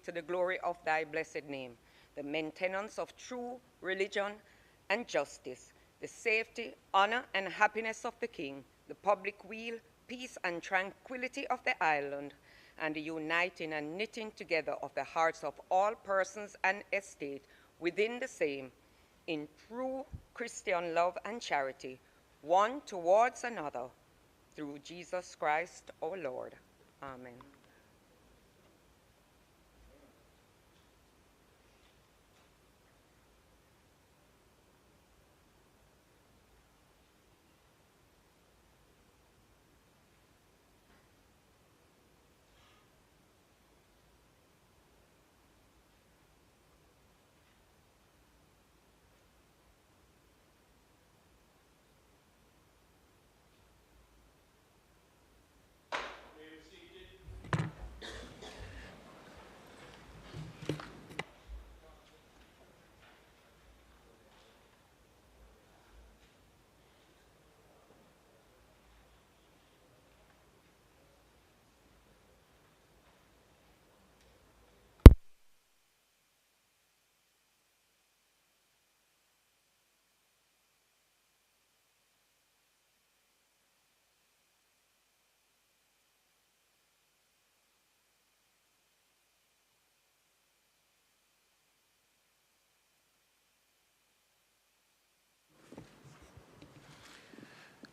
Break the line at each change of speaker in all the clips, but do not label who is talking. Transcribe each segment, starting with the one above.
to the glory of thy blessed name, the maintenance of true religion and justice, the safety, honor, and happiness of the king, the public weal, peace, and tranquility of the island, and the uniting and knitting together of the hearts of all persons and estate within the same, in true Christian love and charity, one towards another, through Jesus Christ our Lord. Amen.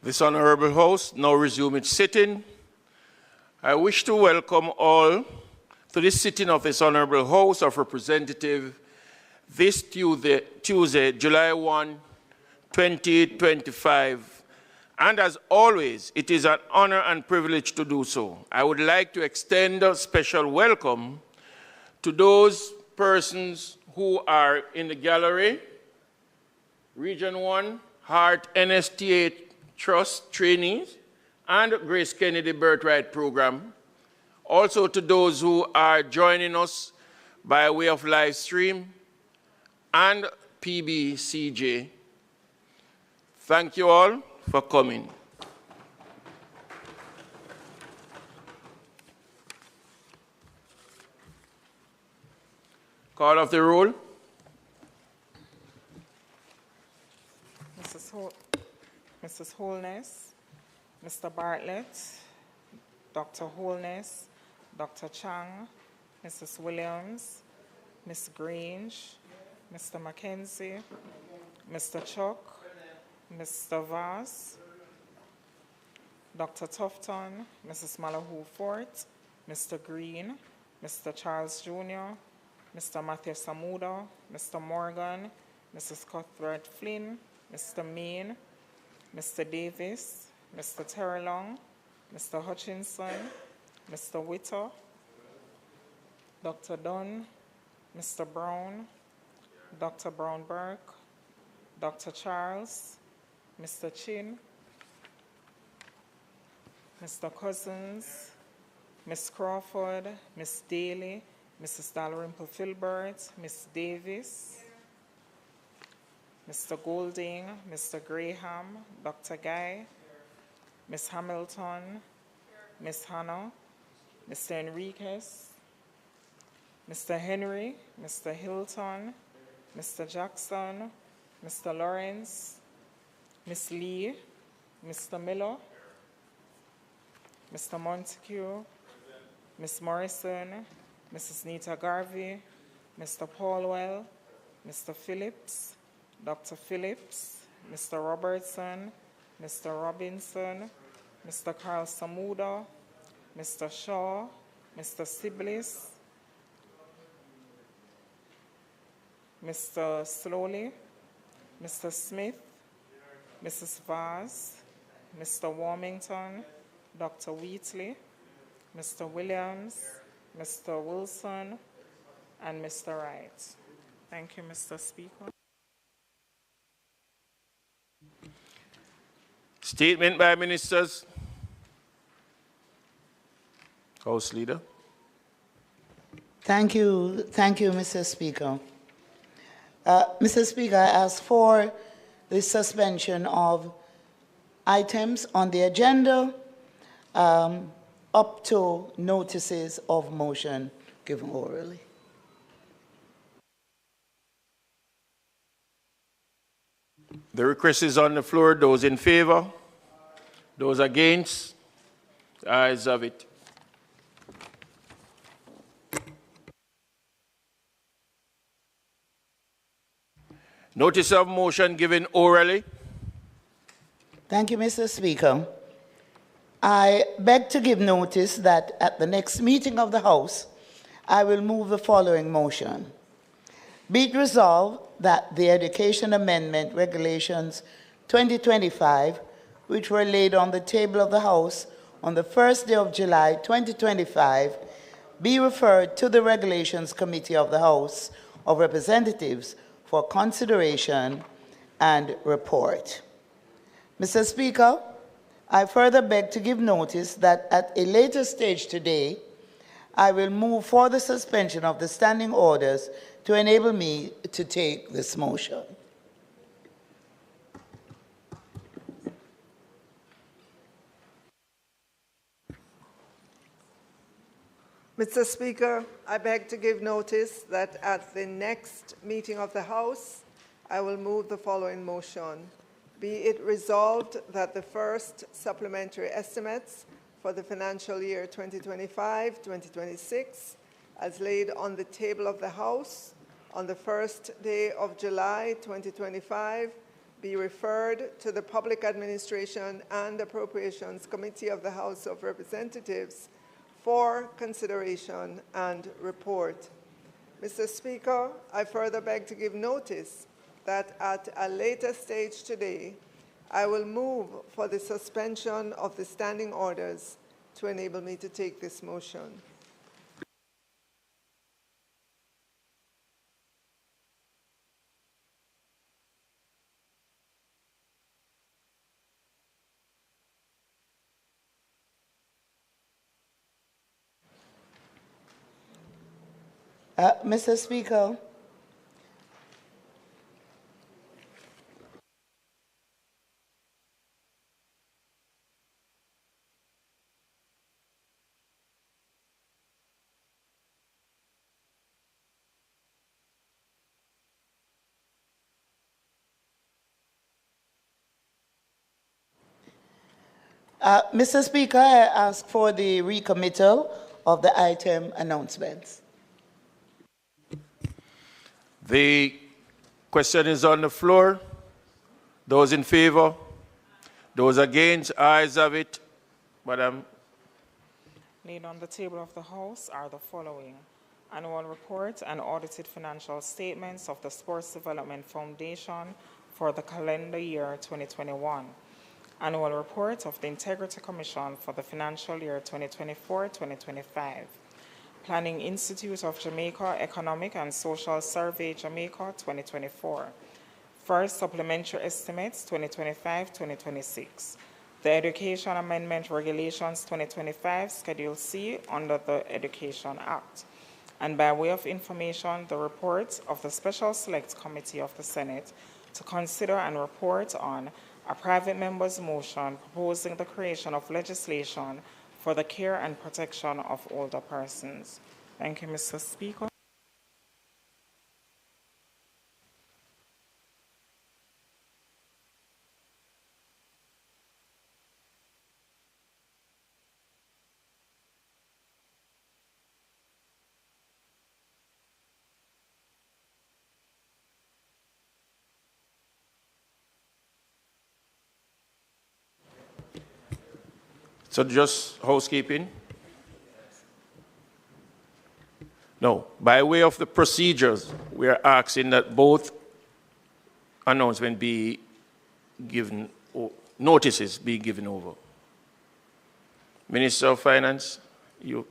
This honorable House now resume its sitting. I wish to welcome all to this sitting of this honorable House of Representatives this Tuesday, July 1, 2025. And as always, it is an honor and privilege to do so. I would like to extend a special welcome to those persons who are in the gallery, Region 1, Hart NSTA Trust trainees, and Grace Kennedy Birthright Program. Also to those who are joining us by way of live stream and PBCJ. Thank you all for coming. Call of the roll.
Mrs. Holness, Mr. Bartlett, Dr. Holness, Dr. Chang, Mrs. Williams, Ms. Grange, Mr. Mackenzie, Mr. Chuck, Mr. Vaz, Dr. Tufton, Mrs. Malahoo Fort, Mr. Green, Mr. Charles Jr., Mr. Matthew Samuda, Mr. Morgan, Mrs. Cuthbert Flynn, Mr. Main, Mr. Davis, Mr. Terrelong, Mr. Hutchinson, Mr. Witter, Dr. Dunn, Mr. Brown, Dr. Brown-Burke, Dr. Charles, Mr. Chin, Mr. Cousins, Ms. Crawford, Ms. Daly, Mrs. Dalrymple Filbert, Ms. Davis, Mr. Golding, Mr. Graham, Dr. Guy, Ms. Hamilton, Ms. Hannah, Mr. Enriquez, Mr. Henry, Mr. Hilton, Mr. Jackson, Mr. Lawrence, Ms. Lee, Mr. Miller, Mr. Montague, Ms. Morrison, Mrs. Nita Garvey, Mr. Paulwell, Mr. Phillips, Dr. Phillips, Mr. Robertson, Mr. Robinson, Mr. Carl Samuda, Mr. Shaw, Mr. Siblis, Mr. Slowly, Mr. Smith, Mrs. Vaz, Mr. Warmington, Dr. Wheatley, Mr. Williams, Mr. Wilson, and Mr. Wright. Thank you, Mr. Speaker.
Statement by ministers. House Leader.
Thank you, Mr. Speaker. Mr. Speaker, I ask for the suspension of items on the agenda up to notices of motion given orally.
The request is on the floor. Those in favor? Those against? The ayes have it. Notice of motion given orally.
Thank you, Mr. Speaker. I beg to give notice that at the next meeting of the House, I will move the following motion. Be it resolved that the Education Amendment Regulations 2025, which were laid on the table of the House on the first day of July 2025, be referred to the Regulations Committee of the House of Representatives for consideration and report. Mr. Speaker, I further beg to give notice that at a later stage today, I will move for the suspension of the standing orders to enable me to take this motion.
Mr. Speaker, I beg to give notice that at the next meeting of the House, I will move the following motion. Be it resolved that the first supplementary estimates for the financial year 2025-2026, as laid on the table of the House on the first day of July 2025, be referred to the Public Administration and Appropriations Committee of the House of Representatives for consideration and report. Mr. Speaker, I further beg to give notice that at a later stage today, I will move for the suspension of the standing orders to enable me to take this motion.
Mr. Speaker, Mr. Speaker, I ask for the recommittal of the item announcements.
The question is on the floor. Those in favor? Those against? Ayes have it. Madam.
Laid on the table of the House are the following: annual report and audited financial statements of the Sports Development Foundation for the calendar year 2021, annual report of the Integrity Commission for the financial year 2024-2025, Planning Institute of Jamaica Economic and Social Survey Jamaica 2024, First Supplementary Estimates 2025-2026, the Education Amendment Regulations 2025 Schedule C under the Education Act, and by way of information, the report of the Special Select Committee of the Senate to consider and report on a private member's motion proposing the creation of legislation for the care and protection of older persons. Thank you, Mr. Speaker.
So just housekeeping? No. By way of the procedures, we are asking that both announcements be given, or notices be given over. Minister of Finance, you.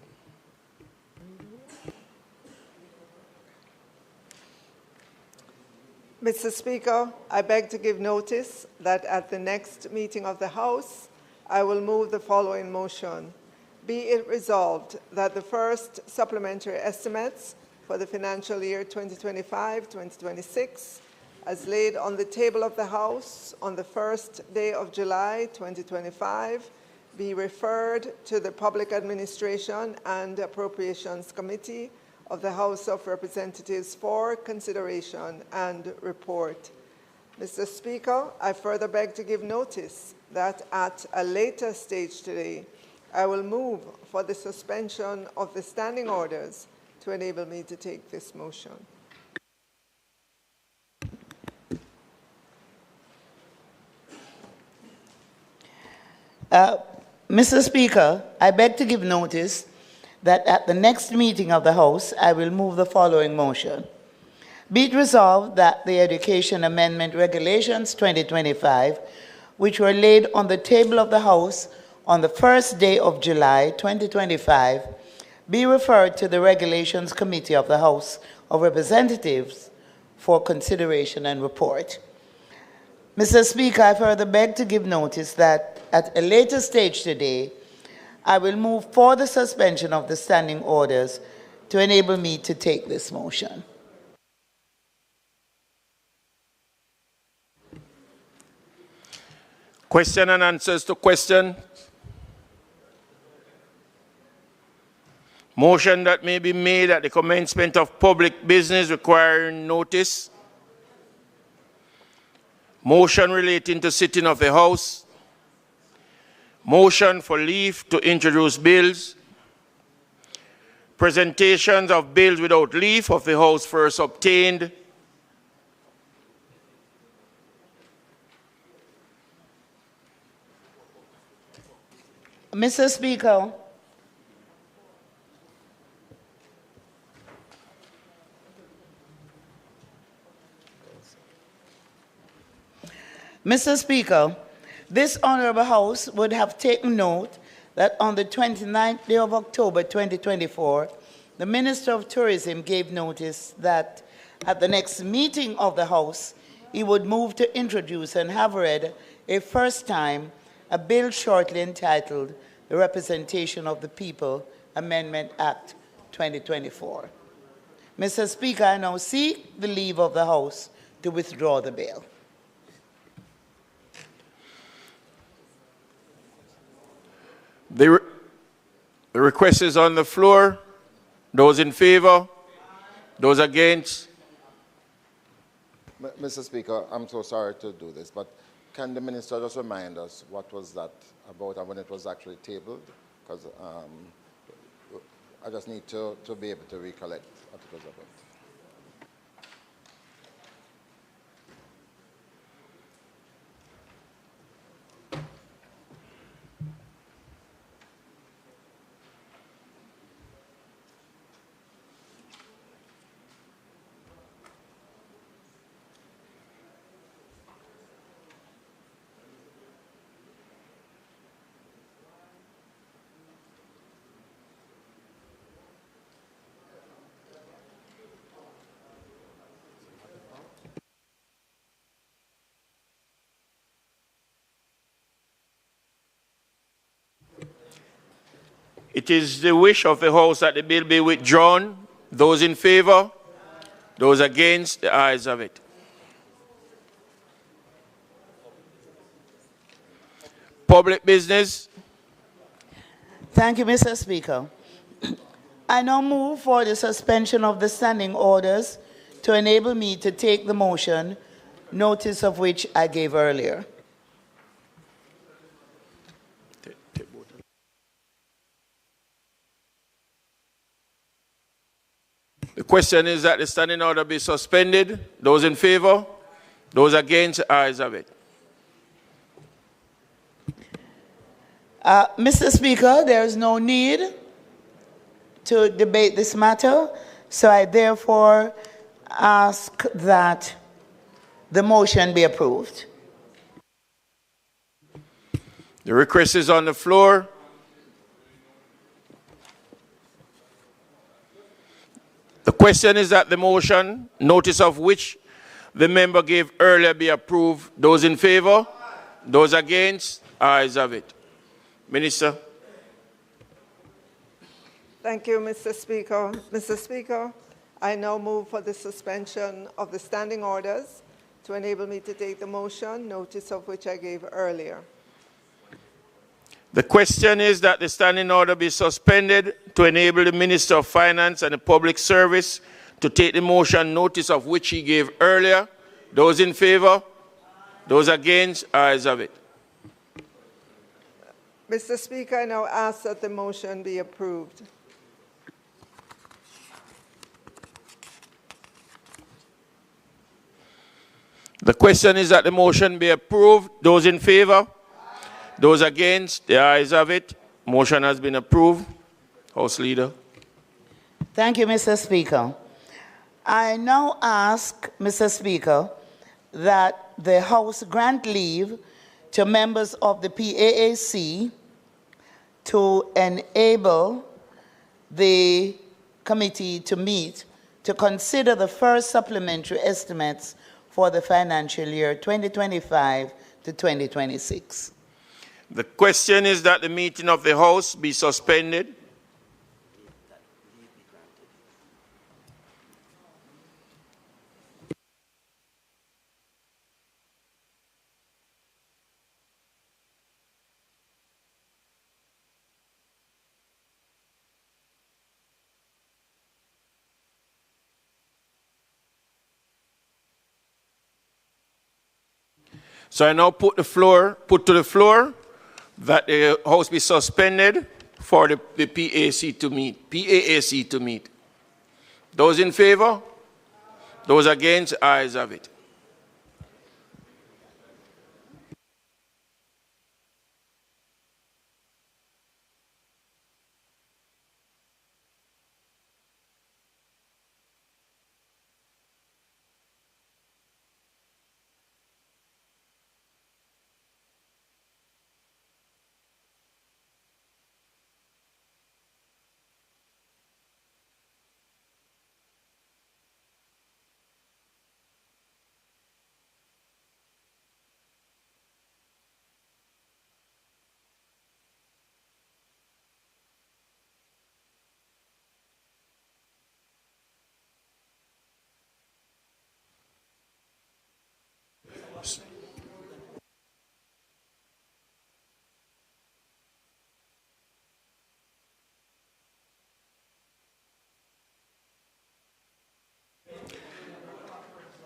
Mr. Speaker, I beg to give notice that at the next meeting of the House, I will move the following motion. Be it resolved that the first supplementary estimates for the financial year 2025-2026, as laid on the table of the House on the first day of July 2025, be referred to the Public Administration and Appropriations Committee of the House of Representatives for consideration and report. Mr. Speaker, I further beg to give notice that at a later stage today, I will move for the suspension of the standing orders to enable me to take this motion.
Mr. Speaker, I beg to give notice that at the next meeting of the House, I will move the following motion. Be it resolved that the Education Amendment Regulations 2025, which were laid on the table of the House on the first day of July 2025, be referred to the Regulations Committee of the House of Representatives for consideration and report. Mr. Speaker, I further beg to give notice that at a later stage today, I will move for the suspension of the standing orders to enable me to take this motion.
Question and answers to question. Motion that may be made at the commencement of public business requiring notice. Motion relating to sitting of the House. Motion for leave to introduce bills. Presentations of bills without leave of the House first obtained.
Mr. Speaker, Mr. Speaker, this Honorable House would have taken note that on the 29th day of October 2024, the Minister of Tourism gave notice that at the next meeting of the House, he would move to introduce and have read a first time a bill shortly entitled the Representation of the People Amendment Act 2024. Mr. Speaker, I now seek the leave of the House to withdraw the bill.
The request is on the floor. Those in favor? Those against?
Mr. Speaker, I'm so sorry to do this, but can the Minister just remind us what was that about and when it was actually tabled? Because I just need to be able to recollect what it was about.
It is the wish of the House that the bill be withdrawn. Those in favor? Those against? The ayes have it. Public business.
Thank you, Mr. Speaker. I now move for the suspension of the standing orders to enable me to take the motion, notice of which I gave earlier.
The question is that the standing order be suspended. Those in favor? Those against? The ayes have it.
Mr. Speaker, there is no need to debate this matter, so I therefore ask that the motion be approved.
The request is on the floor. The question is that the motion, notice of which the member gave earlier, be approved. Those in favor? Those against? Ayes have it. Minister.
Thank you, Mr. Speaker. Mr. Speaker, I now move for the suspension of the standing orders to enable me to take the motion, notice of which I gave earlier.
The question is that the standing order be suspended to enable the Minister of Finance and the Public Service to take the motion, notice of which he gave earlier. Those in favor? Those against, ayes have it.
Mr. Speaker, I now ask that the motion be approved.
The question is that the motion be approved. Those in favor? Those against, the ayes have it. Motion has been approved. House Leader.
Thank you, Mr. Speaker. I now ask, Mr. Speaker, that the House grant leave to members of the PAAC to enable the committee to meet to consider the first supplementary estimates for the financial year 2025 to 2026.
The question is that the meeting of the House be suspended. So I now put to the floor that the House be suspended for the PAC to meet. Those in favor? Those against? Ayes have it.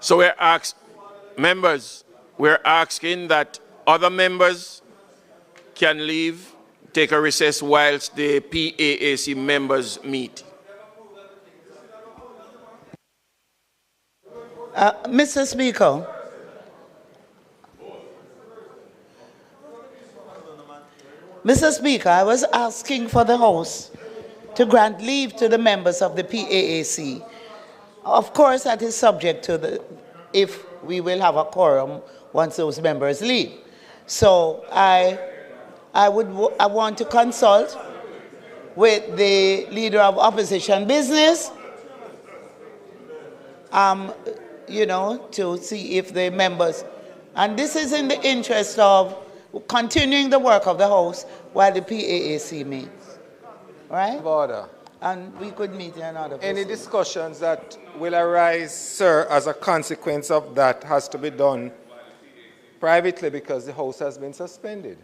So we're asking that other members can leave, take a recess whilst the PAAC members meet.
Mr. Speaker, I was asking for the House to grant leave to the members of the PAAC. Of course, that is subject to if we will have a quorum once those members leave. So I want to consult with the Leader of Opposition Business, to see if the members, and this is in the interest of continuing the work of the House while the PAAC meets, right?
Order.
And we could meet in another place.
Any discussions that will arise, sir, as a consequence of that has to be done privately because the House has been suspended.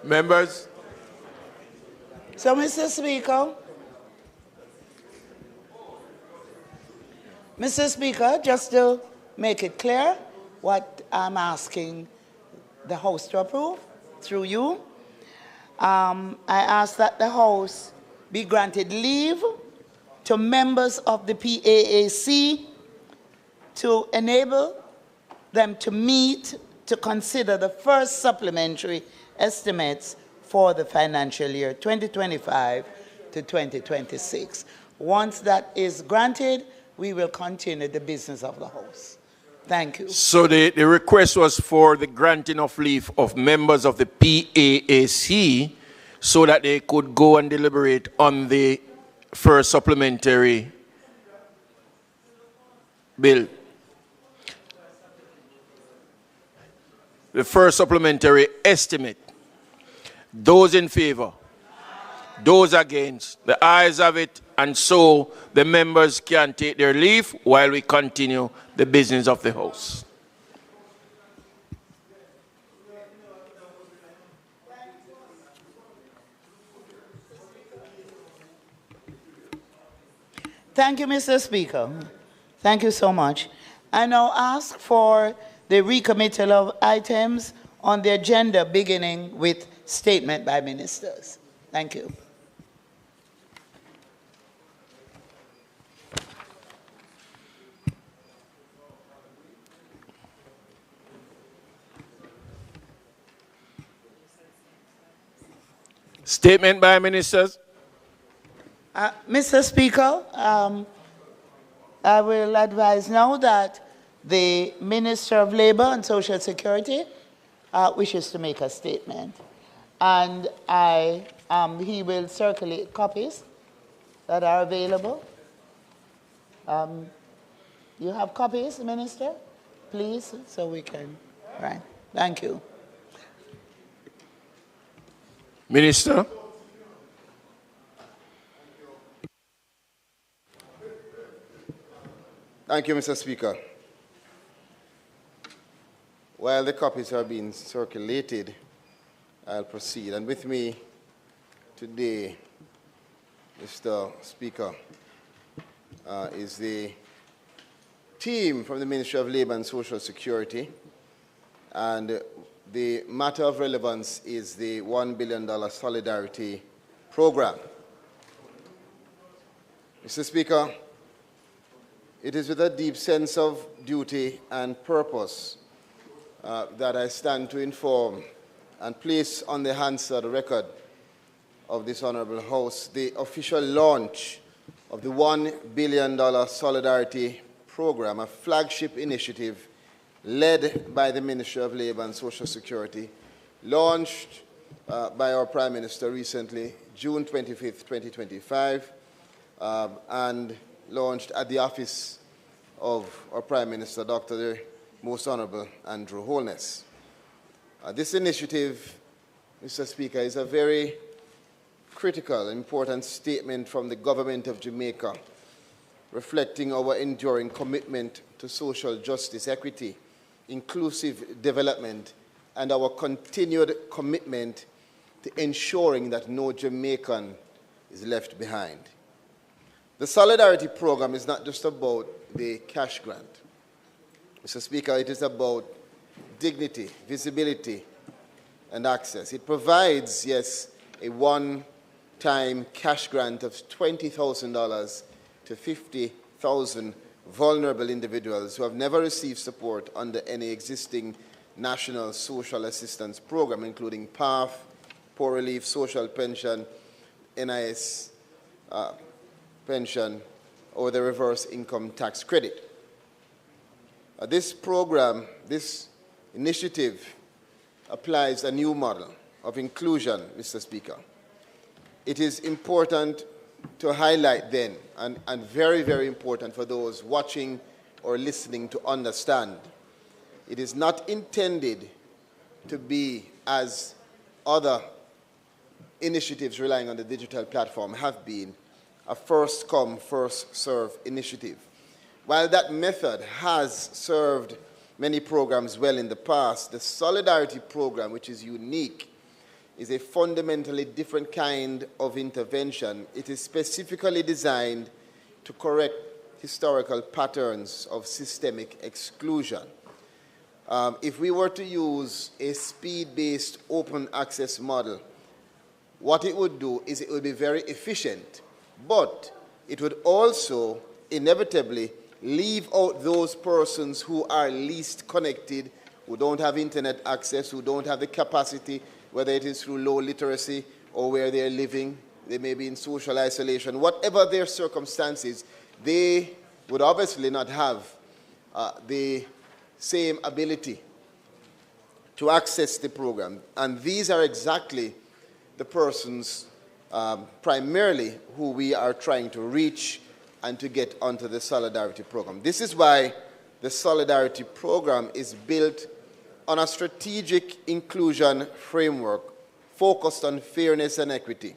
Members,
So, Mr. Speaker, just to make it clear what I'm asking the House to approve through you, I ask that the House be granted leave to members of the PAAC to enable them to meet to consider the first supplementary estimates for the financial year 2025 to 2026. Once that is granted, we will continue the business of the House. Thank you.
so the request was for the granting of leave of members of the PAAC so that they could go and deliberate on the first supplementary bill. The first supplementary estimate. Those in favor? Those against? The ayes have it, and so the members can take their leave while we continue the business of the House.
Thank you, Mr. Speaker. Thank you so much. I now ask for the recommittal of items on the agenda, beginning with statement by ministers. Thank you.
Statement by ministers.
Mr. Speaker, I will advise now that the Minister of Labour and Social Security wishes to make a statement. And he will circulate copies that are available. You have copies, Minister? Please, so we can, right. Thank you.
Minister.
Thank you, Mr. Speaker. While the copies are being circulated, I'll proceed. And with me today, Mr. Speaker, is the team from the Ministry of Labour and Social Security. And the matter of relevance is the $1 billion Solidarity Program. Mr. Speaker, it is with a deep sense of duty and purpose that I stand to inform and place on the Hansard record of this Honourable House the official launch of the $1 billion Solidarity Program, a flagship initiative led by the Ministry of Labour and Social Security, launched by our Prime Minister recently, June 25th, 2025, and launched at the office of our Prime Minister, Dr. the Most Honourable Andrew Holness. This initiative, Mr. Speaker, is a very critical, important statement from the Government of Jamaica, reflecting our enduring commitment to social justice, equity, inclusive development, and our continued commitment to ensuring that no Jamaican is left behind. The Solidarity Program is not just about the cash grant. Mr. Speaker, it is about dignity, visibility, and access. It provides, yes, a one-time cash grant of $20,000 to 50,000 vulnerable individuals who have never received support under any existing national social assistance program, including PAF, Poor Relief, Social Pension, NIS, pension, or the reverse income tax credit. This program, this initiative, applies a new model of inclusion, Mr. Speaker. It is important to highlight then, and very, very important for those watching or listening to understand, it is not intended to be, as other initiatives relying on the digital platform have been, a first-come, first-served initiative. While that method has served many programs well in the past, the Solidarity Program, which is unique, is a fundamentally different kind of intervention. It is specifically designed to correct historical patterns of systemic exclusion. If we were to use a speed-based open access model, what it would do is it would be very efficient, but it would also inevitably leave out those persons who are least connected, who don't have internet access, who don't have the capacity, whether it is through low literacy or where they're living, they may be in social isolation. Whatever their circumstances, they would obviously not have the same ability to access the program. And these are exactly the persons primarily who we are trying to reach and to get onto the Solidarity Program. This is why the Solidarity Program is built on a strategic inclusion framework focused on fairness and equity,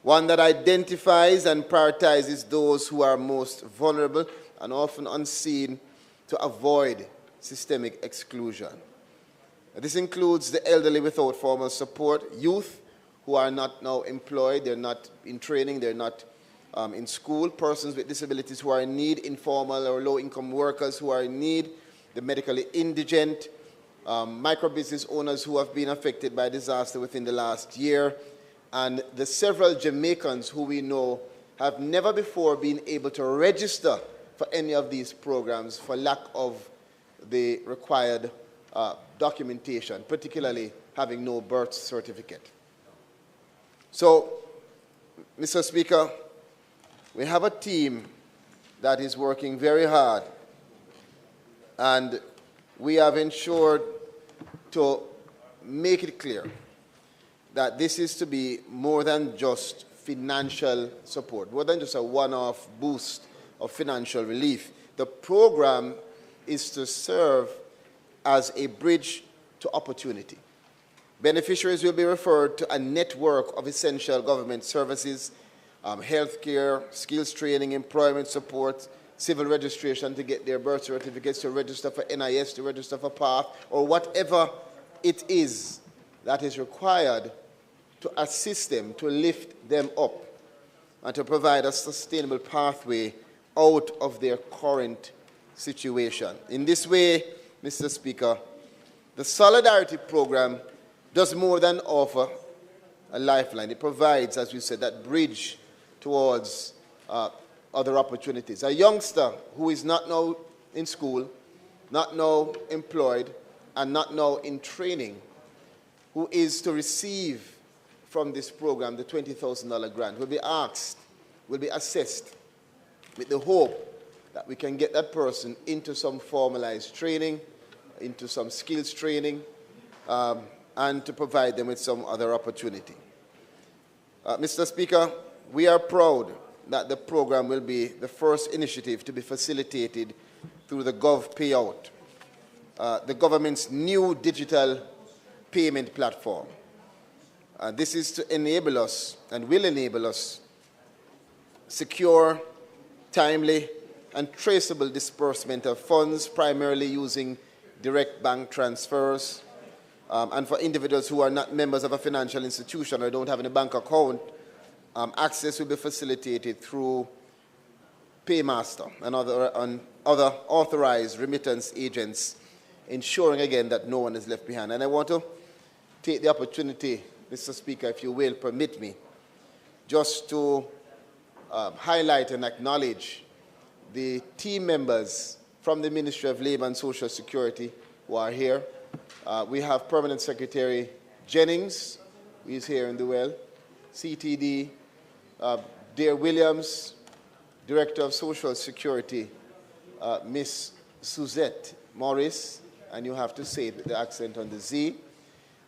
one that identifies and prioritizes those who are most vulnerable and often unseen to avoid systemic exclusion. This includes the elderly without formal support, youth who are not now employed, they're not in training, they're not in school, persons with disabilities who are in need, informal or low-income workers who are in need, the medically indigent, micro-business owners who have been affected by disaster within the last year, and the several Jamaicans who we know have never before been able to register for any of these programs for lack of the required documentation, particularly having no birth certificate. So, Mr. Speaker, we have a team that is working very hard, and we have ensured to make it clear that this is to be more than just financial support, more than just a one-off boost of financial relief. The program is to serve as a bridge to opportunity. Beneficiaries will be referred to a network of essential government services, healthcare, skills training, employment support, civil registration to get their birth certificates, to register for NIS, to register for PAC, or whatever it is that is required to assist them, to lift them up, and to provide a sustainable pathway out of their current situation. In this way, Mr. Speaker, the Solidarity Program does more than offer a lifeline. It provides, as we said, that bridge towards other opportunities. A youngster who is not now in school, not now employed, and not now in training, who is to receive from this program the $20,000 grant, will be asked, will be assessed with the hope that we can get that person into some formalized training, into some skills training, and to provide them with some other opportunity. Mr. Speaker, we are proud that the program will be the first initiative to be facilitated through the Gov Payout, the government's new digital payment platform. This is to enable us, and will enable us, secure, timely, and traceable disbursement of funds, primarily using direct bank transfers. And for individuals who are not members of a financial institution or don't have any bank account, access will be facilitated through Paymaster and other authorized remittance agents, ensuring again that no one is left behind. And I want to take the opportunity, Mr. Speaker, if you will permit me, just to highlight and acknowledge the team members from the Ministry of Labour and Social Security who are here. We have Permanent Secretary Jennings, who is here in the well, CTD, Dare Williams, Director of Social Security, Miss Suzette Morris, and you have to say the accent on the Z.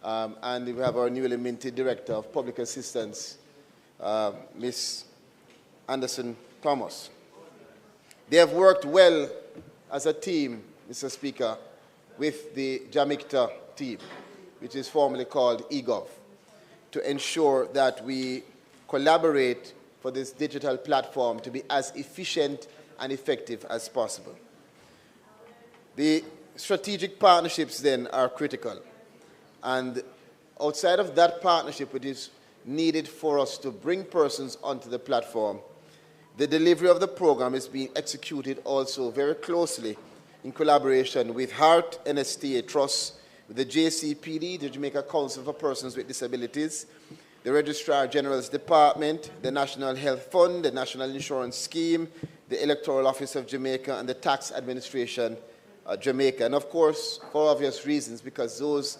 And we have our newly minted Director of Public Assistance, Miss Anderson Thomas. They have worked well as a team, Mr. Speaker, with the Jamaica team, which is formerly called eGov, to ensure that we collaborate for this digital platform to be as efficient and effective as possible. The strategic partnerships then are critical, and outside of that partnership, which is needed for us to bring persons onto the platform, the delivery of the program is being executed also very closely in collaboration with HEART, NSTA Trust, with the JCPD, the Jamaica Council for Persons with Disabilities, the Registrar General's Department, the National Health Fund, the National Insurance Scheme, the Electoral Office of Jamaica, and the Tax Administration Jamaica. And of course, for obvious reasons, because those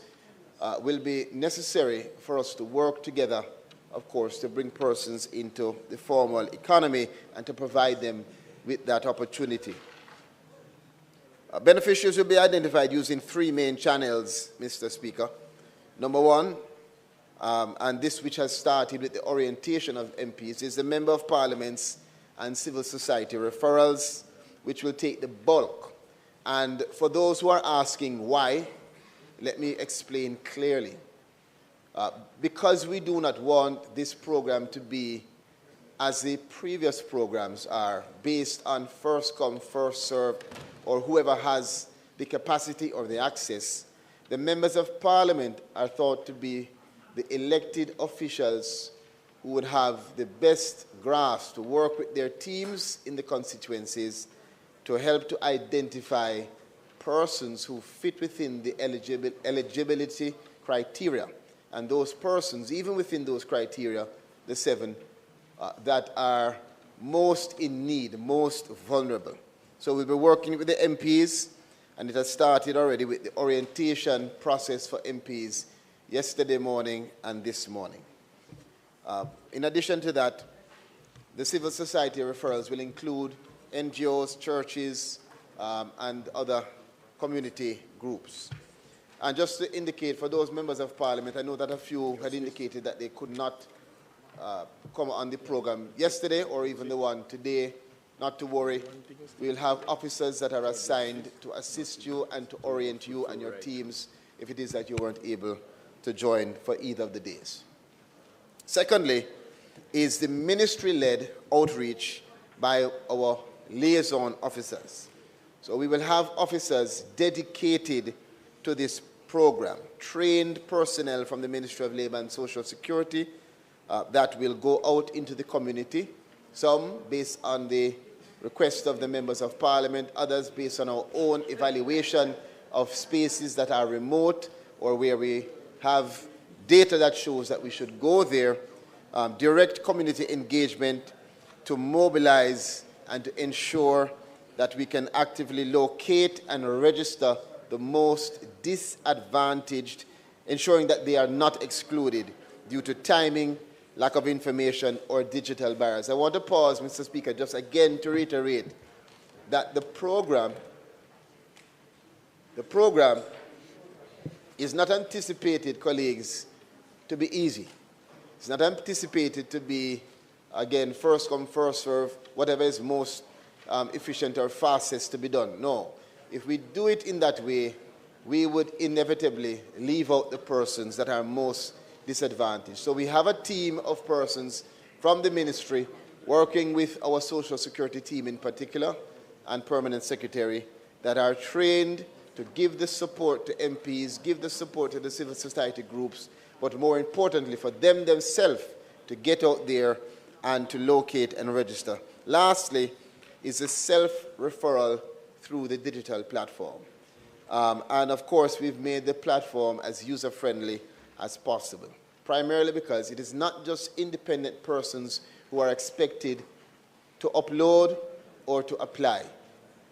will be necessary for us to work together, of course, to bring persons into the formal economy and to provide them with that opportunity. Beneficiaries will be identified using three main channels, Mr. Speaker. Number one, and this which has started with the orientation of MPs, is the Member of Parliaments and civil society referrals, which will take the bulk. And for those who are asking why, let me explain clearly. Because we do not want this program to be, as the previous programs are, based on first come, first served, or whoever has the capacity or the access, the members of parliament are thought to be the elected officials who would have the best grasp to work with their teams in the constituencies to help to identify persons who fit within the eligibility criteria. And those persons, even within those criteria, the 7, that are most in need, most vulnerable. So we'll be working with the MPs, and it has started already with the orientation process for MPs yesterday morning and this morning. In addition to that, the civil society referrals will include NGOs, churches, and other community groups. And just to indicate for those members of parliament, I know that a few had indicated that they could not come on the program yesterday or even the one today. Not to worry, we'll have officers that are assigned to assist you and to orient you and your teams if it is that you weren't able to join for either of the days. Secondly, is the ministry-led outreach by our liaison officers. So we will have officers dedicated to this program, trained personnel from the Ministry of Labour and Social Security that will go out into the community, some based on the request of the members of parliament, others based on our own evaluation of spaces that are remote or where we have data that shows that we should go there, direct community engagement to mobilize and to ensure that we can actively locate and register the most disadvantaged, ensuring that they are not excluded due to timing, lack of information, or digital barriers. I want to pause, Mr. Speaker, just again to reiterate that the program is not anticipated, colleagues, to be easy. It's not anticipated to be, again, first come, first serve, whatever is most efficient or fastest to be done. No. If we do it in that way, we would inevitably leave out the persons that are most disadvantaged. So we have a team of persons from the ministry working with our Social Security team in particular and Permanent Secretary that are trained to give the support to MPs, give the support to the civil society groups, but more importantly for them themselves to get out there and to locate and register. Lastly is the self-referral through the digital platform. And of course, we've made the platform as user-friendly as possible, primarily because it is not just independent persons who are expected to upload or to apply.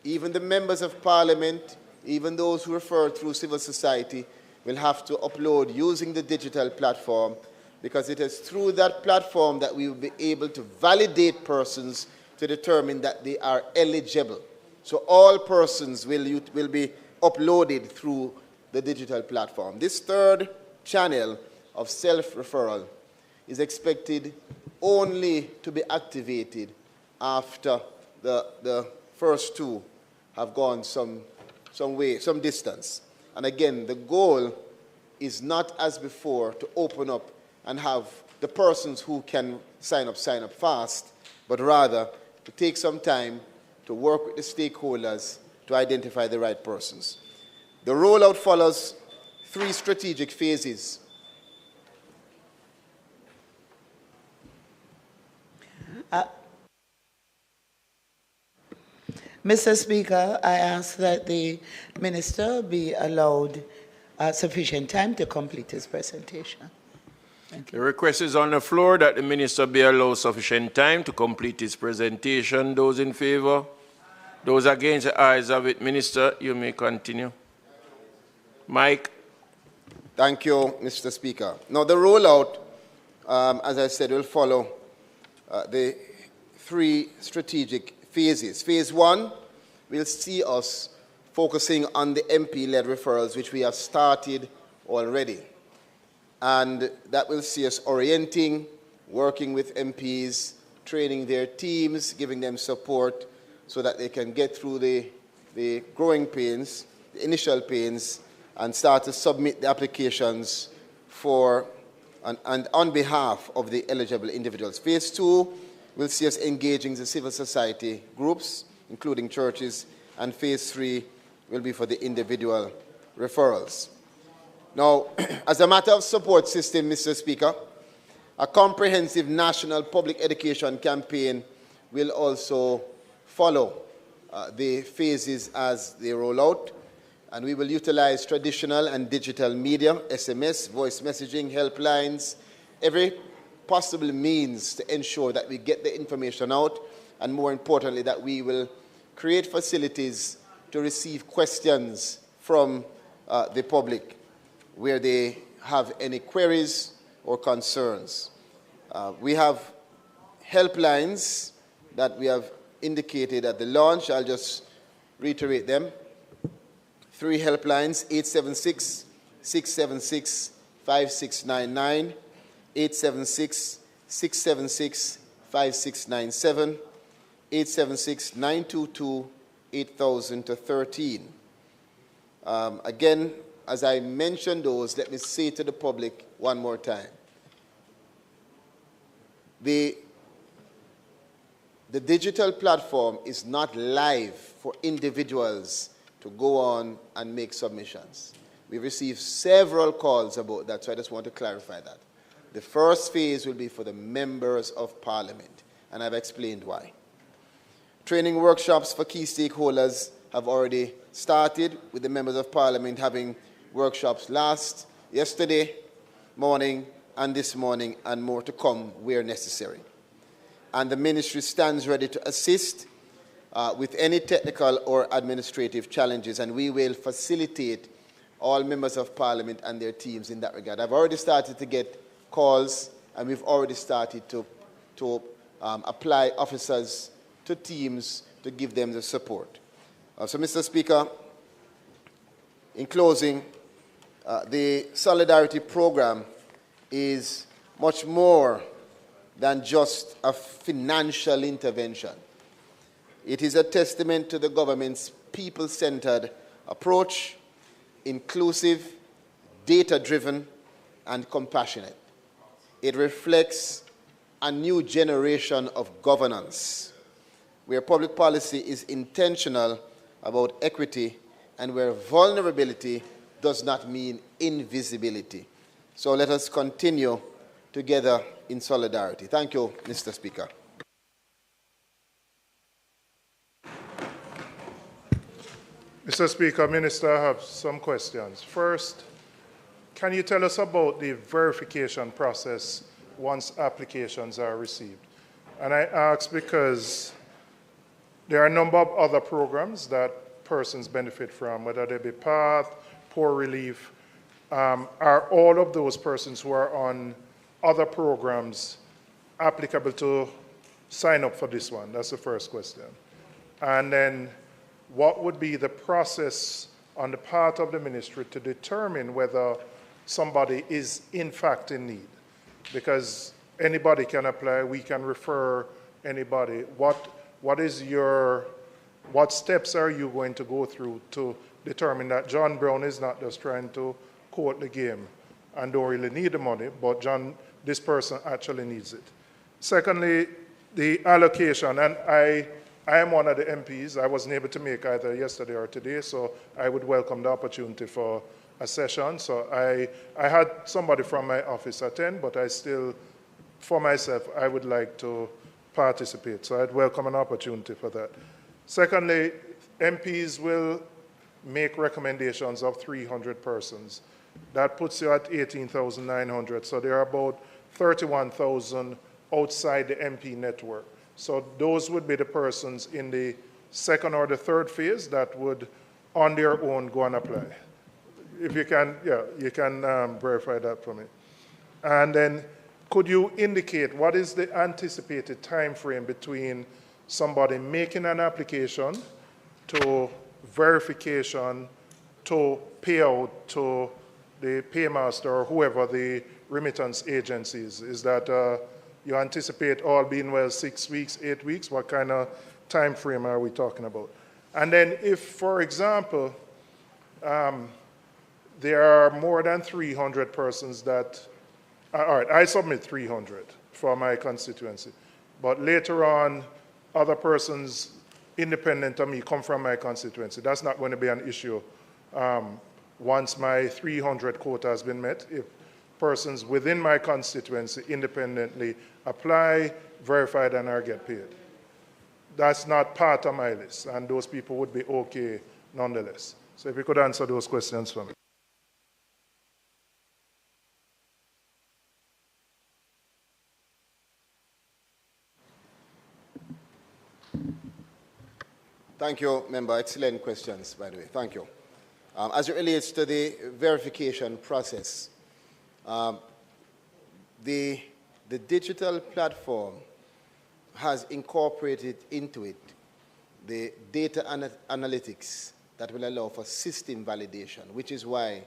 Even the members of parliament, even those who refer through civil society, will have to upload using the digital platform, because it is through that platform that we will be able to validate persons to determine that they are eligible. So all persons will be uploaded through the digital platform. This third channel of self-referral is expected only to be activated after the first two have gone some distance. And again, the goal is not as before to open up and have the persons who can sign up fast, but rather to take some time to work with the stakeholders to identify the right persons. The rollout follows 3 strategic phases.
Mr. Speaker, I ask that the minister be allowed sufficient time to complete his presentation. Thank you.
The request is on the floor that the minister be allowed sufficient time to complete his presentation. Those in favor? Those against, the ayes have it. Minister, you may continue. Mike.
Thank you, Mr. Speaker. Now, the rollout, as I said, will follow the three strategic phases. Phase 1 will see us focusing on the MP-led referrals, which we have started already. And that will see us orienting, working with MPs, training their teams, giving them support so that they can get through the growing pains, the initial pains, and start to submit the applications for and on behalf of the eligible individuals. Phase 2 will see us engaging the civil society groups, including churches, and phase 3 will be for the individual referrals. Now, as a matter of support system, Mr. Speaker, a comprehensive national public education campaign will also follow the phases as they roll out, and we will utilize traditional and digital media, SMS, voice messaging, helplines, every possible means to ensure that we get the information out, and more importantly, that we will create facilities to receive questions from the public where they have any queries or concerns. We have helplines that we have indicated at the launch. I'll just reiterate them. 3 helplines, 876-676-5699, 876-676-5697, 876-922-8000-13. Again, as I mentioned those, let me say to the public one more time. The digital platform is not live for individuals to go on and make submissions. We've received several calls about that, so I just want to clarify that. The first phase will be for the members of parliament, and I've explained why. Training workshops for key stakeholders have already started, with the members of parliament having workshops yesterday morning and this morning, and more to come where necessary. And the ministry stands ready to assist with any technical or administrative challenges, and we will facilitate all members of parliament and their teams in that regard. I've already started to get calls, and we've already started to apply officers to teams to give them the support. So, Mr. Speaker, in closing, the Solidarity Program is much more than just a financial intervention. It is a testament to the government's people-centered approach, inclusive, data-driven, and compassionate. It reflects a new generation of governance, where public policy is intentional about equity and where vulnerability does not mean invisibility. So let us continue together in solidarity. Thank you, Mr. Speaker.
Mr. Speaker, Minister, I have some questions. First, can you tell us about the verification process once applications are received? And I ask because there are a number of other programs that persons benefit from, whether they be PATH, poor relief. Are all of those persons who are on other programs applicable to sign up for this one? That's the first question. And then what would be the process on the part of the ministry to determine whether somebody is in fact in need? Because anybody can apply, we can refer anybody. What steps are you going to go through to determine that John Brown is not just trying to court the game and don't really need the money, but this person actually needs it? Secondly, the allocation, and I am one of the MPs. I wasn't able to make either yesterday or today, so I would welcome the opportunity for a session. So I had somebody from my office attend, but I still, for myself, I would like to participate. So I'd welcome an opportunity for that. Secondly, MPs will make recommendations of 300 persons. That puts you at 18,900. So there are about 31,000 outside the MP network. So those would be the persons in the second or the third phase that would, on their own, go and apply. If you can, yeah, you can verify that for me. And then could you indicate what is the anticipated time frame between somebody making an application to verification to payout to the paymaster or whoever the remittance agency is? Is that you anticipate all being well 6 weeks, 8 weeks? What kind of time frame are we talking about? And then if, for example, there are more than 300 persons that, all right, I submit 300 for my constituency, but later on, other persons independent of me come from my constituency. That's not going to be an issue once my 300 quota has been met. If persons within my constituency independently apply, verified, and are get paid. That's not part of my list, and those people would be okay nonetheless. So if you could answer those questions for me.
Thank you, Member. Excellent questions, by the way. Thank you. As it relates to the verification process, the digital platform has incorporated into it the data analytics that will allow for system validation, which is why,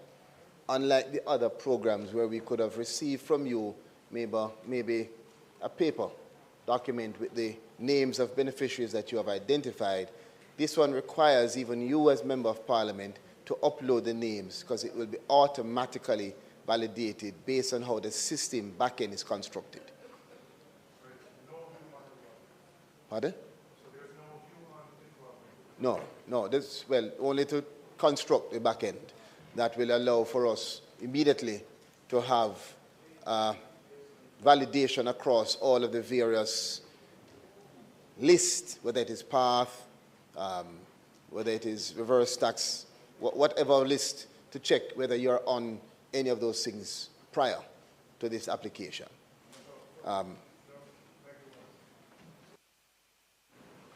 unlike the other programs where we could have received from you maybe a paper document with the names of beneficiaries that you have identified, this one requires even you as Member of Parliament to upload the names because it will be automatically validated based on how the system backend is constructed. Pardon? No, this, well, only to construct the backend that will allow for us immediately to have validation across all of the various lists, whether it is path, whether it is reverse tax, whatever list, to check whether you're on any of those things prior to this application.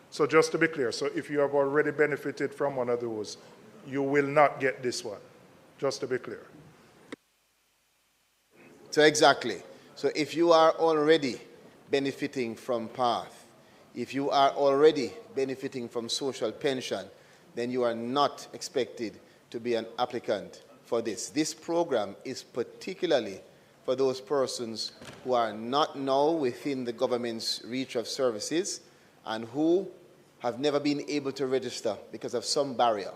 So just to be clear, so if you have already benefited from one of those, you will not get this one, just to be clear.
So exactly. So if you are already benefiting from PATH, if you are already benefiting from social pension, then you are not expected to be an applicant for this. This program is particularly for those persons who are not now within the government's reach of services and who have never been able to register because of some barrier,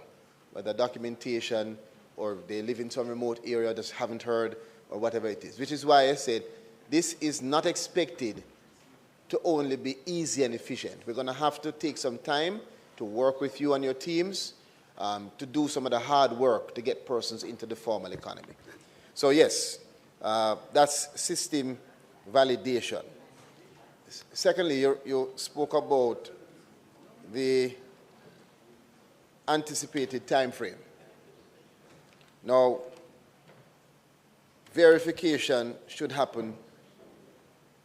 whether documentation or they live in some remote area, just haven't heard, or whatever it is. Which is why I said this is not expected to only be easy and efficient. We're going to have to take some time to work with you and your teams to do some of the hard work to get persons into the formal economy. So yes, that's system validation. Secondly, you spoke about the anticipated time frame. Now, verification should happen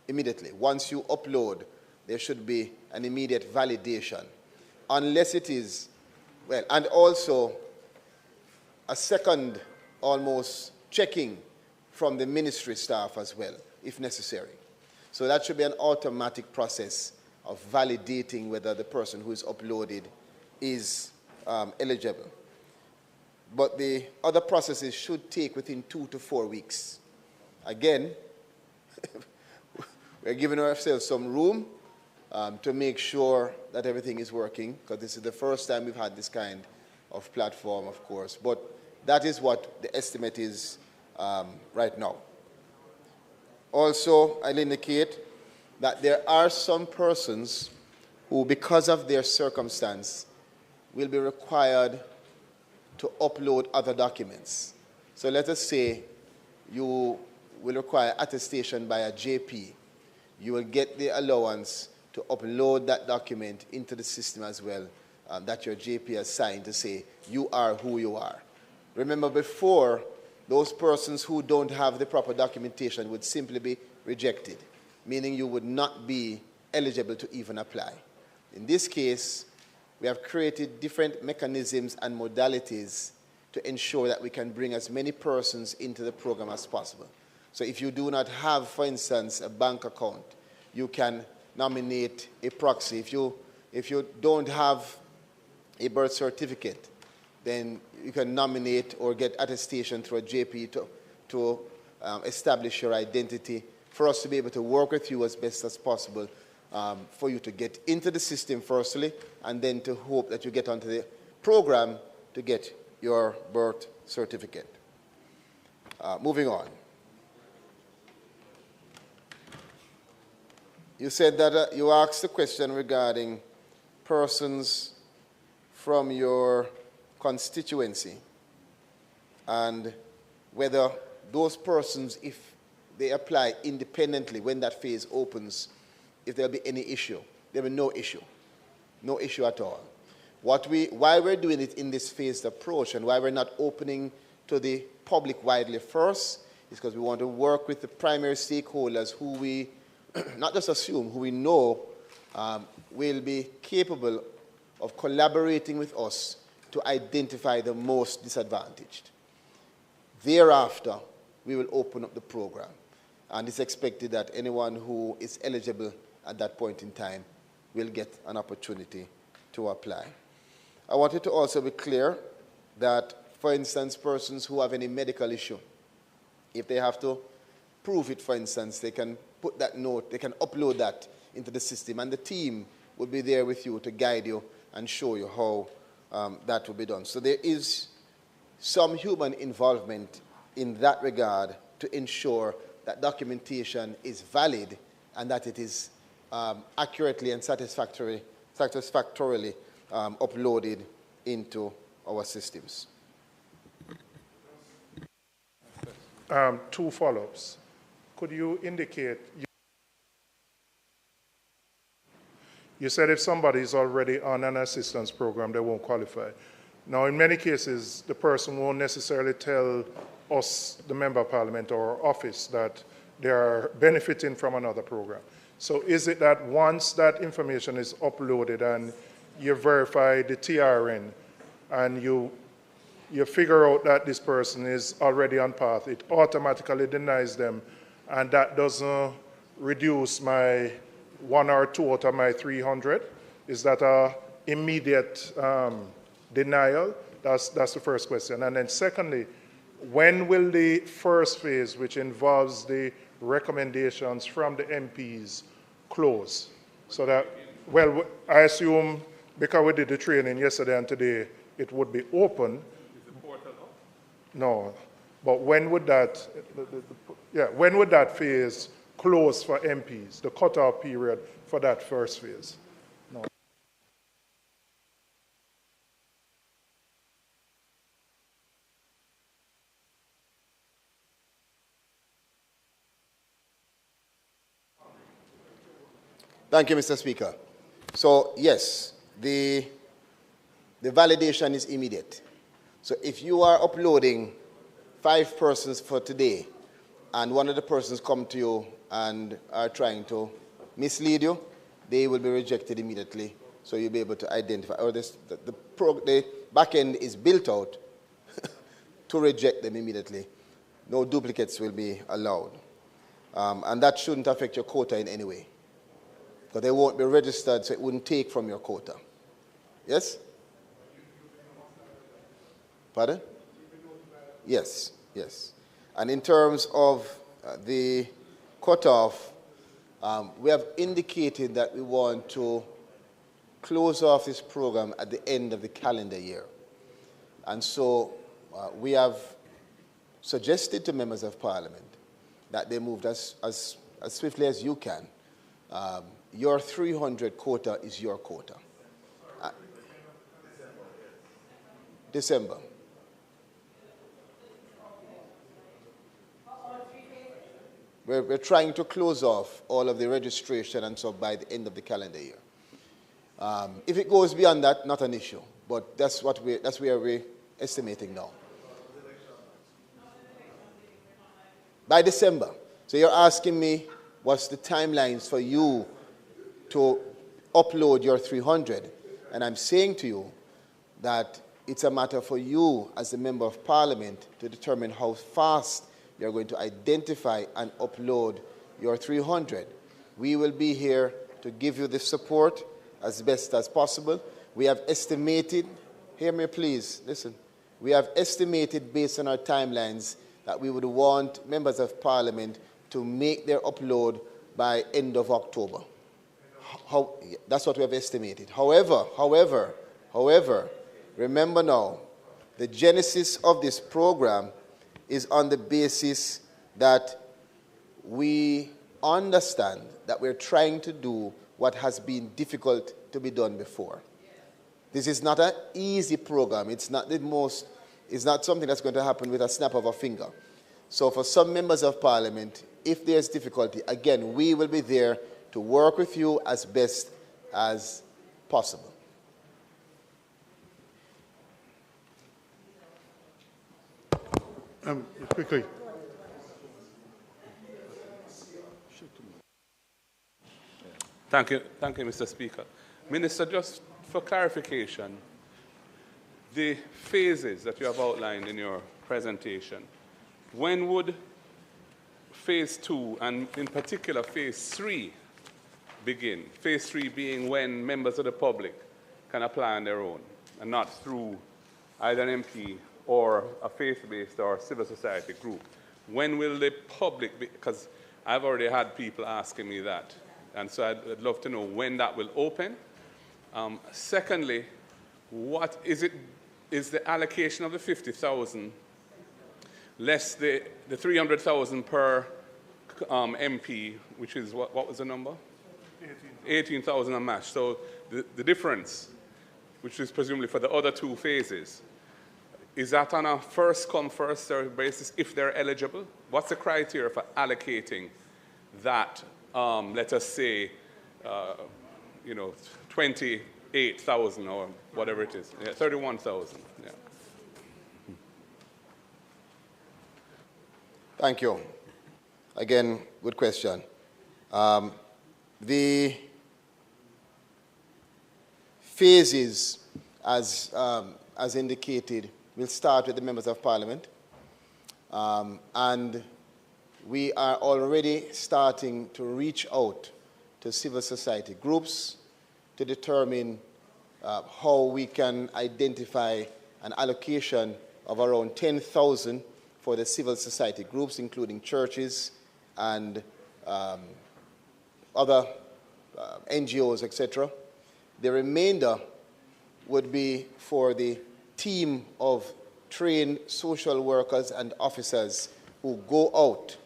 immediately. Once you upload, there should be an immediate validation, unless it is, well, and also a second almost checking from the ministry staff as well, if necessary. So that should be an automatic process of validating whether the person who is uploaded is eligible. But the other processes should take within 2 to 4 weeks. Again, we're giving ourselves some room to make sure that everything is working, because this is the first time we've had this kind of platform, of course. But that is what the estimate is right now. Also, I'll indicate that there are some persons who, because of their circumstance, will be required to upload other documents. So let us say you will require attestation by a JP. You will get the allowance to upload that document into the system as well that your JP has signed to say you are who you are. Remember, before, those persons who don't have the proper documentation would simply be rejected, meaning you would not be eligible to even apply. In this case, we have created different mechanisms and modalities to ensure that we can bring as many persons into the program as possible. So if you do not have, for instance, a bank account, you can nominate a proxy. If you don't have a birth certificate, then you can nominate or get attestation through a JP to establish your identity for us to be able to work with you as best as possible for you to get into the system firstly, and then to hope that you get onto the program to get your birth certificate. Moving on. You said that you asked a question regarding persons from your constituency and whether those persons, if they apply independently when that phase opens, if there'll be any issue. There will be no issue. No issue at all. Why we're doing it in this phased approach and why we're not opening to the public widely first is because we want to work with the primary stakeholders who we not just assume, who we know will be capable of collaborating with us to identify the most disadvantaged. Thereafter, we will open up the program. And it's expected that anyone who is eligible at that point in time will get an opportunity to apply. I wanted to also be clear that, for instance, persons who have any medical issue, if they have to prove it, for instance, they can put that note, they can upload that into the system, and the team will be there with you to guide you and show you how that will be done. So there is some human involvement in that regard to ensure that documentation is valid and that it is accurately and satisfactorily uploaded into our systems.
Two follow-ups. Could you indicate, you said if somebody is already on an assistance program, they won't qualify. Now, in many cases, the person won't necessarily tell us, the Member of Parliament or office, that they are benefiting from another program. So is it that once that information is uploaded and you verify the TRN and you figure out that this person is already on path, it automatically denies them, and that doesn't reduce my 1 or 2 out of my 300? Is that an immediate denial? That's the first question. And then secondly, when will the first phase, which involves the recommendations from the MPs, close? So that, well, I assume because we did the training yesterday and today, it would be open. Is the portal up? No. But when would that, when would that phase close for MPs, the cutoff period for that first phase? No.
Thank you, Mr. Speaker. So, yes, the validation is immediate. So if you are uploading 5 persons for today, and one of the persons come to you and are trying to mislead you, they will be rejected immediately. So you'll be able to identify, or the back end is built out to reject them immediately. No duplicates will be allowed. And that shouldn't affect your quota in any way, because they won't be registered, so it wouldn't take from your quota. Yes? Pardon? Yes, yes. And in terms of the cutoff, we have indicated that we want to close off this program at the end of the calendar year. And so we have suggested to members of Parliament that they moved as swiftly as you can. Your 300 quota is your quota. December. we're trying to close off all of the registration and so by the end of the calendar year. If it goes beyond that, not an issue, but that's where we're estimating now. By December. So you're asking me what's the timelines for you to upload your 300, and I'm saying to you that it's a matter for you as a member of parliament to determine how fast you're going to identify and upload your 300. We will be here to give you the support as best as possible. We have estimated, hear me please, listen, we have estimated based on our timelines that we would want members of parliament to make their upload by end of October. That's what we have estimated. However, remember now, the genesis of this program is on the basis that we understand that we're trying to do what has been difficult to be done before. This is not an easy program. It's not something that's going to happen with a snap of a finger. So for some members of parliament, if there's difficulty, again, we will be there to work with you as best as possible.
Quickly.
Thank you, Mr. Speaker. Minister, just for clarification, the phases that you have outlined in your presentation, when would phase 2 and in particular phase 3 begin? Phase 3 being when members of the public can apply on their own and not through either an MP or a faith-based or civil society group. When will the public be, because I've already had people asking me that, and so I'd love to know when that will open. Secondly, what is the allocation of the 50,000 less the 300,000 per MP, which is, what was the number? 18,000 a match. So the difference, which is presumably for the other 2 phases, is that on a first-come, first-served basis if they're eligible? What's the criteria for allocating that, let us say, 28,000 or whatever it is, 31,000? Yeah.
Thank you. Again, good question. The phases, as indicated, will start with the members of parliament. And we are already starting to reach out to civil society groups to determine how we can identify an allocation of around 10,000 for the civil society groups, including churches and other NGOs, etc. The remainder would be for the team of trained social workers and officers who go out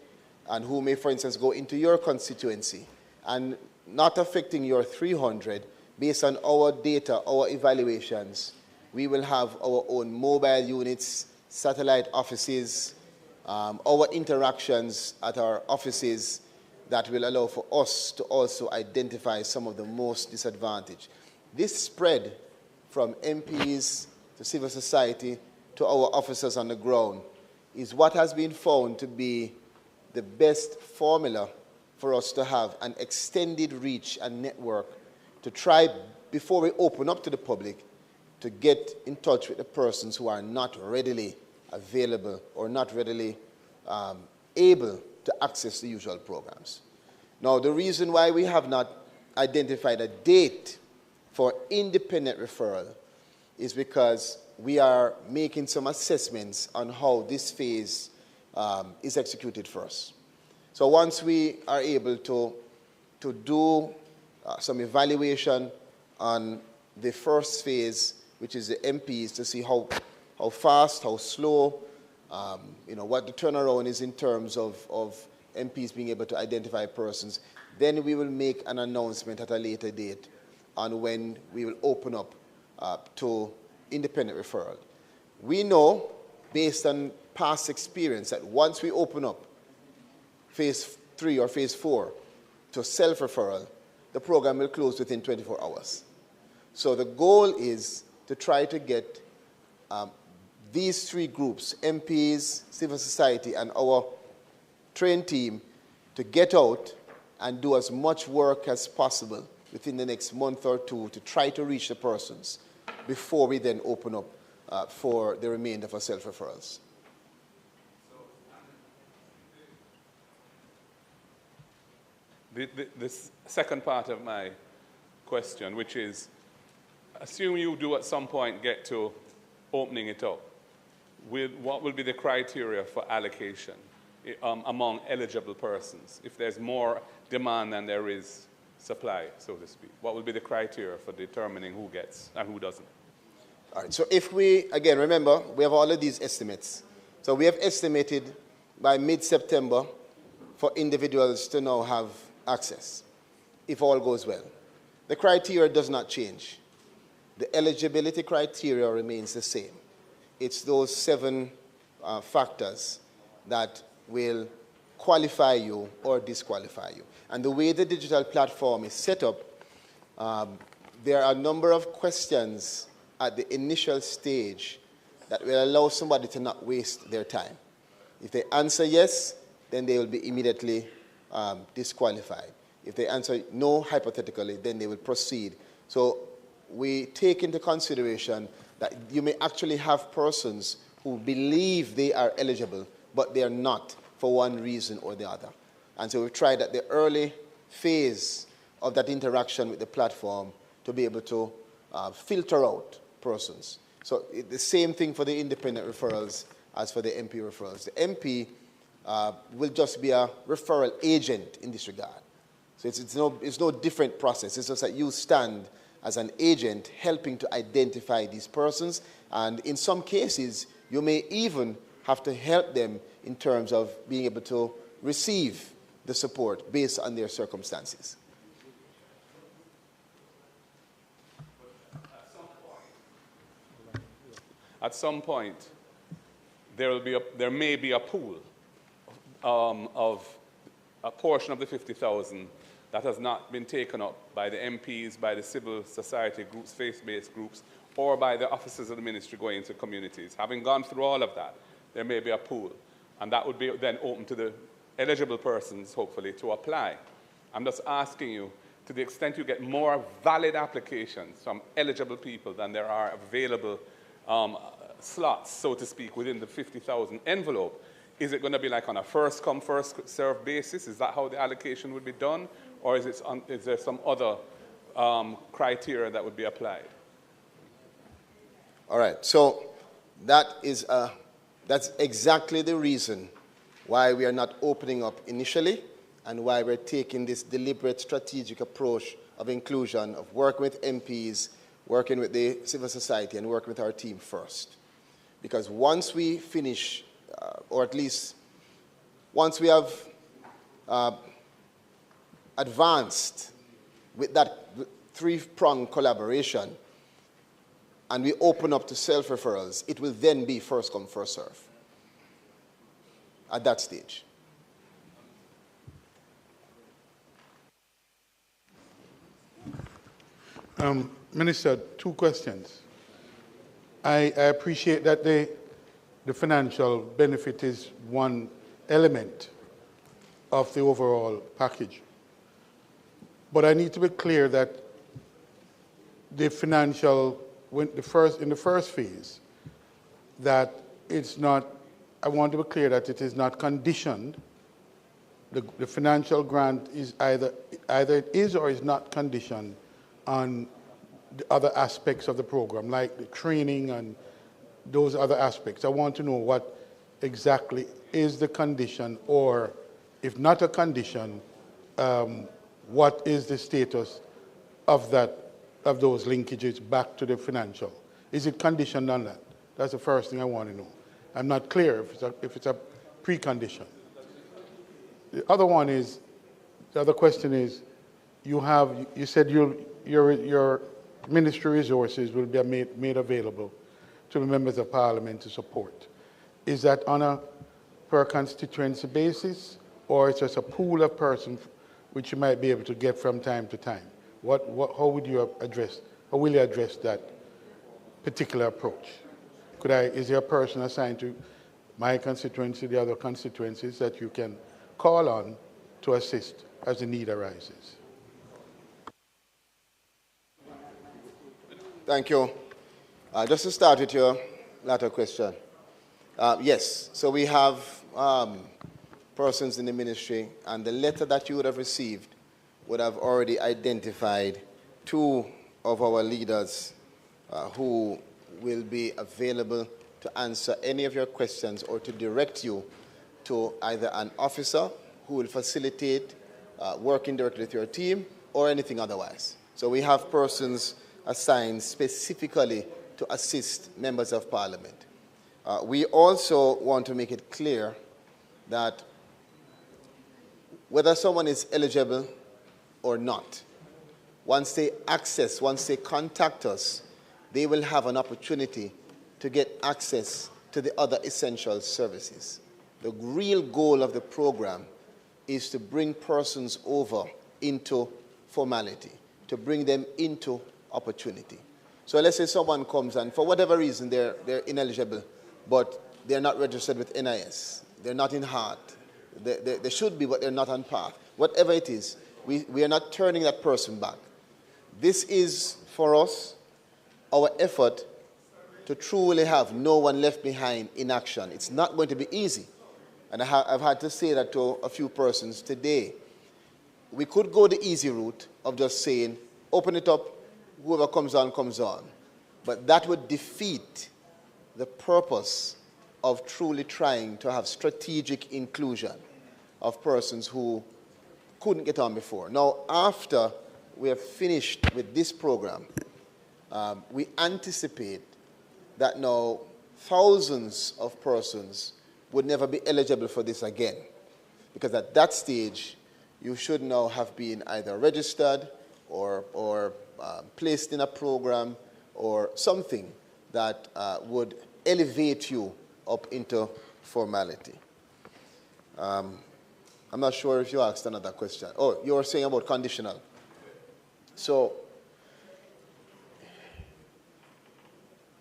and who may, for instance, go into your constituency and not affecting your 300, based on our data, our evaluations, we will have our own mobile units, satellite offices, our interactions at our offices that will allow for us to also identify some of the most disadvantaged. This spread from MPs to civil society to our officers on the ground is what has been found to be the best formula for us to have an extended reach and network to try, before we open up to the public, to get in touch with the persons who are not readily available or not readily able to access the usual programs. Now, the reason why we have not identified a date for independent referral is because we are making some assessments on how this phase is executed for us. So once we are able to do some evaluation on the first phase, which is the MPs, to see how fast, how slow, what the turnaround is in terms of MPs being able to identify persons, then we will make an announcement at a later date on when we will open up to independent referral. We know, based on past experience, that once we open up phase 3 or phase 4 to self-referral, the program will close within 24 hours. So the goal is to try to get these 3 groups, MPs, civil society, and our trained team, to get out and do as much work as possible within the next month or 2 to try to reach the persons before we then open up for the remainder for self-referrals.
The second part of my question, which is, assume you do at some point get to opening it up, what will be the criteria for allocation among eligible persons? If there's more demand than there is supply, so to speak, what will be the criteria for determining who gets and who doesn't?
All right, so if we, again, remember, we have all of these estimates. So we have estimated by mid-September for individuals to now have access, if all goes well. The criteria does not change. The eligibility criteria remains the same. It's those 7 factors that will qualify you or disqualify you. And the way the digital platform is set up, there are a number of questions at the initial stage that will allow somebody to not waste their time. If they answer yes, then they will be immediately disqualified. If they answer no, hypothetically, then they will proceed. So we take into consideration that you may actually have persons who believe they are eligible, but they are not for one reason or the other. And so we've tried at the early phase of that interaction with the platform to be able to filter out persons. So the same thing for the independent referrals as for the MP referrals. The MP will just be a referral agent in this regard. So it's no different process. It's just that you stand as an agent helping to identify these persons, and in some cases, you may even have to help them in terms of being able to receive the support based on their circumstances.
At some point, there may be a pool of a portion of the 50,000 that has not been taken up by the MPs, by the civil society groups, faith-based groups, or by the officers of the ministry going into communities. Having gone through all of that, there may be a pool, and that would be then open to the eligible persons, hopefully, to apply. I'm just asking you, to the extent you get more valid applications from eligible people than there are available slots, so to speak, within the 50,000 envelope, is it going to be like on a first-come, first-served basis? Is that how the allocation would be done? Or is there some other criteria that would be applied?
All right, so that's exactly the reason why we are not opening up initially and why we're taking this deliberate strategic approach of inclusion, of working with MPs, working with the civil society, and working with our team first. Because once we finish, or at least once we have advanced with that 3-pronged collaboration and we open up to self-referrals, it will then be first come, first serve at that stage.
Minister, 2 questions. I appreciate that the financial benefit is one element of the overall package. But I need to be clear that the financial, in the first phase, that it's not, I want to be clear that it is not conditioned. The financial grant is either it is or is not conditioned on the other aspects of the program, like the training and those other aspects. I want to know what exactly is the condition, or if not a condition, what is the status of those linkages back to the financial? Is it conditioned on that? That's the first thing I want to know. I'm not clear if it's a precondition. The other question is, you said your ministry resources will be made available to the members of parliament to support. Is that on a per constituency basis, or it's just a pool of persons which you might be able to get from time to time? How would you address, how will you address that particular approach? Is there a person assigned to my constituency, the other constituencies that you can call on to assist as the need arises?
Thank you. Just to start with your latter question. Yes, so we have persons in the ministry, and the letter that you would have received would have already identified 2 of our leaders who will be available to answer any of your questions or to direct you to either an officer who will facilitate working directly with your team or anything otherwise. So we have persons assigned specifically to assist members of parliament. We also want to make it clear that whether someone is eligible or not, once they contact us, they will have an opportunity to get access to the other essential services. The real goal of the program is to bring persons over into formality, to bring them into opportunity. So let's say someone comes and for whatever reason they're ineligible, but they're not registered with NIS, they're not in HEART, they should be, but they're not on PAC. Whatever it is, we are not turning that person back. This is, for us, our effort to truly have no one left behind in action. It's not going to be easy. And I've had to say that to a few persons today. We could go the easy route of just saying, open it up, whoever comes on, comes on. But that would defeat the purpose of truly trying to have strategic inclusion of persons who couldn't get on before. Now, after we have finished with this program, we anticipate that now thousands of persons would never be eligible for this again. Because at that stage, you should now have been either registered or placed in a program or something that would elevate you up into formality. I'm not sure if you asked another question. Oh, you were saying about conditional. So,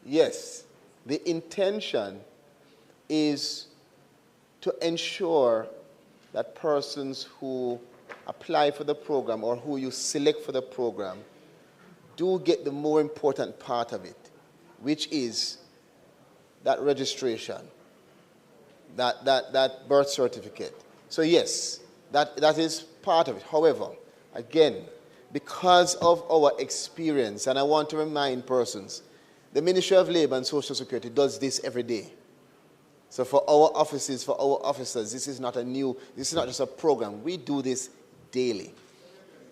yes, the intention is to ensure that persons who apply for the program or who you select for the program do get the more important part of it, which is that registration, that birth certificate. So yes, that is part of it. However, again, because of our experience, and I want to remind persons, the Ministry of Labour and Social Security does this every day. So for our offices, for our officers, this is not just a program. We do this daily.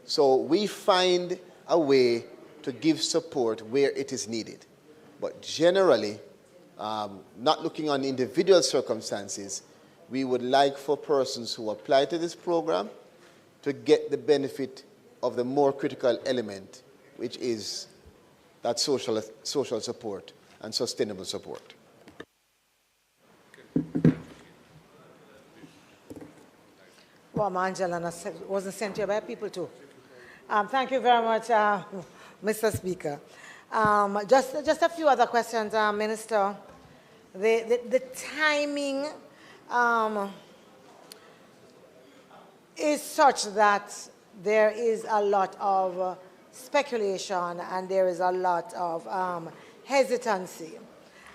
So we find a way to give support where it is needed. But generally, not looking on individual circumstances, we would like for persons who apply to this program to get the benefit of the more critical element, which is that social support and sustainable support.
Well, Angela wasn't sent here by people too. Thank you very much, Mr. Speaker. Just a few other questions, Minister. The timing is such that there is a lot of speculation and there is a lot of hesitancy.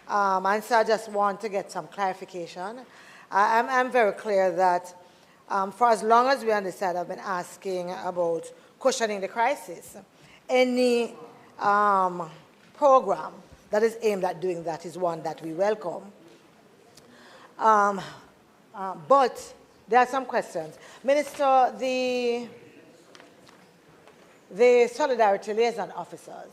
And so I just want to get some clarification. I'm very clear that for as long as we on this side have been asking about cushioning the crisis, any program that is aimed at doing that is one that we welcome. But there are some questions. Minister, the Solidarity Liaison Officers,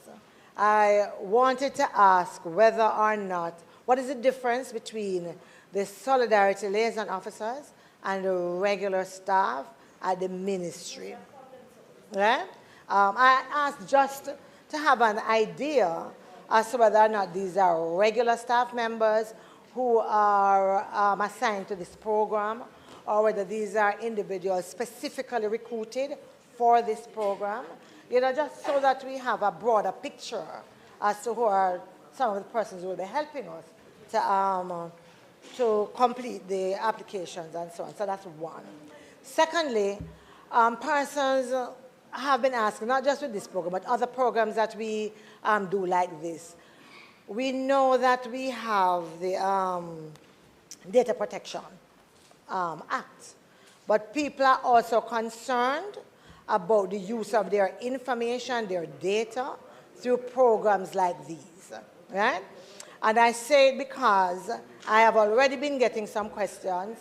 I wanted to ask whether or not, what is the difference between the Solidarity Liaison Officers and the regular staff at the ministry? Right? I asked just to have an idea as to whether or not these are regular staff members who are assigned to this program, or whether these are individuals specifically recruited for this program, just so that we have a broader picture as to who are some of the persons who will be helping us to complete the applications and so on. So that's one. Secondly, persons have been asking, not just with this program, but other programs that we do like this. We know that we have the Data Protection Act, but people are also concerned about the use of their information, their data, through programs like these, right? And I say it because I have already been getting some questions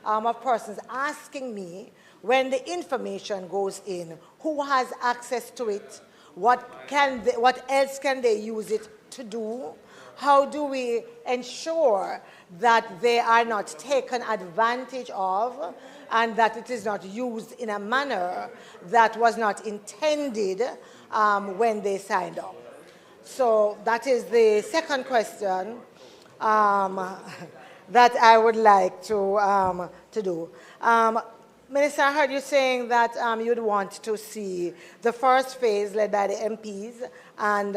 of persons asking me, when the information goes in, who has access to it, what else can they use it to do, how do we ensure that they are not taken advantage of and that it is not used in a manner that was not intended when they signed up. So that is the second question that I would like to do. Minister, I heard you saying that you'd want to see the first phase led by the MPs and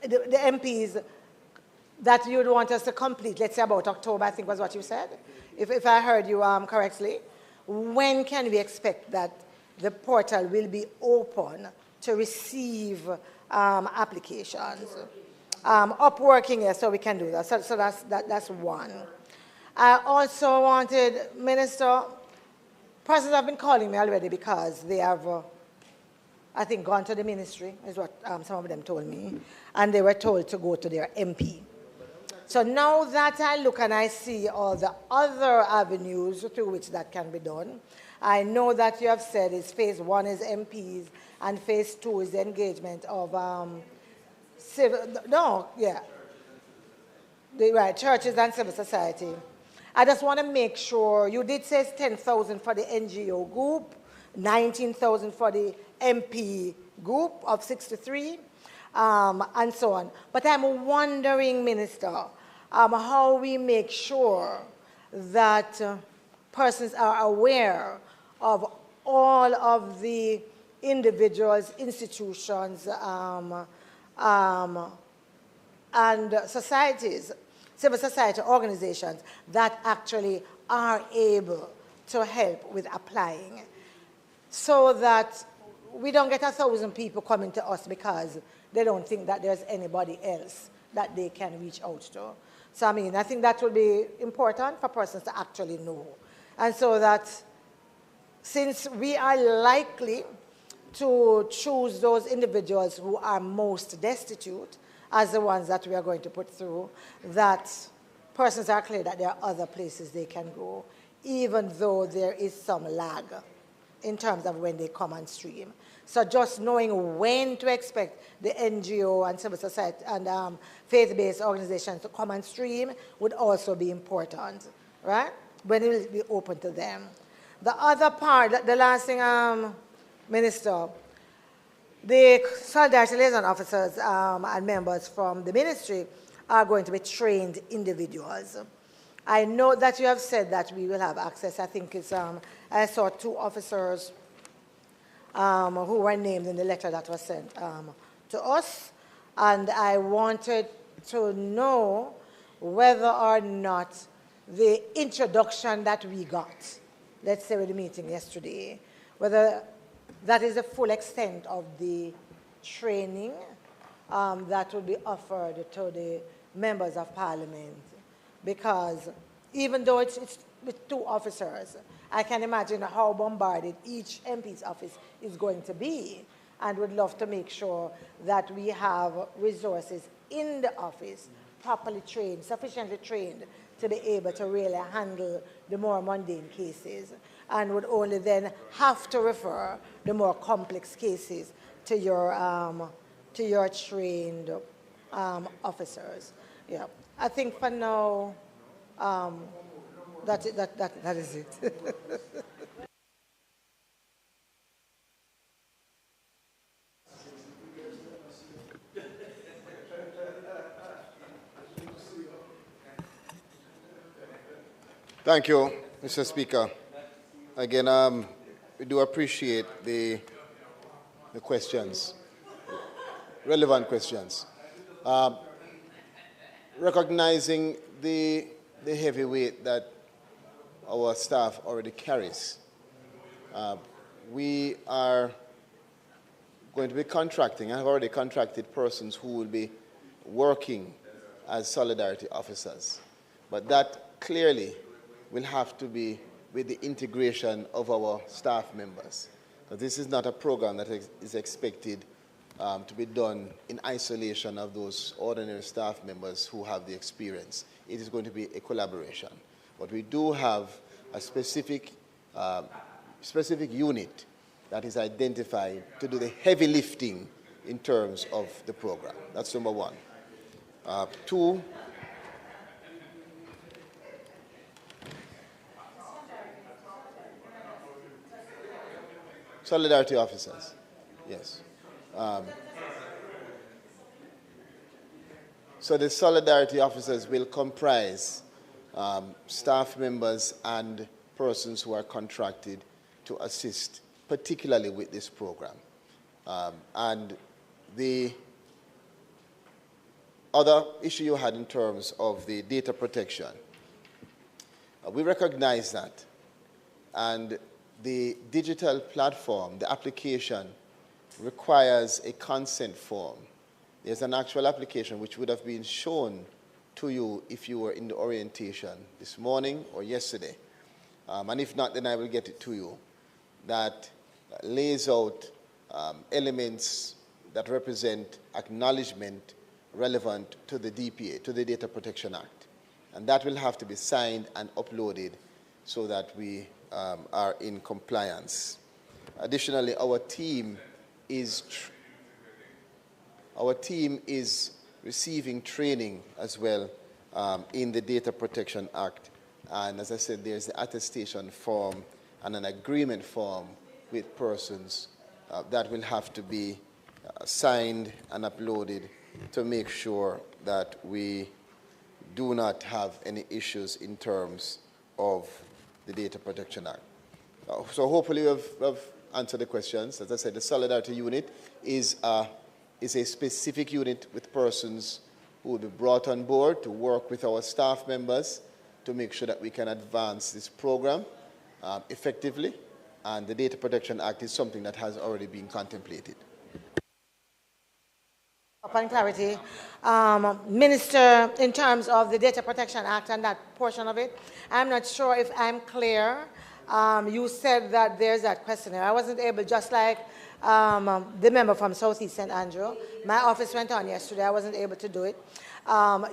the MPs that you'd want us to complete, let's say about October, I think was what you said, if I heard you correctly. When can we expect that the portal will be open to receive applications? Upworking, yes, so we can do that. So that's one. I also wanted, Minister, persons have been calling me already because they have, I think, gone to the ministry, is what some of them told me, and they were told to go to their MP. So now that I look and I see all the other avenues through which that can be done, I know that you have said is phase one is MPs and phase two is the engagement of churches and civil society. I just want to make sure, you did say 10,000 for the NGO group, 19,000 for the MP group of 63, and so on. But I'm wondering, Minister, how we make sure that persons are aware of all of the individuals, institutions, and societies, civil society organizations that actually are able to help with applying, so that we don't get 1,000 people coming to us because they don't think that there's anybody else that they can reach out to. So, I mean, I think that will be important for persons to actually know. And so that since we are likely to choose those individuals who are most destitute as the ones that we are going to put through, that persons are clear that there are other places they can go, even though there is some lag in terms of when they come on stream. So just knowing when to expect the NGO and civil society and faith-based organizations to come on stream would also be important, right? When it will be open to them. The other part, the last thing, Minister, the Solidarity Liaison officers and members from the ministry are going to be trained individuals. I know that you have said that we will have access. I think it's, I saw 2 officers who were named in the letter that was sent to us, and I wanted to know whether or not the introduction that we got, let's say with the meeting yesterday, whether that is the full extent of the training that will be offered to the members of parliament. Because even though it's with 2 officers, I can imagine how bombarded each MP's office is going to be, and would love to make sure that we have resources in the office properly trained, sufficiently trained to be able to really handle the more mundane cases, and would only then have to refer the more complex cases to your trained officers. Yeah, I think for now, that is it.
Thank you, Mr. Speaker. Again, we do appreciate the questions, relevant questions. Recognizing the heavy weight that our staff already carries, we are going to be contracting, and have already contracted persons who will be working as solidarity officers. But that clearly will have to be with the integration of our staff members. So this is not a program that is expected to be done in isolation of those ordinary staff members who have the experience. It is going to be a collaboration. But we do have a specific unit that is identified to do the heavy lifting in terms of the program. That's number one. Two, solidarity officers, yes. So the solidarity officers will comprise staff members and persons who are contracted to assist particularly with this program. And the other issue you had in terms of the data protection, we recognize that. And the digital platform, the application, requires a consent form. There's an actual application which would have been shown to you if you were in the orientation this morning or yesterday. And if not, then I will get it to you. That lays out elements that represent acknowledgement relevant to the DPA, to the Data Protection Act. And that will have to be signed and uploaded so that we are in compliance. Additionally, our team is receiving training as well in the Data Protection Act. And as I said, there's the attestation form and an agreement form with persons that will have to be signed and uploaded to make sure that we do not have any issues in terms of the Data Protection Act. So hopefully we've answered the questions. As I said, the Solidarity Unit is a specific unit with persons who will be brought on board to work with our staff members to make sure that we can advance this program effectively. And the Data Protection Act is something that has already been contemplated.
Upon clarity, Minister, in terms of the Data Protection Act and that portion of it, I'm not sure if I'm clear. You said that there's that questionnaire. I wasn't able, just like the member from Southeast St. Andrew. My office went on yesterday. I wasn't able to do it.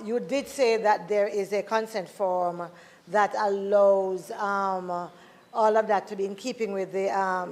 You did say that there is a consent form that allows all of that to be in keeping with the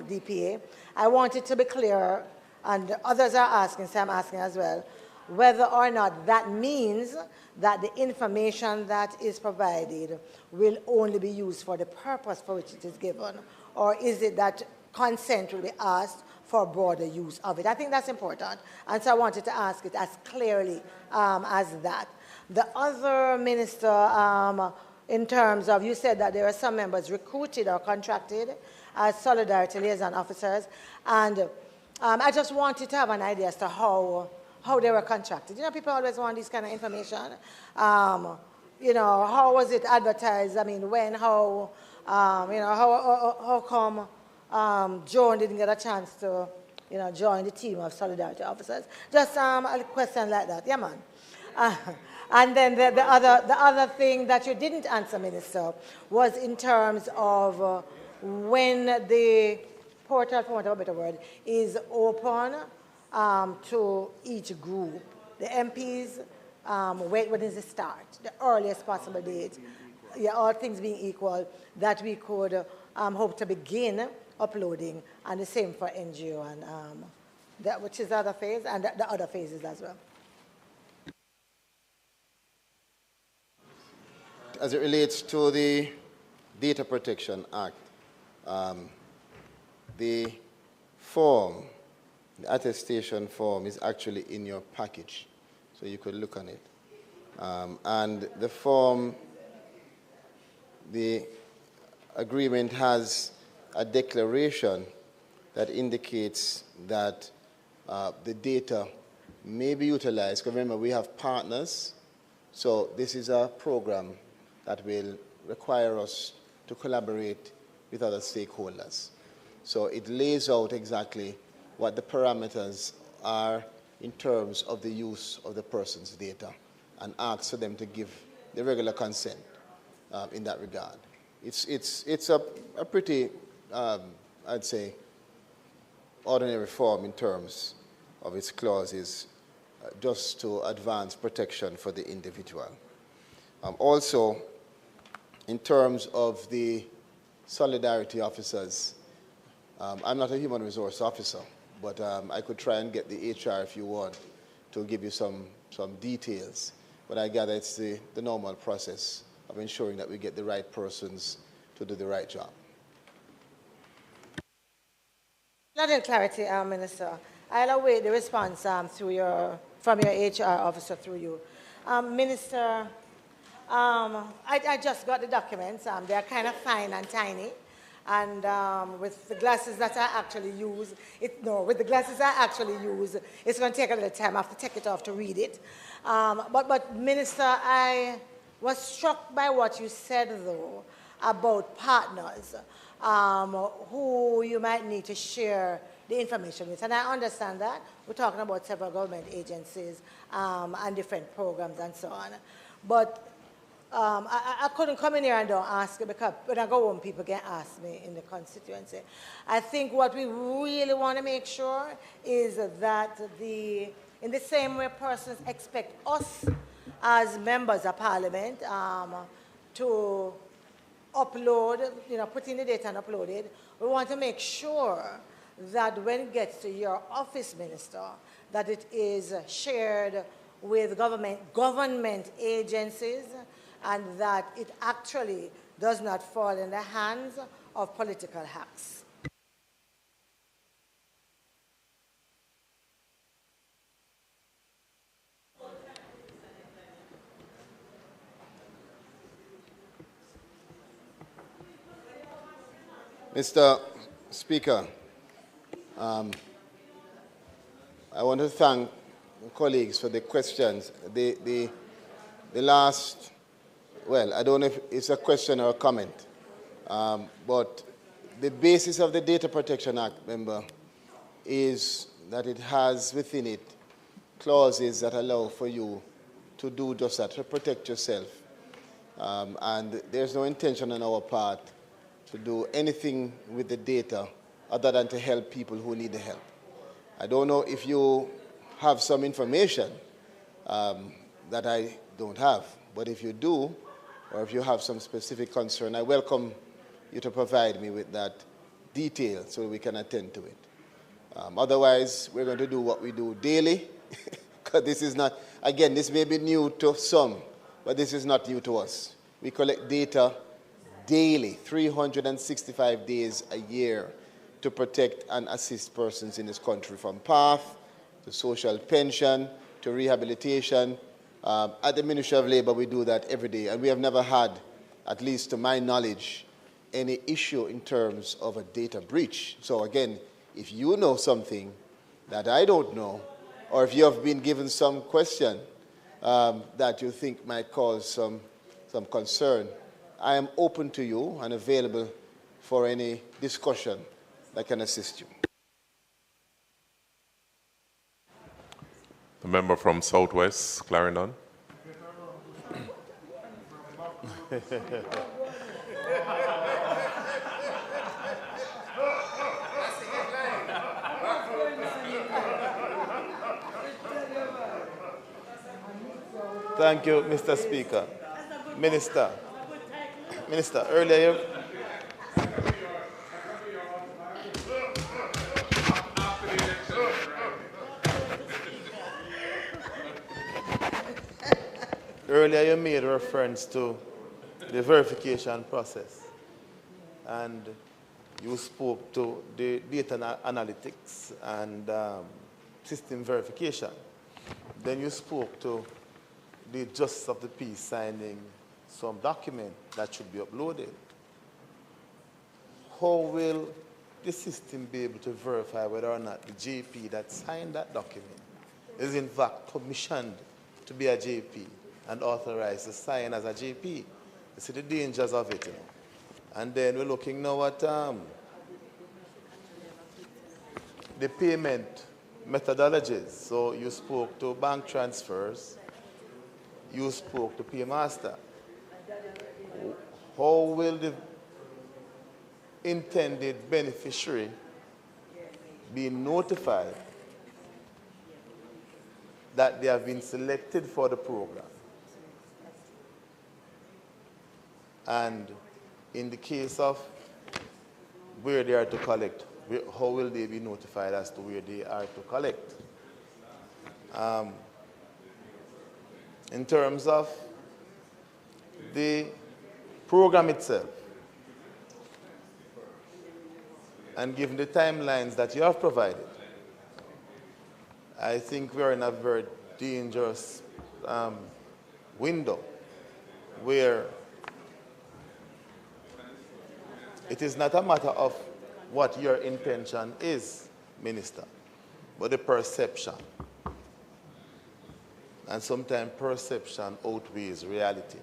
DPA. I want it to be clear, and others are asking, so I'm asking as well, whether or not that means that the information that is provided will only be used for the purpose for which it is given, or is it that consent will be asked for broader use of it? I think that's important, and so I wanted to ask it as clearly as that. The other, Minister, in terms of, you said that there are some members recruited or contracted as Solidarity Liaison Officers, and I just wanted to have an idea as to how they were contracted. You know, people always want this kind of information. You know, how was it advertised? I mean, when, how, you know, how come Joan didn't get a chance to, you know, join the team of Solidarity Officers? Just a question like that. Yeah, man. And then the other thing that you didn't answer, Minister, was in terms of when the portal, for want of a better word, is open to each group. The MPs, when is the start? The earliest possible date. Yeah, all things being equal, that we could hope to begin uploading, and the same for NGO, and which is the other phase, and the other phases as well.
As it relates to the Data Protection Act, the form, the attestation form, is actually in your package, so you could look on it. And the form the agreement has a declaration that indicates that the data may be utilized. Because remember, we have partners, so this is a program that will require us to collaborate with other stakeholders. So it lays out exactly what the parameters are in terms of the use of the person's data and asks for them to give the regular consent in that regard. It's a pretty, I'd say, ordinary form in terms of its clauses, just to advance protection for the individual. Also, in terms of the solidarity officers, I'm not a human resource officer, but I could try and get the HR, if you want, to give you some details. But I gather it's the normal process of ensuring that we get the right persons to do the right job.
Not in clarity, Minister. I'll await the response from your HR officer through you. Minister, I just got the documents. They're kind of fine and tiny. And with the glasses that I actually use, it's going to take a little time. I have to take it off to read it. But Minister, I was struck by what you said, though, about partners who you might need to share the information with. And I understand that. We're talking about several government agencies and different programs and so on. But I couldn't come in here and don't ask you, because when I go home, people can ask me in the constituency. I think what we really want to make sure is that in the same way persons expect us as members of parliament to upload, put in the data and upload it, we want to make sure that when it gets to your office, Minister, that it is shared with government agencies, and that it actually does not fall in the hands of political hacks.
Mr. Speaker, I want to thank colleagues for the questions. The last, well, I don't know if it's a question or a comment, but the basis of the Data Protection Act, member, is that it has within it clauses that allow for you to do just that, to protect yourself. And there's no intention on our part to do anything with the data other than to help people who need the help. I don't know if you have some information that I don't have, but if you do, or if you have some specific concern, I welcome you to provide me with that detail so we can attend to it. Otherwise, we're going to do what we do daily, because this is not, again, this may be new to some, but this is not new to us. We collect data daily, 365 days a year, to protect and assist persons in this country, from PATH to social pension to rehabilitation. At the Ministry of Labour, we do that every day, and we have never had, at least to my knowledge, any issue in terms of a data breach. So again, if you know something that I don't know, or if you have been given some question that you think might cause some concern, I am open to you and available for any discussion that can assist you.
The member from Southwest, Clarendon.
Thank you, Mr. Speaker. Minister, earlier you made reference to the verification process, and you spoke to the data analytics and system verification. Then you spoke to the Justice of the Peace signing some document that should be uploaded. How will the system be able to verify whether or not the JP that signed that document is in fact commissioned to be a JP and authorized to sign as a JP? You see the dangers of it, you know. And then we're looking now at the payment methodologies. So you spoke to bank transfers, you spoke to Paymaster. How will the intended beneficiary be notified that they have been selected for the program? And in the case of where they are to collect, how will they be notified as to where they are to collect? In terms of the program itself, and given the timelines that you have provided, I think we're in a very dangerous window where it is not a matter of what your intention is, Minister, but the perception. And sometimes perception outweighs reality.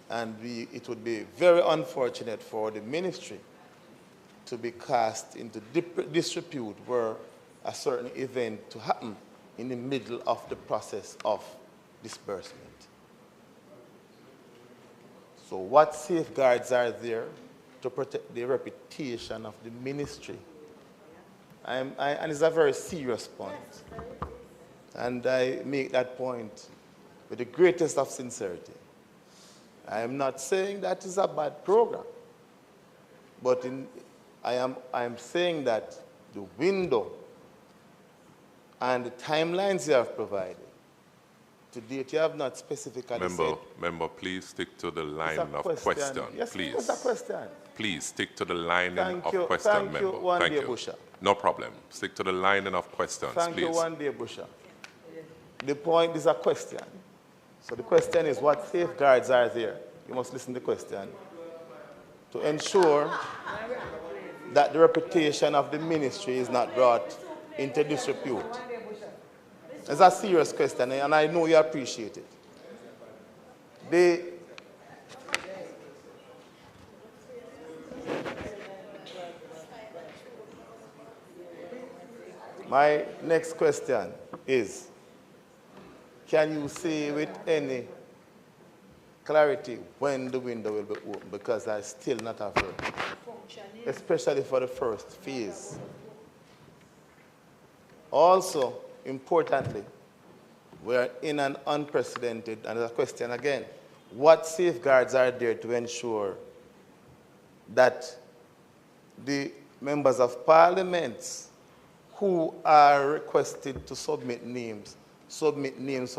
And it would be very unfortunate for the ministry to be cast into disrepute were a certain event to happen in the middle of the process of disbursement. So what safeguards are there to protect the reputation of the ministry? And it's a very serious point. And I make that point with the greatest of sincerity. I am not saying that is a bad program, but I am saying that the window and the timelines you have provided, to date you have not specifically said.
Member, please stick to the line of question.
Yes,
please.
What's the question?
Please stick to the lining of question,
thank
member.
You, one
thank
day,
you.
Busha.
No problem. Stick to the lining of questions,
thank
please.
You, one day, Busha. The point is a question. So the question is, what safeguards are there? You must listen to the question. To ensure that the reputation of the ministry is not brought into disrepute. It's a serious question, and I know you appreciate it. My next question is, can you say with any clarity when the window will be open? Because I still not have heard, especially for the first phase. Also, importantly, we are in an unprecedented, and the question again, what safeguards are there to ensure that the members of parliament who are requested to submit names for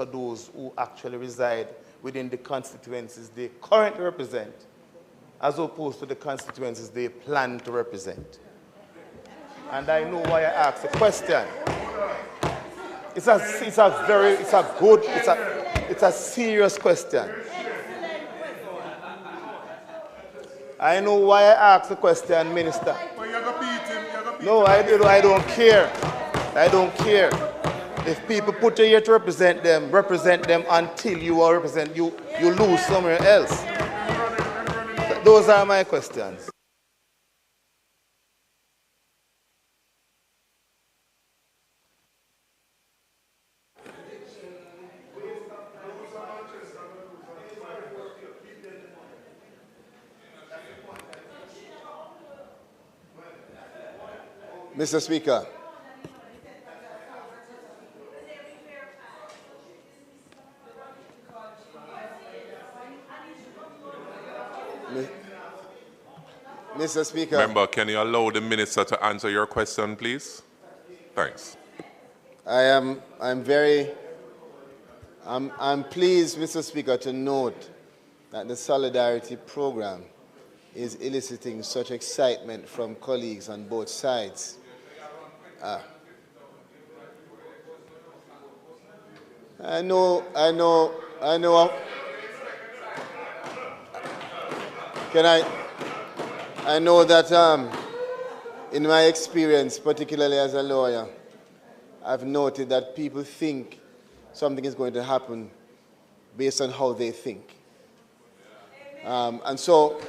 those who actually reside within the constituencies they currently represent, as opposed to the constituencies they plan to represent? And I know why I asked the question. It's a serious question. I know why I asked the question, Minister. No, I don't care. I don't care. If people put you here to represent them until you are represent you lose somewhere else. Those are my questions.
Mr. Speaker. Mr. Speaker.
Member, can you allow the minister to answer your question, please? Thanks.
I'm pleased, Mr. Speaker, to note that the Solidarity Program is eliciting such excitement from colleagues on both sides. I know I know that in my experience, particularly as a lawyer, I've noted that people think something is going to happen based on how they think. And so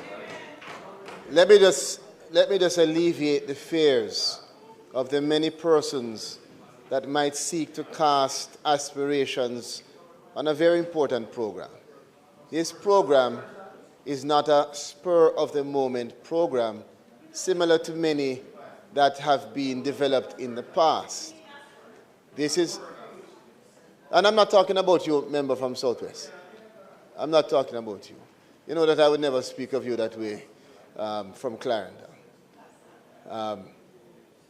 let me just alleviate the fears of the many persons that might seek to cast aspirations on a very important program. This program is not a spur-of-the-moment program, similar to many that have been developed in the past. This is, and I'm not talking about you, member from Southwest. I'm not talking about you. You know that I would never speak of you that way from Clarendon.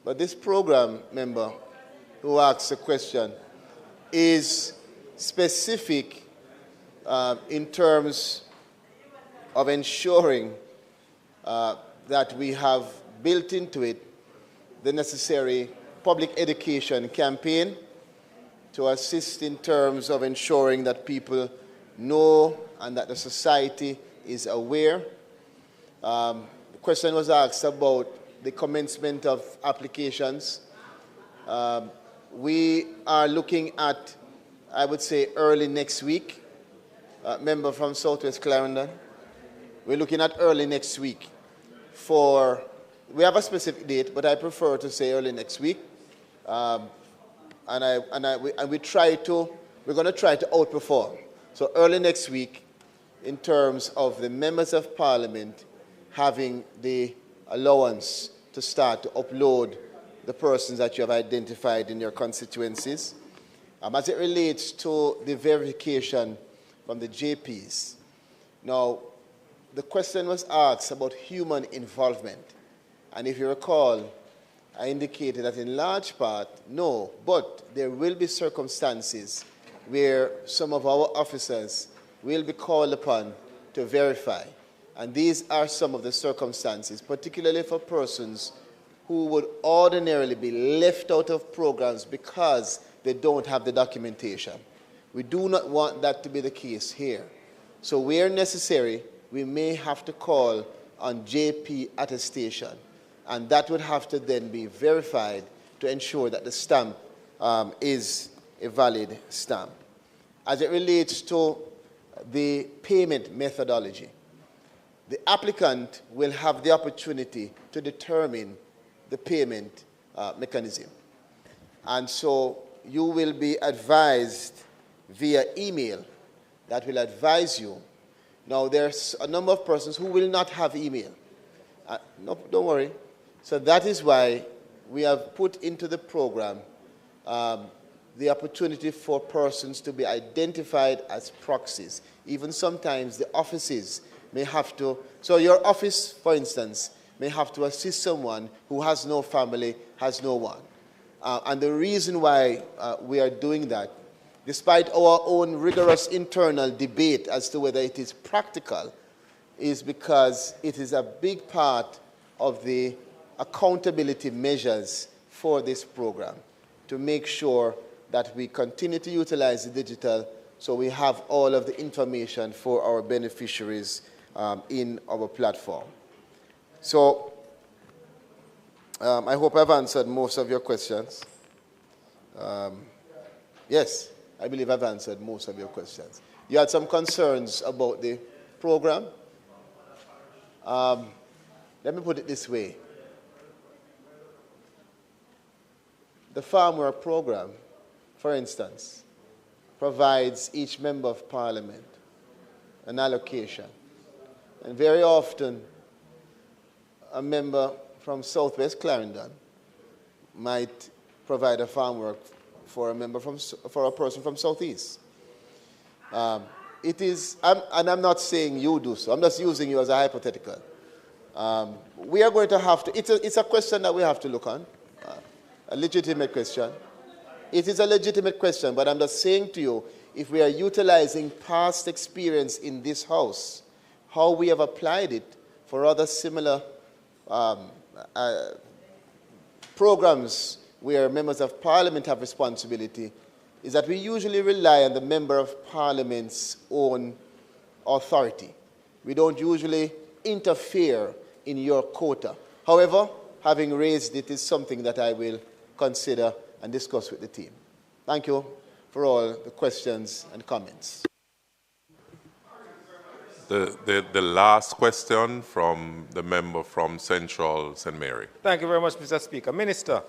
But this program, member, who asked the question, is specific in terms of ensuring that we have built into it the necessary public education campaign to assist in terms of ensuring that people know and that the society is aware. The question was asked about the commencement of applications. We are looking at, I would say, early next week. Member from Southwest Clarendon. We're looking at early next week for, we have a specific date, but I prefer to say early next week. We're going to try to outperform. So early next week, in terms of the members of parliament having the allowance to start to upload the persons that you have identified in your constituencies. As it relates to the verification from the JPs. Now, the question was asked about human involvement. And if you recall, I indicated that in large part, no, but there will be circumstances where some of our officers will be called upon to verify. And these are some of the circumstances, particularly for persons who would ordinarily be left out of programs because they don't have the documentation. We do not want that to be the case here. So where necessary, we may have to call on JP attestation, and that would have to then be verified to ensure that the stamp is a valid stamp. As it relates to the payment methodology, the applicant will have the opportunity to determine the payment mechanism. And so you will be advised via email that will advise you. Now, there's a number of persons who will not have email. No, don't worry. So that is why we have put into the program the opportunity for persons to be identified as proxies. Even sometimes the offices may have to, so your office, for instance, may have to assist someone who has no family, has no one. And the reason why we are doing that, despite our own rigorous internal debate as to whether it is practical, is because it is a big part of the accountability measures for this program to make sure that we continue to utilize the digital so we have all of the information for our beneficiaries in our platform. So I hope I've answered most of your questions. Yes, I believe I've answered most of your questions. You had some concerns about the program. Let me put it this way. The Farm Work program, for instance, provides each member of parliament an allocation. And very often, a member from Southwest Clarendon might provide a farm work for a person from Southeast. It is, and I'm not saying you do so, I'm just using you as a hypothetical. We are going to have to, it's a question that we have to look on, a legitimate question. It is a legitimate question, but I'm just saying to you, if we are utilizing past experience in this House, how we have applied it for other similar programs where members of parliament have responsibility, is that we usually rely on the member of parliament's own authority. We don't usually interfere in your quota. However, having raised it is something that I will consider and discuss with the team. Thank you for all the questions and comments.
The last question from the member from Central St. Mary.
Thank you very much, Mr. Speaker. Minister,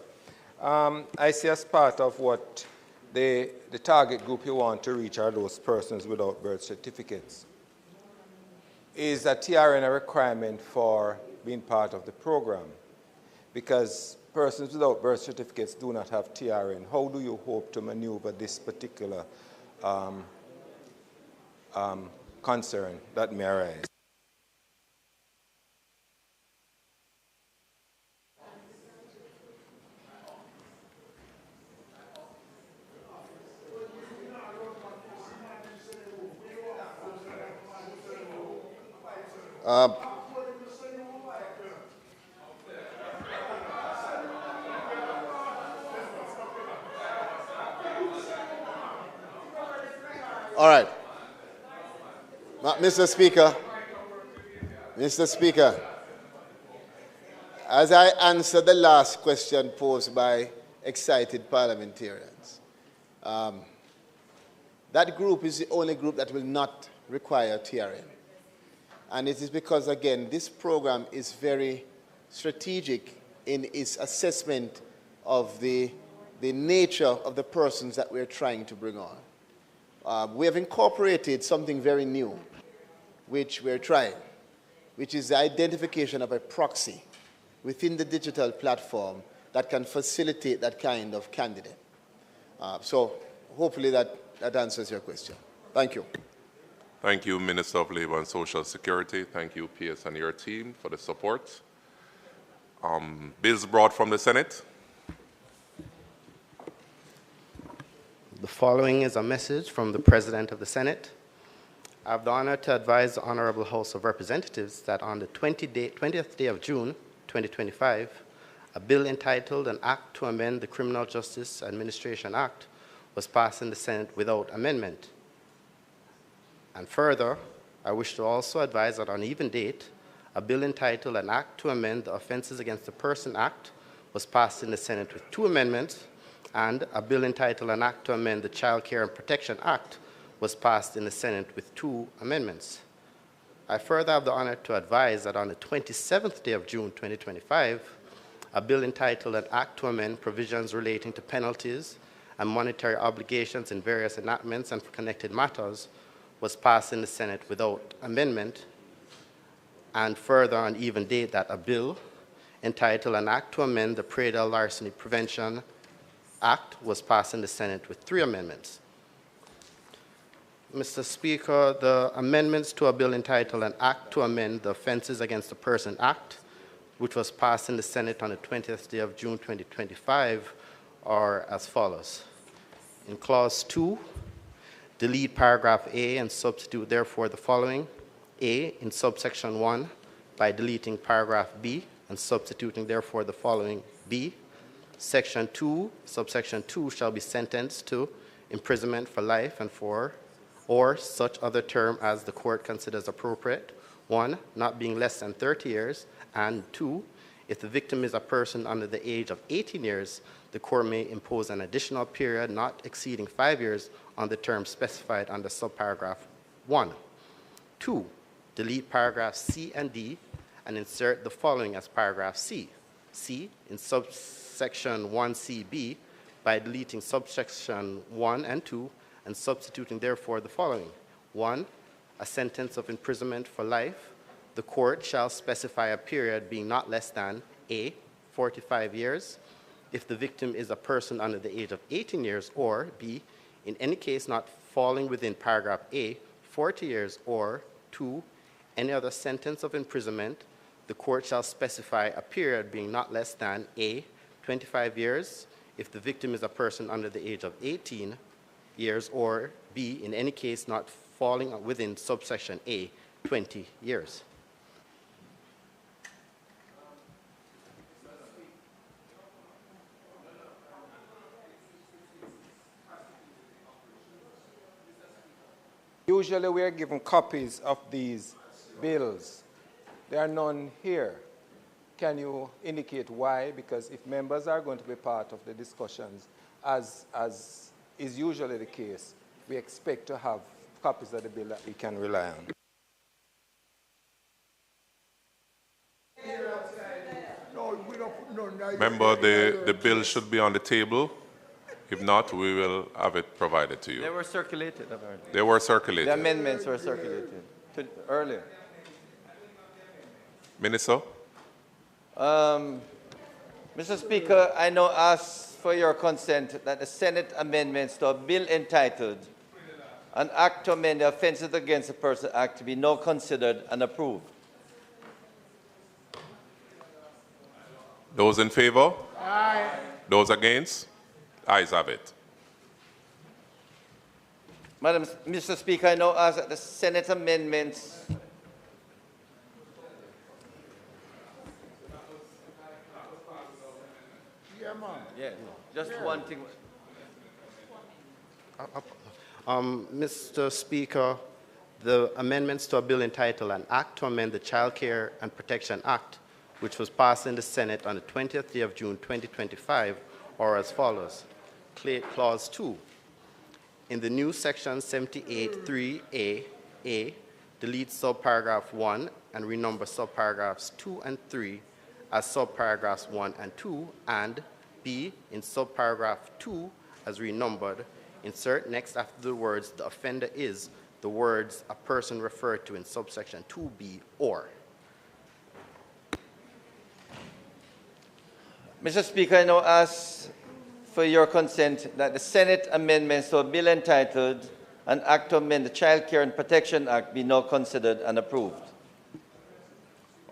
I see as part of what the target group you want to reach are those persons without birth certificates. Is a TRN a requirement for being part of the program? Because persons without birth certificates do not have TRN. How do you hope to maneuver this particular concern that may arise?
All right. Mr. Speaker, as I answer the last question posed by excited parliamentarians, that group is the only group that will not require TRN. And it is because, again, this program is very strategic in its assessment of the nature of the persons that we're trying to bring on. We have incorporated something very new, which we're trying, which is the identification of a proxy within the digital platform that can facilitate that kind of candidate. So hopefully that answers your question. Thank you.
Thank you, Minister of Labour and Social Security. Thank you, PS and your team, for the support. Bills brought from the Senate.
The following is a message from the President of the Senate. I have the honor to advise the Honorable House of Representatives that on the 20th day of June, 2025, a bill entitled An Act to Amend the Criminal Justice Administration Act was passed in the Senate without amendment. And further, I wish to also advise that on an even date, a bill entitled An Act to Amend the Offences Against the Person Act was passed in the Senate with 2 amendments, and a bill entitled An Act to Amend the Child Care and Protection Act was passed in the Senate with 2 amendments. I further have the honor to advise that on the 27th day of June 2025, a bill entitled An Act to Amend Provisions Relating to Penalties and Monetary Obligations in Various Enactments and for Connected Matters was passed in the Senate without amendment. And further, on even date, that a bill entitled An Act to Amend the Parental Larceny Prevention Act was passed in the Senate with 3 amendments. Mr. Speaker, the amendments to a bill entitled An Act to Amend the Offences Against the Person Act, which was passed in the Senate on the 20th day of June 2025, are as follows. In Clause 2, delete paragraph A and substitute therefore the following. A in subsection 1 by deleting paragraph B and substituting therefore the following B. Section 2, subsection 2 shall be sentenced to imprisonment for life and for or such other term as the court considers appropriate. 1, not being less than 30 years, and 2, if the victim is a person under the age of 18 years, the court may impose an additional period not exceeding 5 years on the term specified under subparagraph 1. 2, delete paragraphs C and D and insert the following as paragraph C. C in subsection 1CB by deleting subsection 1 and 2 and substituting therefore the following. 1, a sentence of imprisonment for life. The court shall specify a period being not less than A, 45 years, if the victim is a person under the age of 18 years, or B, in any case not falling within paragraph A, 40 years, or 2, any other sentence of imprisonment, the court shall specify a period being not less than A, 25 years, if the victim is a person under the age of 18 years, or B, in any case not falling within subsection A, 20 years.
Usually we are given copies of these bills There are none here. Can you indicate why? Because if members are going to be part of the discussions, as is usually the case, we expect to have copies of the bill that we can rely on.
Member, the bill should be on the table. If not, we will have it provided to you.
They were circulated, apparently.
They were circulated.
The amendments were circulated earlier.
Minister?
Mr. Speaker, I now ask for your consent that the Senate amendments to a bill entitled An Act to Amend the Offences Against a Person Act be now considered and approved.
Those in favor?
Aye.
Those against? Ayes have it.
Mr. Speaker, I now ask that the Senate amendments Yeah, just one thing.
Mr. Speaker, the amendments to a bill entitled An Act to Amend the Child Care and Protection Act, which was passed in the Senate on the 20th day of June 2025, are as follows. Clause 2. In the new section 78(3)A, delete subparagraph 1 and renumber subparagraphs 2 and 3 as subparagraphs 1 and 2, and B, in subparagraph 2 as renumbered, insert next after the words the offender is the words a person referred to in subsection 2B or.
Mr. Speaker, I now ask for your consent that the Senate amendments to a bill entitled An Act to Amend the Child Care and Protection Act be now considered and approved.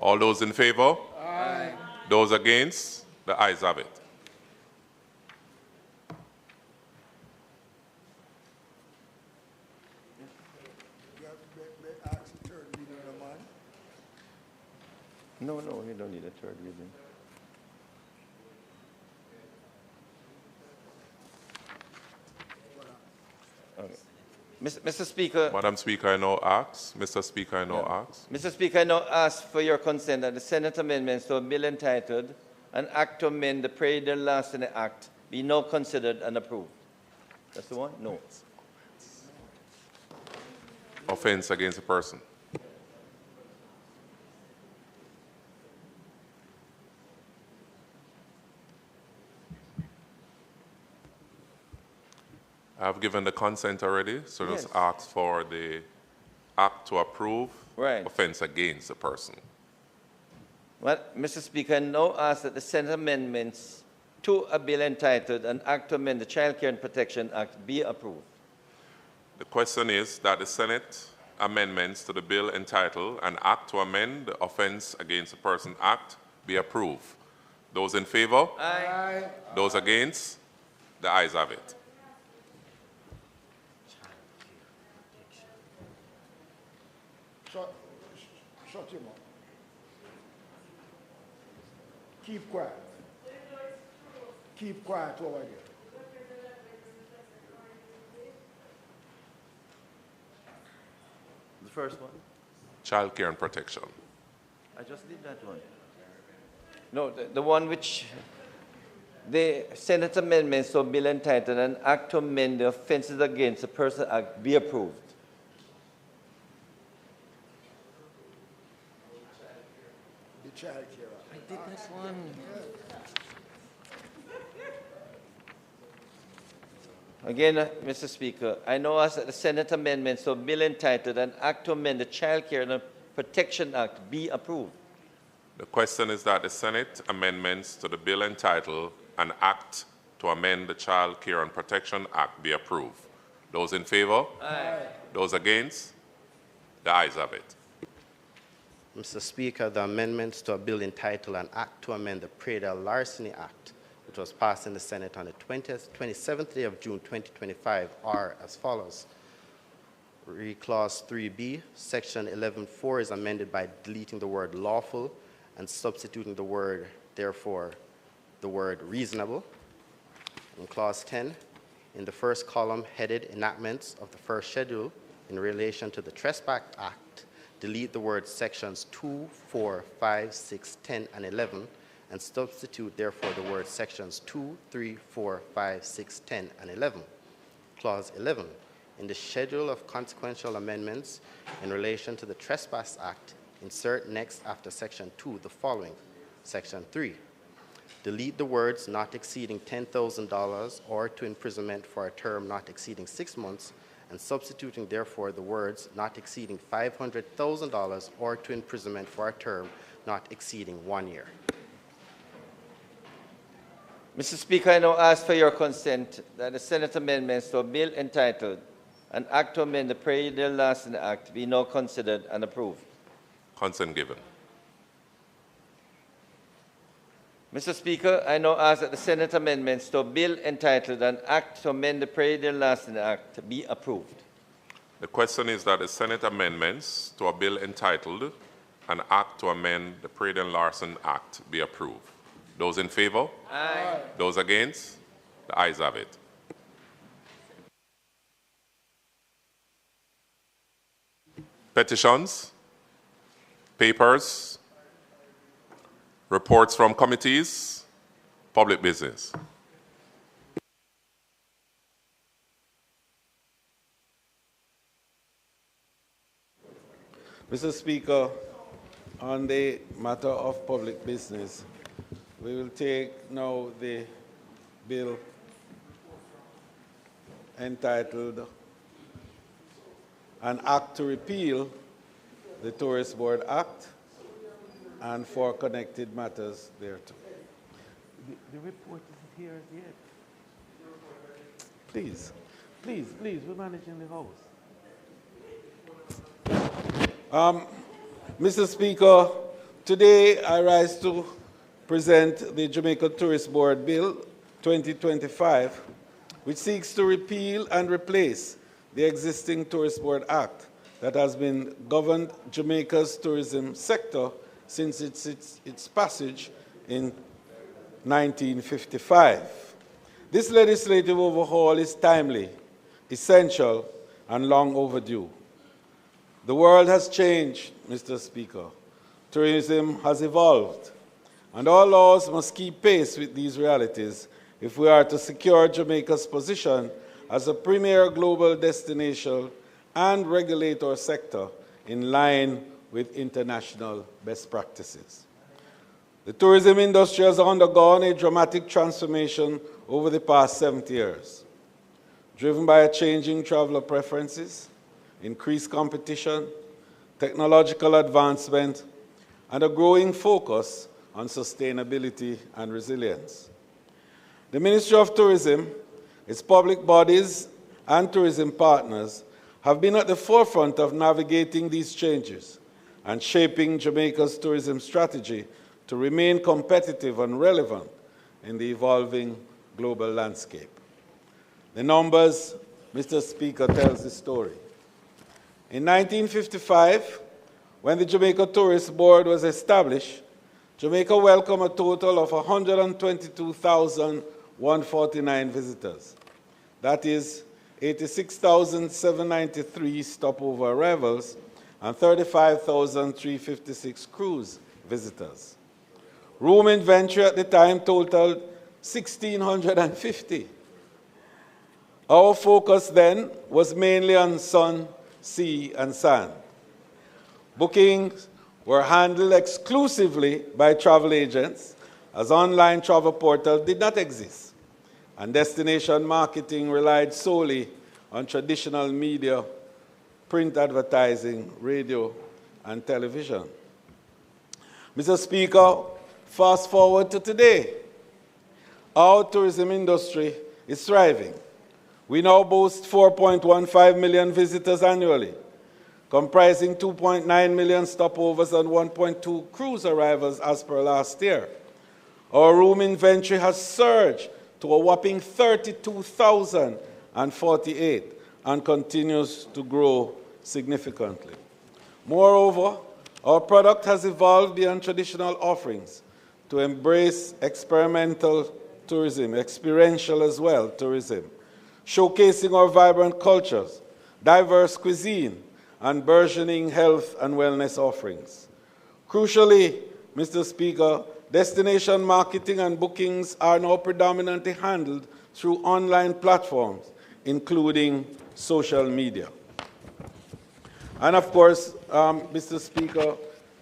All those in favor?
Aye.
Those against? The ayes have it.
No, we don't need a third reading. Okay. Mr. Speaker.
Madam Speaker, I now ask. Mr. Speaker, I now ask.
Mr. Speaker, I now ask for your consent that the Senate amendments to a bill entitled An Act to Amend the Predial Larceny Act be now considered and approved. That's the one? No.
Offense against a person. I've given the consent already, so
Yes.
just ask for the act to approve
Right.
offense against the person.
Well, Mr. Speaker, I now ask that the Senate amendments to a bill entitled An Act to Amend the Child Care and Protection Act be approved.
The question is that the Senate amendments to the bill entitled An Act to Amend the Offense Against a Person Act be approved. Those in favor?
Aye.
Those against? The ayes have it.
Shut him up. Keep quiet. Keep quiet over there.
The first one?
Child care and protection.
I just did that one. No, the one which the Senate amendments to a bill entitled An Act to Amend the Offences Against a Person Act be approved.
The child care.
I did that one. Again, Mr. Speaker, I now ask that the Senate amendments to a bill entitled An Act to Amend the Child Care and Protection Act be approved.
The question is that the Senate amendments to the bill entitled An Act to Amend the Child Care and Protection Act be approved. Those in favor?
Aye.
Those against? The ayes have it.
Mr. Speaker, the amendments to a bill entitled An Act to Amend the Predial Larceny Act, which was passed in the Senate on the 27th day of June 2025, are as follows. Clause 3B, Section 11.4 is amended by deleting the word lawful and substituting the word, therefore, the word reasonable. In Clause 10, in the first column headed enactments of the first schedule in relation to the Trespass Act, delete the words sections 2, 4, 5, 6, 10, and 11, and substitute therefore the words sections 2, 3, 4, 5, 6, 10, and 11. Clause 11. In the schedule of consequential amendments in relation to the Trespass Act, insert next after section 2 the following. Section 3. Delete the words not exceeding $10,000 or to imprisonment for a term not exceeding 6 months, and substituting therefore the words not exceeding $500,000 or to imprisonment for a term not exceeding 1 year.
Mr. Speaker, I now ask for your consent that the Senate amendments to a bill entitled An Act to Amend the Prairie Larceny Act be now considered and approved.
Consent given.
Mr. Speaker, I now ask that the Senate amendments to a bill entitled An Act to Amend the Prairie Larceny Act be approved.
The question is that the Senate amendments to a bill entitled An Act to Amend the Prairie Larceny Act be approved. Those in favor?
Aye.
Those against? The ayes have it. Petitions, papers, reports from committees, public business.
Mr. Speaker, on the matter of public business, we will take now the bill entitled An Act to Repeal the Tourist Board Act and for connected matters thereto. The report isn't here as yet. Please, we're managing the House. Mr. Speaker, today I rise to present the Jamaica Tourist Board Bill 2025, which seeks to repeal and replace the existing Tourist Board Act that has been governed Jamaica's tourism sector since its passage in 1955. This legislative overhaul is timely, essential, and long overdue. The world has changed, Mr. Speaker. Tourism has evolved, and all laws must keep pace with these realities if we are to secure Jamaica's position as a premier global destination and regulator sector in line with international best practices. The tourism industry has undergone a dramatic transformation over the past 70 years, driven by a changing traveler preferences, increased competition, technological advancement, and a growing focus on sustainability and resilience. The Ministry of Tourism, its public bodies, and tourism partners have been at the forefront of navigating these changes and shaping Jamaica's tourism strategy to remain competitive and relevant in the evolving global landscape. The numbers, Mr. Speaker, tells the story. In 1955, when the Jamaica Tourist Board was established, Jamaica welcomed a total of 122,149 visitors. That is 86,793 stopover arrivals and 35,356 cruise visitors. Room inventory at the time totaled 1,650. Our focus then was mainly on sun, sea, and sand. Bookings were handled exclusively by travel agents, as online travel portals did not exist, and destination marketing relied solely on traditional media, print advertising, radio, and television. Mr. Speaker, fast forward to today. Our tourism industry is thriving. We now boast 4.15 million visitors annually, comprising 2.9 million stopovers and 1.2 cruise arrivals as per last year. Our room inventory has surged to a whopping 32,048 and continues to grow significantly. Moreover, our product has evolved beyond traditional offerings to embrace experimental tourism, experiential as well tourism, showcasing our vibrant cultures, diverse cuisine, and burgeoning health and wellness offerings. Crucially, Mr. Speaker, destination marketing and bookings are now predominantly handled through online platforms, including social media. And of course, Mr. Speaker,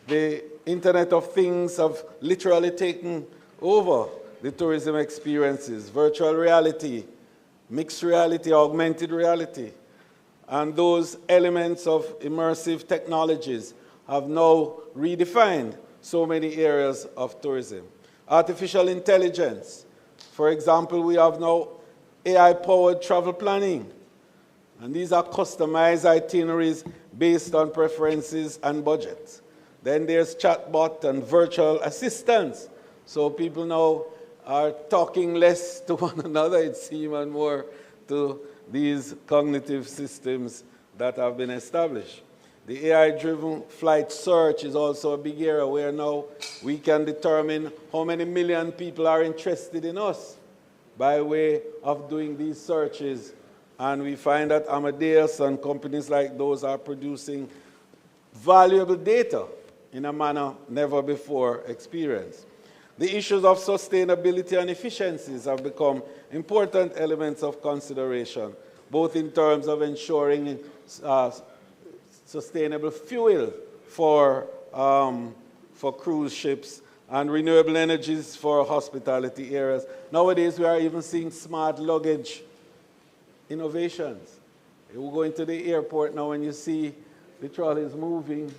the Internet of Things have literally taken over the tourism experiences, virtual reality, mixed reality, augmented reality. And those elements of immersive technologies have now redefined so many areas of tourism. Artificial intelligence. For example, we have now AI-powered travel planning. And these are customized itineraries based on preferences and budgets. Then there's chatbot and virtual assistants. So people now are talking less to one another, it seems, and more to these cognitive systems that have been established. The AI-driven flight search is also a big area where now we can determine how many million people are interested in us by way of doing these searches. And we find that Amadeus and companies like those are producing valuable data in a manner never before experienced. The issues of sustainability and efficiencies have become important elements of consideration, both in terms of ensuring sustainable fuel for cruise ships and renewable energies for hospitality areas. Nowadays, we are even seeing smart luggage innovations. You go into the airport now and you see the trolleys moving,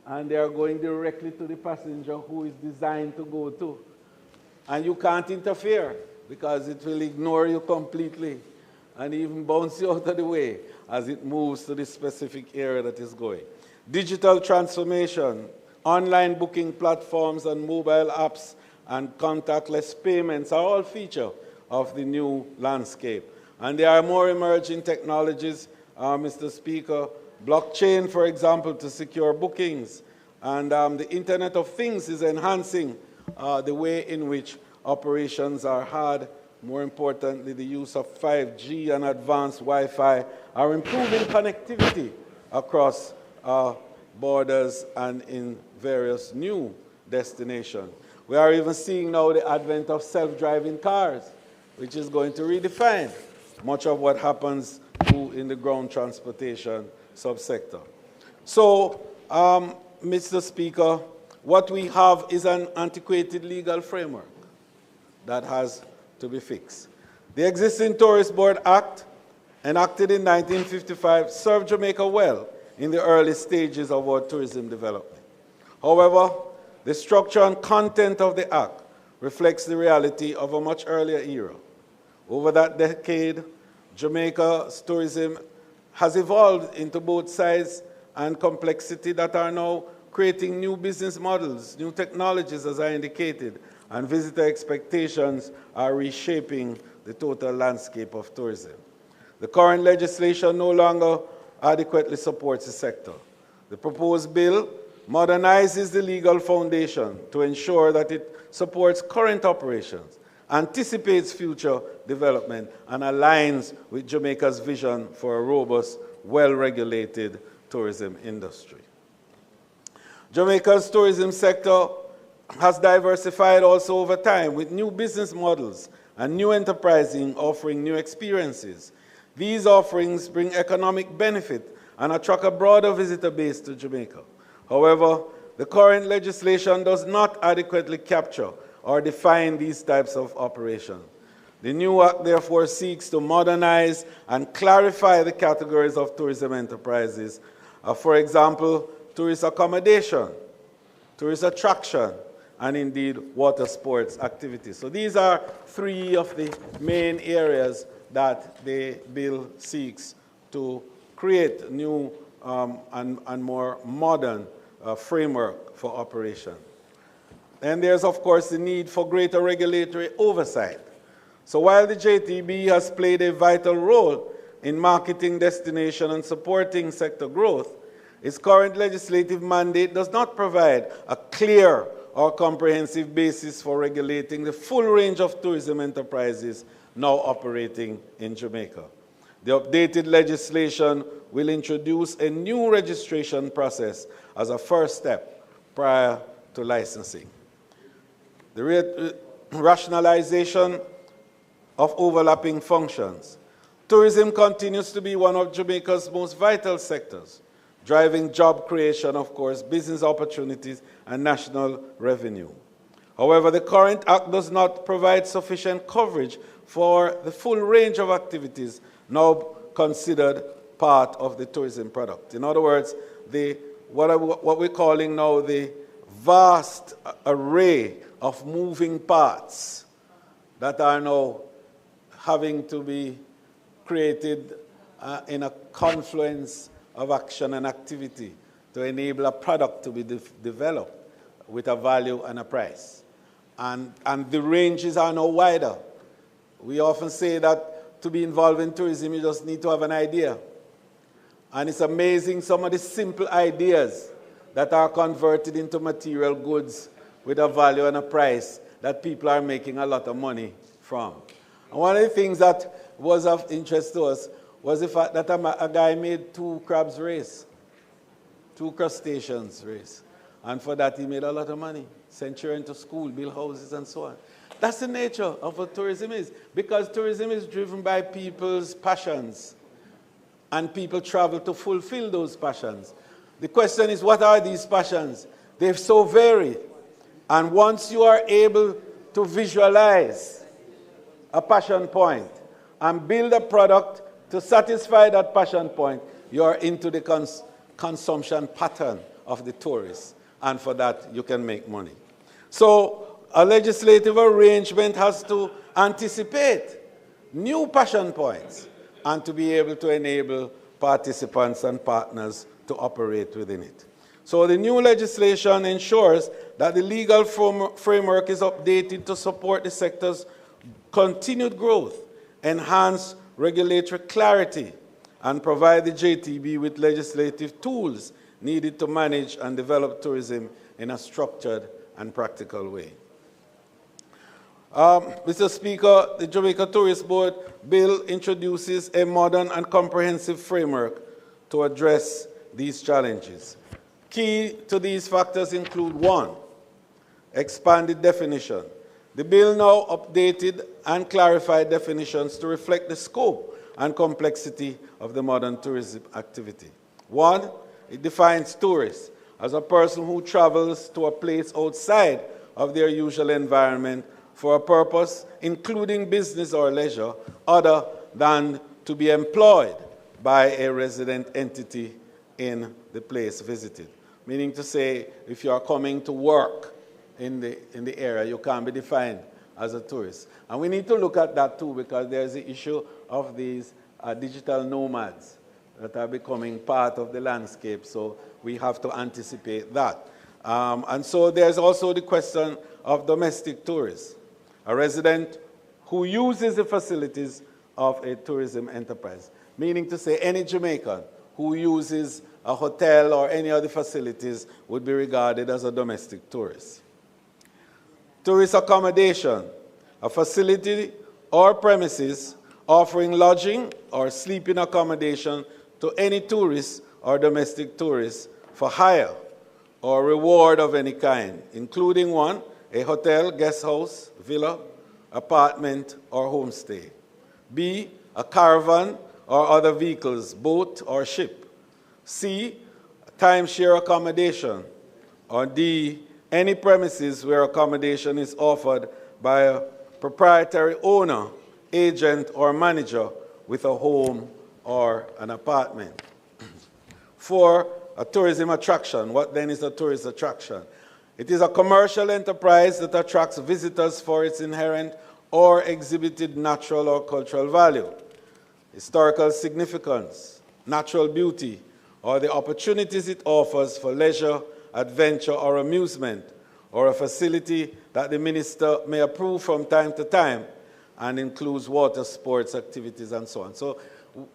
and they are going directly to the passenger who is designed to go to. And you can't interfere because it will ignore you completely and even bounce you out of the way as it moves to the specific area that is going. Digital transformation, online booking platforms and mobile apps and contactless payments are all features of the new landscape. And there are more emerging technologies, Mr. Speaker, blockchain, for example, to secure bookings. And the Internet of Things is enhancing the way in which operations are had. More importantly, the use of 5G and advanced Wi-Fi are improving connectivity across borders and in various new destinations. We are even seeing now the advent of self-driving cars, which is going to redefine much of what happens in the ground transportation subsector. So, Mr. Speaker, what we have is an antiquated legal framework that has to be fixed. The existing Tourist Board Act, enacted in 1955, served Jamaica well in the early stages of our tourism development. However, the structure and content of the Act reflects the reality of a much earlier era. Over that decade, Jamaica's tourism has evolved into both size and complexity that are now creating new business models, new technologies, as I indicated, and visitor expectations are reshaping the total landscape of tourism. The current legislation no longer adequately supports the sector. The proposed bill modernizes the legal foundation to ensure that it supports current operations, anticipates future development, and aligns with Jamaica's vision for a robust, well-regulated tourism industry. Jamaica's tourism sector has diversified also over time with new business models and new enterprising offering new experiences. These offerings bring economic benefit and attract a broader visitor base to Jamaica. However, the current legislation does not adequately capture or define these types of operations. The new Act therefore seeks to modernize and clarify the categories of tourism enterprises. For example, tourist accommodation, tourist attraction, and indeed water sports activities. So these are three of the main areas that the bill seeks to create new and more modern framework for operation. And there's, of course, the need for greater regulatory oversight. So while the JTB has played a vital role in marketing destination and supporting sector growth, its current legislative mandate does not provide a clear or comprehensive basis for regulating the full range of tourism enterprises now operating in Jamaica. The updated legislation will introduce a new registration process as a first step prior to licensing. The rationalization of overlapping functions. Tourism continues to be one of Jamaica's most vital sectors, driving job creation, of course, business opportunities, and national revenue. However, the current Act does not provide sufficient coverage for the full range of activities now considered part of the tourism product. In other words, what we're calling now the vast array of moving parts that are now having to be created in a confluence of action and activity to enable a product to be developed with a value and a price. And the ranges are now wider. We often say that to be involved in tourism, you just need to have an idea. And it's amazing some of the simple ideas that are converted into material goods with a value and a price that people are making a lot of money from. And one of the things that was of interest to us was the fact that a guy made 2 crabs race, 2 crustaceans race. And for that, he made a lot of money. Sent children to school, build houses, and so on. That's the nature of what tourism is, because tourism is driven by people's passions, and people travel to fulfill those passions. The question is, what are these passions? They're so varied. And once you are able to visualize a passion point and build a product to satisfy that passion point, you are into the consumption pattern of the tourist. And for that, you can make money. So a legislative arrangement has to anticipate new passion points and to be able to enable participants and partners to operate within it. So the new legislation ensures that the legal framework is updated to support the sector's continued growth, enhance regulatory clarity, and provide the JTB with legislative tools needed to manage and develop tourism in a structured and practical way. Mr. Speaker, the Jamaica Tourist Board bill introduces a modern and comprehensive framework to address these challenges. Key to these factors include 1, expanded definition. The bill now updated and clarified definitions to reflect the scope and complexity of the modern tourism activity. 1, it defines tourists as a person who travels to a place outside of their usual environment for a purpose, including business or leisure, other than to be employed by a resident entity in the place visited. Meaning to say, if you are coming to work in the area, you can't be defined as a tourist. And we need to look at that too, because there's the issue of these digital nomads that are becoming part of the landscape, so we have to anticipate that. And so there's also the question of domestic tourists, a resident who uses the facilities of a tourism enterprise, meaning to say any Jamaican who uses a hotel or any other facilities would be regarded as a domestic tourist. Tourist accommodation, a facility or premises offering lodging or sleeping accommodation to any tourist or domestic tourist for hire or reward of any kind, including 1, a hotel, guest house, villa, apartment, or homestay. B, a caravan or other vehicles, boat or ship. C, timeshare accommodation. Or D, any premises where accommodation is offered by a proprietary owner, agent, or manager with a home or an apartment. 4, a tourism attraction. What then is a tourist attraction? It is a commercial enterprise that attracts visitors for its inherent or exhibited natural or cultural value, historical significance, natural beauty, or the opportunities it offers for leisure, adventure, or amusement, or a facility that the minister may approve from time to time and includes water sports activities and so on. So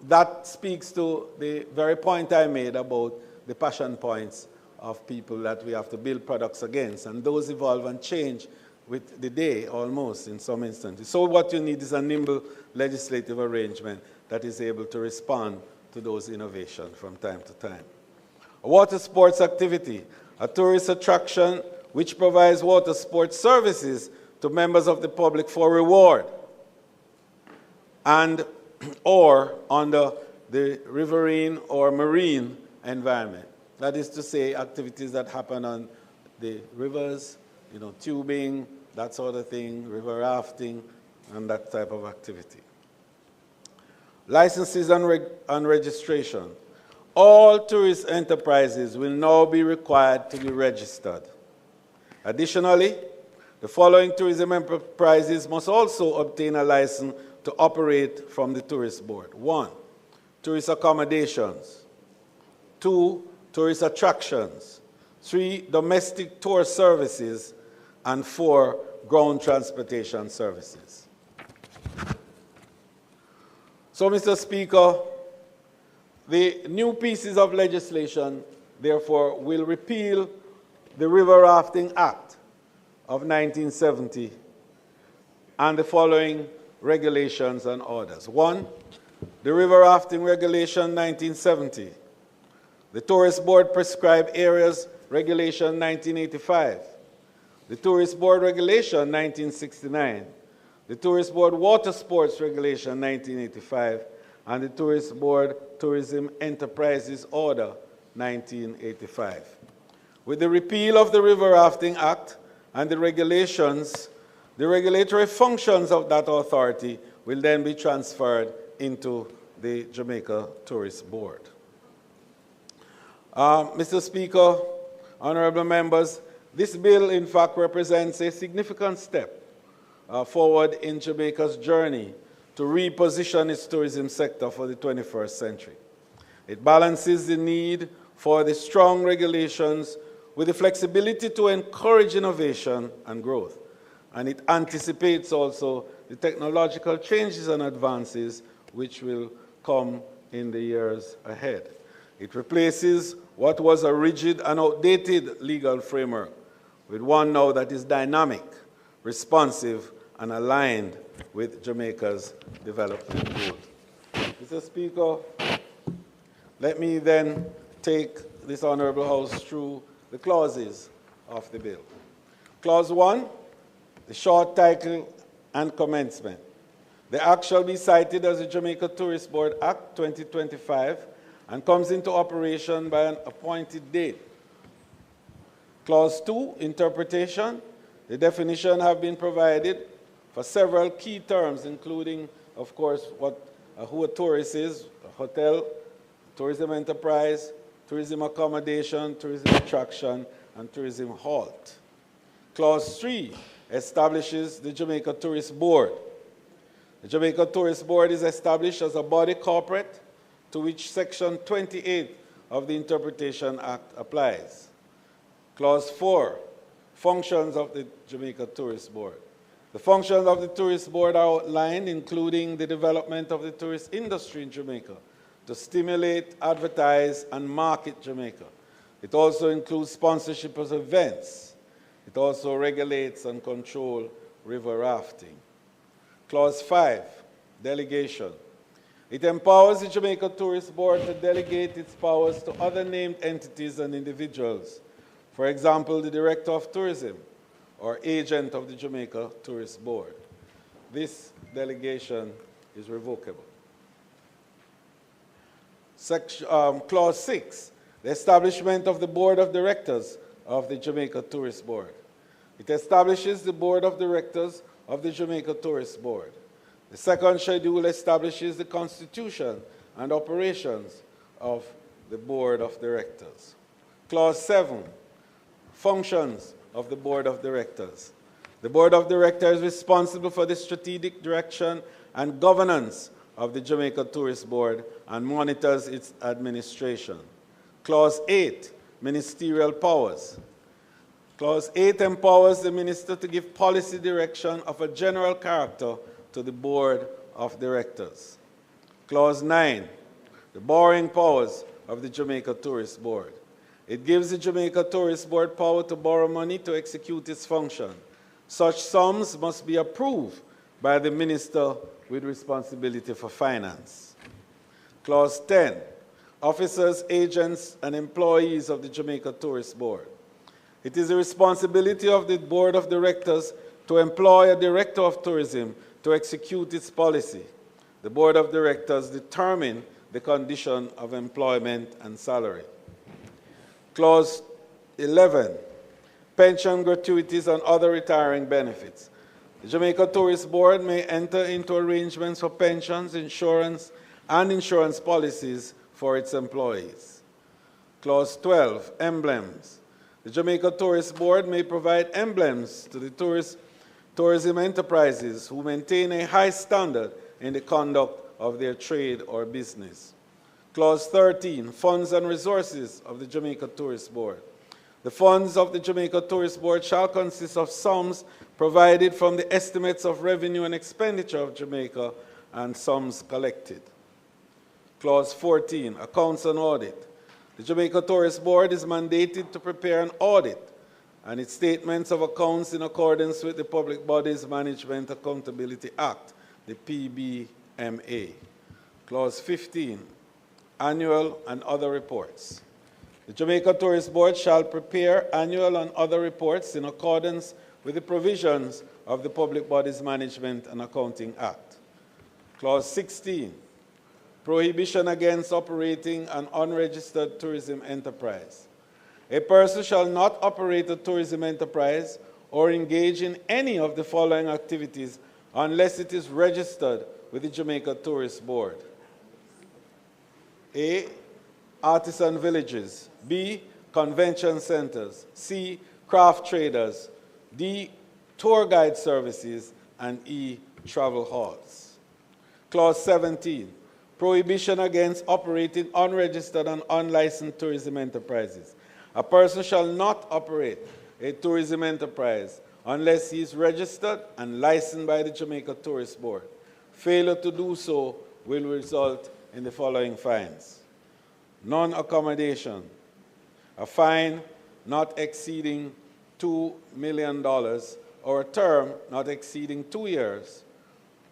that speaks to the very point I made about the passion points of people that we have to build products against, and those evolve and change with the day almost in some instances. So what you need is a nimble legislative arrangement that is able to respond to those innovations from time to time. A water sports activity, a tourist attraction which provides water sports services to members of the public for reward and or under the riverine or marine environment. That is to say, activities that happen on the rivers, tubing, that sort of thing, river rafting, and that type of activity. Licenses and registration. All tourist enterprises will now be required to be registered. Additionally, the following tourism enterprises must also obtain a license to operate from the Tourist Board. 1, tourist accommodations. 2, tourist attractions. 3, domestic tour services. And 4, ground transportation services. So, Mr. Speaker, the new pieces of legislation, therefore, will repeal the River Rafting Act of 1970 and the following regulations and orders. 1, the River Rafting Regulation 1970, the Tourist Board Prescribed Areas Regulation 1985, the Tourist Board Regulation 1969, the Tourist Board Water Sports Regulation 1985, and the Tourist Board Tourism Enterprises Order 1985. With the repeal of the River Rafting Act and the regulations, the regulatory functions of that authority will then be transferred into the Jamaica Tourist Board. Mr. Speaker, honorable members, this bill, in fact, represents a significant step forward in Jamaica's journey to reposition its tourism sector for the 21st century. It balances the need for the strong regulations with the flexibility to encourage innovation and growth. And it anticipates also the technological changes and advances which will come in the years ahead. It replaces what was a rigid and outdated legal framework with one now that is dynamic, responsive, and aligned with Jamaica's development goals. Mr. Speaker, let me then take this Honourable House through the clauses of the bill. Clause 1, the short title and commencement. The Act shall be cited as the Jamaica Tourist Board Act 2025 and comes into operation by an appointed date. Clause 2, interpretation. The definition have been provided for several key terms, including, of course, who a tourist is, a hotel, tourism enterprise, tourism accommodation, tourism attraction, and tourism halt. Clause 3 establishes the Jamaica Tourist Board. The Jamaica Tourist Board is established as a body corporate to which Section 28 of the Interpretation Act applies. Clause 4, functions of the Jamaica Tourist Board. The functions of the Tourist Board are outlined, including the development of the tourist industry in Jamaica to stimulate, advertise, and market Jamaica. It also includes sponsorship of events. It also regulates and controls river rafting. Clause 5, delegation. It empowers the Jamaica Tourist Board to delegate its powers to other named entities and individuals. For example, the Director of Tourism or agent of the Jamaica Tourist Board. This delegation is revocable. Clause 6, the establishment of the Board of Directors of the Jamaica Tourist Board. It establishes the Board of Directors of the Jamaica Tourist Board. The second schedule establishes the constitution and operations of the Board of Directors. Clause 7, functions of the Board of Directors. The Board of Directors is responsible for the strategic direction and governance of the Jamaica Tourist Board and monitors its administration. Clause 8, ministerial powers. Clause 8 empowers the minister to give policy direction of a general character to the Board of Directors. Clause 9, the borrowing powers of the Jamaica Tourist Board. It gives the Jamaica Tourist Board power to borrow money to execute its function Such sums must be approved by the Minister with responsibility for finance. Clause 10, officers, agents, and employees of the Jamaica Tourist Board. It is the responsibility of the Board of Directors to employ a Director of Tourism to execute its policy. The Board of Directors determine the condition of employment and salary. Clause 11, pension, gratuities, and other retiring benefits. The Jamaica Tourist Board may enter into arrangements for pensions, insurance, and insurance policies for its employees. Clause 12, emblems. The Jamaica Tourist Board may provide emblems to the tourism enterprises who maintain a high standard in the conduct of their trade or business. Clause 13, funds and resources of the Jamaica Tourist Board. The funds of the Jamaica Tourist Board shall consist of sums provided from the estimates of revenue and expenditure of Jamaica and sums collected. Clause 14, accounts and audit. The Jamaica Tourist Board is mandated to prepare an audit and its statements of accounts in accordance with the Public Bodies Management Accountability Act, the PBMA. Clause 15, annual and other reports. The Jamaica Tourist Board shall prepare annual and other reports in accordance with the provisions of the Public Bodies Management and Accounting Act. Clause 16, prohibition against operating an unregistered tourism enterprise. A person shall not operate a tourism enterprise or engage in any of the following activities unless it is registered with the Jamaica Tourist Board. A, artisan villages. B, convention centers. C, craft traders. D, tour guide services. And E, travel halls. Clause 17, prohibition against operating unregistered and unlicensed tourism enterprises. A person shall not operate a tourism enterprise unless he is registered and licensed by the Jamaica Tourist Board. Failure to do so will result in the following fines. Non-accommodation, a fine not exceeding $2 million or a term not exceeding 2 years,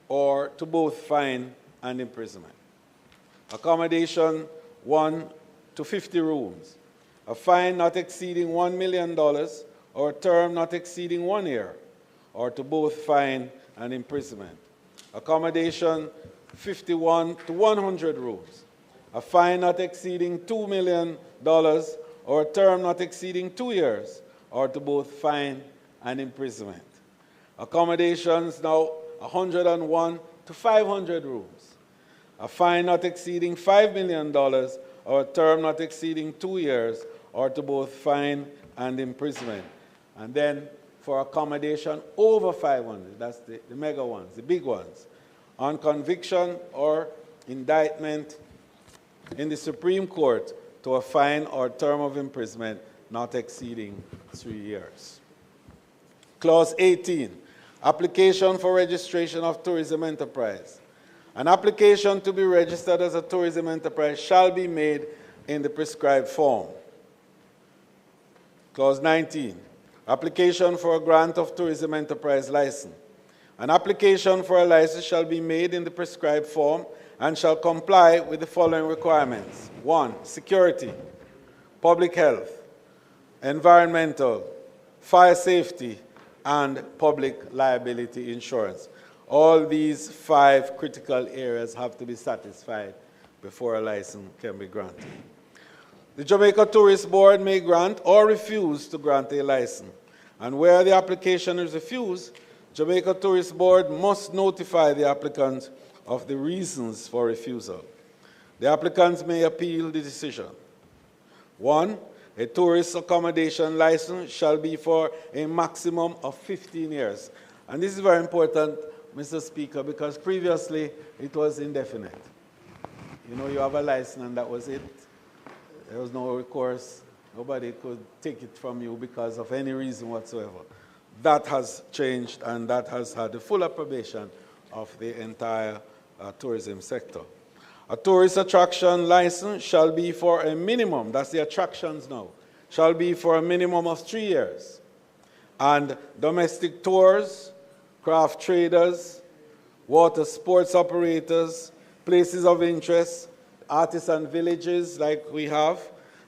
or to both fine and imprisonment. Accommodation 1 to 50 rooms, a fine not exceeding $1 million or a term not exceeding 1 year, or to both fine and imprisonment. Accommodation 51 to 100 rooms, a fine not exceeding $2 million or a term not exceeding 2 years, or to both fine and imprisonment. Accommodations now 101 to 500 rooms, a fine not exceeding $5 million or a term not exceeding 2 years, or to both fine and imprisonment. And then for accommodation over 500, that's the mega ones, the big ones, on conviction or indictment in the Supreme Court, to a fine or term of imprisonment not exceeding 3 years. Clause 18, application for registration of tourism enterprise. An application to be registered as a tourism enterprise shall be made in the prescribed form. Clause 19, application for a grant of tourism enterprise license. An application for a license shall be made in the prescribed form and shall comply with the following requirements. 1, security, public health, environmental, fire safety, and public liability insurance. All these 5 critical areas have to be satisfied before a license can be granted. The Jamaica Tourist Board may grant or refuse to grant a license, and where the application is refused, Jamaica Tourist Board must notify the applicant of the reasons for refusal. The applicants may appeal the decision. 1, a tourist accommodation license shall be for a maximum of 15 years. And this is very important, Mr. Speaker, because previously it was indefinite. You know, you have a license and that was it. There was no recourse. Nobody could take it from you because of any reason whatsoever. That has changed, and that has had the full approbation of the entire tourism sector. A tourist attraction license shall be for a minimum, that's the attractions now, shall be for a minimum of 3 years. and domestic tours, craft traders, water sports operators, places of interest, artisan villages like we have,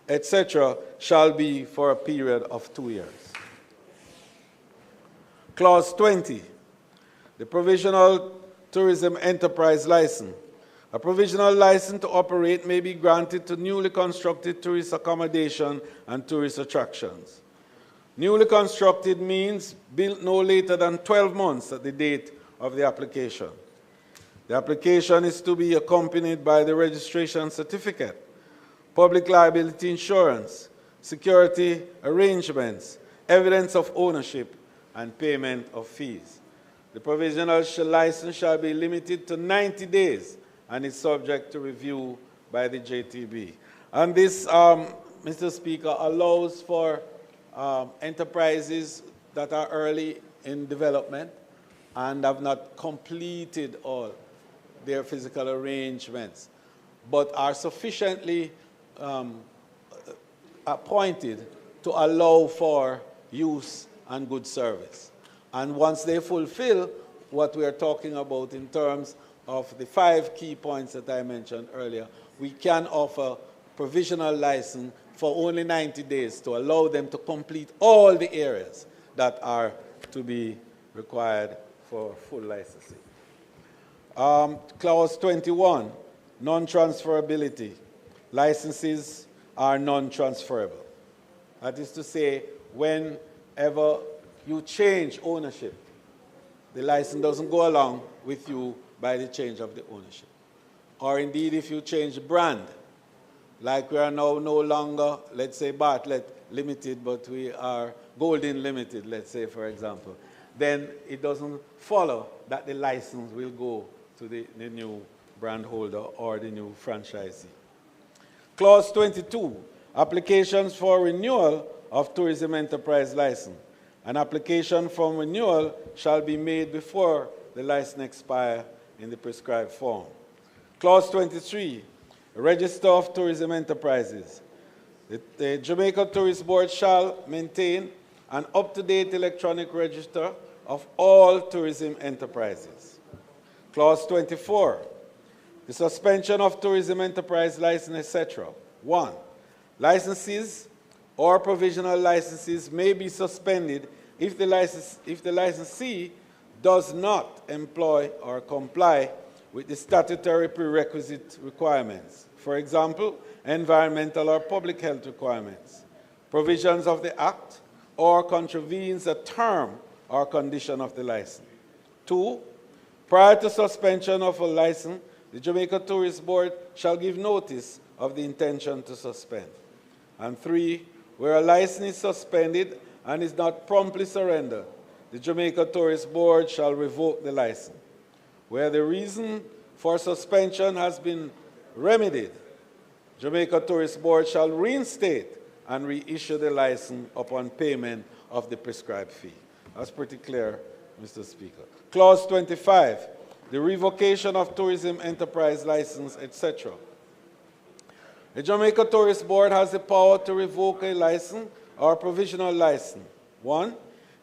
etc., shall be for a period of 2 years. Clause 20, the provisional tourism enterprise license. A provisional license to operate may be granted to newly constructed tourist accommodation and tourist attractions. Newly constructed means built no later than 12 months at the date of the application. The application is to be accompanied by the registration certificate, public liability insurance, security arrangements, evidence of ownership, and payment of fees. The provisional license shall be limited to 90 days and is subject to review by the JTB. And this, Mr. Speaker, allows for enterprises that are early in development and have not completed all their physical arrangements, but are sufficiently appointed to allow for use and good service. And once they fulfill what we are talking about in terms of the 5 key points that I mentioned earlier, we can offer provisional license for only 90 days to allow them to complete all the areas that are to be required for full licensing. Clause 21, non-transferability. Licenses are non-transferable. That is to say, whenever you change ownership, the license doesn't go along with you by the change of the ownership. Or indeed, if you change brand, like we are now no longer, let's say, Bartlett Limited, but we are Golden Limited, let's say, for example, then it doesn't follow that the license will go to the new brand holder or the new franchisee. Clause 22, applications for renewal of tourism enterprise license. An application for renewal shall be made before the license expires in the prescribed form. Clause 23, Register of Tourism Enterprises. The Jamaica Tourist Board shall maintain an up-to-date electronic register of all tourism enterprises. Clause 24, the suspension of tourism enterprise license, etc. 1. Licenses or provisional licenses may be suspended if the licensee does not employ or comply with the statutory prerequisite requirements. For example, environmental or public health requirements, provisions of the Act, or contravenes a term or condition of the license. 2. Prior to suspension of a license, the Jamaica Tourist Board shall give notice of the intention to suspend. And 3. Where a license is suspended and is not promptly surrendered, the Jamaica Tourist Board shall revoke the license. Where the reason for suspension has been remedied, Jamaica Tourist Board shall reinstate and reissue the license upon payment of the prescribed fee. That's pretty clear, Mr. Speaker. Clause 25, the revocation of tourism enterprise license, etc. The Jamaica Tourist Board has the power to revoke a license or provisional license. 1.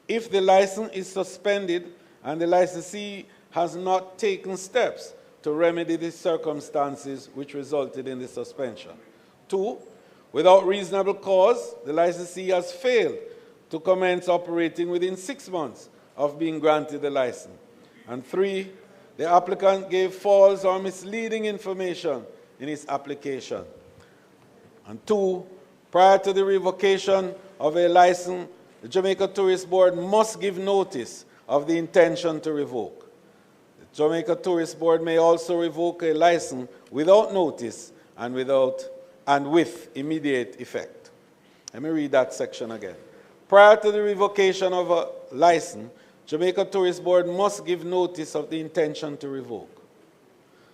If the license is suspended and the licensee has not taken steps to remedy the circumstances which resulted in the suspension. 2. Without reasonable cause, the licensee has failed to commence operating within 6 months of being granted the license. And 3. The applicant gave false or misleading information in his application. And 2. Prior to the revocation of a license, the Jamaica Tourist Board must give notice of the intention to revoke. The Jamaica Tourist Board may also revoke a license without notice and with immediate effect. Let me read that section again. Prior to the revocation of a license, Jamaica Tourist Board must give notice of the intention to revoke.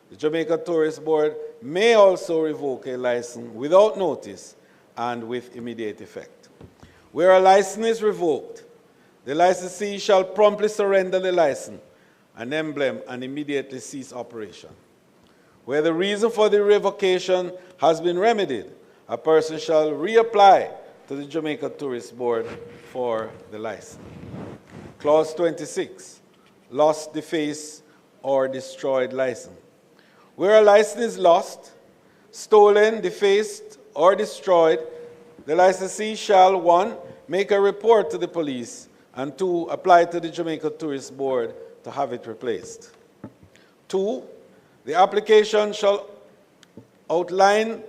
The Jamaica Tourist Board may also revoke a license without notice and with immediate effect. Where a license is revoked, the licensee shall promptly surrender the license, an emblem, and immediately cease operation. Where the reason for the revocation has been remedied, a person shall reapply to the Jamaica Tourist Board for the license. Clause 26, lost, defaced, or destroyed license. Where a license is lost, stolen, defaced, or destroyed, the licensee shall, 1, make a report to the police, and 2, apply to the Jamaica Tourist Board to have it replaced. 2, the application shall outline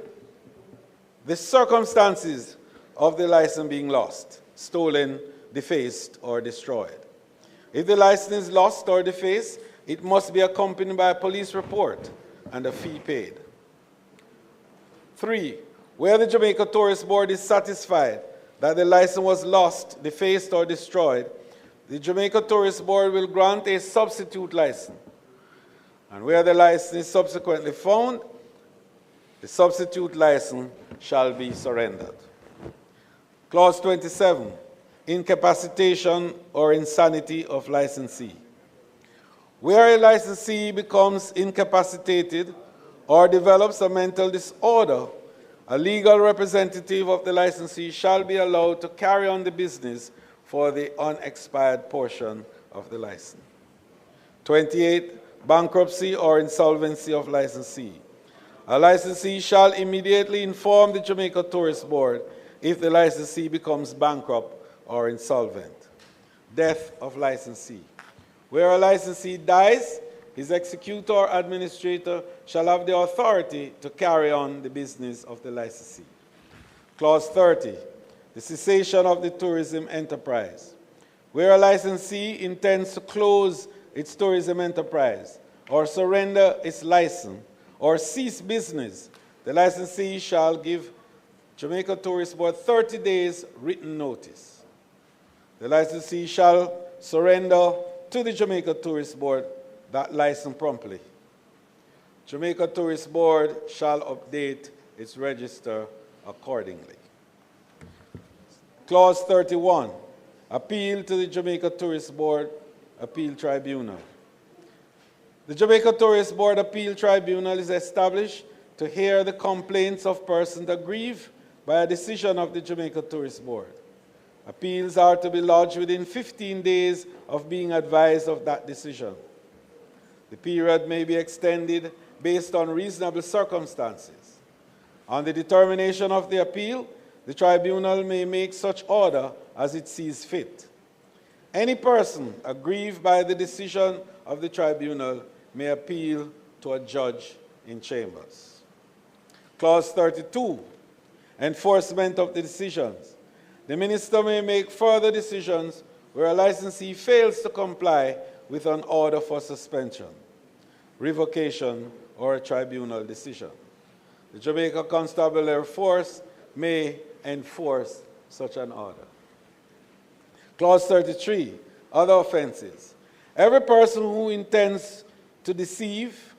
the circumstances of the license being lost, stolen, defaced, or destroyed. If the license is lost or defaced, it must be accompanied by a police report and a fee paid. 3, where the Jamaica Tourist Board is satisfied that the license was lost, defaced, or destroyed, the Jamaica Tourist Board will grant a substitute license. And where the license is subsequently found, the substitute license shall be surrendered. Clause 27, incapacitation or insanity of licensee. Where a licensee becomes incapacitated or develops a mental disorder, a legal representative of the licensee shall be allowed to carry on the business for the unexpired portion of the license. 28, bankruptcy or insolvency of licensee. A licensee shall immediately inform the Jamaica Tourist Board if the licensee becomes bankrupt or insolvent. Death of licensee. Where a licensee dies, his executor or administrator shall have the authority to carry on the business of the licensee. Clause 30, the cessation of the tourism enterprise. Where a licensee intends to close its tourism enterprise or surrender its license or cease business, the licensee shall give Jamaica Tourist Board 30 days written notice. The licensee shall surrender to the Jamaica Tourist Board that license promptly. Jamaica Tourist Board shall update its register accordingly. Clause 31, appeal to the Jamaica Tourist Board Appeal Tribunal. The Jamaica Tourist Board Appeal Tribunal is established to hear the complaints of persons aggrieved by a decision of the Jamaica Tourist Board. Appeals are to be lodged within 15 days of being advised of that decision. The period may be extended based on reasonable circumstances. On the determination of the appeal, the tribunal may make such order as it sees fit. Any person aggrieved by the decision of the tribunal may appeal to a judge in chambers. Clause 32, enforcement of the decisions. The minister may make further decisions where a licensee fails to comply with an order for suspension, revocation, or a tribunal decision. The Jamaica Constabulary Force may enforce such an order. Clause 33, other offenses. Every person who intends to deceive,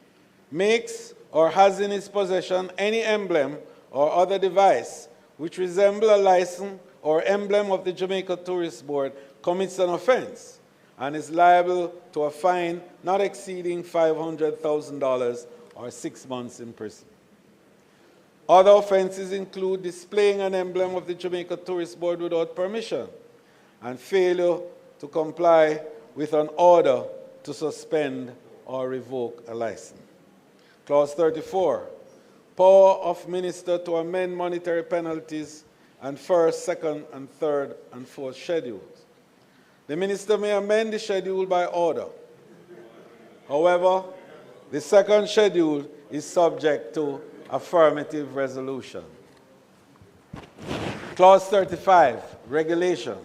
makes, or has in his possession any emblem or other device which resemble a license or emblem of the Jamaica Tourist Board commits an offense and is liable to a fine not exceeding $500,000 or 6 months in prison. Other offenses include displaying an emblem of the Jamaica Tourist Board without permission and failure to comply with an order to suspend or revoke a license. Clause 34, power of minister to amend monetary penalties and first, second, and third, and fourth schedules. The minister may amend the schedule by order. However, the second schedule is subject to affirmative resolution. Clause 35, regulation.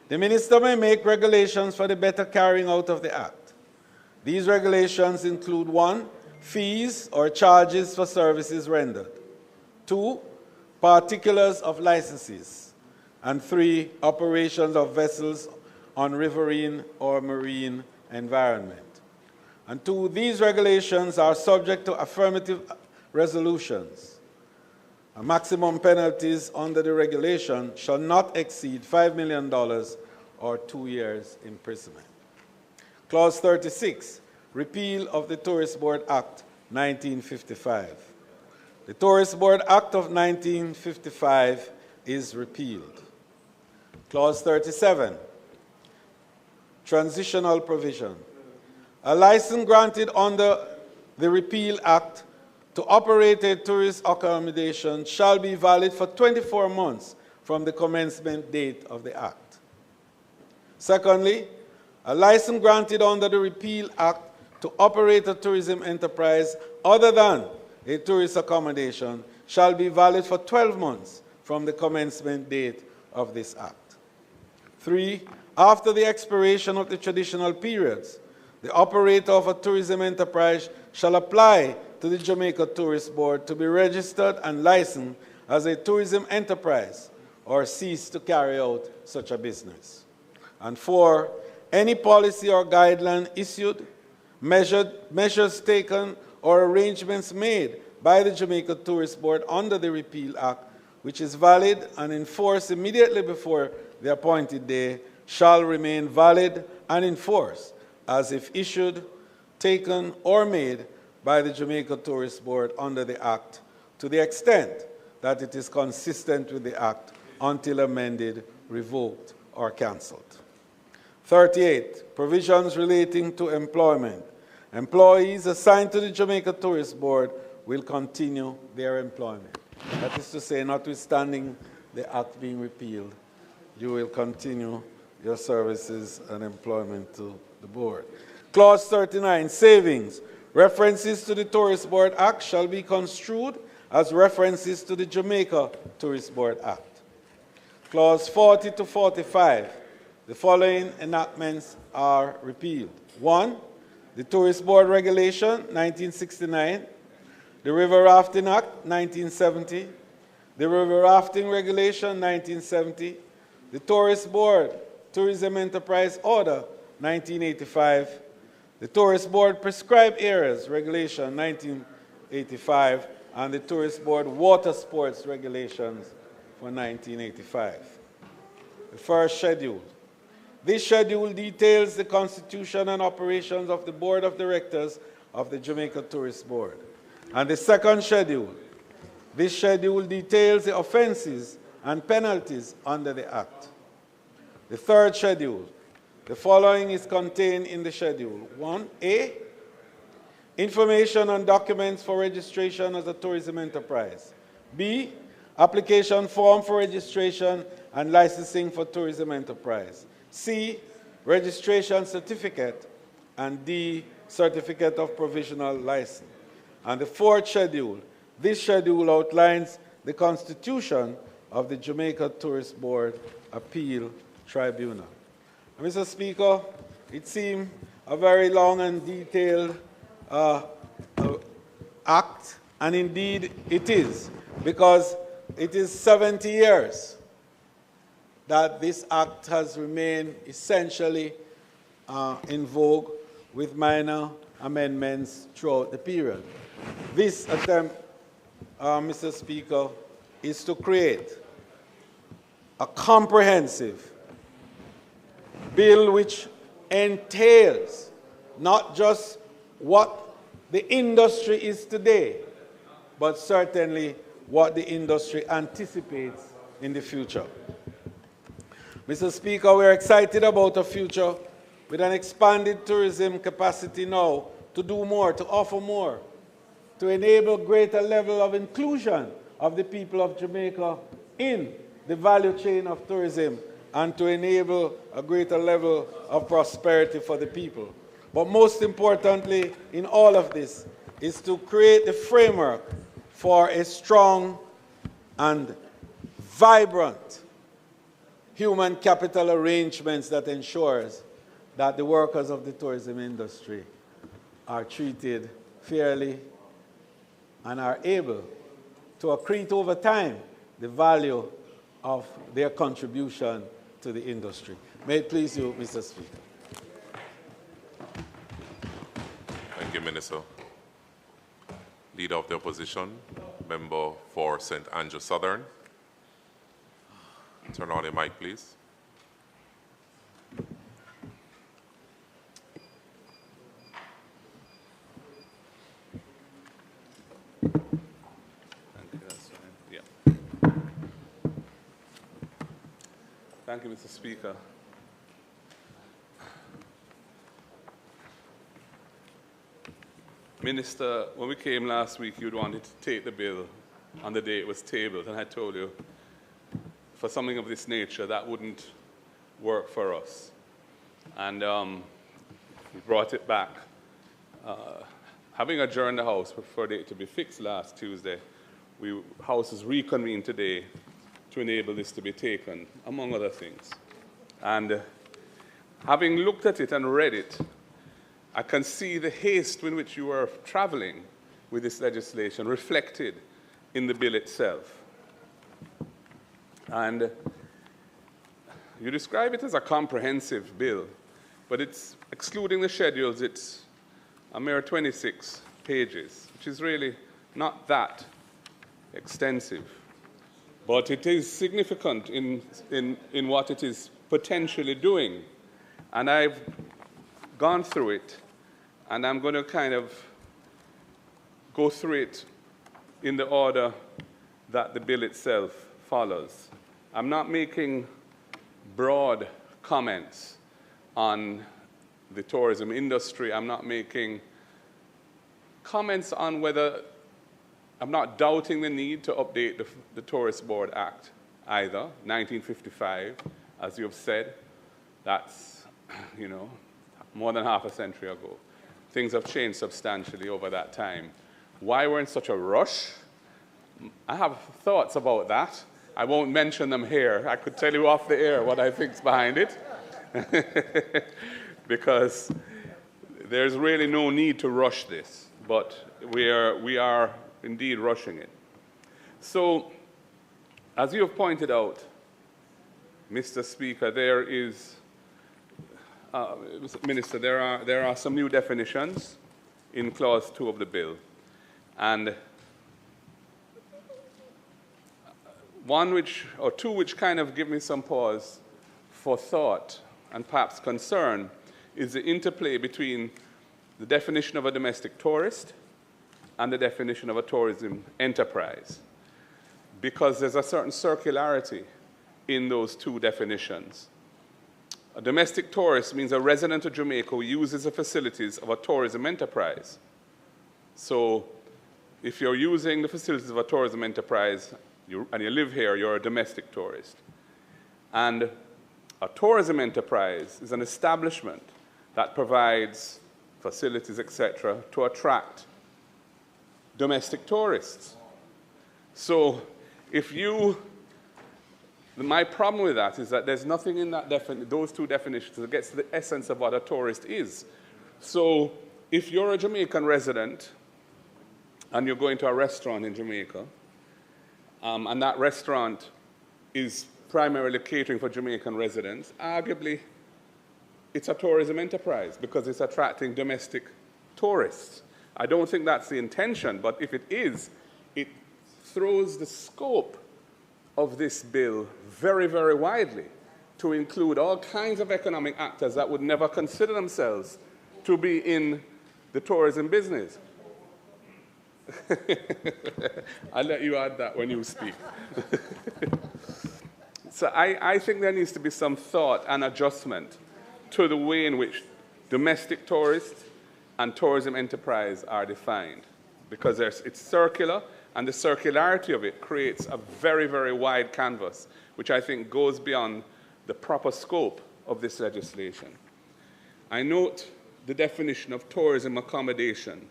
The minister may make regulations for the better carrying out of the Act. These regulations include 1, fees or charges for services rendered. 2, particulars of licenses. And 3, operations of vessels on riverine or marine environment. And 2, these regulations are subject to affirmative resolutions. Maximum penalties under the regulation shall not exceed $5 million or 2 years imprisonment. Clause 36, repeal of the Tourist Board Act 1955. The Tourist Board Act of 1955 is repealed. Clause 37, transitional provision. A license granted under the Repeal Act to operate a tourist accommodation shall be valid for 24 months from the commencement date of the Act. Secondly, a license granted under the Repeal Act to operate a tourism enterprise other than a tourist accommodation shall be valid for 12 months from the commencement date of this Act. 3, after the expiration of the traditional periods, the operator of a tourism enterprise shall apply to the Jamaica Tourist Board to be registered and licensed as a tourism enterprise or cease to carry out such a business. And 4, any policy or guideline issued, measures taken, or arrangements made by the Jamaica Tourist Board under the Repeal Act, which is valid and in force immediately before the appointed day, shall remain valid and in force as if issued, taken, or made by the Jamaica Tourist Board under the Act, to the extent that it is consistent with the Act until amended, revoked, or cancelled. 38, provisions relating to employment. Employees assigned to the Jamaica Tourist Board will continue their employment. That is to say, notwithstanding the Act being repealed, you will continue your services and employment to the Board. Clause 39, savings. References to the Tourist Board Act shall be construed as references to the Jamaica Tourist Board Act. Clause 40 to 45, the following enactments are repealed. 1, the Tourist Board Regulation, 1969, the River Rafting Act, 1970, the River Rafting Regulation, 1970, the Tourist Board Tourism Enterprise Order, 1985, the Tourist Board Prescribed Areas Regulation, 1985, and the Tourist Board Water Sports Regulations for 1985. The first schedule. This schedule details the constitution and operations of the Board of Directors of the Jamaica Tourist Board. And the second schedule. This schedule details the offenses and penalties under the Act. The third schedule. The following is contained in the schedule. 1A, information on documents for registration as a tourism enterprise. B, application form for registration and licensing for tourism enterprise. C, registration certificate. And D, certificate of provisional license. And the fourth schedule. This schedule outlines the constitution of the Jamaica Tourist Board Appeal Tribunal. Mr. Speaker, it seemed a very long and detailed act, and indeed it is, because it is 70 years that this act has remained essentially in vogue with minor amendments throughout the period. This attempt, Mr. Speaker, is to create a comprehensive bill which entails not just what the industry is today, but certainly what the industry anticipates in the future. Mr. Speaker, we're excited about a future with an expanded tourism capacity now to do more, to offer more, to enable greater level of inclusion of the people of Jamaica in the value chain of tourism, and to enable a greater level of prosperity for the people. But most importantly in all of this is to create the framework for a strong and vibrant human capital arrangements that ensures that the workers of the tourism industry are treated fairly and are able to accrete over time the value of their contribution to the industry. May it please you, Mr. Speaker.
Thank you, Minister. Leader of the Opposition, Member for St. Andrew Southern. Turn on your mic, please.
Thank you, Mr. Speaker. Minister, when we came last week, you wanted to take the bill on the day it was tabled, and I told you, for something of this nature, that wouldn't work for us. And we brought it back. Having adjourned the House for the date to be fixed last Tuesday, House has reconvened today to enable this to be taken, among other things. And having looked at it and read it, I can see the haste in which you are traveling with this legislation reflected in the bill itself. And you describe it as a comprehensive bill, but it's, excluding the schedules, it's a mere 26 pages, which is really not that extensive. But it is significant in what it is potentially doing. And I've gone through it, and I'm going to kind of go through it in the order that the bill itself follows. I'm not making broad comments on the tourism industry. I'm not making comments on whether, I'm not doubting the need to update the Tourist Board Act either, 1955, as you have said. That's, you know, more than half a century ago. Things have changed substantially over that time. Why we're in such a rush? I have thoughts about that. I won't mention them here. I could tell you off the air what I think's behind it. Because there's really no need to rush this, but we are indeed rushing it. So, as you have pointed out, Mr. Speaker, there is, Minister, there are some new definitions in Clause 2 of the bill, and two which kind of give me some pause for thought and perhaps concern is the interplay between the definition of a domestic tourist and the definition of a tourism enterprise, because there's a certain circularity in those two definitions. A domestic tourist means a resident of Jamaica who uses the facilities of a tourism enterprise. So if you're using the facilities of a tourism enterprise and you live here, you're a domestic tourist. And a tourism enterprise is an establishment that provides facilities, etc., to attract domestic tourists. So my problem with that is that there's nothing in that those two definitions that gets to the essence of what a tourist is. So if you're a Jamaican resident and you're going to a restaurant in Jamaica, and that restaurant is primarily catering for Jamaican residents, arguably it's a tourism enterprise because it's attracting domestic tourists. I don't think that's the intention, but if it is, it throws the scope of this bill very, very widely to include all kinds of economic actors that would never consider themselves to be in the tourism business. I'll let you add that when you speak. So I think there needs to be some thought and adjustment to the way in which domestic tourists and tourism enterprise are defined, because it's circular, and the circularity of it creates a very, very wide canvas, which I think goes beyond the proper scope of this legislation. I note the definition of tourism accommodation,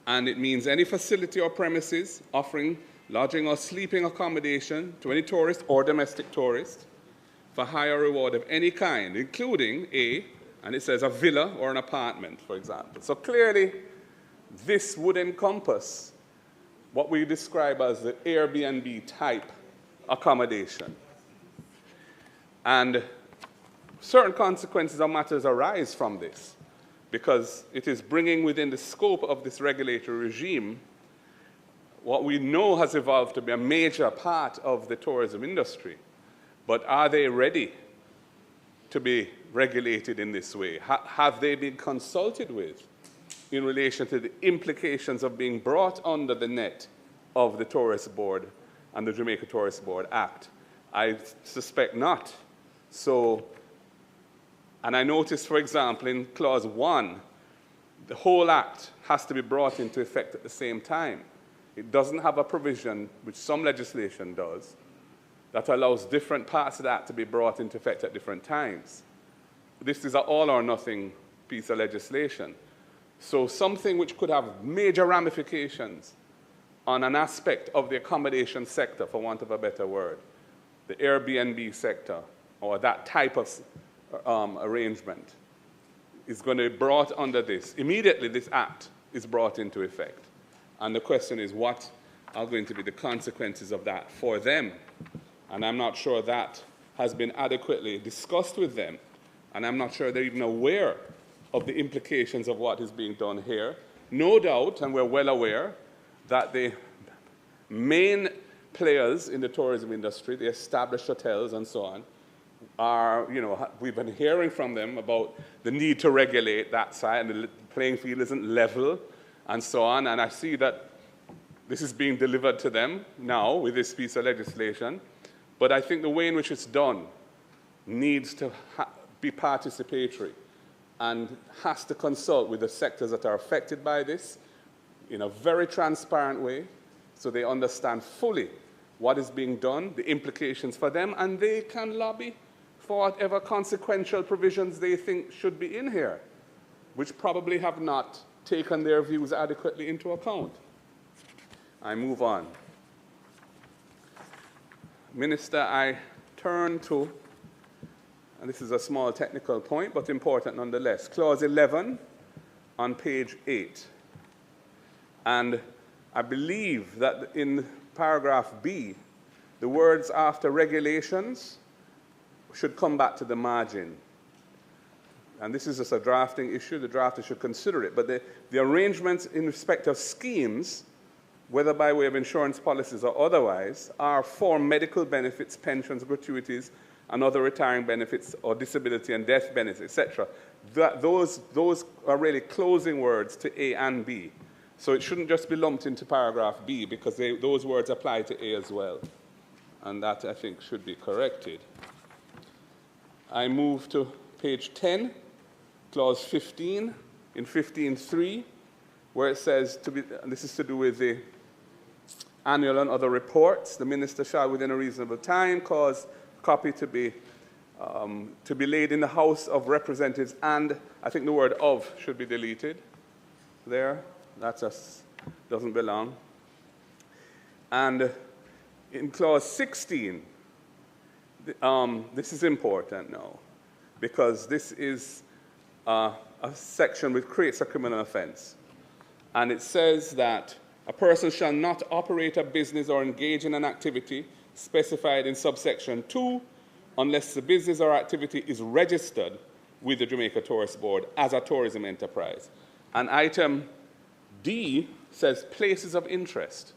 and it means any facility or premises offering lodging or sleeping accommodation to any tourist or domestic tourist for hire or reward of any kind, including and it says a villa or an apartment, for example. So clearly, this would encompass what we describe as the Airbnb type accommodation. And certain consequences of matters arise from this, because it is bringing within the scope of this regulatory regime what we know has evolved to be a major part of the tourism industry. But are they ready to be regulated in this way? Have they been consulted with in relation to the implications of being brought under the net of the Tourist Board and the Jamaica Tourist Board Act? I suspect not. So, and I noticed, for example, in Clause 1, the whole Act has to be brought into effect at the same time. It doesn't have a provision, which some legislation does, that allows different parts of the Act to be brought into effect at different times. This is an all-or-nothing piece of legislation. So something which could have major ramifications on an aspect of the accommodation sector, for want of a better word, the Airbnb sector, or that type of arrangement, is going to be brought under this. Immediately, this Act is brought into effect. And the question is, what are going to be the consequences of that for them? And I'm not sure that has been adequately discussed with them. And I'm not sure they're even aware of the implications of what is being done here. No doubt, and we're well aware, that the main players in the tourism industry, the established hotels and so on, are, we've been hearing from them about the need to regulate that side, and the playing field isn't level, and so on. And I see that this is being delivered to them now with this piece of legislation. But I think the way in which it's done needs to be participatory and has to consult with the sectors that are affected by this in a very transparent way, so they understand fully what is being done, the implications for them, and they can lobby for whatever consequential provisions they think should be in here, which probably have not taken their views adequately into account. I move on. Minister, I turn to, and this is a small technical point, but important nonetheless, Clause 11 on page 8. And I believe that in paragraph B, the words after regulations should come back to the margin. And this is just a drafting issue. The drafter should consider it. But the arrangements in respect of schemes, whether by way of insurance policies or otherwise, are for medical benefits, pensions, gratuities, and other retiring benefits or disability and death benefits, etc. Those are really closing words to A and B. So it shouldn't just be lumped into paragraph B, because those words apply to A as well. And that, I think, should be corrected. I move to page 10, clause 15, in 15.3, where it says, and this is to do with the annual and other reports, the minister shall, within a reasonable time, cause a copy to be laid in the House of Representatives, and I think the word "of" should be deleted there. That just doesn't belong. And in clause 16, this is important now, because this is a section which creates a criminal offense. And it says that a person shall not operate a business or engage in an activity specified in subsection 2 unless the business or activity is registered with the Jamaica Tourist Board as a tourism enterprise. And item D says places of interest.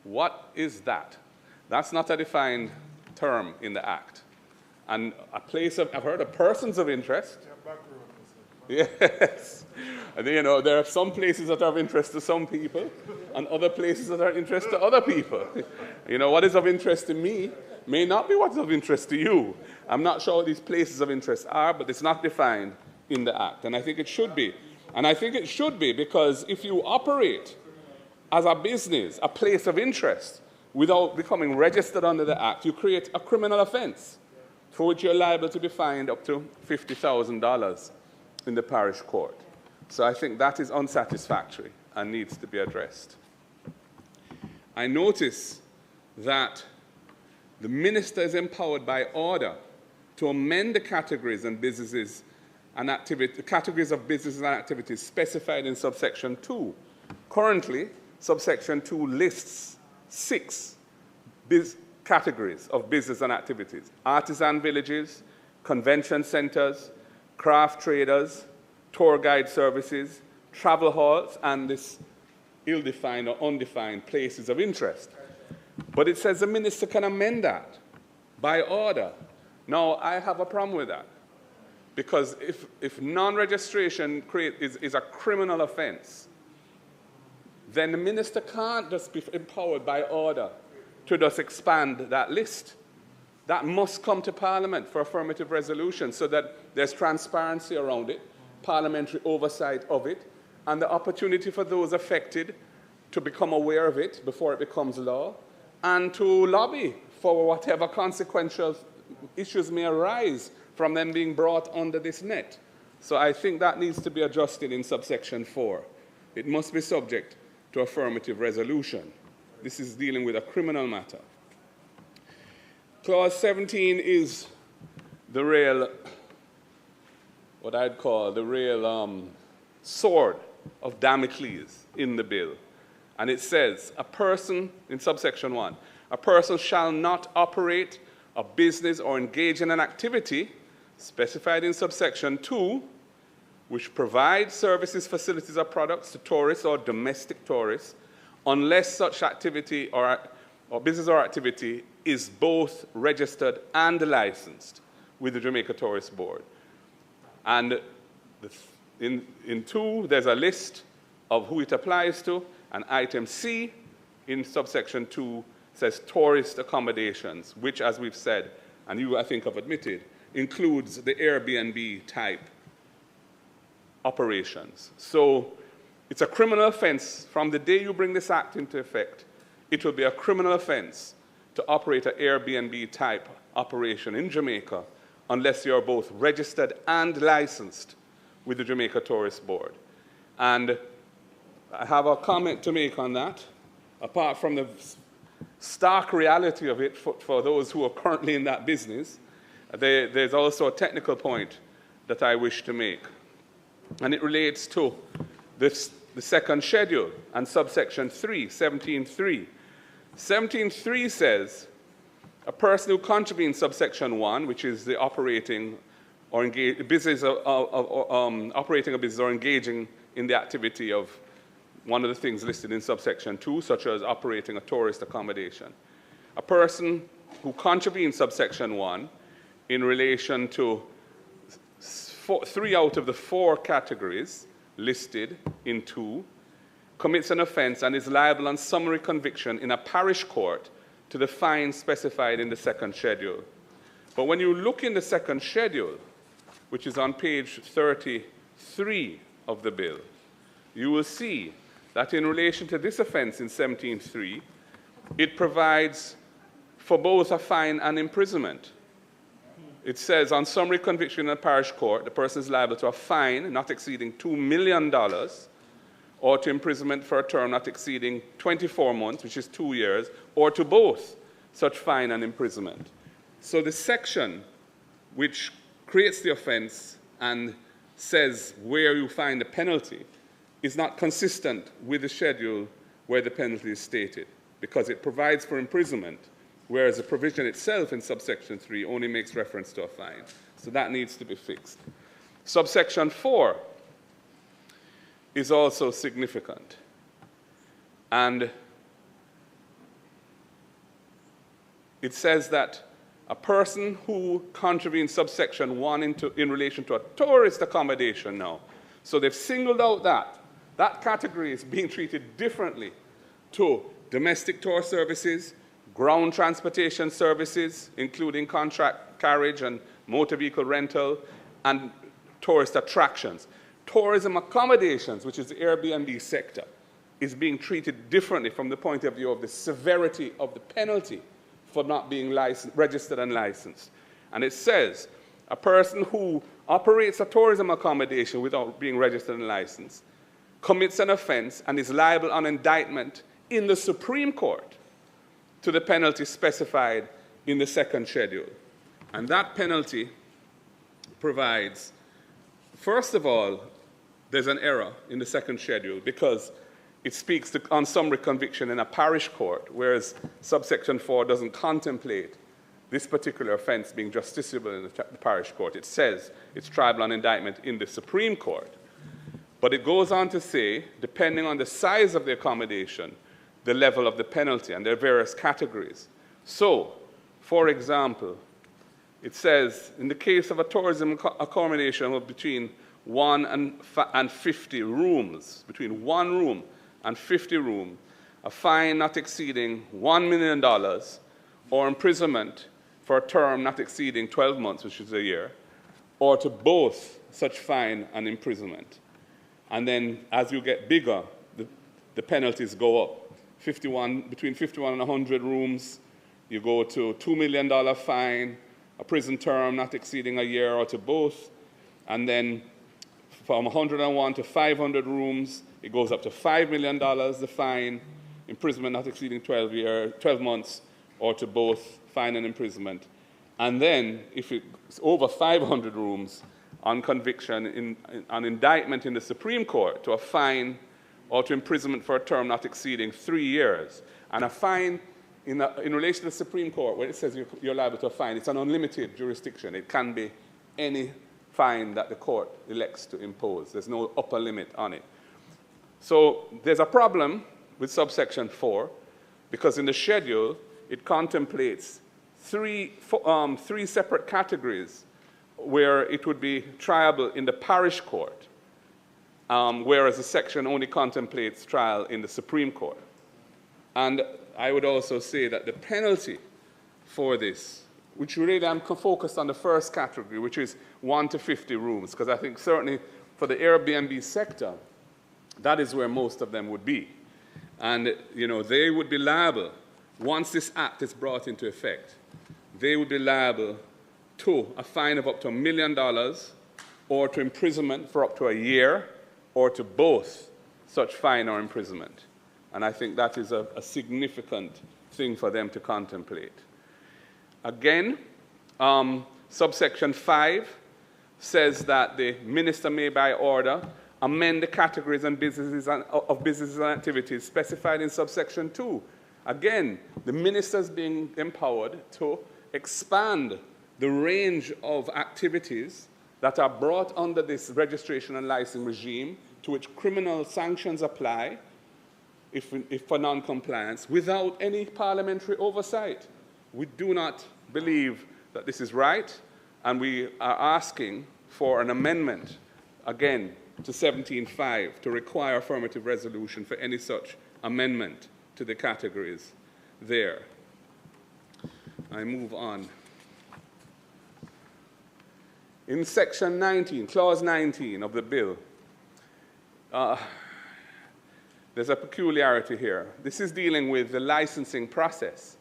What is that? That's not a defined term in the Act. And a place of, I've heard of persons of interest. Yes. And, there are some places that are of interest to some people and other places that are of interest to other people. What is of interest to me may not be what's of interest to you. I'm not sure what these places of interest are, but it's not defined in the Act. And I think it should be. And I think it should be, because if you operate as a business, a place of interest, without becoming registered under the Act, you create a criminal offense for which you're liable to be fined up to $50,000 in the parish court. So I think that is unsatisfactory and needs to be addressed. I notice that the minister is empowered by order to amend the categories and businesses and categories of businesses and activities specified in subsection 2. Currently, subsection 2 lists 6 categories of business and activities: artisan villages, convention centers, craft traders, tour guide services, travel halls, and this ill-defined or undefined places of interest. But it says the minister can amend that by order. Now, I have a problem with that, because if non-registration is a criminal offense, then the minister can't just be empowered by order to just expand that list. that must come to Parliament for affirmative resolution so that there's transparency around it, parliamentary oversight of it, and the opportunity for those affected to become aware of it before it becomes law, and to lobby for whatever consequential issues may arise from them being brought under this net. So I think that needs to be adjusted in subsection 4. It must be subject to affirmative resolution. This is dealing with a criminal matter. Clause 17 is the real, what I'd call the real sword of Damocles in the bill. And it says, a person, in subsection 1, a person shall not operate a business or engage in an activity specified in subsection 2, which provides services, facilities, or products to tourists or domestic tourists, unless such activity or business or activity is both registered and licensed with the Jamaica Tourist Board. And in 2, there's a list of who it applies to, and item C in subsection 2 says tourist accommodations, which, as we've said, and you, I think, have admitted, includes the Airbnb type operations. So it's a criminal offense. From the day you bring this act into effect, it will be a criminal offense to operate an Airbnb type operation in Jamaica unless you're both registered and licensed with the Jamaica Tourist Board. And I have a comment to make on that, apart from the stark reality of it for those who are currently in that business. There's also a technical point that I wish to make, and it relates to the second schedule and subsection 3, 17.3. 17.3 says, a person who contravenes subsection 1, which is the operating or operating a business or engaging in the activity of one of the things listed in subsection 2, such as operating a tourist accommodation. A person who contravenes subsection 1 in relation to 3 out of the 4 categories listed in 2 commits an offense and is liable on summary conviction in a parish court to the fine specified in the second schedule. But when you look in the second schedule, which is on page 33 of the bill, you will see that in relation to this offense in 17.3, it provides for both a fine and imprisonment. It says, on summary conviction in a parish court, the person is liable to a fine not exceeding $2 million or to imprisonment for a term not exceeding 24 months, which is 2 years, or to both such fine and imprisonment. So the section which creates the offense and says where you find the penalty is not consistent with the schedule where the penalty is stated, because it provides for imprisonment, whereas the provision itself in subsection 3 only makes reference to a fine. So that needs to be fixed. Subsection 4 is also significant. And it says that a person who contravenes subsection 1 in relation to a tourist accommodation now, so they've singled out that category is being treated differently to domestic tour services, ground transportation services, including contract carriage and motor vehicle rental, and tourist attractions. Tourism accommodations, which is the Airbnb sector, is being treated differently from the point of view of the severity of the penalty for not being registered and licensed. And it says, a person who operates a tourism accommodation without being registered and licensed commits an offense and is liable on indictment in the Supreme Court to the penalty specified in the second schedule. And that penalty provides, first of all, there's an error in the second schedule because it speaks on summary conviction in a parish court, whereas subsection 4 doesn't contemplate this particular offense being justiciable in the parish court. It says it's tribal on indictment in the Supreme Court. But it goes on to say, depending on the size of the accommodation, the level of the penalty, and there are various categories. So, for example, it says, in the case of a tourism accommodation of between 1 and 50 rooms, between 1 room and 50 rooms, a fine not exceeding $1 million or imprisonment for a term not exceeding 12 months, which is a year, or to both such fine and imprisonment. And then as you get bigger, the penalties go up. Between 51 and 100 rooms, you go to $2 million fine, a prison term not exceeding a year, or to both. And then from 101 to 500 rooms, it goes up to $5 million, the fine, imprisonment not exceeding 12 months, or to both fine and imprisonment. And then, if it's over 500 rooms, on conviction, on indictment in the Supreme Court, to a fine or to imprisonment for a term not exceeding 3 years. And a fine, in relation to the Supreme Court, where it says you're liable to a fine, it's an unlimited jurisdiction. It can be any fine that the court elects to impose. There's no upper limit on it. So there's a problem with subsection 4, because in the schedule, it contemplates three separate categories where it would be triable in the parish court, whereas the section only contemplates trial in the Supreme Court. And I would also say that the penalty for this, which really I'm focused on the first category, which is 1 to 50 rooms, because I think certainly for the Airbnb sector, that is where most of them would be. And they would be liable, once this act is brought into effect, they would be liable to a fine of up to $1 million, or to imprisonment for up to a year, or to both such fine or imprisonment. And I think that is a significant thing for them to contemplate. Again, subsection 5 says that the minister may, by order, amend the categories and businesses of businesses and activities specified in subsection 2. Again, the minister is being empowered to expand the range of activities that are brought under this registration and licensing regime, to which criminal sanctions apply if for non-compliance, without any parliamentary oversight. We do not believe that this is right, and we are asking for an amendment, again, to 17.5 to require affirmative resolution for any such amendment to the categories there. I move on. In section 19, clause 19 of the bill, there's a peculiarity here. This is dealing with the licensing process,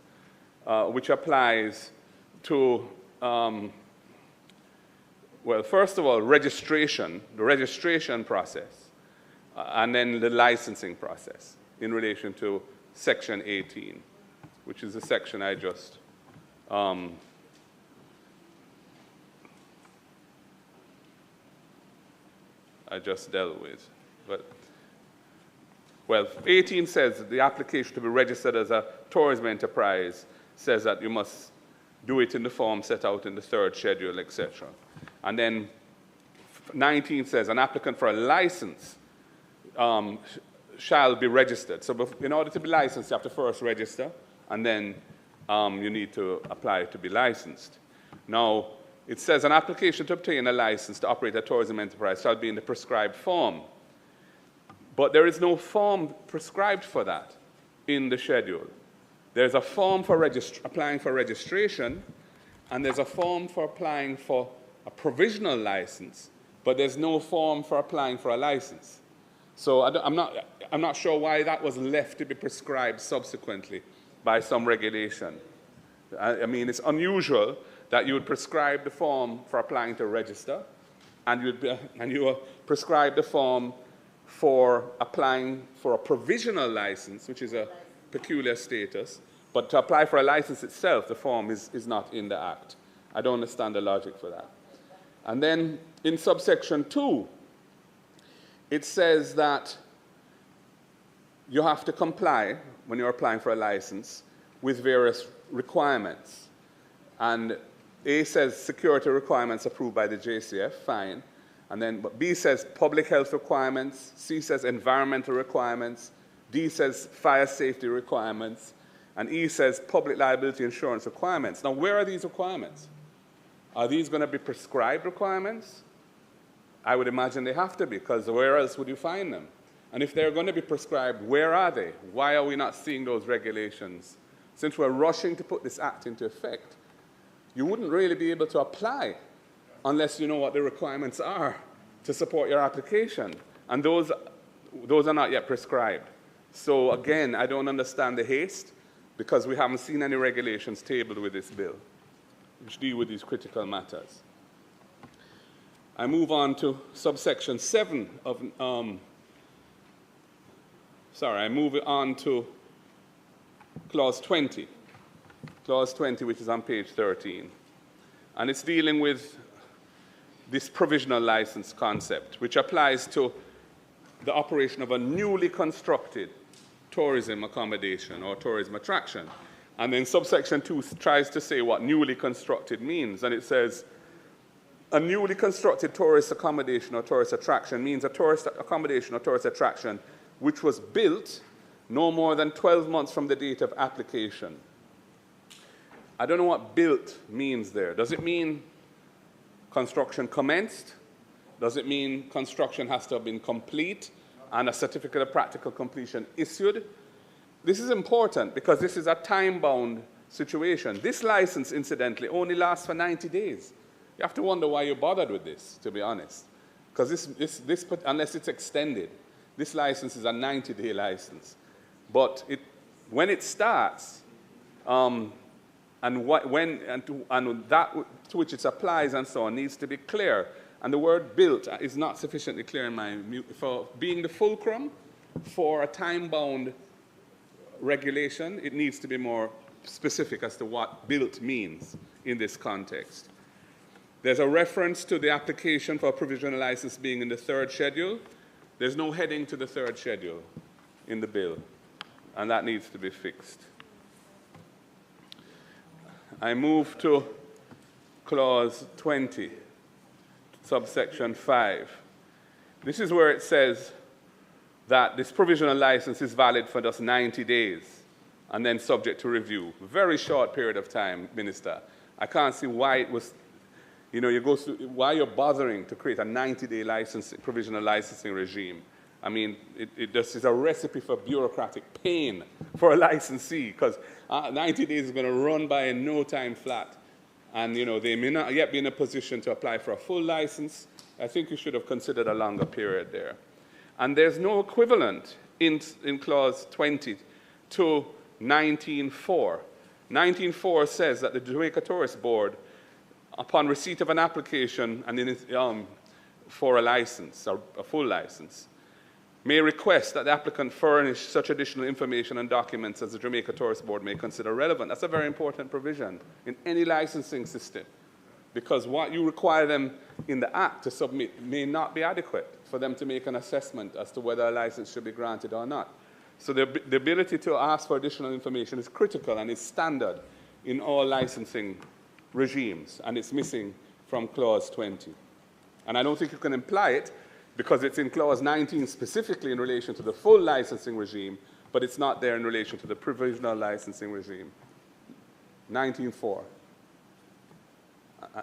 which applies to, well, first of all, registration, the registration process, and then the licensing process in relation to section 18, which is the section I just dealt with. But, well, 18 says the application to be registered as a tourism enterprise says that you must do it in the form set out in the 3rd schedule, etc. And then 19 says an applicant for a license shall be registered. So in order to be licensed, you have to first register, and then you need to apply to be licensed. Now, it says an application to obtain a license to operate a tourism enterprise shall be in the prescribed form. But there is no form prescribed for that in the schedule. There's a form for applying for registration, and there's a form for applying for a provisional license, but there's no form for applying for a license. So I'm not sure why that was left to be prescribed subsequently by some regulation. I mean, it's unusual that you would prescribe the form for applying to register, and you would prescribe the form for applying for a provisional license, which is a peculiar status, but to apply for a license itself, the form is not in the Act. I don't understand the logic for that. And then in subsection 2, it says that you have to comply, when you're applying for a license, with various requirements. And A says security requirements approved by the JCF, fine. And then B says public health requirements, C says environmental requirements, D says fire safety requirements, and E says public liability insurance requirements. Now, where are these requirements? Are these going to be prescribed requirements? I would imagine they have to be, because where else would you find them? And if they're going to be prescribed, where are they? Why are we not seeing those regulations? Since we're rushing to put this act into effect, you wouldn't really be able to apply unless you know what the requirements are to support your application. And those are not yet prescribed. So again, I don't understand the haste because we haven't seen any regulations tabled with this bill which deal with these critical matters. I move on to subsection 7 of, I move on to clause 20. Clause 20, which is on page 13. And it's dealing with this provisional license concept, which applies to the operation of a newly constructed tourism accommodation or tourism attraction. And then subsection 2 tries to say what newly constructed means. And it says, a newly constructed tourist accommodation or tourist attraction means a tourist accommodation or tourist attraction which was built no more than 12 months from the date of application. I don't know what built means there. Does it mean construction commenced? Does it mean construction has to have been complete and a certificate of practical completion issued? This is important because this is a time-bound situation. This license, incidentally, only lasts for 90 days. You have to wonder why you bothered with this, to be honest. Because unless it's extended, this license is a 90-day license. But when it starts, and that to which it applies and so on needs to be clear. And the word built is not sufficiently clear in my view for being the fulcrum for a time-bound regulation. It needs to be more specific as to what built means in this context. There's a reference to the application for a provisional license being in the 3rd schedule. There's no heading to the 3rd schedule in the bill, and that needs to be fixed. I move to clause 20, subsection 5. This is where it says that this provisional license is valid for just 90 days and then subject to review. Very short period of time, Minister. I can't see why it was, why you're bothering to create a 90-day provisional licensing regime. I mean, it just is a recipe for bureaucratic pain for a licensee because 90 days is going to run by in no time flat. And, they may not yet be in a position to apply for a full license. I think you should have considered a longer period there. And there's no equivalent in clause 20 to 19.4. 19.4 says that the Jamaica Tourist Board, upon receipt of an application and for a license, or a full license, may request that the applicant furnish such additional information and documents as the Jamaica Tourist Board may consider relevant. That's a very important provision in any licensing system, because what you require them in the Act to submit may not be adequate for them to make an assessment as to whether a license should be granted or not. So the ability to ask for additional information is critical and is standard in all licensing regimes, and it's missing from clause 20. And I don't think you can imply it because it's in clause 19 specifically in relation to the full licensing regime, but it's not there in relation to the provisional licensing regime. 19.4.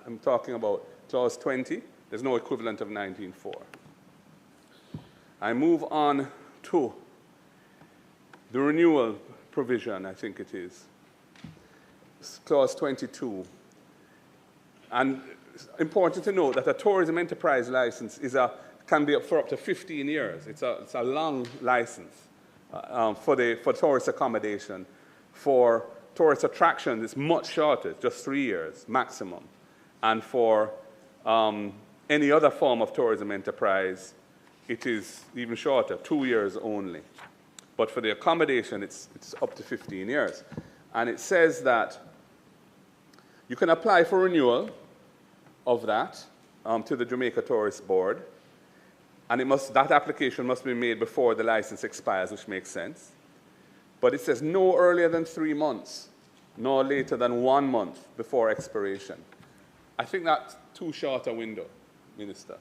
I'm talking about clause 20. There's no equivalent of 19.4. I move on to the renewal provision, I think it is. It's clause 22. And it's important to note that a tourism enterprise license can be for up to 15 years. It's a long license for tourist accommodation. For tourist attractions, it's much shorter, just 3 years maximum. And for any other form of tourism enterprise, it is even shorter, 2 years only. But for the accommodation, it's up to 15 years. And it says that you can apply for renewal of that to the Jamaica Tourist Board, and that application must be made before the license expires, which makes sense. But it says no earlier than 3 months, nor later than 1 month before expiration. I think that's too short a window, Minister.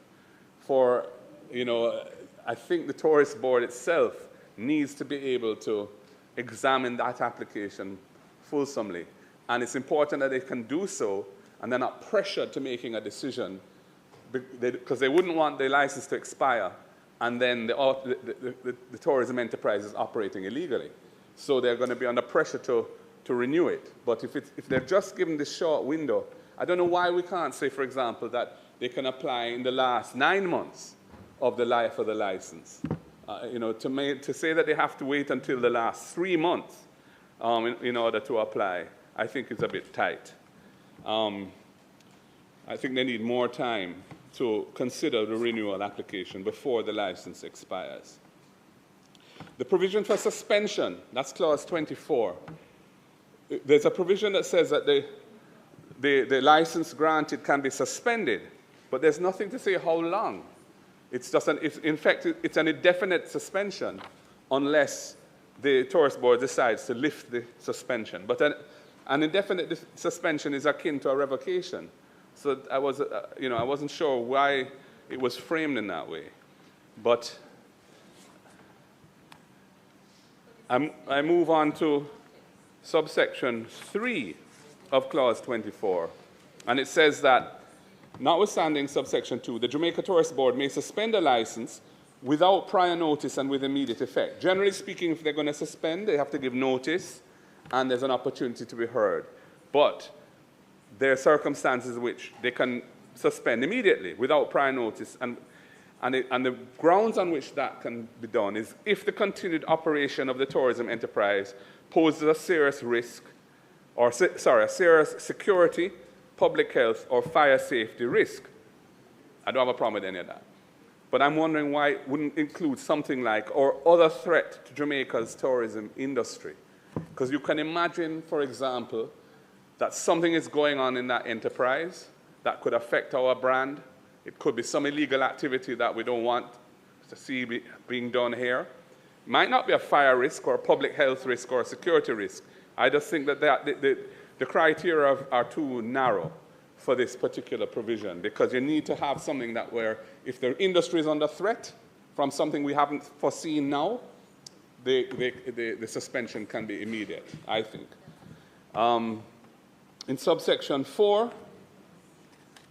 I think the Tourist Board itself needs to be able to examine that application fulsomely. And it's important that they can do so, and they're not pressured to making a decision, because they wouldn't want the license to expire, and then the tourism enterprise is operating illegally. So they're going to be under pressure to to renew it. But if they're just given this short window, I don't know why we can't say, for example, that they can apply in the last 9 months of the life of the license. To say that they have to wait until the last 3 months in order to apply, I think is a bit tight. I think they need more time to consider the renewal application before the license expires. The provision for suspension, that's clause 24. There's a provision that says that the license granted can be suspended, but there's nothing to say how long. It's just in fact, it's an indefinite suspension unless the tourist board decides to lift the suspension. But an indefinite suspension is akin to a revocation. So I wasn't sure why it was framed in that way. But I move on to subsection 3 of clause 24. And it says that, notwithstanding subsection 2, the Jamaica Tourist Board may suspend a license without prior notice and with immediate effect. Generally speaking, if they're going to suspend, they have to give notice and there's an opportunity to be heard. But there are circumstances in which they can suspend immediately without prior notice, and the grounds on which that can be done is if the continued operation of the tourism enterprise poses a serious risk, a serious security, public health, or fire safety risk. I don't have a problem with any of that. But I'm wondering why it wouldn't include something like, or other threat to Jamaica's tourism industry. Because you can imagine, for example, that something is going on in that enterprise that could affect our brand. It could be some illegal activity that we don't want to see being done here. It might not be a fire risk or a public health risk or a security risk. I just think that the criteria are too narrow for this particular provision, because you need to have something that where if the industry is under threat from something we haven't foreseen now, the suspension can be immediate, I think. In subsection 4,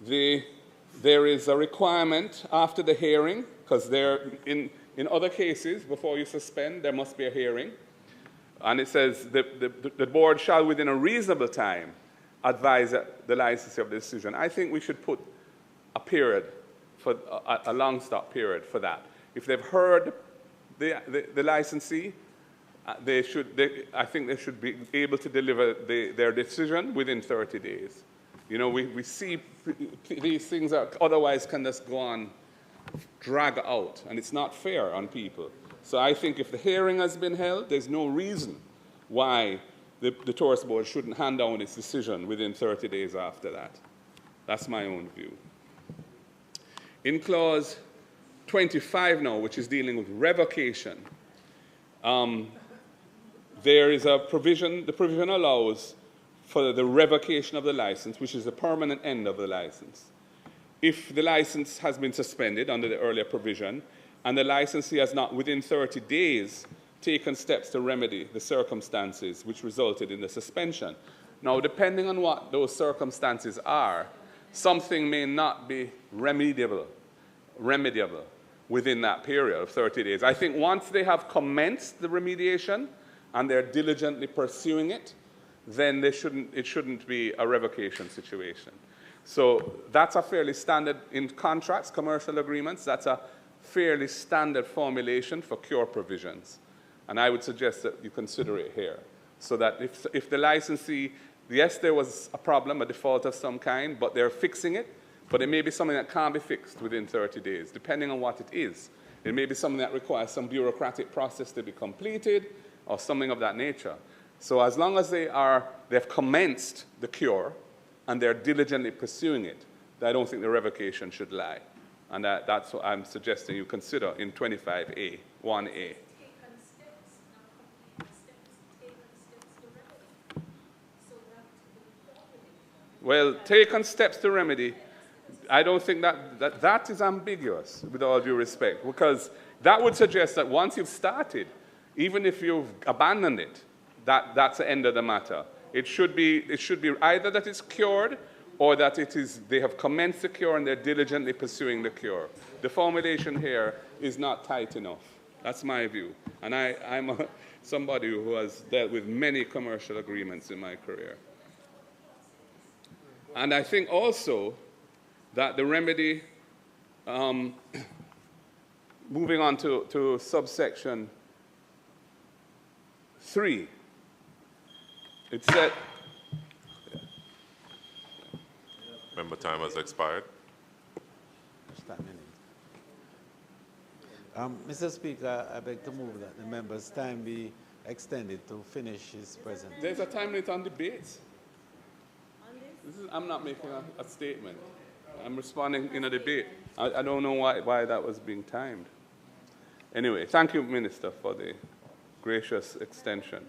there is a requirement after the hearing, because in other cases, before you suspend, there must be a hearing. And it says the board shall, within a reasonable time, advise the licensee of the decision. I think we should put a period, for a long stop period for that. If they've heard the licensee, I think they should be able to deliver their decision within 30 days. You know, we see these things that otherwise can just go on, drag out, and it's not fair on people. So I think if the hearing has been held, there's no reason why the tourist board shouldn't hand down its decision within 30 days after that. That's my own view. In clause 25 now, which is dealing with revocation, there is a provision, the provision allows for the revocation of the license, which is the permanent end of the license. If the license has been suspended under the earlier provision, and the licensee has not within 30 days taken steps to remedy the circumstances which resulted in the suspension. Now, depending on what those circumstances are, something may not be remediable within that period of 30 days. I think once they have commenced the remediation and they're diligently pursuing it, then it shouldn't be a revocation situation. So that's a fairly standard, in contracts, commercial agreements, that's a fairly standard formulation for cure provisions. And I would suggest that you consider it here. So that if the licensee, yes, there was a problem, a default of some kind, but they're fixing it, but it may be something that can't be fixed within 30 days, depending on what it is. It may be something that requires some bureaucratic process to be completed, or something of that nature. So as long as they've commenced the cure, and they're diligently pursuing it, I don't think the revocation should lie. And that's what I'm suggesting you consider in 25A, 1A. Well, taken steps to remedy, I don't think that is ambiguous, with all due respect, because that would suggest that once you've started, even if you've abandoned it, that's the end of the matter. It should be either that it's cured or that they have commenced the cure and they're diligently pursuing the cure. The formulation here is not tight enough. That's my view. And somebody who has dealt with many commercial agreements in my career. And I think also that the remedy, moving on to subsection 3, it said,
Member time has expired.
Mr. Speaker, I beg to move that the member's time be extended to finish his presentation.
there's a time limit on debates. I'm not making a statement. I'm responding in a debate. I don't know why that was being timed. Anyway, thank you, Minister, for the gracious extension.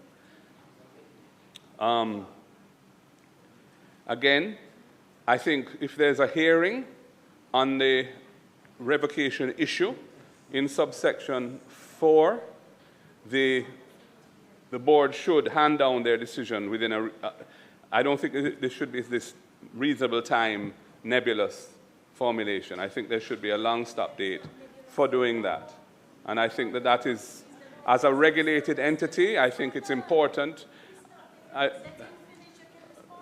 Again, I think if there's a hearing on the revocation issue in subsection 4, the board should hand down their decision within a... I don't think there should be this reasonable time nebulous formulation. I think there should be a long stop date for doing that. And I think that is, as a regulated entity, I think it's important.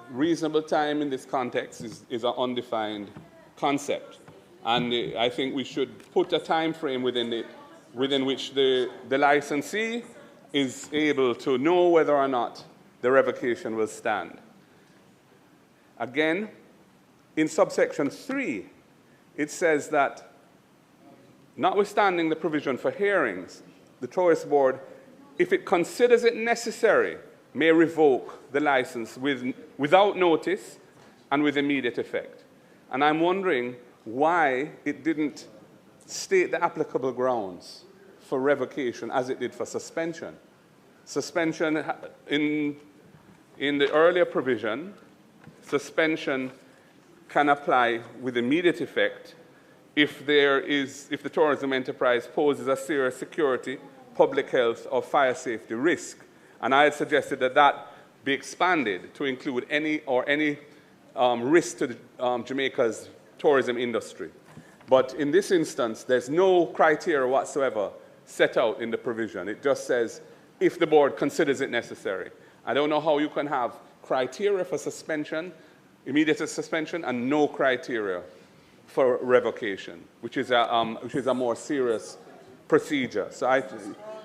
Reasonable time in this context is an undefined concept. And I think we should put a time frame within which the licensee is able to know whether or not the revocation will stand. Again, in subsection 3, it says that notwithstanding the provision for hearings, the Tourist Board, if it considers it necessary, may revoke the license without notice and with immediate effect. And I'm wondering why it didn't state the applicable grounds for revocation as it did for suspension. Suspension, in the earlier provision, suspension can apply with immediate effect if the tourism enterprise poses a serious security, public health, or fire safety risk. And I had suggested that that be expanded to include any risk to Jamaica's tourism industry. But in this instance, there's no criteria whatsoever set out in the provision. It just says, if the board considers it necessary. I don't know how you can have criteria for suspension, immediate suspension, and no criteria for revocation, which is a more serious procedure. So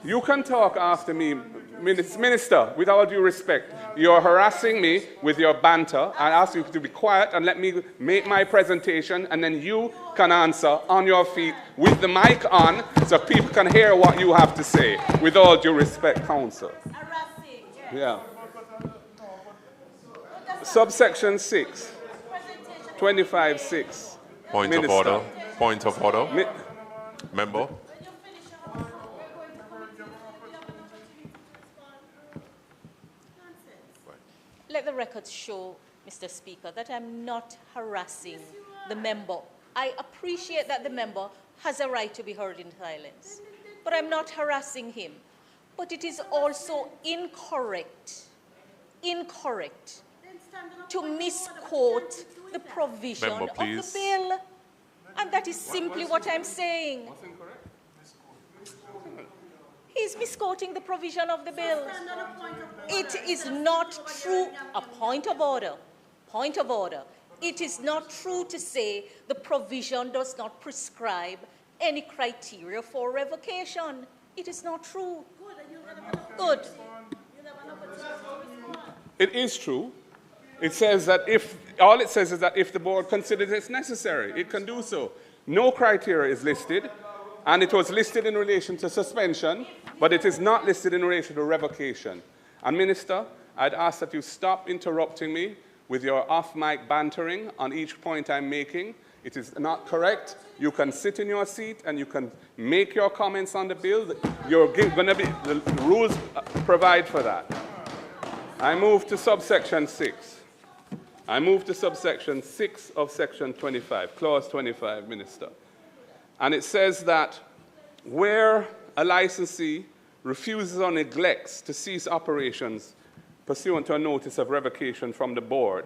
you can talk after me, Minister, with all due respect. You're harassing me with your banter. I ask you to be quiet and let me make my presentation, and then you can answer on your feet with the mic on so people can hear what you have to say. With all due respect, Council. Yeah. Subsection 6, 25(6).
Point of order. Point of order. Member.
Let the records show, Mr. Speaker, that I'm not harassing the member. I appreciate that the member has a right to be heard in silence, but I'm not harassing him. But it is also incorrect to misquote the provision of the bill. And that is simply what I'm saying. He's misquoting the provision of the bill. It is not true. A point of order. Point of order. It is not true to say the provision does not prescribe any criteria for revocation. It is not true. Good.
It is true. It says that all it says is that if the board considers it necessary, it can do so. No criteria is listed, and it was listed in relation to suspension, but it is not listed in relation to revocation. And Minister, I'd ask that you stop interrupting me with your off-mic bantering on each point I'm making. It is not correct. You can sit in your seat and you can make your comments on the bill. The rules provide for that. I move to subsection 6. I move to subsection 6 of section 25, clause 25, Minister. And it says that where a licensee refuses or neglects to cease operations pursuant to a notice of revocation from the board,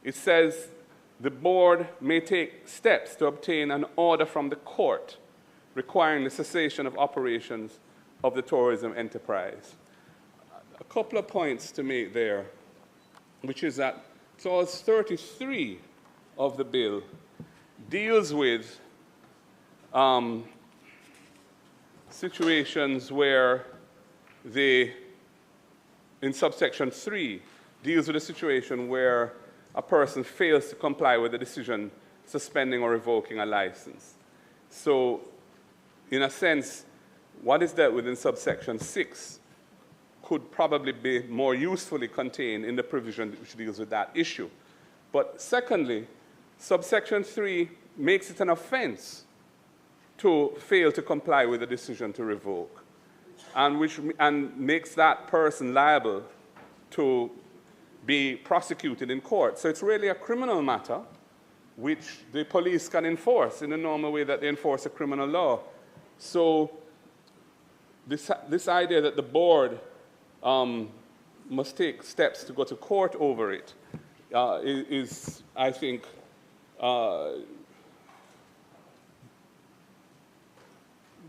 it says the board may take steps to obtain an order from the court requiring the cessation of operations of the tourism enterprise. a couple of points to make there, which is that Clause 33 of the bill deals with situations where in subsection 3, deals with a situation where a person fails to comply with a decision suspending or revoking a license. So, in a sense, what is dealt with in subsection 6 could probably be more usefully contained in the provision which deals with that issue. But secondly, subsection 3 makes it an offense to fail to comply with a decision to revoke, and makes that person liable to be prosecuted in court. So it's really a criminal matter which the police can enforce in the normal way that they enforce a criminal law. So this idea that the board must take steps to go to court over it is, I think,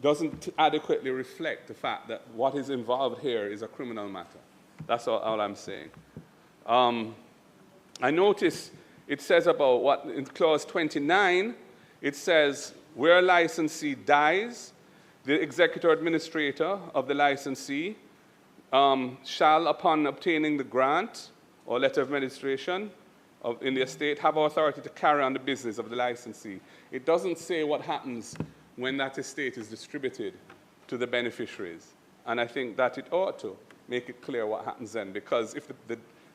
doesn't adequately reflect the fact that what is involved here is a criminal matter. That's all I'm saying. I notice it says about what in clause 29, it says where a licensee dies, the executor administrator of the licensee shall, upon obtaining the grant or letter of administration in the estate, have authority to carry on the business of the licensee. It doesn't say what happens when that estate is distributed to the beneficiaries. And I think that it ought to make it clear what happens then, because if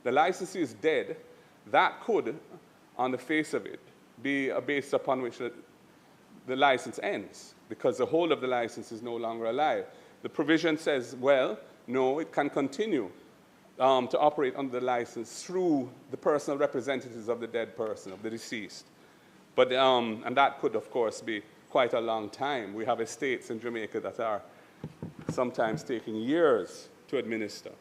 the licensee is dead, that could, on the face of it, be a base upon which the license ends, because the whole of the license is no longer alive. The provision says, well, no, it can continue to operate under the license through the personal representatives of the dead person, of the deceased. But, and that could, of course, be quite a long time. We have estates in Jamaica that are sometimes taking years to administer.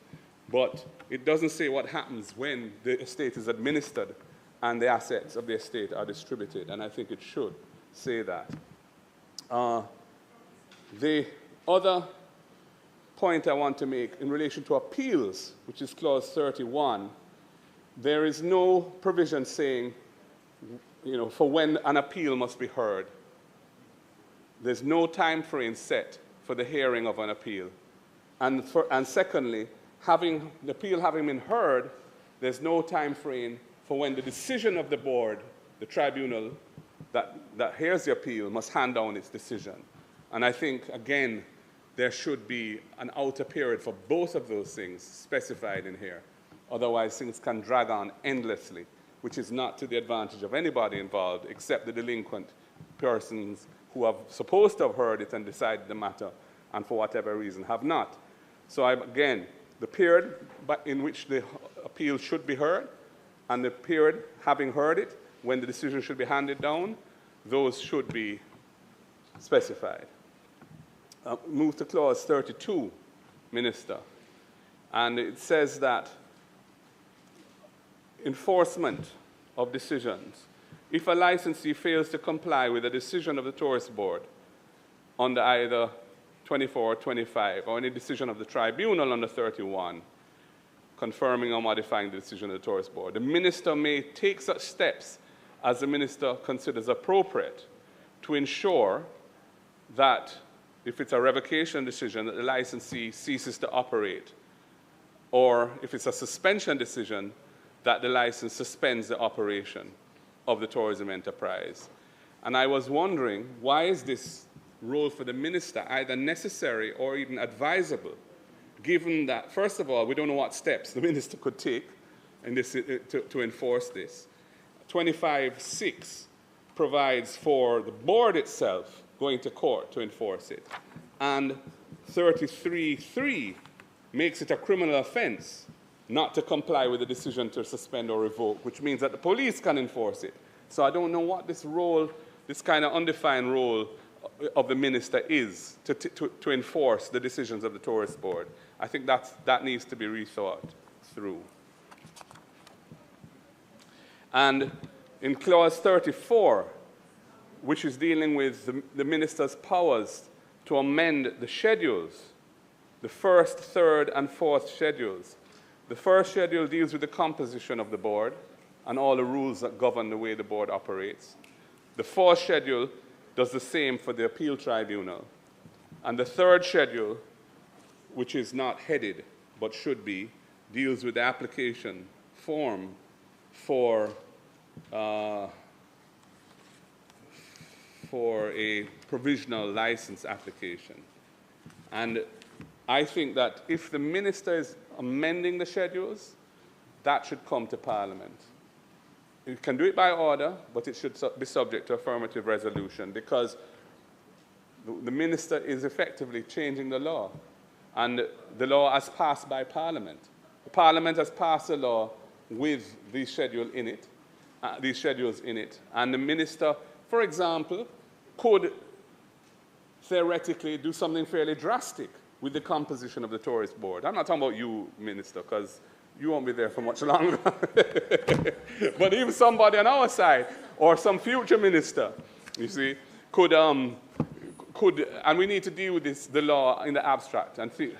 But it doesn't say what happens when the estate is administered and the assets of the estate are distributed, and I think it should say that. The other point I want to make in relation to appeals, which is clause 31, there is no provision saying, for when an appeal must be heard. There's no time frame set for the hearing of an appeal. And secondly, the appeal having been heard, there's no time frame for when the decision of the board, the tribunal that hears the appeal, must hand down its decision. And I think, again, there should be an outer period for both of those things specified in here. Otherwise, things can drag on endlessly, which is not to the advantage of anybody involved except the delinquent persons who are supposed to have heard it and decided the matter, and for whatever reason have not. So again, the period in which the appeal should be heard, and the period having heard it, when the decision should be handed down, those should be specified. Move to clause 32, Minister. And it says that enforcement of decisions. If a licensee fails to comply with a decision of the tourist board under either 24 or 25, or any decision of the tribunal under 31, confirming or modifying the decision of the tourist board, the minister may take such steps as the minister considers appropriate to ensure that if it's a revocation decision, that the licensee ceases to operate, or if it's a suspension decision, that the license suspends the operation of the tourism enterprise. And I was wondering, why is this role for the minister either necessary or even advisable, given that, first of all, we don't know what steps the minister could take in this, to enforce this. 25(6) provides for the board itself going to court to enforce it. And 33(3) makes it a criminal offense not to comply with the decision to suspend or revoke, which means that the police can enforce it. So I don't know what this role, this kind of undefined role of the minister is to enforce the decisions of the tourist board. I think that needs to be rethought through. And in clause 34, which is dealing with the minister's powers to amend the schedules the first, third, and fourth schedules. The first schedule deals with the composition of the board and all the rules that govern the way the board operates. The fourth schedule does the same for the appeal tribunal. And the third schedule, which is not headed but should be, deals with the application form for a provisional license application. And I think that if the minister is amending the schedules, that should come to Parliament. You can do it by order, but it should be subject to affirmative resolution, because the minister is effectively changing the law, and the law has passed by Parliament. The Parliament has passed a law with these schedules in it, and the minister, for example, could theoretically do something fairly drastic with the composition of the tourist board. I'm not talking about you, Minister, because you won't be there for much longer. But even somebody on our side, or some future minister, you see, could, and we need to deal with this, the law in the abstract, and see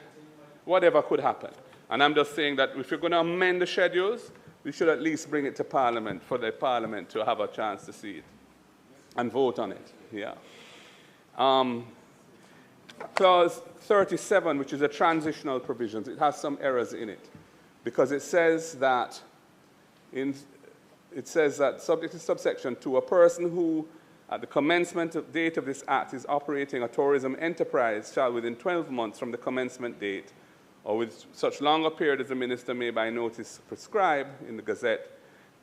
whatever could happen. And I'm just saying that if you're going to amend the schedules, we should at least bring it to Parliament for the Parliament to have a chance to see it and vote on it. Yeah. Clause 37, which is a transitional provisions, it has some errors in it, because it says that subject to subsection 2, a person who at the commencement date of this act is operating a tourism enterprise shall within 12 months from the commencement date, or with such longer period as the minister may by notice prescribe in the Gazette,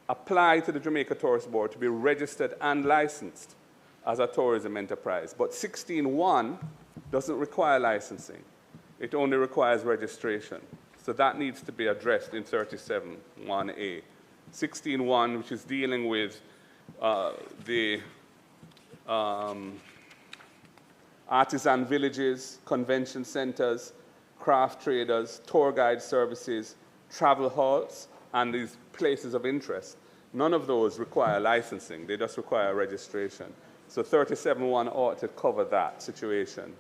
apply to the Jamaica Tourist Board to be registered and licensed as a tourism enterprise. But 16.1 doesn't require licensing. It only requires registration. So that needs to be addressed in 37.1a. 16.1, which is dealing with the artisan villages, convention centers, craft traders, tour guide services, travel halls, and these places of interest. None of those require licensing. They just require registration. So 37.1 ought to cover that situation.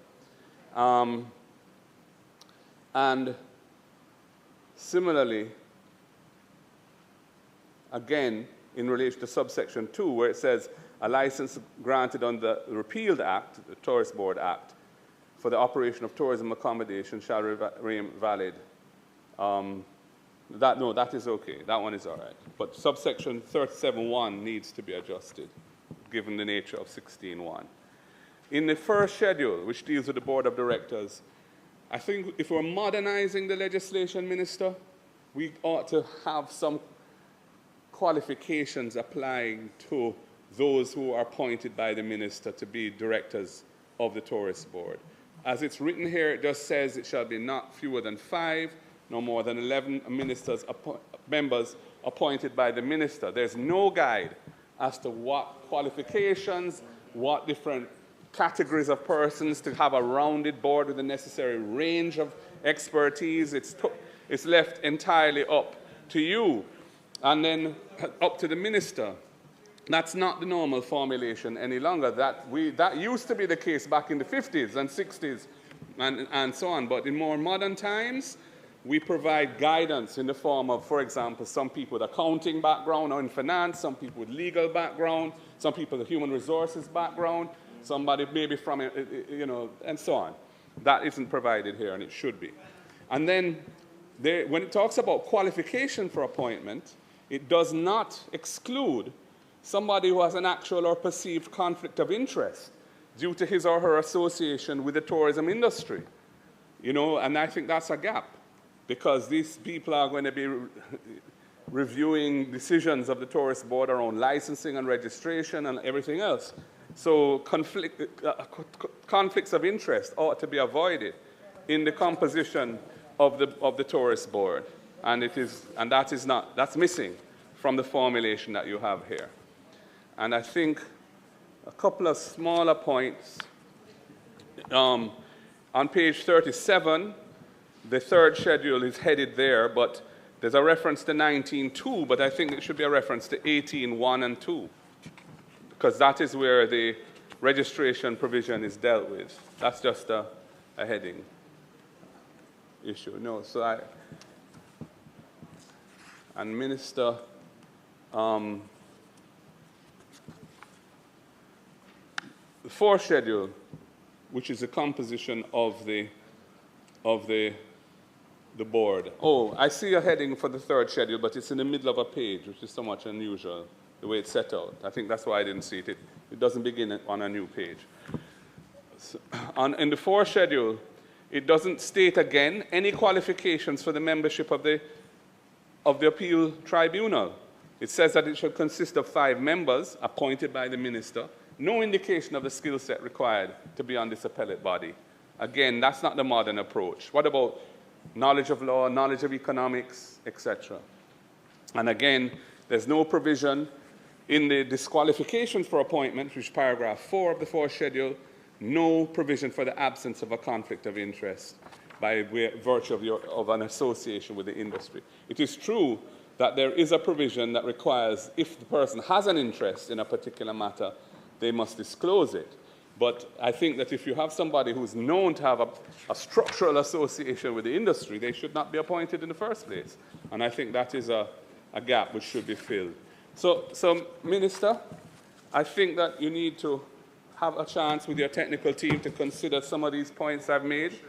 And similarly, again, in relation to subsection 2, where it says a license granted under the repealed act, the Tourist Board Act, for the operation of tourism accommodation shall remain valid. No, that is okay. That one is all right. But subsection 37.1 needs to be adjusted, given the nature of 16.1. In the first schedule, which deals with the Board of Directors, I think if we're modernizing the legislation, Minister, we ought to have some qualifications applying to those who are appointed by the minister to be directors of the Tourist Board. As it's written here, it just says it shall be not fewer than 5, no more than 11 members appointed by the minister. There's no guide as to what qualifications, what different categories of persons to have a rounded board with the necessary range of expertise. It's left entirely up to you, and then up to the minister. That's not the normal formulation any longer. That used to be the case back in the 50s and 60s and so on. But in more modern times, we provide guidance in the form of, for example, some people with accounting background or in finance, some people with legal background, some people with human resources background, somebody maybe from, and so on. That isn't provided here, and it should be. And then when it talks about qualification for appointment, it does not exclude somebody who has an actual or perceived conflict of interest due to his or her association with the tourism industry. And I think that's a gap, because these people are going to be reviewing decisions of the Tourist Board around licensing and registration and everything else. So conflicts of interest ought to be avoided in the composition of the Tourist Board, and that's missing from the formulation that you have here. And I think a couple of smaller points. On page 37, the third schedule is headed there, but there's a reference to 19.2, but I think it should be a reference to 18.1 and 2, because that is where the registration provision is dealt with. That's just a heading. issue. No, so and Minister, the 4th schedule, which is the composition of the board. Oh, I see a heading for the 3rd schedule, but it's in the middle of a page, which is somewhat unusual, the way it's set out. I think that's why I didn't see it. It doesn't begin on a new page. So, in the 4th schedule, it doesn't state again any qualifications for the membership of the appeal tribunal. It says that it should consist of 5 members appointed by the minister. No indication of the skill set required to be on this appellate body. Again, that's not the modern approach. What about knowledge of law, knowledge of economics, etc.? And again, there's no provision in the disqualifications for appointment, which is paragraph 4 of the 4th schedule, no provision for the absence of a conflict of interest by virtue of an association with the industry. It is true that there is a provision that requires, if the person has an interest in a particular matter, they must disclose it. But I think that if you have somebody who's known to have a structural association with the industry, they should not be appointed in the first place. And I think that is a gap which should be filled. So, Minister, I think that you need to have a chance with your technical team to consider some of these points I've made,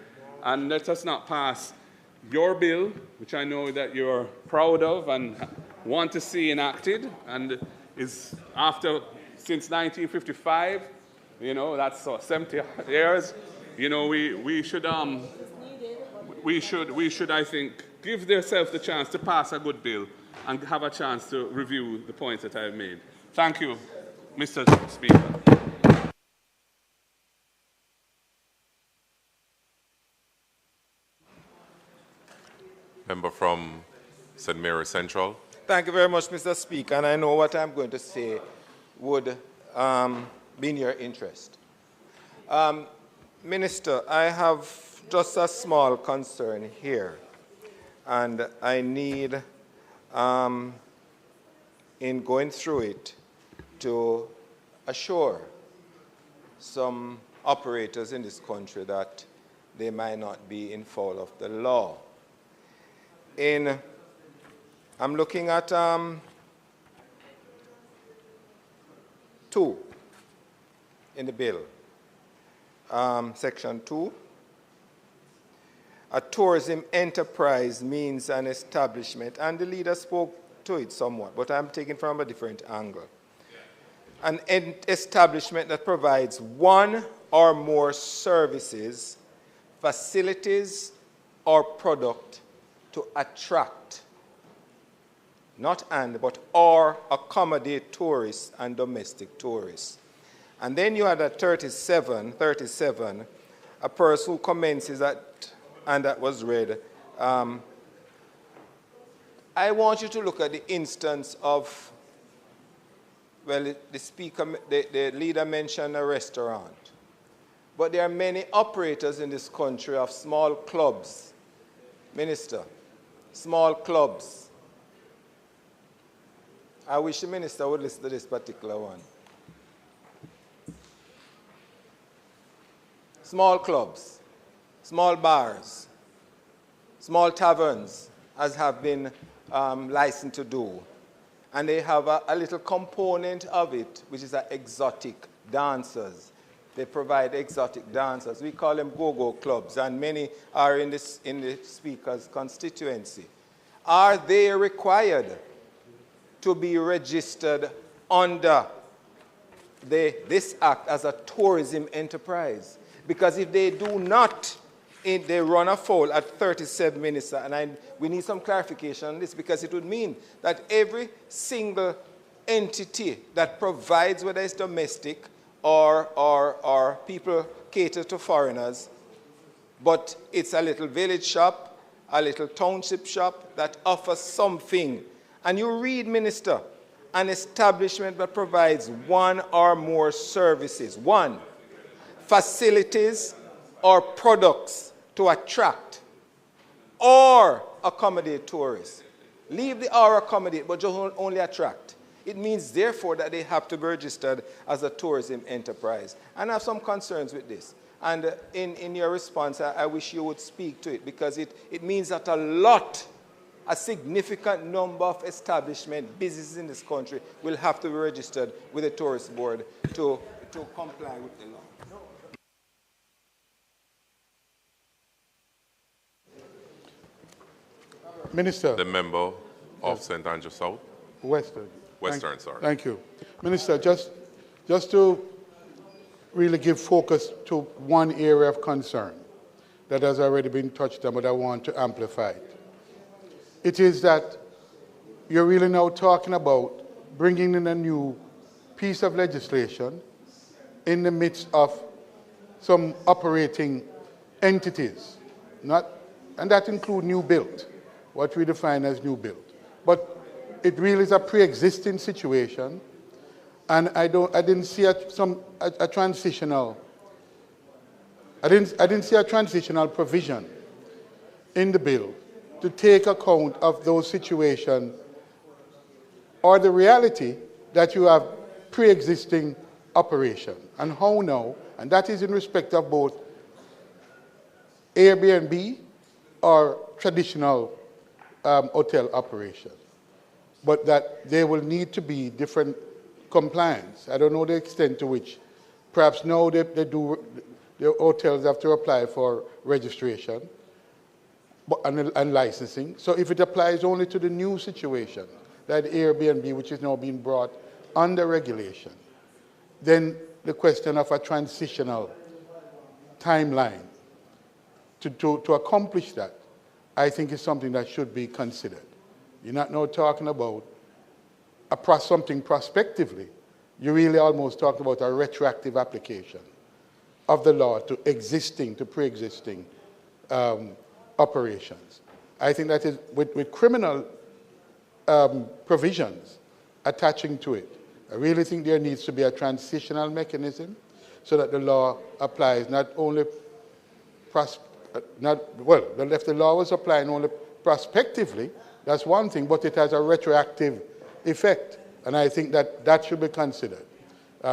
and let us not pass your bill, which I know that you're proud of and want to see enacted, and is since 1955, you know, that's 70 years. You know, we should, I think, give themselves the chance to pass a good bill and have a chance to review the points that I've made. Thank you, Mr. Speaker.
Member from St. Mary Central.
Thank you very much, Mr. Speaker, and I know what I'm going to say would be in your interest. Minister, I have just a small concern here, and I need, in going through it, to assure some operators in this country that they might not be in foul of the law. I'm looking at 2 in the bill, section 2. A tourism enterprise means an establishment, and the leader spoke to it somewhat, but I'm taking from a different angle. An establishment that provides one or more services, facilities, or product to attract, or accommodate tourists and domestic tourists. And then you had at 37, a person who commences at, and that was read, I want you to look at the instance of, well, the leader mentioned a restaurant, but there are many operators in this country of small clubs. Minister, small clubs. I wish the minister would listen to this particular one. Small clubs, small bars, small taverns, as have been licensed to do. And they have a little component of it, which is exotic dancers. They provide exotic dancers. We call them go-go clubs, and many are in the Speaker's constituency. Are they required to be registered under this act as a tourism enterprise? Because if they do not, they run afoul at 37, Minister, and we need some clarification on this, because it would mean that every single entity that provides, whether it's domestic or people cater to foreigners, but it's a little village shop, a little township shop that offers something. And you read, Minister, an establishment that provides one or more services, facilities or products to attract or accommodate tourists. Leave the or accommodate, but just only attract. it means therefore that they have to be registered as a tourism enterprise. And I have some concerns with this. And in your response, I wish you would speak to it, because it means that a significant number of establishment, businesses in this country will have to be registered with the Tourist Board to comply with the law.
Minister.
The member of St. Andrew South.
Western.
Sorry.
Thank you. Minister, just to really give focus to one area of concern that has already been touched on, but I want to amplify it. It is that you're really now talking about bringing in a new piece of legislation in the midst of some operating entities, and that include new build, what we define as new build. But it really is a pre-existing situation, and I didn't see a transitional. I didn't see a transitional provision in the bill to take account of those situations or the reality that you have pre-existing operation. And how now, and that is in respect of both Airbnb or traditional hotel operation, but that there will need to be different compliance. I don't know the extent to which, perhaps now the hotels have to apply for registration and licensing. So if it applies only to the new situation, like Airbnb, which is now being brought under regulation, then the question of a transitional timeline to accomplish that, I think is something that should be considered. You're not now talking about something prospectively. You're really almost talking about a retroactive application of the law to pre-existing operations. I think that is, with criminal provisions attaching to it, I really think there needs to be a transitional mechanism so that the law applies not only if the law was applying only prospectively, that's one thing, but it has a retroactive effect. And I think that should be considered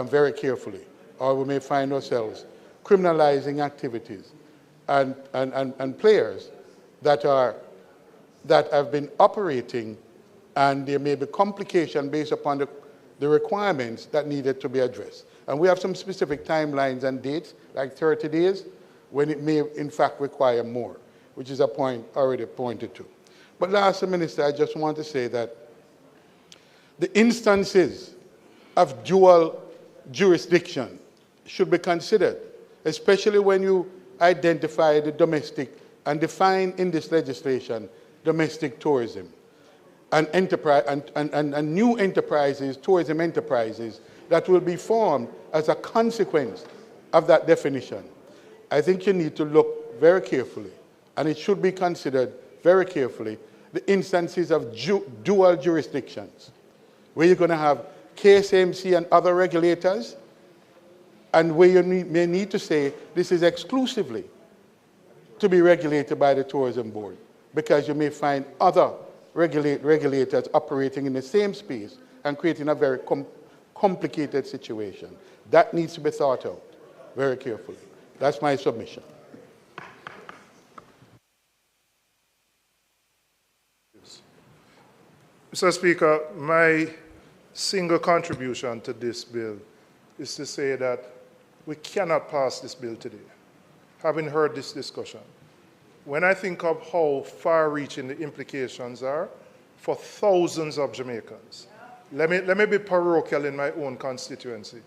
very carefully, or we may find ourselves criminalizing activities and players that have been operating, and there may be complication based upon the requirements that needed to be addressed. And we have some specific timelines and dates, like 30 days, when it may in fact require more, which is a point already pointed to. But lastly, Minister, I just want to say that the instances of dual jurisdiction should be considered, especially when you identify the domestic and define in this legislation domestic tourism and new enterprises, tourism enterprises that will be formed as a consequence of that definition. I think you need to look very carefully, and it should be considered very carefully, the instances of dual jurisdictions, where you're going to have KSMC and other regulators, and where you may need to say this is exclusively to be regulated by the Tourism Board, because you may find other regulators operating in the same space and creating a very complicated situation. That needs to be thought out very carefully. That's my submission.
Mr. Speaker, my single contribution to this bill is to say that we cannot pass this bill today, having heard this discussion. When I think of how far-reaching the implications are for thousands of Jamaicans, let me be parochial in my own constituency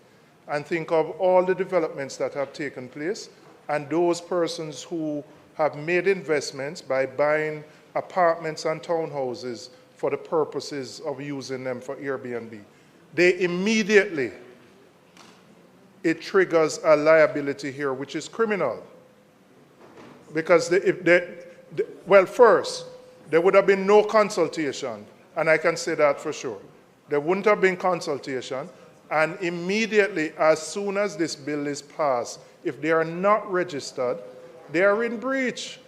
and think of all the developments that have taken place and those persons who have made investments by buying apartments and townhouses for the purposes of using them for Airbnb. It triggers a liability here, which is criminal. Because first, there would have been no consultation, and I can say that for sure. There wouldn't have been consultation, and immediately, as soon as this bill is passed, if they are not registered, they are in breach.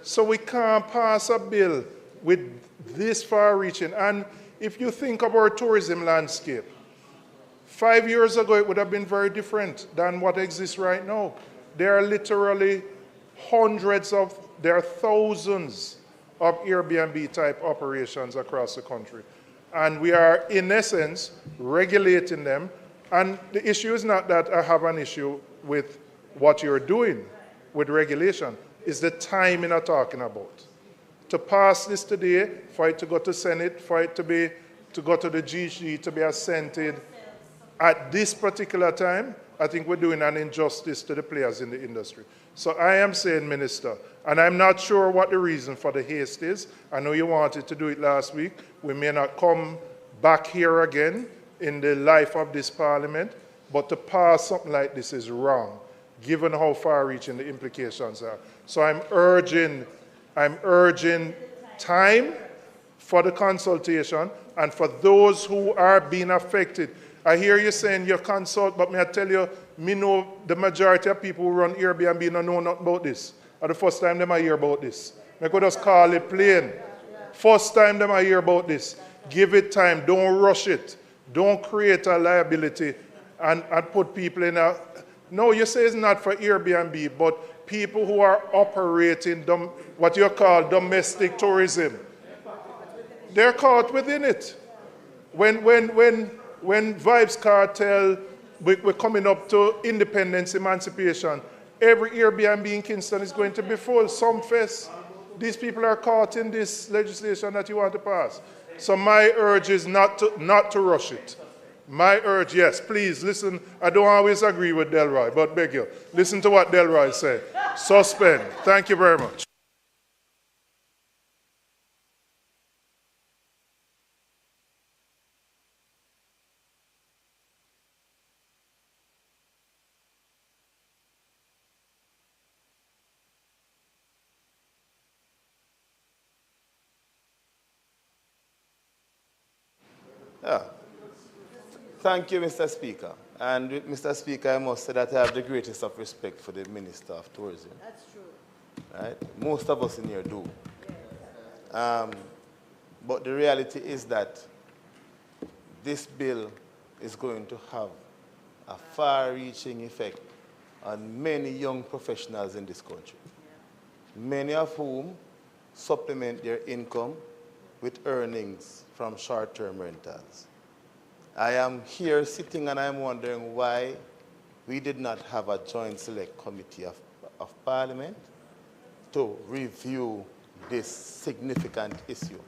So we can't pass a bill with this far-reaching. And If you think of our tourism landscape, 5 years ago it would have been very different than what exists right now. There are literally there are thousands of Airbnb type operations across the country. And we are, in essence, regulating them. And the issue is not that I have an issue with what you're doing with regulation, it's the timing I'm talking about. To pass this today, for it to go to Senate, for it to go to the GG, to be assented at this particular time, I think we're doing an injustice to the players in the industry. So I am saying, Minister, and I'm not sure what the reason for the haste is. I know you wanted to do it last week. We may not come back here again in the life of this Parliament, but to pass something like this is wrong, given how far-reaching the implications are. So I'm urging time for the consultation and for those who are being affected. I hear you saying you consult, but may I tell you, me know the majority of people who run Airbnb don't know nothing about this. Or the first time they might hear about this. I could just call it plain. First time they might hear about this. Give it time. Don't rush it. Don't create a liability and put people in a... No, you say it's not for Airbnb, but people who are operating what you call domestic tourism. They're caught within it. When Vibes Cartel, we're coming up to independence, emancipation, every Airbnb in Kingston is going to be full, some fest. These people are caught in this legislation that you want to pass. So my urge is not to rush it. My urge, yes, please listen. I don't always agree with Delroy, but beg you, listen to what Delroy said. Suspend. Thank you very much.
Yeah. Thank you, Mr. Speaker. And Mr. Speaker, I must say that I have the greatest of respect for the Minister of Tourism.
That's true.
Right? Most of us in here do. But the reality is that this bill is going to have a far-reaching effect on many young professionals in this country, many of whom supplement their income with earnings from short-term rentals. I am here sitting and I'm wondering why we did not have a joint select committee of Parliament to review this significant issue.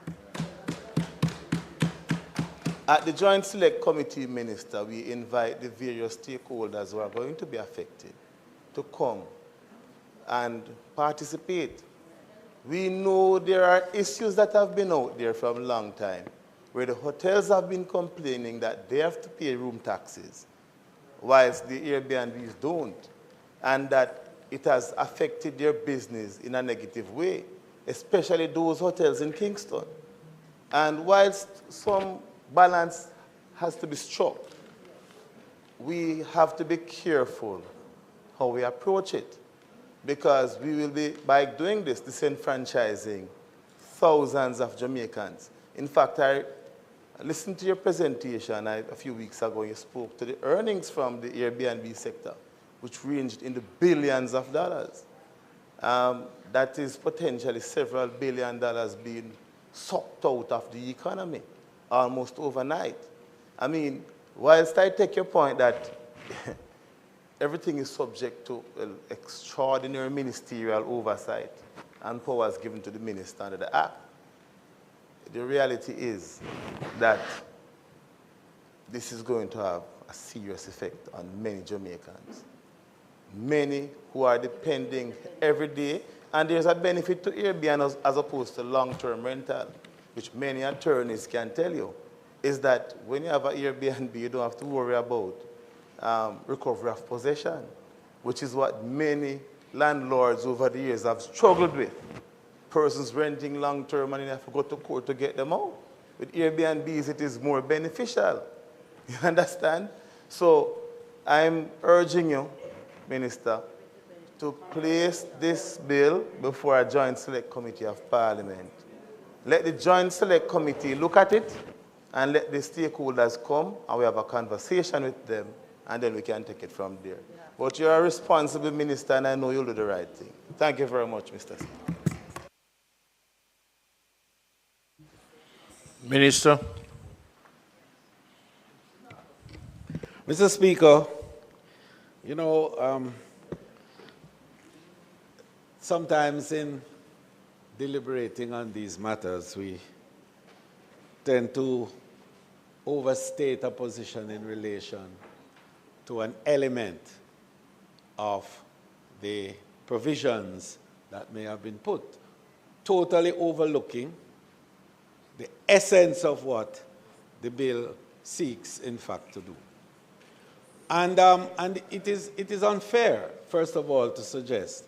At the joint select committee, Minister, we invite the various stakeholders who are going to be affected to come and participate. We know there are issues that have been out there for a long time, where the hotels have been complaining that they have to pay room taxes, whilst the Airbnbs don't, and that it has affected their business in a negative way, especially those hotels in Kingston. And whilst some balance has to be struck, we have to be careful how we approach it, because we will be, by doing this, disenfranchising thousands of Jamaicans. In fact, I listened to your presentation a few weeks ago. You spoke to the earnings from the Airbnb sector, which ranged in the billions of dollars. That is potentially several $1 billion being sucked out of the economy almost overnight. I mean, whilst I take your point that everything is subject to extraordinary ministerial oversight and powers given to the minister under the Act, the reality is that this is going to have a serious effect on many Jamaicans, many who are depending every day. And there's a benefit to Airbnb as opposed to long-term rental, which many attorneys can tell you, is that when you have an Airbnb, you don't have to worry about recovery of possession, which is what many landlords over the years have struggled with. Persons renting long-term and you have to go to court to get them out. With Airbnbs, it is more beneficial. You understand? So I'm urging you, Minister, to place this bill before a joint select committee of Parliament. Let the joint select committee look at it and let the stakeholders come and we have a conversation with them, and then we can take it from there. Yeah. But you're a responsible minister, and I know you'll do the right thing. Thank you very much, Mr. Speaker.
Minister.
Mr. Speaker, you know, sometimes in deliberating on these matters, we tend to overstate a position in relation to an element of the provisions that may have been put, totally overlooking the essence of what the bill seeks, in fact, to do. And it is unfair, first of all, to suggest,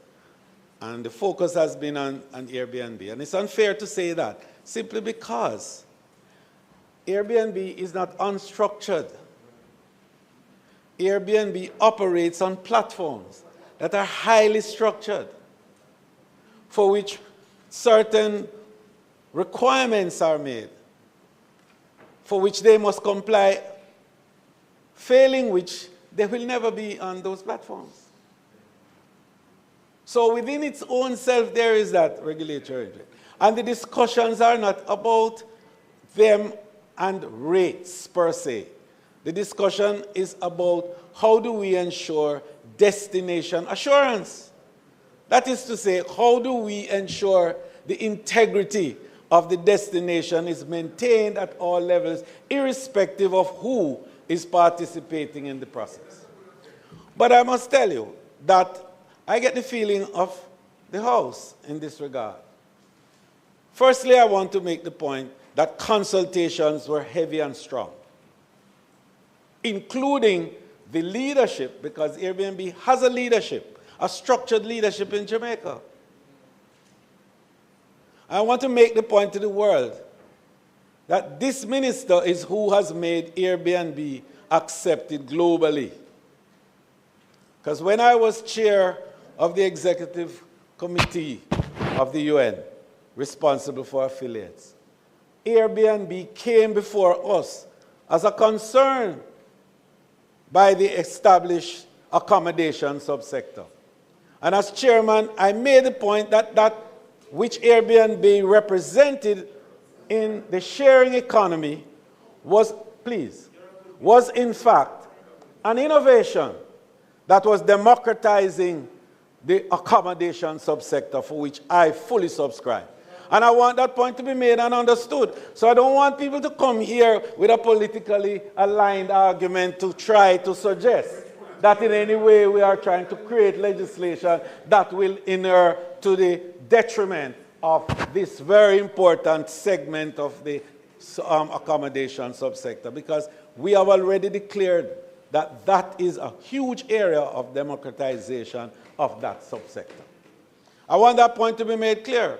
and the focus has been on Airbnb, and it's unfair to say that simply because Airbnb is not unstructured. Airbnb operates on platforms that are highly structured, for which certain requirements are made, for which they must comply, failing which they will never be on those platforms. So within its own self, there is that regulatory. And the discussions are not about them and rates per se. The discussion is about how do we ensure destination assurance. That is to say, how do we ensure the integrity of the destination is maintained at all levels, irrespective of who is participating in the process. But I must tell you that I get the feeling of the House in this regard. Firstly, I want to make the point that consultations were heavy and strong, including the leadership, because Airbnb has a leadership, a structured leadership in Jamaica. I want to make the point to the world that this minister is who has made Airbnb accepted globally. Because when I was chair of the executive committee of the UN responsible for affiliates, Airbnb came before us as a concern by the established accommodation subsector. And as chairman, I made the point that that which Airbnb represented in the sharing economy was in fact an innovation that was democratizing the accommodation subsector, for which I fully subscribe. And I want that point to be made and understood. So I don't want people to come here with a politically aligned argument to try to suggest that in any way we are trying to create legislation that will inure to the detriment of this very important segment of the accommodation subsector, because we have already declared that that is a huge area of democratization of that subsector. I want that point to be made clear.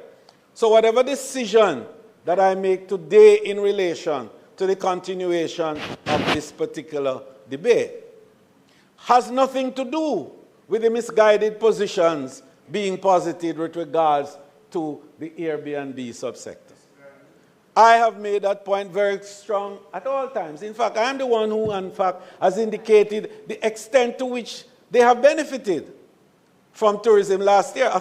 So whatever decision that I make today in relation to the continuation of this particular debate has nothing to do with the misguided positions being posited with regards to the Airbnb subsector. I have made that point very strong at all times. In fact, I am the one who, in fact, has indicated the extent to which they have benefited from tourism last year. A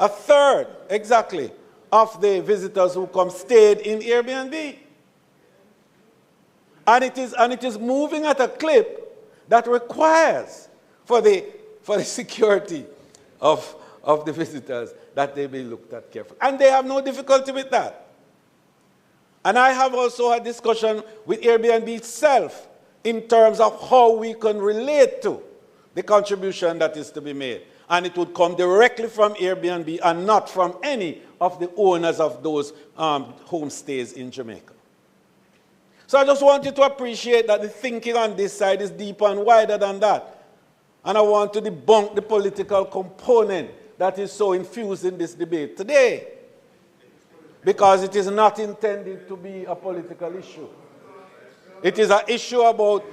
third, exactly, of the visitors who come stayed in Airbnb. And it is moving at a clip that requires for the security of the visitors that they be looked at carefully. And they have no difficulty with that. And I have also had discussion with Airbnb itself in terms of how we can relate to the contribution that is to be made. And it would come directly from Airbnb and not from any of the owners of those homestays in Jamaica. So I just want you to appreciate that the thinking on this side is deeper and wider than that. And I want to debunk the political component that is so infused in this debate today, because it is not intended to be a political issue. It is an issue about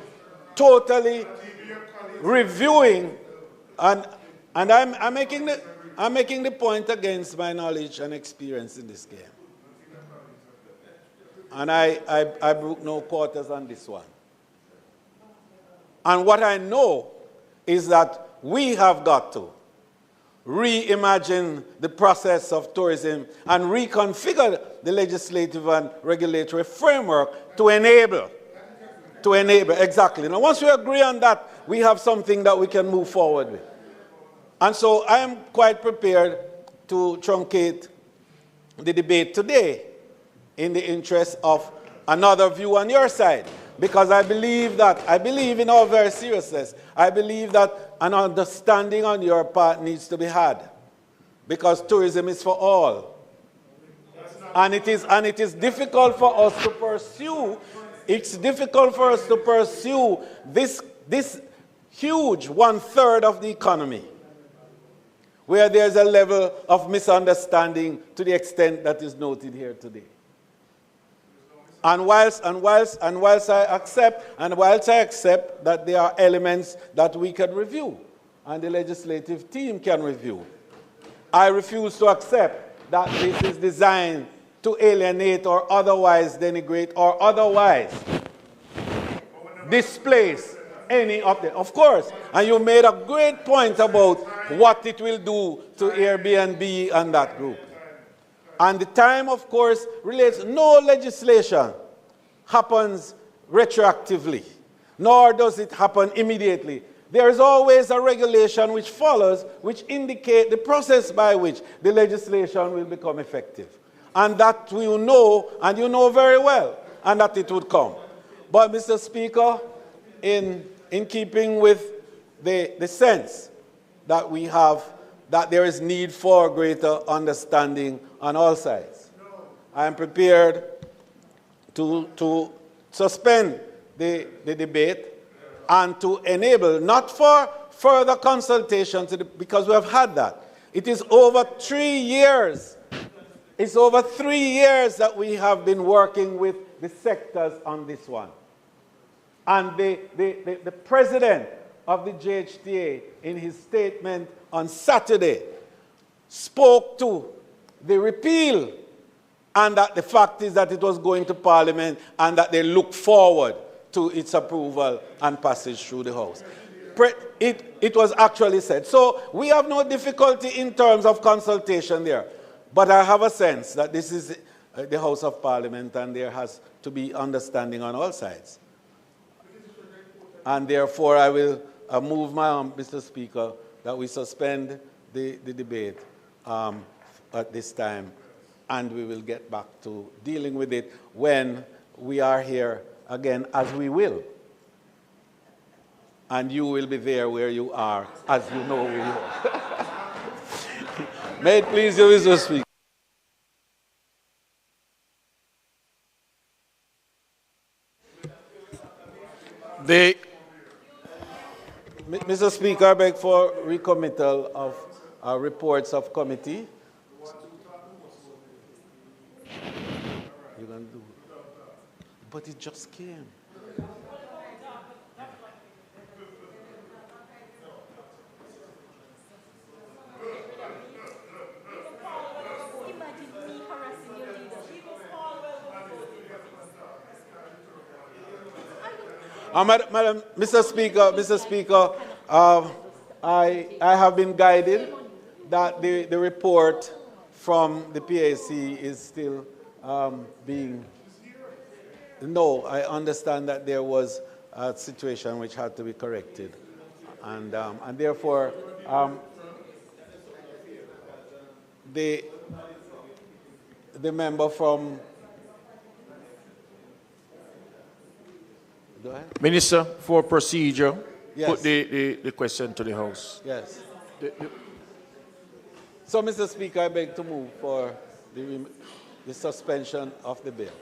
totally reviewing, and I'm making the point against my knowledge and experience in this game. And I broke no quarters on this one. And what I know is that we have got to reimagine the process of tourism and reconfigure the legislative and regulatory framework to enable, exactly. Now, once we agree on that, we have something that we can move forward with. And so I am quite prepared to truncate the debate today in the interest of another view on your side. Because I believe in all very seriousness, I believe that an understanding on your part needs to be had. Because tourism is for all. And it is difficult for us to pursue, this huge 1/3 of the economy, where there's a level of misunderstanding to the extent that is noted here today. And whilst I accept that there are elements that we can review and the legislative team can review, I refuse to accept that this is designed to alienate or otherwise denigrate or otherwise displace any of them. Of course, and you made a great point about what it will do to Airbnb and that group. And the time, of course, relates. No legislation happens retroactively, nor does it happen immediately. There is always a regulation which follows, which indicates the process by which the legislation will become effective. And that you know, and you know very well, and that it would come. But, Mr. Speaker, in keeping with the sense that we have, that there is need for greater understanding on all sides, I am prepared to suspend the debate and to enable, not for further consultation, because we have had that. It is over 3 years. It's over 3 years that we have been working with the sectors on this one. And the president of the JHTA, in his statement on Saturday, spoke to the repeal, and that the fact is that it was going to Parliament and that they look forward to its approval and passage through the House. It was actually said. So we have no difficulty in terms of consultation there. But I have a sense that this is the House of Parliament and there has to be understanding on all sides. And therefore I will move my arm, Mr. Speaker, that we suspend the debate at this time, and we will get back to dealing with it when we are here again, as we will. And you will be there where you are, as you know where you are. May it please you, Mr. Speaker. Mr. Speaker, I beg for recommittal of reports of committee. You can do it. But it just came. Madam, Mr. Speaker, I have been guided that the report from the PAC is still being. No, I understand that there was a situation which had to be corrected, and therefore the member from.
Minister, for procedure,
yes.
Put the question to the House.
Yes. So, Mr. Speaker, I beg to move for the suspension of the bill.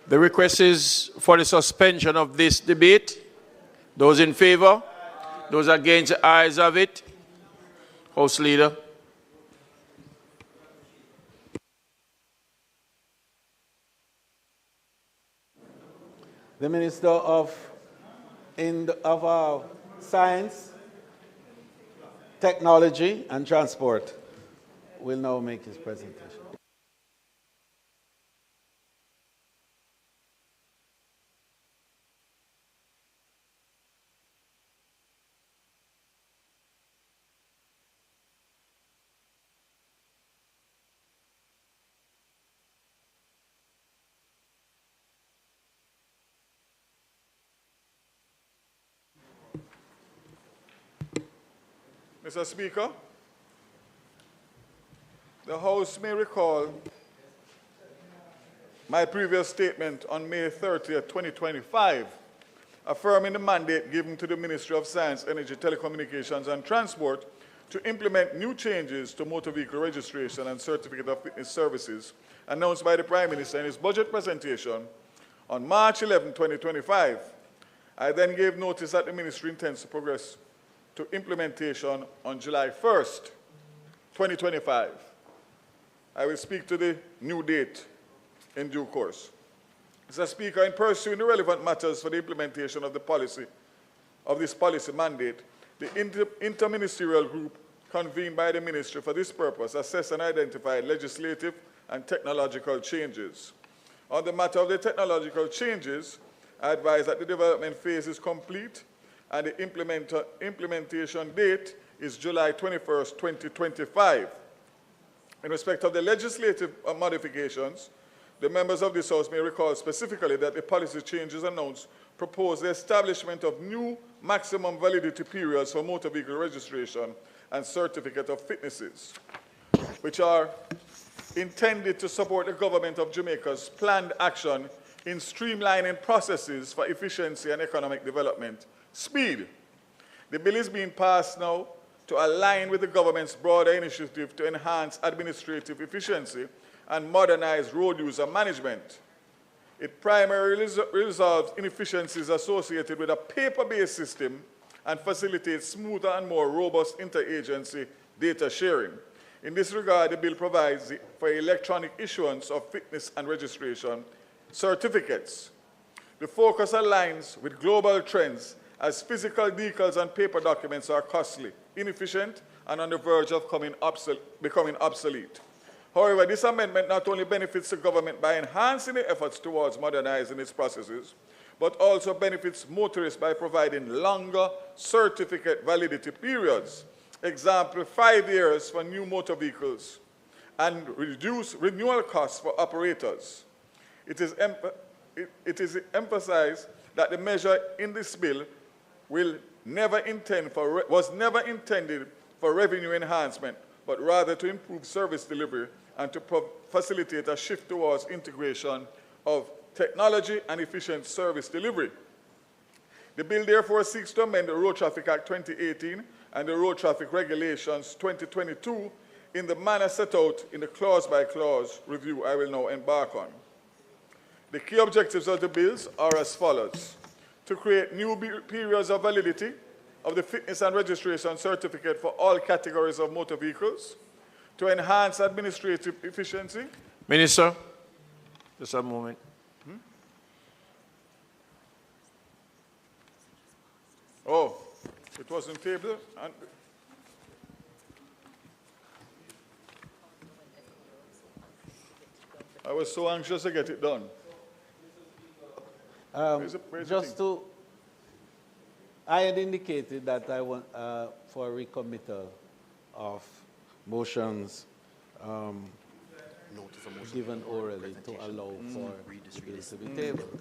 The request is for the suspension of this debate. Those in favor? Those against, the ayes have it. House Leader.
The Minister of Science, Technology and Transport will now make his presentation.
Mr. Speaker, the House may recall my previous statement on May 30th, 2025, affirming the mandate given to the Ministry of Science, Energy, Telecommunications and Transport to implement new changes to motor vehicle registration and certificate of fitness services announced by the Prime Minister in his budget presentation on March 11, 2025. I then gave notice that the Ministry intends to progress to implementation on July 1st, 2025. I will speak to the new date in due course. Mr. Speaker, in pursuing the relevant matters for the implementation of this policy mandate, the interministerial group convened by the Ministry for this purpose assessed and identified legislative and technological changes. On the matter of the technological changes, I advise that the development phase is complete and the implementation date is July 21st, 2025. In respect of the legislative modifications, the members of this House may recall specifically that the policy changes announced propose the establishment of new maximum validity periods for motor vehicle registration and certificate of fitnesses, which are intended to support the government of Jamaica's planned action in streamlining processes for efficiency and economic development. Speed. The bill is being passed now to align with the government's broader initiative to enhance administrative efficiency and modernize road user management. It primarily resolves inefficiencies associated with a paper-based system and facilitates smoother and more robust interagency data sharing. In this regard, the bill provides for electronic issuance of fitness and registration certificates. The focus aligns with global trends as physical vehicles and paper documents are costly, inefficient, and on the verge of becoming obsolete. However, this amendment not only benefits the government by enhancing the efforts towards modernizing its processes, but also benefits motorists by providing longer certificate validity periods. Example, 5 years for new motor vehicles, and reduce renewal costs for operators. It is emphasized that the measure in this bill was never intended for revenue enhancement, but rather to improve service delivery and to facilitate a shift towards integration of technology and efficient service delivery. The bill therefore seeks to amend the Road Traffic Act 2018 and the Road Traffic Regulations 2022 in the manner set out in the clause-by-clause review I will now embark on. The key objectives of the bills are as follows: to create new periods of validity of the fitness and registration certificate for all categories of motor vehicles, to enhance administrative efficiency.
Minister, just a moment.
Oh, it wasn't tabled. I was so anxious to get it done.
I had indicated that I want for a recommittal of motions given orally to allow for the bill to be tabled,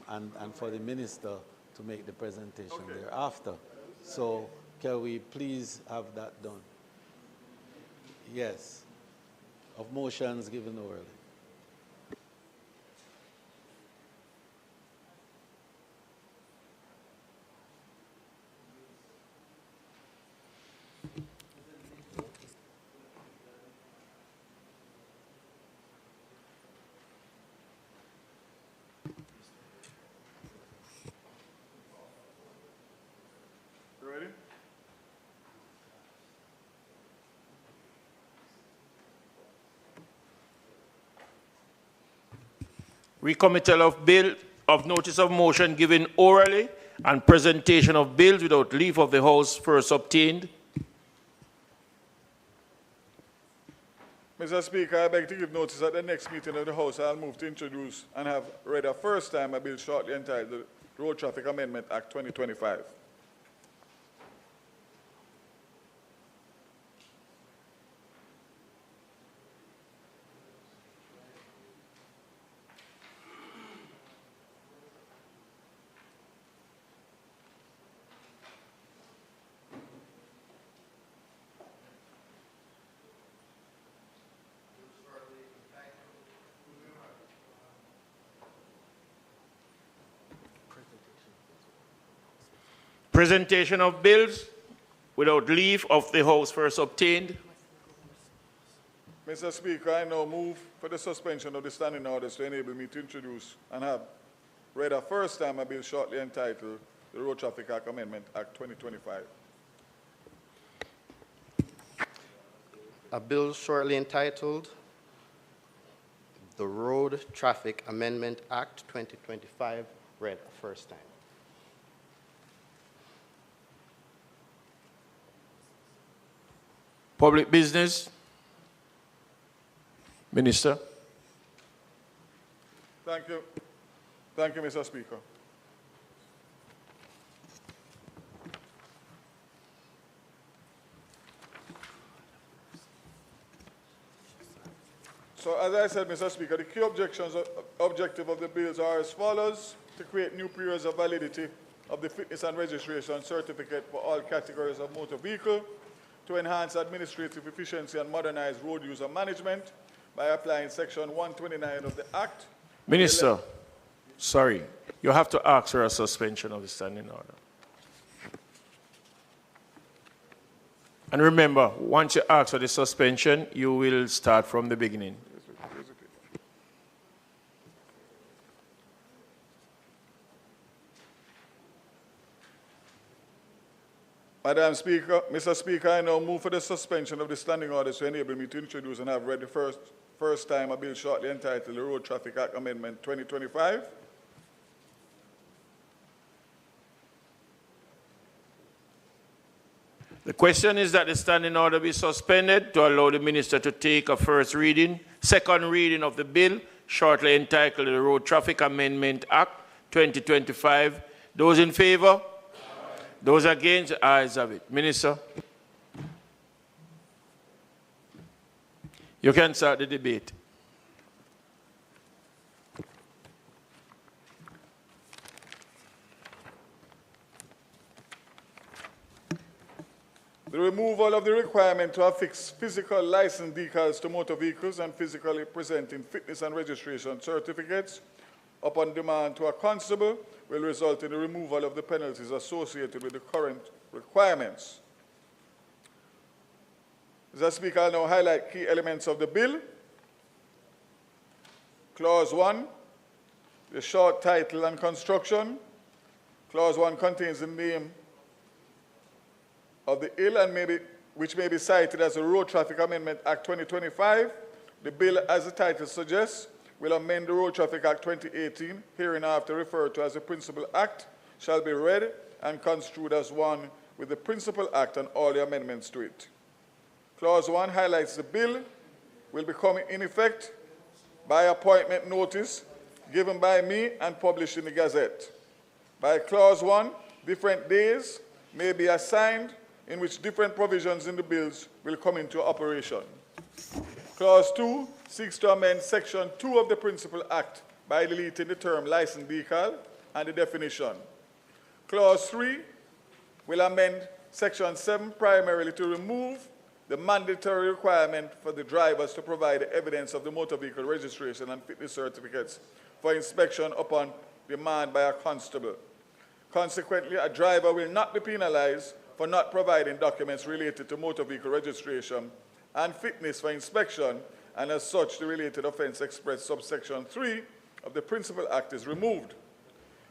and for the minister to make the presentation thereafter. So can we please have that done? Yes, of motions given orally.
Ready?
Recommittal of bill of notice of motion given orally and presentation of bills without leave of the House first obtained.
Mr. Speaker, I beg to give notice at the next meeting of the House I'll move to introduce and have read a first time a bill shortly entitled the Road Traffic Amendment Act 2025.
Presentation of bills without leave of the House first obtained.
Mr. Speaker, I now move for the suspension of the standing orders to enable me to introduce and have read a first time a bill shortly entitled the Road Traffic Act Amendment Act 2025.
A bill shortly entitled the Road Traffic Amendment Act 2025, read a first time.
Public business. Minister.
Thank you. Thank you, Mr. Speaker. So, as I said, Mr. Speaker, the key objective of the bills are as follows: to create new periods of validity of the fitness and registration certificate for all categories of motor vehicle, to enhance administrative efficiency and modernize road user management by applying Section 129 of the Act.
Minister, sorry, you have to ask for a suspension of the standing order. And remember, once you ask for the suspension, you will start from the beginning.
Madam Speaker, Mr. Speaker, I now move for the suspension of the standing orders to enable me to introduce and have read the first time a bill shortly entitled the Road Traffic Act Amendment 2025.
The question is that the standing order be suspended to allow the minister to take a second reading of the bill shortly entitled the Road Traffic Amendment Act 2025. Those in favor? Those against? Ayes have it. Minister, you can start the debate.
The removal of the requirement to affix physical license decals to motor vehicles and physically presenting fitness and registration certificates upon demand to a constable will result in the removal of the penalties associated with the current requirements. Mr. Speaker, I'll now highlight key elements of the bill. Clause 1, the short title and construction. Clause 1 contains the name of the ill and which may be cited as the Road Traffic Amendment Act 2025. The bill, as the title suggests, will amend the Road Traffic Act 2018, hereinafter referred to as the Principal Act, shall be read and construed as one with the Principal Act and all the amendments to it. Clause 1 highlights the bill will become in effect by appointment notice given by me and published in the Gazette. By Clause 1, different days may be assigned in which different provisions in the bills will come into operation. Clause 2 seeks to amend Section 2 of the Principal Act by deleting the term license decal and the definition. Clause 3 will amend Section 7 primarily to remove the mandatory requirement for the drivers to provide evidence of the motor vehicle registration and fitness certificates for inspection upon demand by a constable. Consequently, a driver will not be penalized for not providing documents related to motor vehicle registration and fitness for inspection, and as such, the related offense expressed subsection 3 of the Principal Act is removed.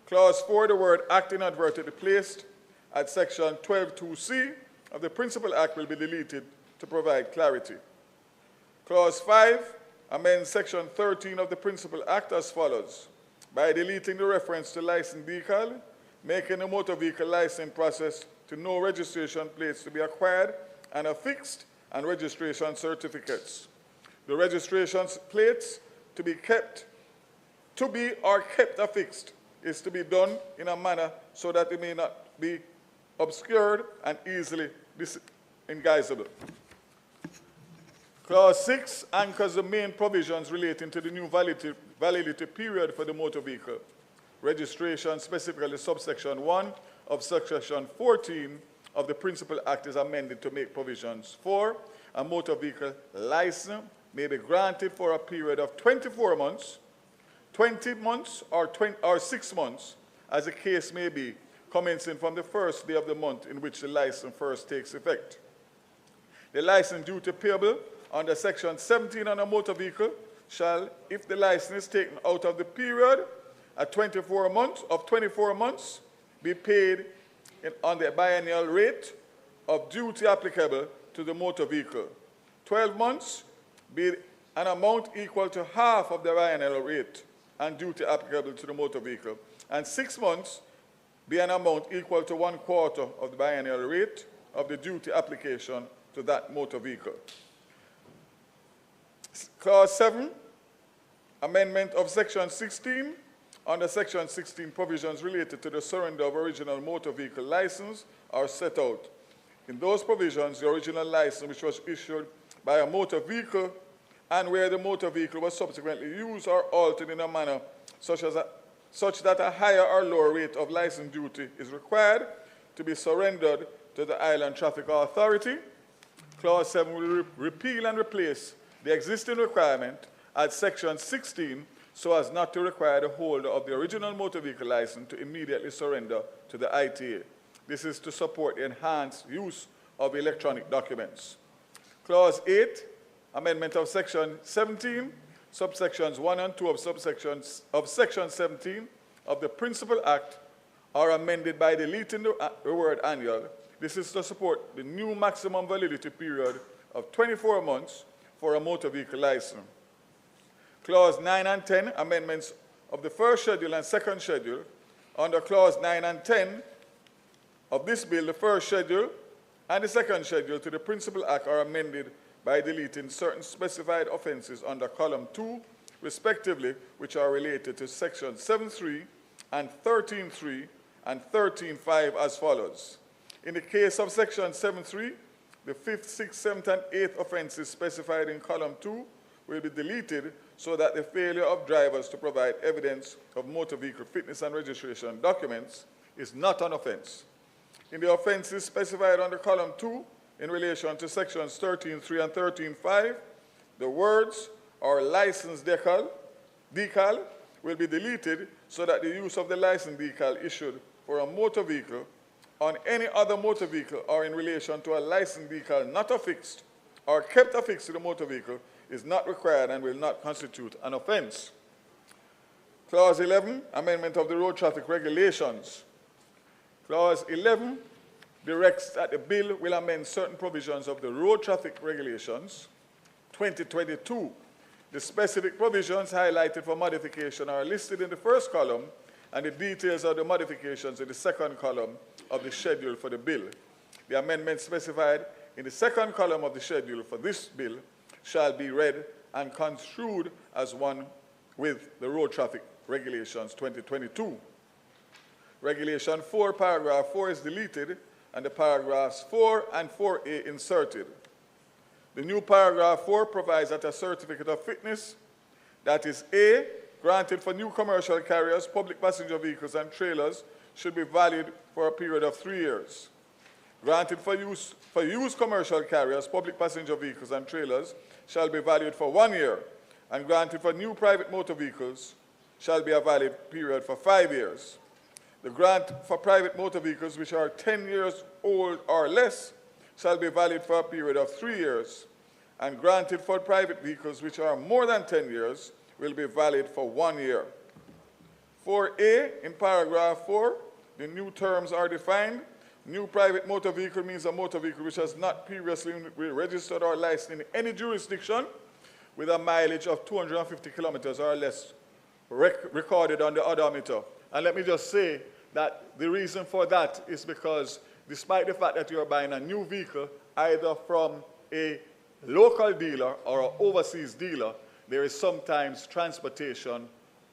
Clause 4, the word act inadvertently placed at section 12(2)(c) of the Principal Act will be deleted to provide clarity. Clause 5 amends section 13 of the Principal Act as follows: by deleting the reference to license decal, making the motor vehicle license process to no registration plates to be acquired and affixed, and registration certificates. The registration plates to be kept affixed is to be done in a manner so that it may not be obscured and easily disguisable. Clause 6 anchors the main provisions relating to the new validity period for the motor vehicle. Registration, specifically subsection 1 of section 14 of the Principal Act, is amended to make provisions for a motor vehicle license may be granted for a period of 24 months, 20 months, or 6 months, as the case may be, commencing from the first day of the month in which the license first takes effect. The license duty payable under Section 17 on a motor vehicle shall, if the license is taken out of the period at 24 months, be paid on the biennial rate of duty applicable to the motor vehicle. 12 months be an amount equal to half of the biennial rate and duty applicable to the motor vehicle. And 6 months be an amount equal to 1/4 of the biennial rate of the duty application to that motor vehicle. Clause 7, amendment of Section 16. Under Section 16, provisions related to the surrender of original motor vehicle license are set out. In those provisions, the original license which was issued by a motor vehicle and where the motor vehicle was subsequently used or altered in a manner such that a higher or lower rate of license duty is required to be surrendered to the Island Traffic Authority. Clause 7 will repeal and replace the existing requirement at Section 16 so as not to require the holder of the original motor vehicle license to immediately surrender to the ITA. This is to support the enhanced use of electronic documents. Clause 8, amendment of Section 17, subsections 1 and 2 of Section 17 of the Principal Act are amended by deleting the word annual. This is to support the new maximum validity period of 24 months for a motor vehicle license. Clause 9 and 10, amendments of the first schedule and second schedule. Under Clause 9 and 10 of this bill, the first schedule and the second schedule to the Principal Act are amended by deleting certain specified offenses under Column 2, respectively, which are related to Section 7.3 and 13.3 and 13.5 as follows. In the case of Section 7.3, the 5th, 6th, 7th, and 8th offenses specified in Column 2 will be deleted so that the failure of drivers to provide evidence of motor vehicle fitness and registration documents is not an offense. In the offenses specified under Column 2 in relation to Sections 13.3 and 13.5, the words or license decal will be deleted so that the use of the license decal issued for a motor vehicle on any other motor vehicle or in relation to a license decal not affixed or kept affixed to the motor vehicle is not required and will not constitute an offense. Clause 11, amendment of the road traffic regulations. Clause 11 directs that the bill will amend certain provisions of the road traffic regulations 2022. The specific provisions highlighted for modification are listed in the first column and the details of the modifications in the second column of the schedule for the bill. The amendments specified in the second column of the schedule for this bill shall be read and construed as one with the road traffic regulations 2022. Regulation 4, paragraph 4 is deleted and the paragraphs 4 and 4A inserted. The new paragraph 4 provides that a certificate of fitness that is A, granted for new commercial carriers, public passenger vehicles, and trailers should be valid for a period of 3 years. Granted for used commercial carriers, public passenger vehicles, and trailers shall be valid for 1 year, and granted for new private motor vehicles shall be a valid period for 5 years. The grant for private motor vehicles which are 10 years old or less shall be valid for a period of 3 years, and granted for private vehicles which are more than 10 years will be valid for 1 year. 4A, in paragraph 4, the new terms are defined. New private motor vehicle means a motor vehicle which has not previously been registered or licensed in any jurisdiction with a mileage of 250 kilometers or less recorded on the odometer. And let me just say that the reason for that is because despite the fact that you are buying a new vehicle, either from a local dealer or an overseas dealer, there is sometimes transportation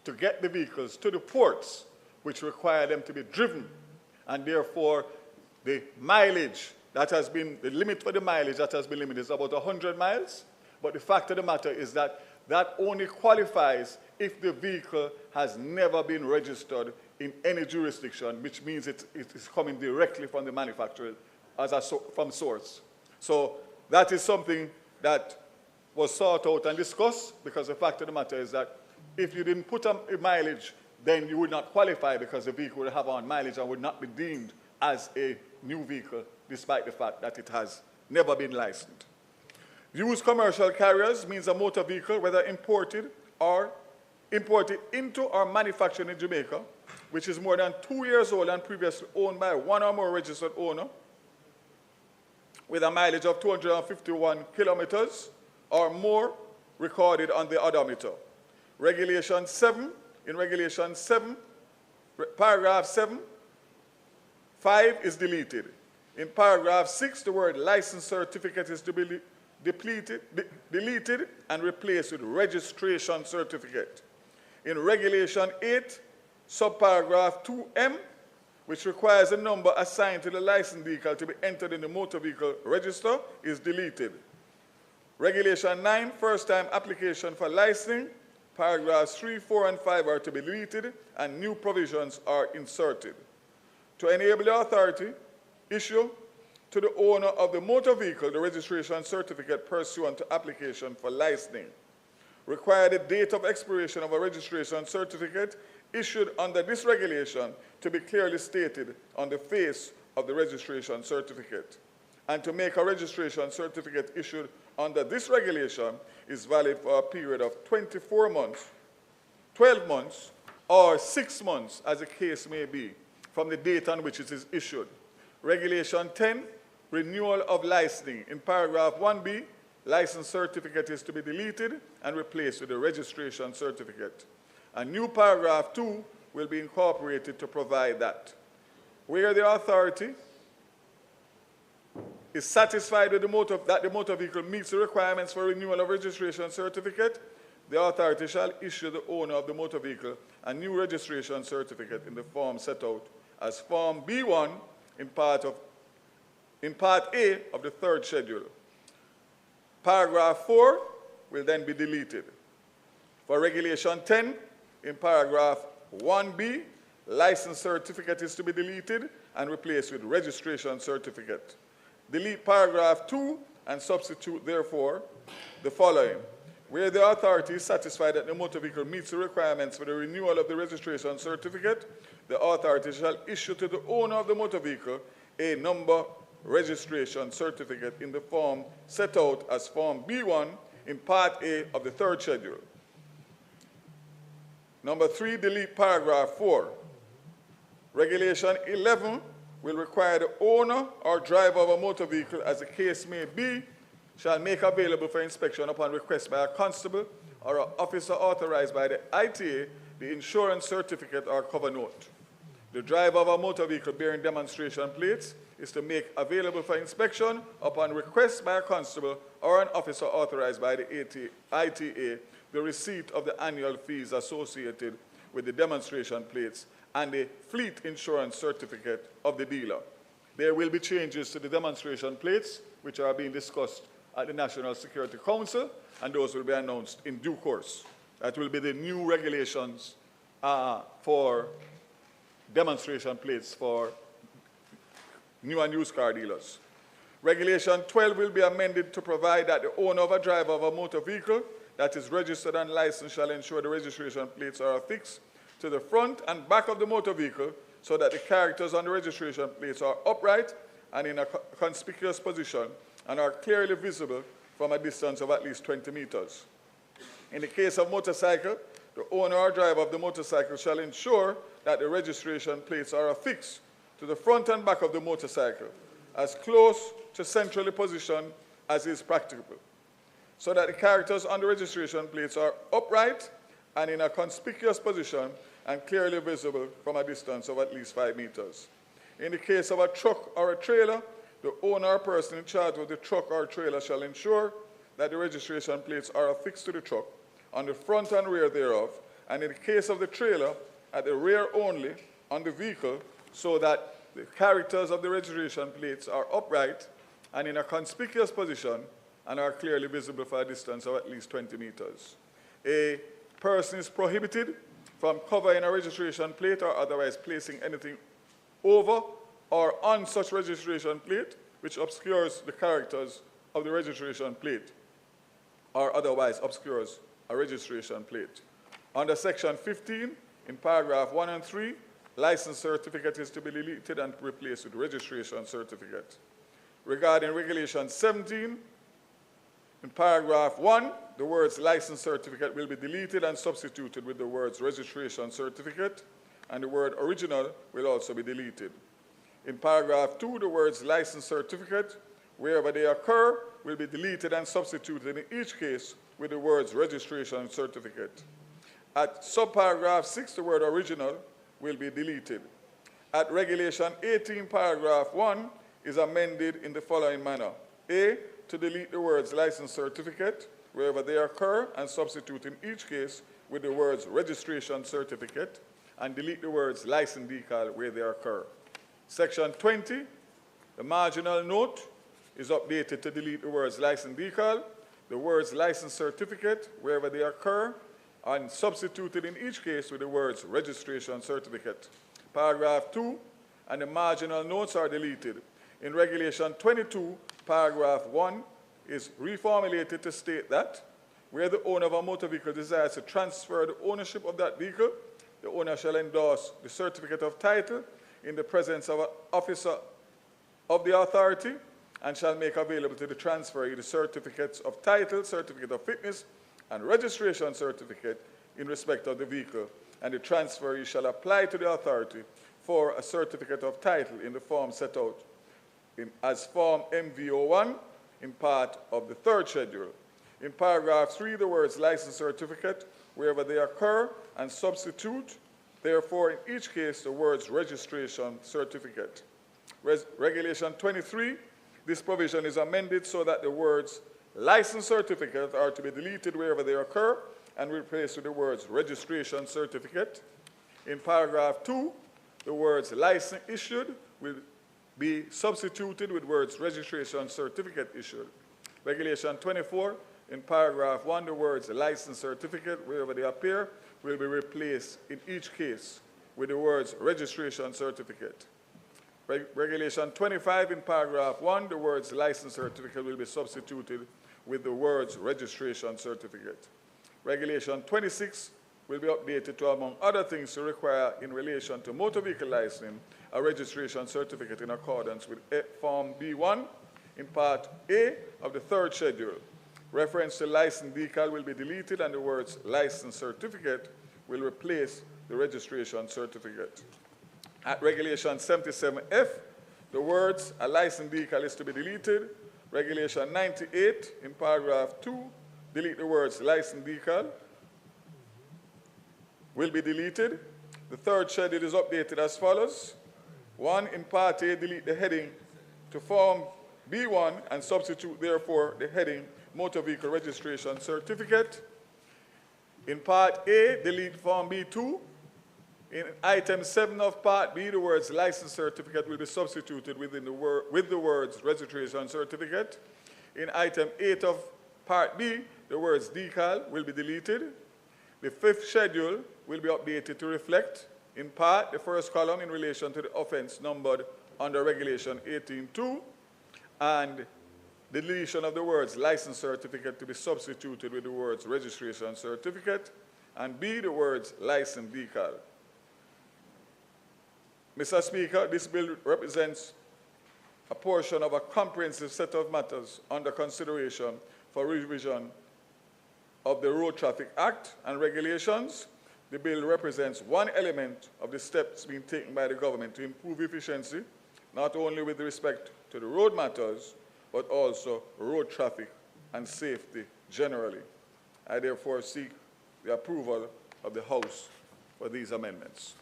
to get the vehicles to the ports, which require them to be driven. And therefore, the mileage that has been, the limit for the mileage that has been limited is about 100 miles. But the fact of the matter is that that only qualifies if the vehicle has never been registered in any jurisdiction, which means it is coming directly from the manufacturer from source. So that is something that was sought out and discussed, because the fact of the matter is that if you didn't put a mileage then you would not qualify because the vehicle would have on mileage and would not be deemed as a new vehicle, despite the fact that it has never been licensed. Used commercial carriers means a motor vehicle, whether imported into or manufactured in Jamaica, which is more than 2 years old and previously owned by one or more registered owner, with a mileage of 251 kilometers or more recorded on the odometer. Regulation 7, in Regulation 7, paragraph 7, 5 is deleted. In paragraph 6, the word license certificate is to be deleted and replaced with registration certificate. In Regulation 8, subparagraph 2M, which requires a number assigned to the licensed vehicle to be entered in the motor vehicle register, is deleted. Regulation 9, first-time application for licensing, paragraphs 3, 4, and 5 are to be deleted, and new provisions are inserted. To enable the authority, issue to the owner of the motor vehicle the registration certificate pursuant to application for licensing. Require the date of expiration of a registration certificate issued under this regulation to be clearly stated on the face of the registration certificate. And to make a registration certificate issued under this regulation is valid for a period of 24 months, 12 months, or 6 months, as the case may be, from the date on which it is issued. Regulation 10, renewal of licensing. In paragraph 1B, license certificate is to be deleted and replaced with a registration certificate. A new paragraph 2 will be incorporated to provide that where the authority is satisfied with that the motor vehicle meets the requirements for renewal of registration certificate, the authority shall issue the owner of the motor vehicle a new registration certificate in the form set out as Form B1 in Part A of the 3rd schedule. Paragraph 4 will then be deleted. For Regulation 10, in paragraph 1B, license certificate is to be deleted and replaced with registration certificate. Delete paragraph 2 and substitute, therefore, the following. Where the authority is satisfied that the motor vehicle meets the requirements for the renewal of the registration certificate, the authority shall issue to the owner of the motor vehicle a number registration certificate in the form set out as Form B1 in Part A of the 3rd schedule. Number 3, delete paragraph 4. Regulation 11 will require the owner or driver of a motor vehicle, as the case may be, shall make available for inspection upon request by a constable or an officer authorized by the ITA the insurance certificate or cover note. The driver of a motor vehicle bearing demonstration plates is to make available for inspection upon request by a constable or an officer authorized by the ITA the receipt of the annual fees associated with the demonstration plates and the fleet insurance certificate of the dealer. There will be changes to the demonstration plates, which are being discussed at the National Security Council, and those will be announced in due course. That will be the new regulations for demonstration plates for new and used car dealers. Regulation 12 will be amended to provide that the owner of a driver of a motor vehicle that is registered and licensed shall ensure the registration plates are affixed to the front and back of the motor vehicle so that the characters on the registration plates are upright and in a conspicuous position and are clearly visible from a distance of at least 20 meters. In the case of motorcycle, the owner or driver of the motorcycle shall ensure that the registration plates are affixed to the front and back of the motorcycle as close to centrally positioned as is practicable, so that the characters on the registration plates are upright and in a conspicuous position and clearly visible from a distance of at least 5 meters. In the case of a truck or a trailer, the owner or person in charge of the truck or trailer shall ensure that the registration plates are affixed to the truck on the front and rear thereof, and in the case of the trailer, at the rear only on the vehicle, so that the characters of the registration plates are upright and in a conspicuous position and are clearly visible for a distance of at least 20 meters. A person is prohibited from covering a registration plate or otherwise placing anything over or on such registration plate which obscures the characters of the registration plate or otherwise obscures a registration plate. Under Section 15, In paragraph 1 and 3, license certificate is to be deleted and replaced with registration certificate. Regarding regulation 17, in paragraph 1, the words license certificate will be deleted and substituted with the words registration certificate, and the word original will also be deleted. In paragraph 2, the words license certificate, wherever they occur, will be deleted and substituted in each case with the words registration certificate. At subparagraph 6, the word original will be deleted. At regulation 18, paragraph 1 is amended in the following manner. A, to delete the words license certificate wherever they occur and substitute in each case with the words registration certificate, and delete the words license decal where they occur. Section 20, the marginal note is updated to delete the words license decal, the words license certificate wherever they occur, and substituted in each case with the words registration certificate. Paragraph 2 and the marginal notes are deleted. In regulation 22, paragraph 1 is reformulated to state that where the owner of a motor vehicle desires to transfer the ownership of that vehicle, the owner shall endorse the certificate of title in the presence of an officer of the authority and shall make available to the transferee the certificates of title, certificate of fitness, and registration certificate in respect of the vehicle, and the transferee shall apply to the authority for a certificate of title in the form set out as Form MV01 in part of the 3rd schedule. In paragraph 3, the words license certificate wherever they occur and substitute, therefore, in each case, the words registration certificate. Regulation 23, this provision is amended so that the words license certificate are to be deleted wherever they occur and replaced with the words registration certificate. In paragraph 2, the words license issued will be substituted with words registration certificate issued. Regulation 24, in paragraph 1, the words license certificate wherever they appear will be replaced in each case with the words registration certificate. Regulation 25, in paragraph 1, the words license certificate will be substituted with the words registration certificate. Regulation 26 will be updated to, among other things, to require in relation to motor vehicle licensing a registration certificate in accordance with Form B1 in Part A of the 3rd schedule. Reference to license decal will be deleted and the words license certificate will replace the registration certificate. At Regulation 77F, the words a license decal is to be deleted. Regulation 98 in paragraph 2, delete the words license decal will be deleted. The 3rd schedule is updated as follows. 1, in Part A, delete the heading to Form B1 and substitute, therefore, the heading Motor Vehicle Registration Certificate. In Part A, delete Form B2. In Item 7 of Part B, the words License Certificate will be substituted with the words Registration Certificate. In Item 8 of Part B, the words Decal will be deleted. The 5th schedule will be updated to reflect, in part, the first column in relation to the offense numbered under Regulation 18.2, and the deletion of the words license certificate to be substituted with the words registration certificate, and B, the words license decal. Mr. Speaker, this bill represents a portion of a comprehensive set of matters under consideration for revision of the Road Traffic Act and regulations. The bill represents one element of the steps being taken by the government to improve efficiency, not only with respect to the road matters, but also road traffic and safety generally. I therefore seek the approval of the House for these amendments.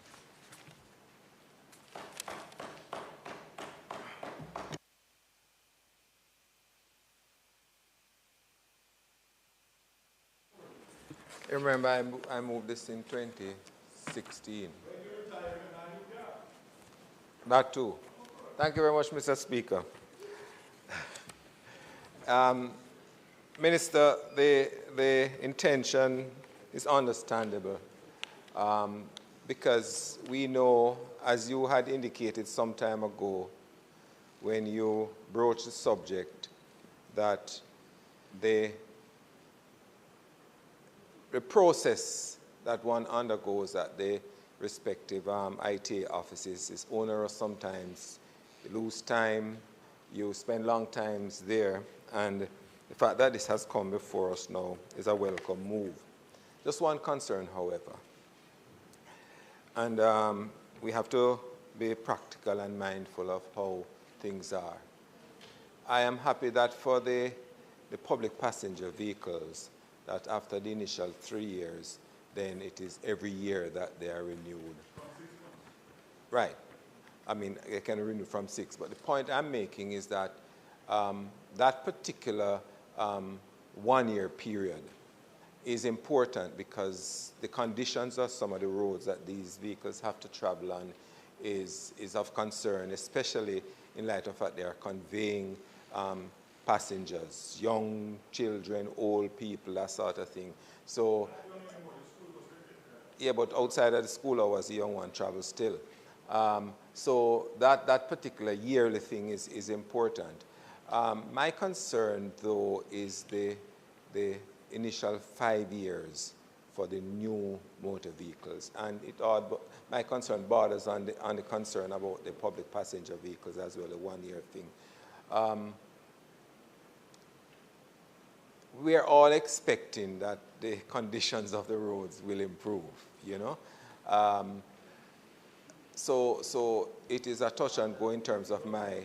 Remember, I moved this in 2016. That too. Thank you very much, Mr. Speaker. Minister, the intention is understandable because we know, as you had indicated some time ago when you broached the subject, that the process that one undergoes at the respective IT offices is onerous sometimes. You lose time, you spend long times there, and the fact that this has come before us now is a welcome move. Just one concern, however, and we have to be practical and mindful of how things are. I am happy that for the public passenger vehicles, that after the initial 3 years, then it is every year that they are renewed. Right. I mean, they can renew from 6, but the point I'm making is that that particular 1-year period is important because the conditions of some of the roads that these vehicles have to travel on is of concern, especially in light of the fact they are conveying passengers, young children, old people, that sort of thing. So, yeah, but outside of the school hours, the young one travels still. So that particular yearly thing is important. My concern, though, is the initial 5 years for the new motor vehicles, and my concern borders on the concern about the public passenger vehicles as well, the 1-year thing. We are all expecting that the conditions of the roads will improve, you know. So it is a touch and go in terms of my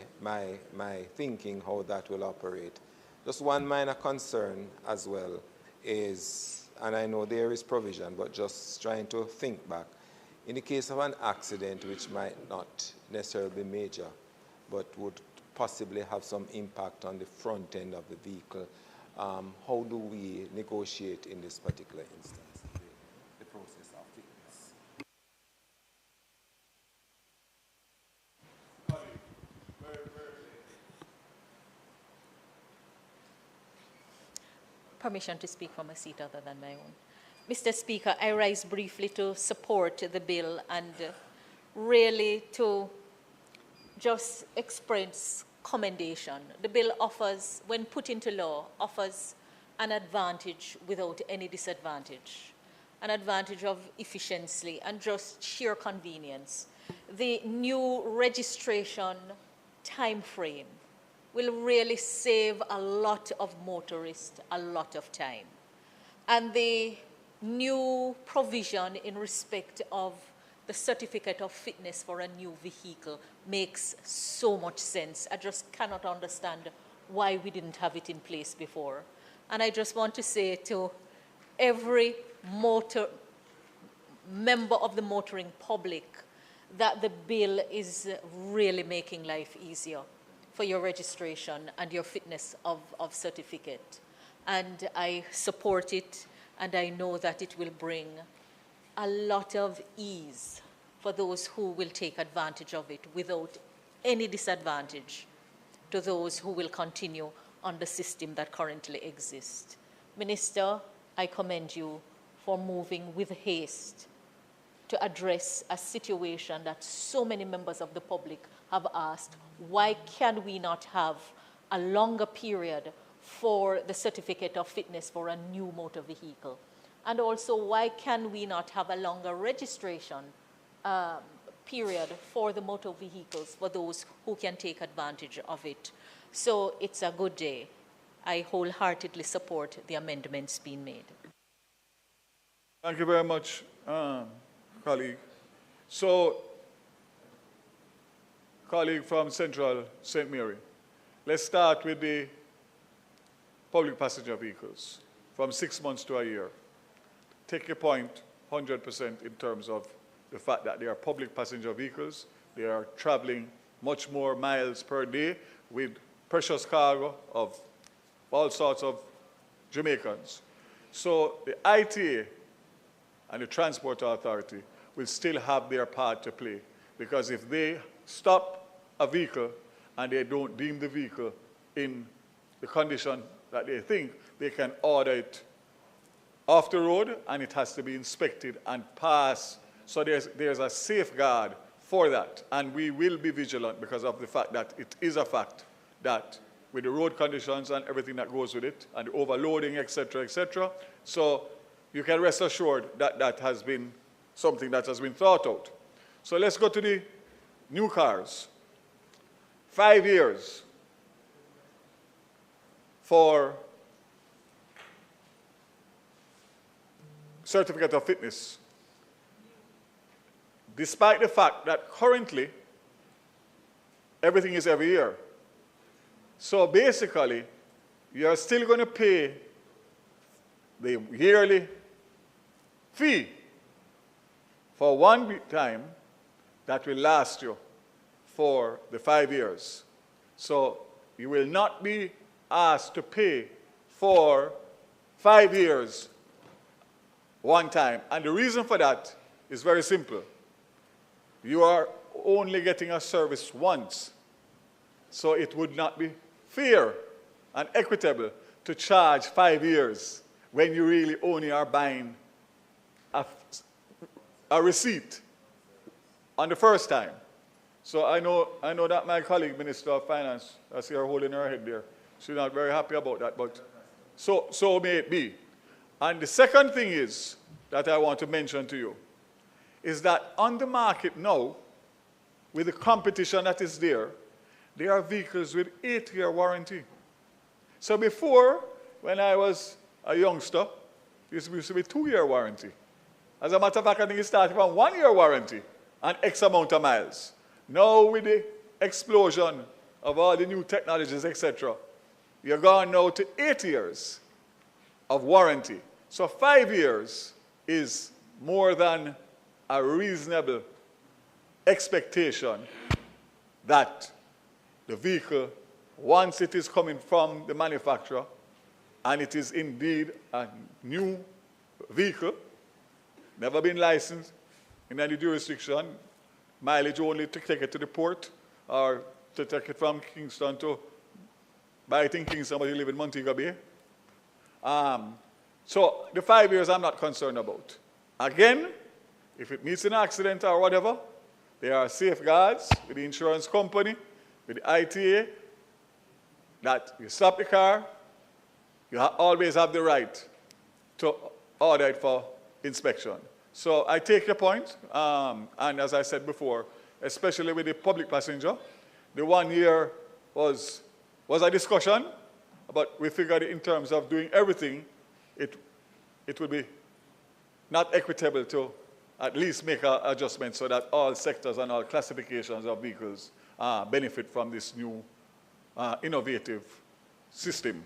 thinking how that will operate. Just one minor concern as well is, and I know there is provision, but just trying to think back, in the case of an accident which might not necessarily be major, but would possibly have some impact on the front end of the vehicle, how do we negotiate in this particular instance, the process of fitness?
Permission to speak from a seat other than my own. Mr. Speaker, I rise briefly to support the bill and really to just express commendation. The bill offers, when put into law, offers an advantage without any disadvantage, an advantage of efficiency and just sheer convenience. The new registration time frame will really save a lot of motorists a lot of time. And the new provision in respect of the certificate of fitness for a new vehicle makes so much sense. I just cannot understand why we didn't have it in place before. And I just want to say to every member of the motoring public that the bill is really making life easier for your registration and your fitness of certificate. And I support it, and I know that it will bring a lot of ease for those who will take advantage of it without any disadvantage to those who will continue on the system that currently exists. Minister, I commend you for moving with haste to address a situation that so many members of the public have asked, why can we not have a longer period for the certificate of fitness for a new motor vehicle? And also, why can we not have a longer registration period for the motor vehicles for those who can take advantage of it? So it's a good day. I wholeheartedly support the amendments being made.
Thank you very much, colleague. So, colleague from Central St. Mary, let's start with the public passenger vehicles from 6 months to a year. Take your point 100% in terms of the fact that they are public passenger vehicles. They are traveling much more miles per day with precious cargo of all sorts of Jamaicans. So the ITA and the Transport Authority will still have their part to play, because if they stop a vehicle and they don't deem the vehicle in the condition that they think, they can order it off the road and it has to be inspected and pass. So there's a safeguard for that, and we will be vigilant because of the fact that it is a fact that with the road conditions and everything that goes with it, and the overloading, etc., etc. So you can rest assured that that has been something that has been thought out. So let's go to the new cars. 5 years for certificate of fitness, despite the fact that currently everything is every year. So basically, you're still going to pay the yearly fee for one time that will last you for the 5 years. So you will not be asked to pay for 5 years one time. And the reason for that is very simple. You are only getting a service once. So it would not be fair and equitable to charge 5 years when you really only are buying a receipt on the first time. So I know that my colleague, Minister of Finance, I see her holding her head there. She's not very happy about that, but so may it be. And the second thing is that I want to mention to you is that on the market now, with the competition that is there are vehicles with 8-year warranty. So before, when I was a youngster, it used to be 2-year warranty. As a matter of fact, I think it started from 1-year warranty and X amount of miles. Now with the explosion of all the new technologies, etc., you're going now to 8 years of warranty. So 5 years is more than a reasonable expectation that the vehicle, once it is coming from the manufacturer, and it is indeed a new vehicle, never been licensed in any jurisdiction, mileage only to take it to the port, or to take it from Kingston to buy it in Kingston, but you live in Montego Bay. So the 5 years I'm not concerned about. Again, if it meets an accident or whatever, there are safeguards with the insurance company, with the ITA, that you stop the car, you always have the right to order it for inspection. So I take your point, and as I said before, especially with the public passenger, the 1 year was a discussion, but we figured in terms of doing everything, it would be not equitable to at least make an adjustment so that all sectors and all classifications of vehicles benefit from this new innovative system.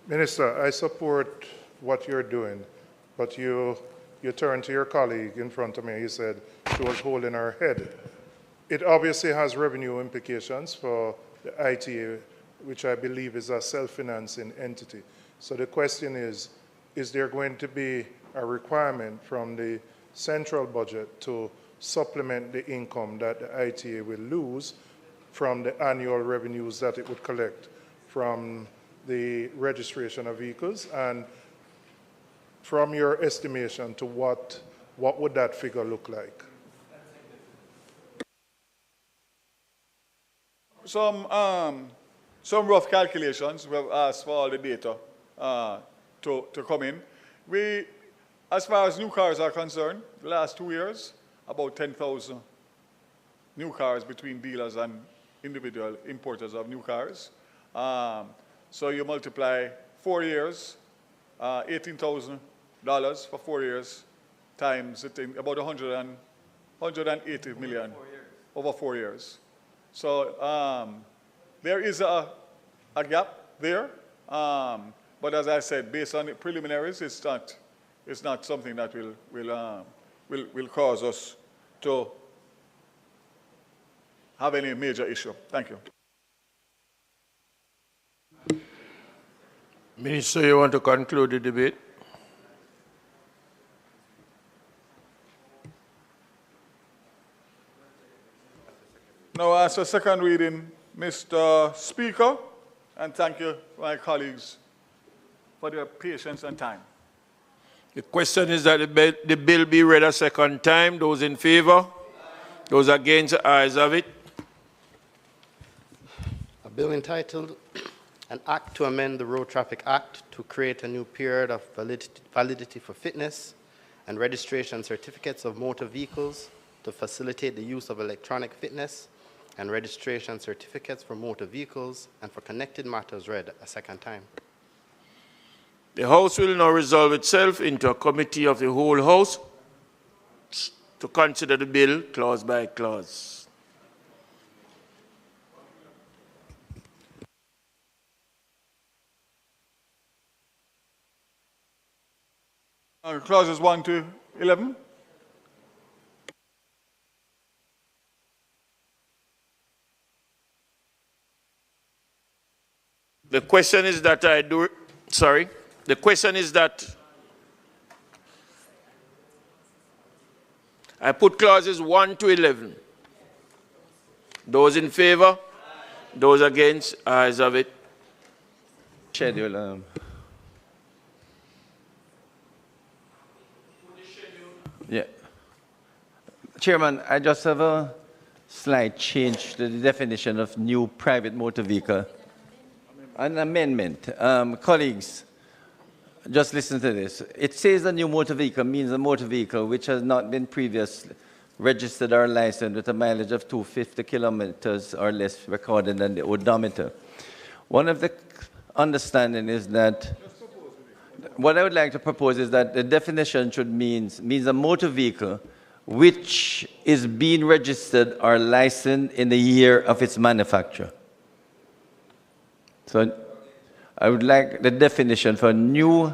Minister, I support what you're doing, but you turned to your colleague in front of me. You said she was holding her head. It obviously has revenue implications for the ITA, which I believe is a self-financing entity. So the question is there going to be a requirement from the central budget to supplement the income that the ITA will lose from the annual revenues that it would collect from the registration of vehicles? And from your estimation, to what would that figure look like?
Some rough calculations. We have asked for all the data to come in. As far as new cars are concerned, the last 2 years, about 10,000 new cars between dealers and individual importers of new cars. So you multiply 4 years, $18,000 for 4 years, times it in about 180 million over 4 years. So there is a gap there, but as I said, based on the preliminaries, it's not something that will cause us to have any major issue. Thank you.
Minister, you want to conclude the debate?
Now, as a second reading, Mr. Speaker, and thank you, my colleagues, for their patience and time.
The question is that the bill be read a second time. Those in favor? Those against, the ayes have it.
A bill entitled An Act to Amend the Road Traffic Act to create a new period of validity for fitness and registration certificates of motor vehicles to facilitate the use of electronic fitness, and registration certificates for motor vehicles and for connected matters read a second time.
The House will now resolve itself into a committee of the whole House to consider the bill clause by clause.
Clauses 1 to 11.
The question is that the question is that I put clauses 1 to 11. Those in favor? Those against? Ayes have it.
Schedule. Yeah. Chairman, I just have a slight change to the definition of new private motor vehicle. An amendment. Colleagues, just listen to this. It says a new motor vehicle means a motor vehicle which has not been previously registered or licensed with a mileage of 250 kilometers or less recorded on the odometer. One of the understanding is that what I would like to propose is that the definition should means a motor vehicle which is being registered or licensed in the year of its manufacture. So I would like the definition for new.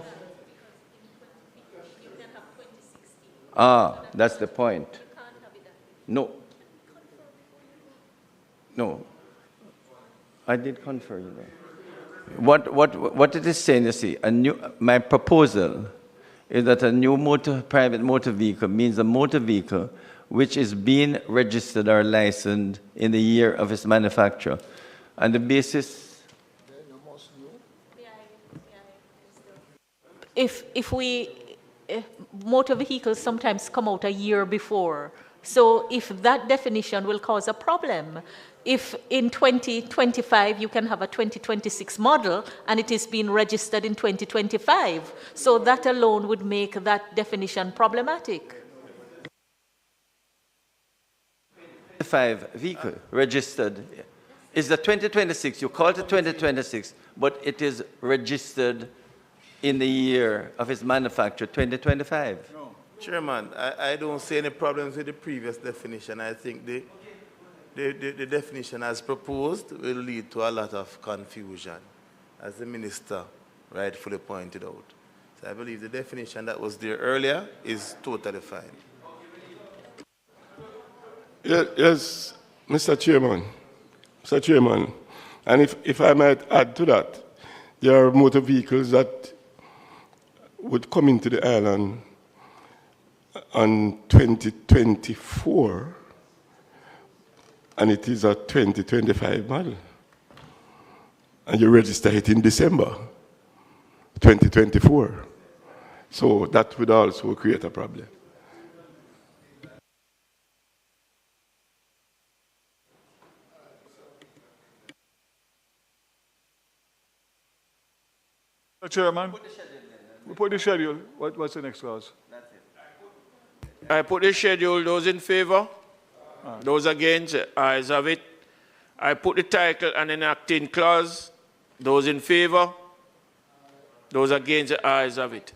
That's the point. No. No. I did confer, you know. What it is saying, you see, my proposal is that a new private motor vehicle means a motor vehicle which is being registered or licensed in the year of its manufacture. And the basis.
If motor vehicles sometimes come out a year before, so if that definition will cause a problem, if in 2025 you can have a 2026 model and it is being registered in 2025, so that alone would make that definition problematic.
5 vehicle registered is the 2026. You call it 2026, but it is registered in the year of its manufacture, 2025.
No. Chairman, I don't see any problems with the previous definition. I think the definition as proposed will lead to a lot of confusion, as the Minister rightfully pointed out. So I believe the definition that was there earlier is totally fine.
Yes, Mr. Chairman. Mr. Chairman, and if I might add to that, there are motor vehicles that would come into the island on 2024, and it is a 2025 model. And you register it in December 2024. So that would also create a problem.
Chairman, we put the schedule. What's the next clause?
I put the schedule. Those in favor? Those against? Ayes have it. I put the title and enacting clause. Those in favor? Those against? Ayes have it.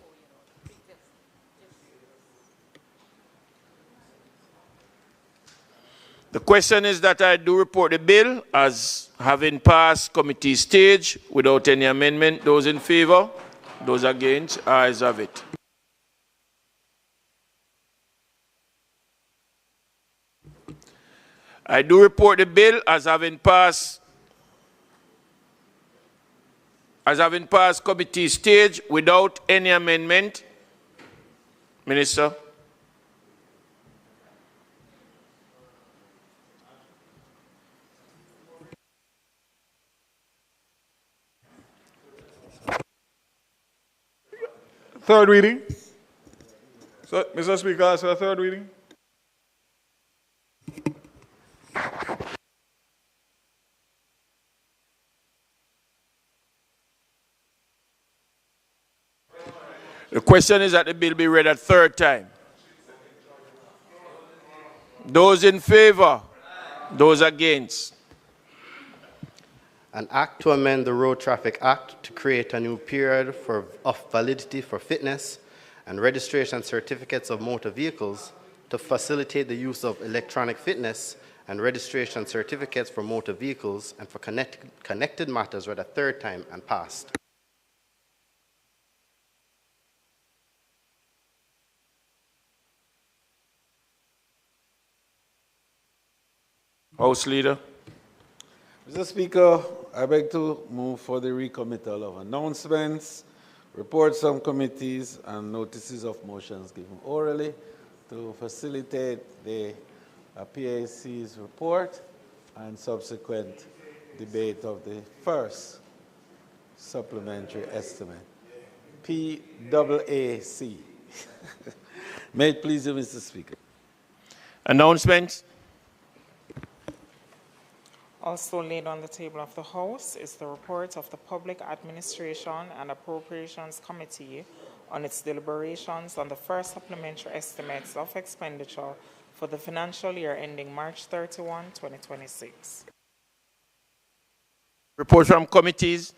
The question is that I do report the bill as having passed committee stage without any amendment. Those in favor? Those against? Ayes have it. I do report the bill as having passed committee stage without any amendment. Minister.
Third reading. So, Mr. Speaker, ask for a third reading.
The question is that the bill be read a third time. Those in favor? Those against?
An act to amend the Road Traffic Act to create a new period of validity for fitness and registration certificates of motor vehicles to facilitate the use of electronic fitness and registration certificates for motor vehicles and for connected matters read a third time and passed.
House Leader.
Mr. Speaker, I beg to move for the recommittal of announcements, reports from committees, and notices of motions given orally to facilitate the PAC's report and subsequent debate of the first supplementary estimate, PAAC. May it please you, Mr. Speaker.
Announcements.
Also laid on the table of the House is the report of the Public Administration and Appropriations Committee on its deliberations on the first supplementary estimates of expenditure for the financial year ending March 31, 2026.
Report from committees.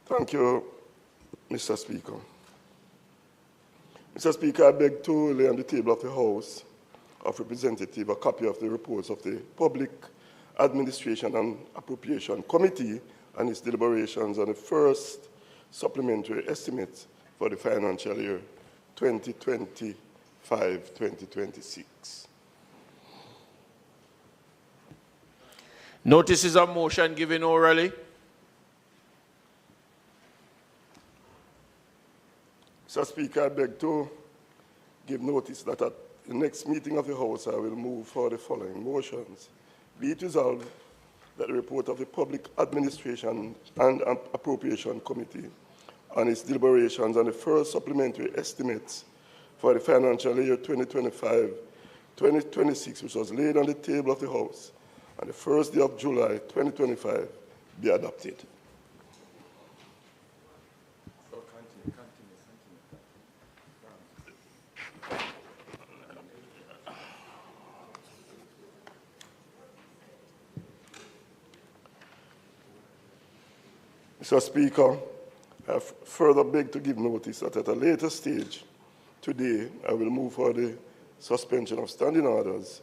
Thank you, Mr. Speaker. Mr. Speaker, I beg to lay on the table of the House of Representatives a copy of the reports of the Public Administration and Appropriation Committee and its deliberations on the first supplementary estimates for the financial year 2025-2026.
Notices of motion given orally.
Mr. Speaker, I beg to give notice that at the next meeting of the House, I will move for the following motions. Be it resolved that the report of the Public Administration and Appropriation Committee on its deliberations on the first supplementary estimates for the financial year 2025-2026, which was laid on the table of the House on the first day of July 2025, be adopted. Mr. Speaker, I further beg to give notice that at a later stage today, I will move for the suspension of standing orders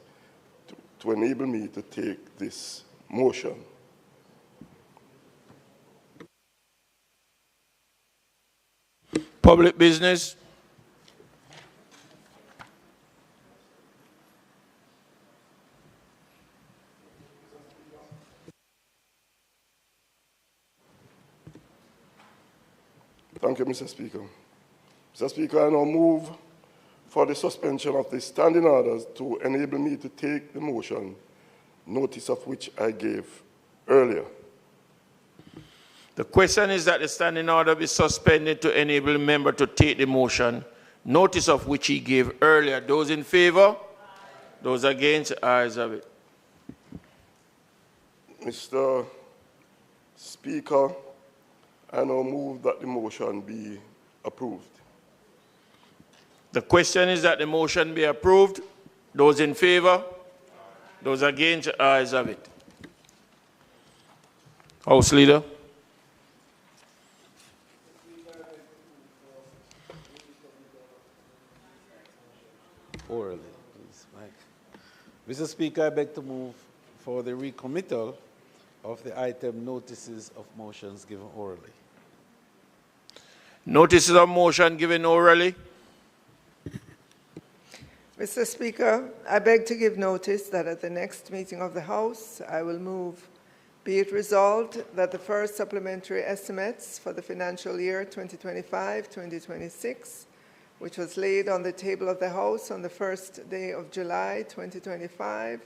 to enable me to take this motion.
Public business.
Thank you, Mr. Speaker. Mr. Speaker, I now move for the suspension of the standing orders to enable me to take the motion, notice of which I gave earlier.
The question is that the standing order be suspended to enable the member to take the motion, notice of which he gave earlier. Those in favor? Those against? Ayes have it.
Mr. Speaker, I now move that the motion be approved.
The question is that the motion be approved. Those in favor? Those against? Ayes have it. House Leader.
Orally, please, Mike. Mr. Speaker, I beg to move for the recommittal of the item notices of motions given orally.
Notices of motion given orally.
Mr. Speaker, I beg to give notice that at the next meeting of the House, I will move, be it resolved that the first supplementary estimates for the financial year 2025-2026, which was laid on the table of the House on the first day of July 2025,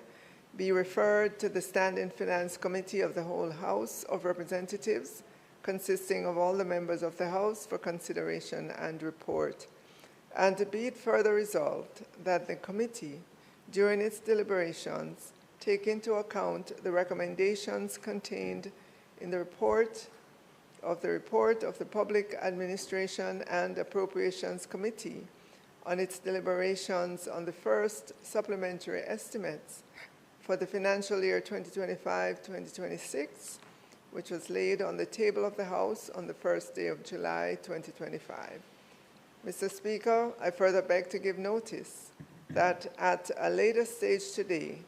be referred to the Standing Finance Committee of the whole House of Representatives, consisting of all the members of the House for consideration and report. And to be it further resolved that the committee, during its deliberations, take into account the recommendations contained in the report of the report of the Public Administration and Appropriations Committee on its deliberations on the first supplementary estimates for the financial year 2025-2026, which was laid on the table of the House on the first day of July 2025. Mr. Speaker, I further beg to give notice that at a later stage today,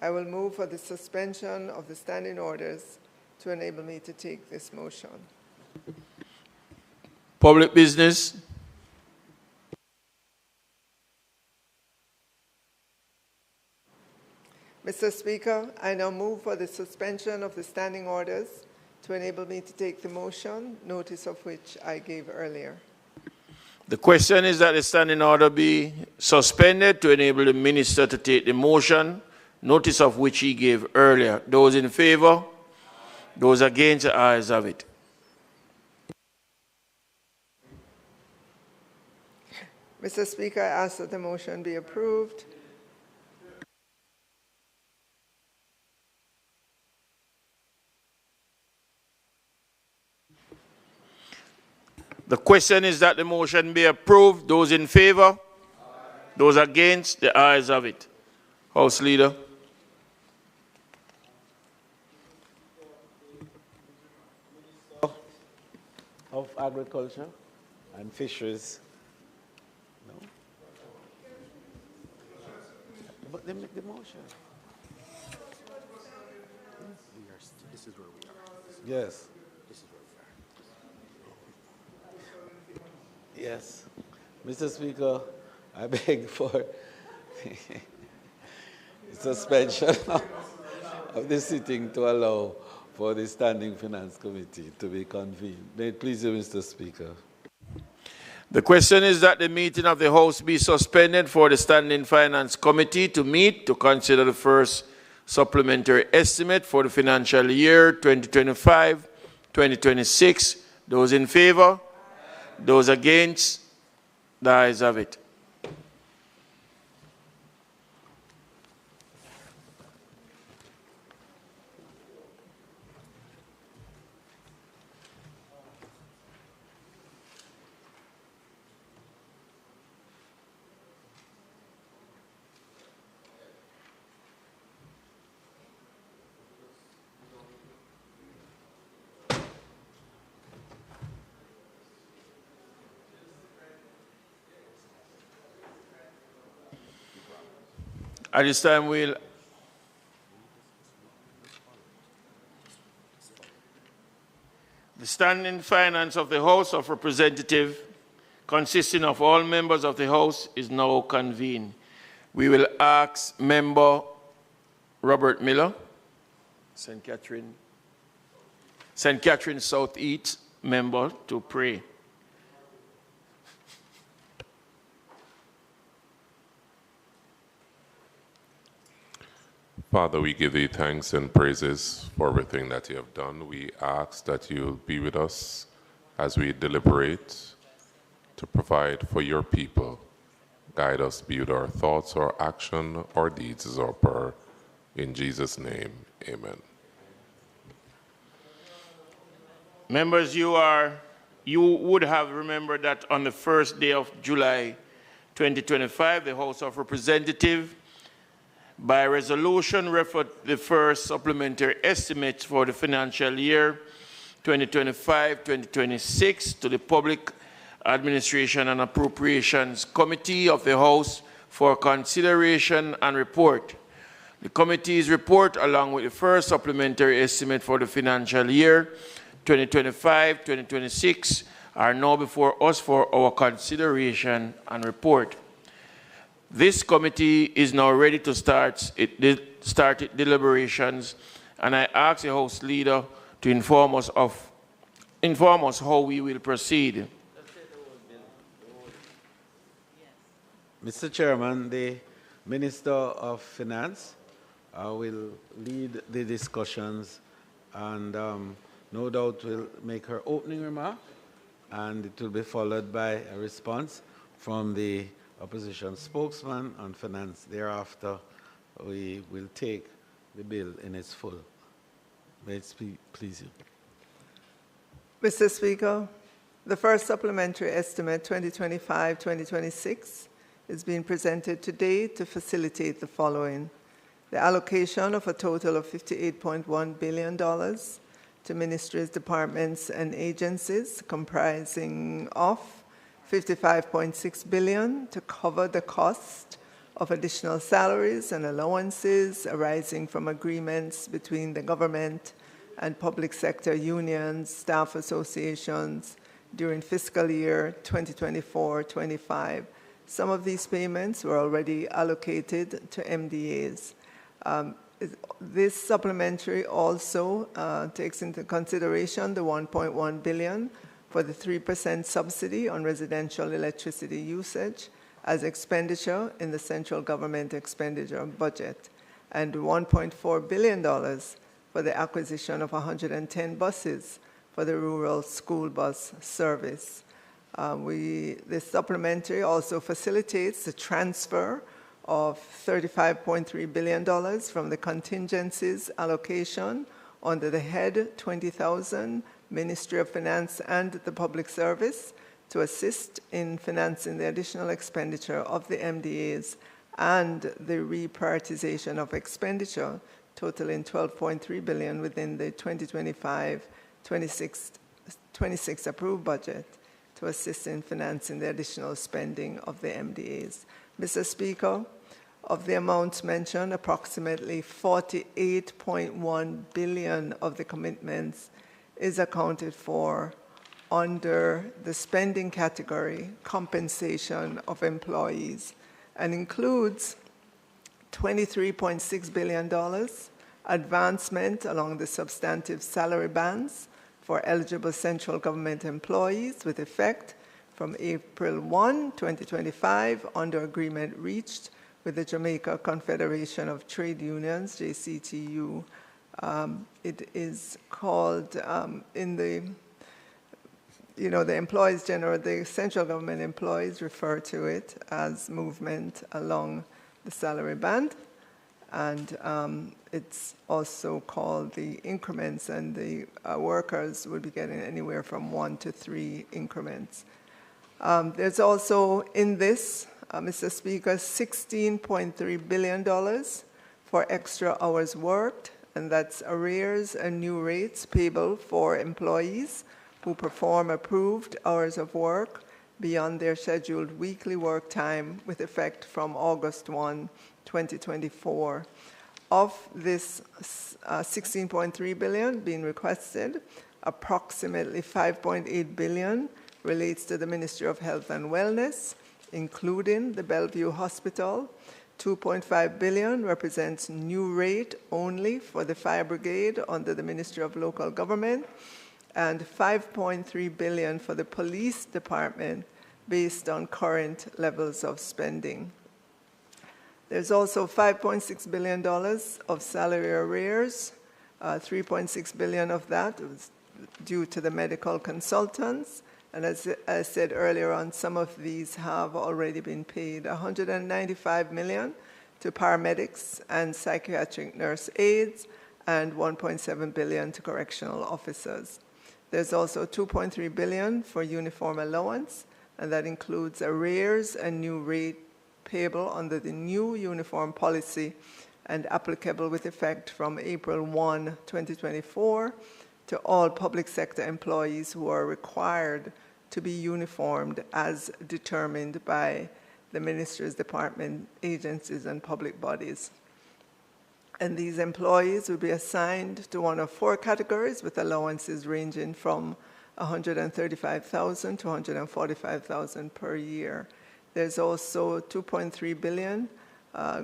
I will move for the suspension of the standing orders to enable me to take this motion.
Public business.
Mr. Speaker, I now move for the suspension of the standing orders to enable me to take the motion, notice of which I gave earlier.
The question is that the standing order be suspended to enable the minister to take the motion, notice of which he gave earlier. Those in favor? Those against? The ayes have it.
Mr. Speaker, I ask that the motion be approved.
The question is that the motion be approved. Those in favor? Aye. Those against? The ayes have it. House Leader.
Of Agriculture and Fisheries. No? But they make the motion.
This is where we are.
Yes.
This is where we are.
Yes. Mr. Speaker, I beg for suspension of the sitting to allow for the Standing Finance Committee to be convened. May it please you, Mr. Speaker.
The question is that the meeting of the House be suspended for the Standing Finance Committee to meet to consider the first supplementary estimate for the financial year 2025-2026. Those in favor? Those against? The ayes have it. At this time, we'll the Standing Finance of the House of Representatives, consisting of all members of the House, is now convened. We will ask Member Robert Miller, St. Catherine Southeast member, to pray.
Father, we give thee thanks and praises for everything that you have done. We ask that you'll be with us as we deliberate to provide for your people. Guide us, be with our thoughts, our action, our deeds is our prayer. In Jesus' name, amen.
Members, you would have remembered that on the first day of July 2025, the House of Representatives by resolution referred the first supplementary estimates for the financial year 2025-2026 to the Public Administration and Appropriations Committee of the House for consideration and report. The committee's report, along with the first supplementary estimate for the financial year 2025-2026, are now before us for our consideration and report. This committee is now ready to start its deliberations, and I ask the House Leader to inform us how we will proceed.
Mr. Chairman, the Minister of Finance will lead the discussions and no doubt will make her opening remark, and it will be followed by a response from the opposition spokesman on finance. Thereafter, we will take the bill in its full. May it please you.
Mr. Speaker, the first supplementary estimate 2025-2026 is being presented today to facilitate the following. The allocation of a total of $58.1 billion to ministries, departments, and agencies, comprising of $55.6 billion to cover the cost of additional salaries and allowances arising from agreements between the government and public sector unions, staff associations during fiscal year 2024-25. Some of these payments were already allocated to MDAs. This supplementary also takes into consideration the $1.1 billion for the 3% subsidy on residential electricity usage as expenditure in the central government expenditure budget, and $1.4 billion for the acquisition of 110 buses for the rural school bus service. This supplementary also facilitates the transfer of $35.3 billion from the contingencies allocation under the head 20,000 Ministry of Finance and the Public Service to assist in financing the additional expenditure of the MDAs and the reprioritization of expenditure totaling $12.3 billion within the 2025-26 approved budget to assist in financing the additional spending of the MDAs. Mr. Speaker, of the amounts mentioned, approximately $48.1 billion of the commitments is accounted for under the spending category compensation of employees and includes $23.6 billion advancement along the substantive salary bands for eligible central government employees with effect from April 1, 2025 under agreement reached with the Jamaica Confederation of Trade Unions, JCTU. It is called in the the employees general, the central government employees refer to it as movement along the salary band. And it's also called the increments, and the workers will be getting anywhere from 1 to 3 increments. There's also in this, Mr. Speaker, $16.3 billion for extra hours worked, and that's arrears and new rates payable for employees who perform approved hours of work beyond their scheduled weekly work time with effect from August 1, 2024. Of this $16.3 billion being requested, approximately $5.8 billion relates to the Ministry of Health and Wellness, including the Bellevue Hospital. $2.5 billion represents new rate only for the fire brigade under the Ministry of Local Government, and $5.3 billion for the police department based on current levels of spending. There's also $5.6 billion of salary arrears. $3.6 billion of that was due to the medical consultants. And as I said earlier on, some of these have already been paid. $195 million to paramedics and psychiatric nurse aides, and $1.7 billion to correctional officers. There's also $2.3 billion for uniform allowance, and that includes arrears and new rate payable under the new uniform policy and applicable with effect from April 1, 2024, to all public sector employees who are required to be uniformed as determined by the ministries, department, agencies, and public bodies. And these employees will be assigned to one of 4 categories with allowances ranging from $135,000 to $145,000 per year. There's also $2.3 billion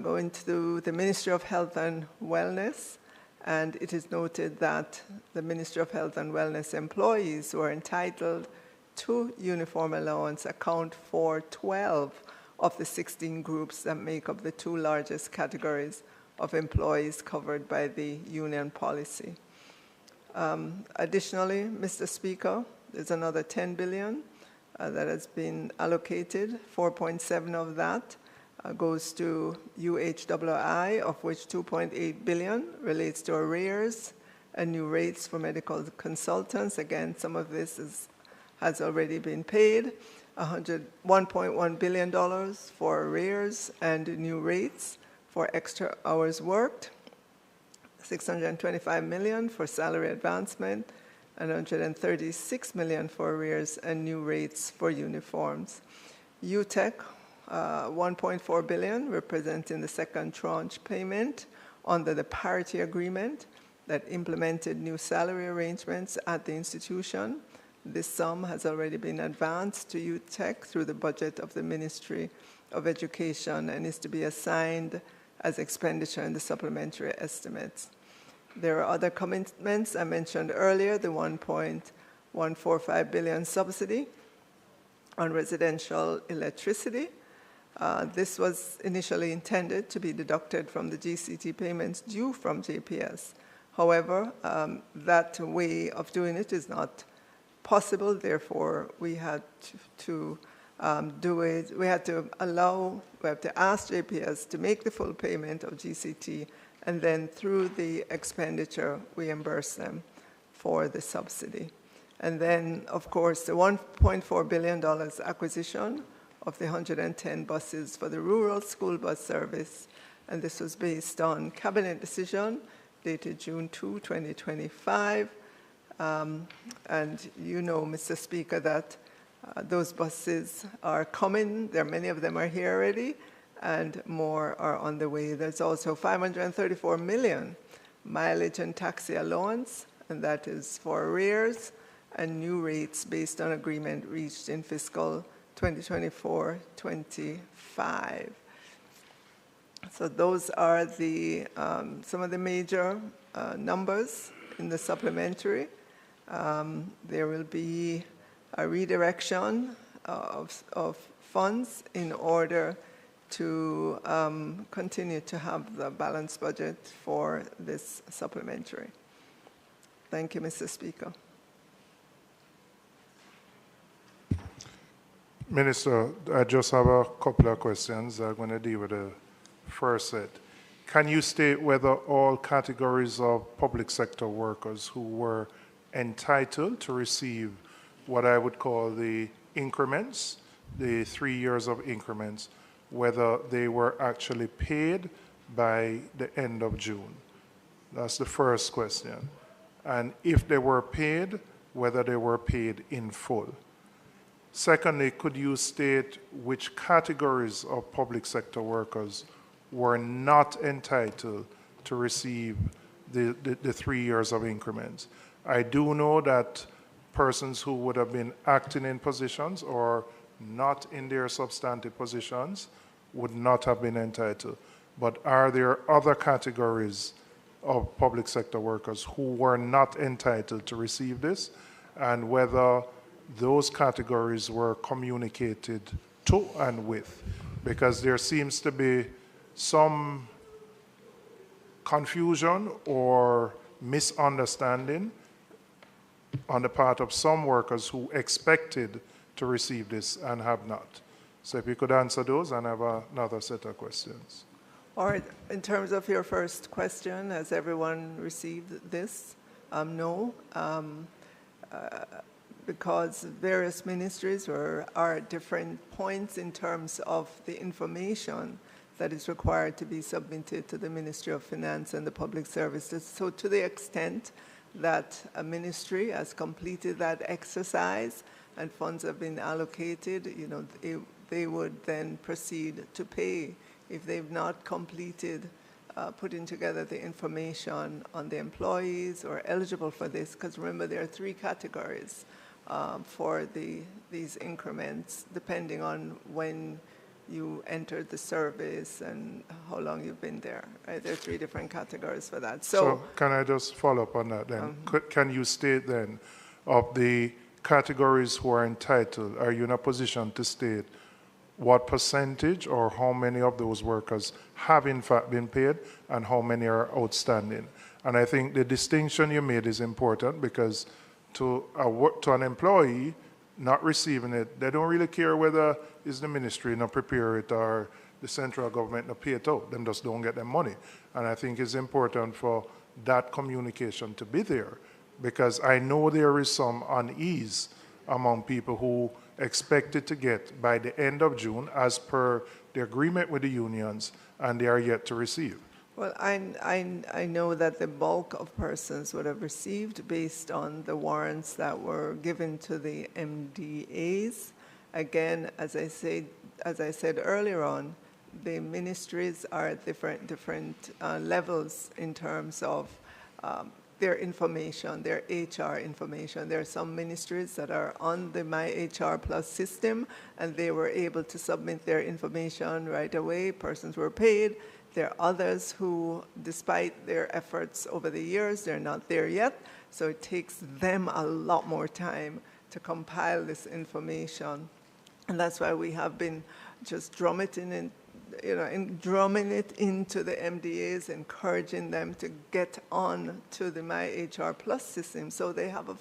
going to the Ministry of Health and Wellness, and it is noted that the Ministry of Health and Wellness employees who are entitled to uniform allowance account for 12 of the 16 groups that make up the 2 largest categories of employees covered by the union policy. Additionally, Mr. Speaker, there's another $10 billion that has been allocated. 4.7 of that goes to UHWI, of which $2.8 billion relates to arrears and new rates for medical consultants. Again, some of this has already been paid. $1.1 billion for arrears and new rates for extra hours worked. $625 million for salary advancement, and $136 million for arrears and new rates for uniforms. UTEC, $1.4 billion, representing the second tranche payment under the parity agreement that implemented new salary arrangements at the institution. This sum has already been advanced to UTEC through the budget of the Ministry of Education and is to be assigned as expenditure in the supplementary estimates. There are other commitments I mentioned earlier, the $1.145 billion subsidy on residential electricity. This was initially intended to be deducted from the GCT payments due from JPS. However, that way of doing it is not possible. Therefore, we had to do it. We have to ask JPS to make the full payment of GCT, and then through the expenditure, reimburse them for the subsidy. And then, of course, the $1.4 billion acquisition of the 110 buses for the rural school bus service, and this was based on cabinet decision dated June 2, 2025. And you know, Mr. Speaker, that those buses are coming. Many of them are here already, and more are on the way. There's also $534 million mileage and taxi allowance, and that is for arrears and new rates based on agreement reached in fiscal 2024-25. So those are the some of the major numbers in the supplementary. There will be a redirection of funds in order to continue to have the balanced budget for this supplementary. Thank you, Mr. Speaker.
Minister, I just have a couple of questions. I'm going to deal with the first set. Can you state whether all categories of public sector workers who were entitled to receive what I would call the increments, the 3 years of increments, whether they were actually paid by the end of June? That's the first question. And if they were paid, whether they were paid in full. Secondly, could you state which categories of public sector workers were not entitled to receive the 3 years of increments? I do know that persons who would have been acting in positions or not in their substantive positions would not have been entitled. But are there other categories of public sector workers who were not entitled to receive this, and whether those categories were communicated to and with? Because there seems to be some confusion or misunderstanding on the part of some workers who expected to receive this and have not. So if you could answer those, and I have another set of questions.
All right, in terms of your first question, has everyone received this? No, because various ministries are at different points in terms of the information that is required to be submitted to the Ministry of Finance and the Public Services. So to the extent that a ministry has completed that exercise and funds have been allocated, you know, they would then proceed to pay. If they've not completed putting together the information on the employees or eligible for this, because remember there are 3 categories for these increments, depending on when you entered the service and how long you've been there. Right? There are 3 different categories for that. So
can I just follow up on that then? Can you state then, of the categories who are entitled, are you in a position to state what percentage or how many of those workers have in fact been paid and how many are outstanding? And I think the distinction you made is important, because to an employee not receiving it, they don't really care whether it's the ministry not prepare it or the central government not pay it out. Them just don't get their money. And I think it's important for that communication to be there, because I know there is some unease among people who expected to get by the end of June as per the agreement with the unions, and they are yet to receive.
Well, I know that the bulk of persons would have received based on the warrants that were given to the MDAs. Again, as I said earlier on, the ministries are at different levels in terms of their information, their HR information. There are some ministries that are on the My HR Plus system, and they were able to submit their information right away. Persons were paid. There are others who, despite their efforts over the years, they're not there yet. So it takes them a lot more time to compile this information. And that's why we have been just drumming it into the MDAs, encouraging them to get on to the My HR Plus system so they have a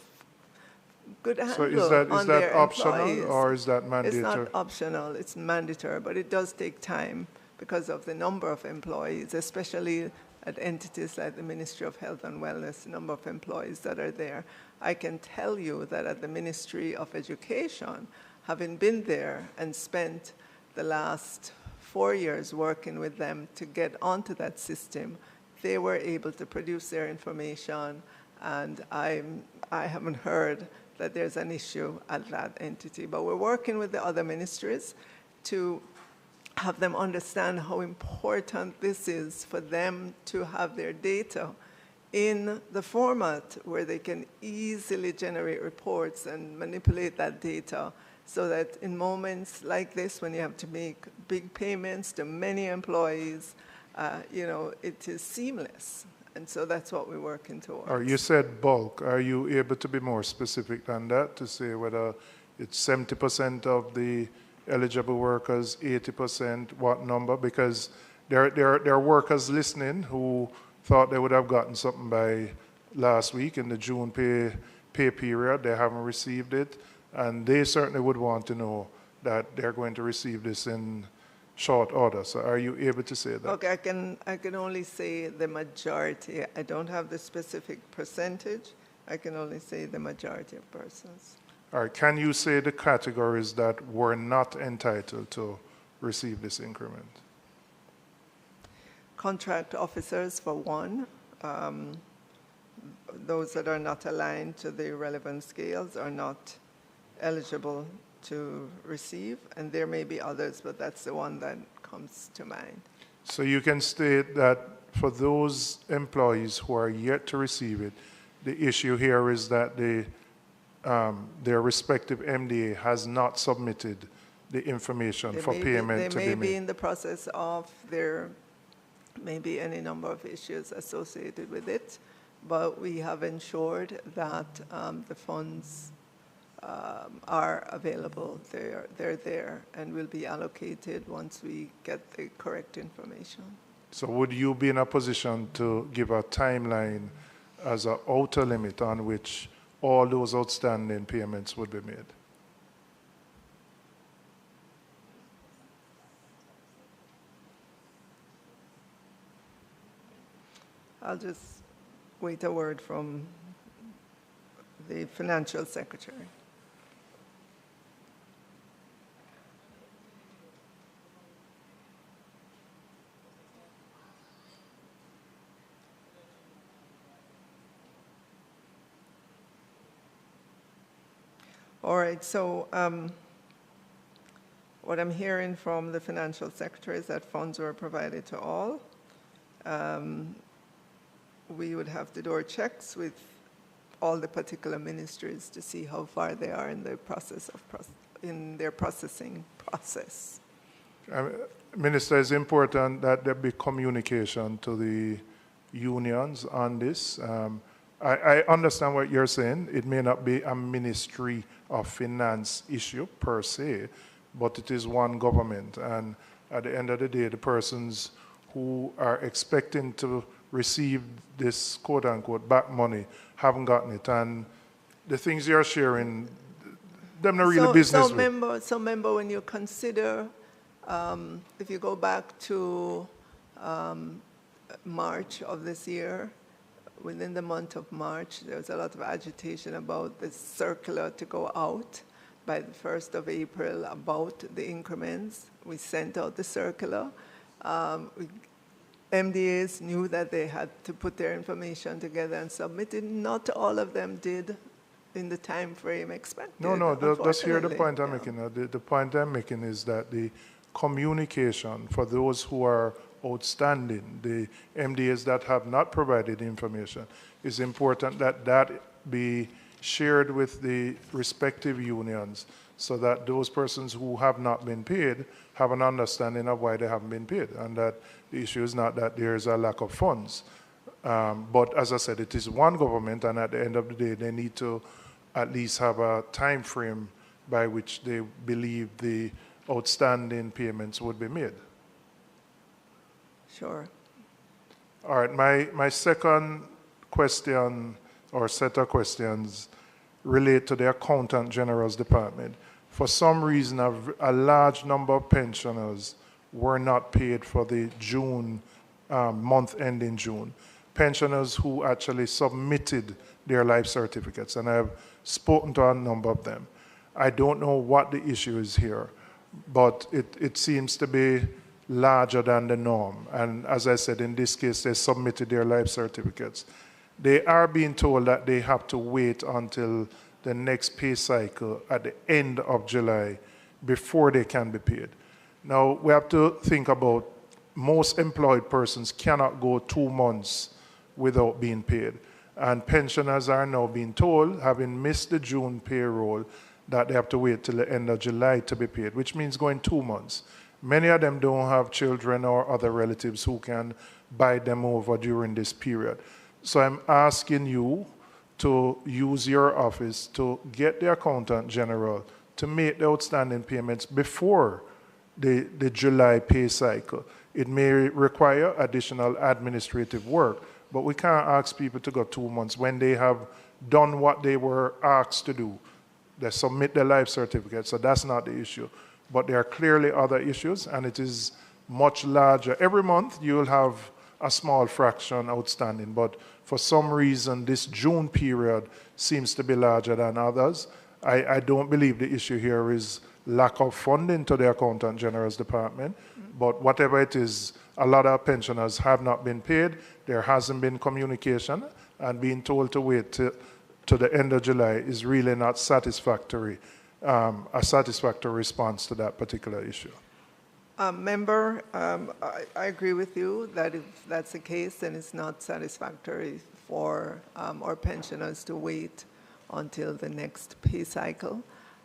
good handle
So is that
on their
optional
employees.
or is that mandatory?
It's not optional, it's mandatory, but it does take time because of the number of employees, especially at entities like the Ministry of Health and Wellness, the number of employees that are there. I can tell you that at the Ministry of Education, having been there and spent the last 4 years working with them to get onto that system, they were able to produce their information, and I haven't heard that there's an issue at that entity. But we're working with the other ministries to have them understand how important this is for them to have their data in the format where they can easily generate reports and manipulate that data, so that in moments like this, when you have to make big payments to many employees, it is seamless. And so that's what we're working towards.
You said bulk. Are you able to be more specific than that, to say whether it's 70% of the eligible workers, 80%, what number? Because there are workers listening who thought they would have gotten something by last week in the June pay period. They haven't received it, and they certainly would want to know that they're going to receive this in short order. So are you able to say that?
Okay, I can only say the majority. I don't have the specific percentage. I can only say the majority of persons.
All right, can you say the categories that were not entitled to receive this increment?
Contract officers, for one. Those that are not aligned to the relevant scales are not eligible to receive, and there may be others, but that's the one that comes to mind.
So you can state that for those employees who are yet to receive it, the issue here is that their respective MDA has not submitted the information for payment to be made.
They may be in the process of, there may be any number of issues associated with it, but we have ensured that the funds are available. They're there and will be allocated once we get the correct information.
So would you be in a position to give a timeline as an outer limit on which all those outstanding payments would be made?
I'll just wait a word from the Financial Secretary. All right, so what I'm hearing from the Financial Secretary is that funds were provided to all. We would have to do checks with all the particular ministries to see how far they are in their process in their processing process.
Minister, it's important that there be communication to the unions on this. I understand what you're saying. It may not be a Ministry of Finance issue per se, but it is one government. And at the end of the day, the persons who are expecting to receive this quote-unquote back money haven't gotten it. And the things you're sharing, them not really business with.
So remember, when you consider, if you go back to March of this year, within the month of March, there was a lot of agitation about the circular to go out by the 1st of April about the increments. We sent out the circular. MDAs knew that they had to put their information together and submit it. Not all of them did in the time frame expected.
No, that's here the point I'm
yeah.
making. The point I'm making is that the communication for those who are outstanding, the MDAs that have not provided information, is important that that be shared with the respective unions so that those persons who have not been paid have an understanding of why they haven't been paid, and that the issue is not that there is a lack of funds. But as I said, it is one government, and at the end of the day, they need to at least have a time frame by which they believe the outstanding payments would be made.
Sure.
All right, my second question or set of questions relate to the Accountant General's Department. For some reason, a large number of pensioners were not paid for the June month ending June. Pensioners who actually submitted their life certificates, and I have spoken to a number of them. I don't know what the issue is here, but it seems to be larger than the norm. And as I said, in this case, they submitted their life certificates. They are being told that they have to wait until the next pay cycle at the end of July before they can be paid. Now, we have to think about most employed persons cannot go 2 months without being paid. And pensioners are now being told, having missed the June payroll, that they have to wait till the end of July to be paid, which means going 2 months. Many of them don't have children or other relatives who can buy them over during this period. So I'm asking you to use your office to get the Accountant General to make the outstanding payments before the July pay cycle. It may require additional administrative work, but we can't ask people to go 2 months when they have done what they were asked to do. They submit their life certificate, so that's not the issue. But there are clearly other issues, and it is much larger. Every month you'll have a small fraction outstanding, but for some reason this June period seems to be larger than others. I don't believe the issue here is lack of funding to the Accountant General's Department, but whatever it is, a lot of pensioners have not been paid. There hasn't been communication, and being told to wait to the end of July is really not satisfactory, a satisfactory response to that particular issue.
Member, I agree with you that if that's the case, then it's not satisfactory for our pensioners to wait until the next pay cycle.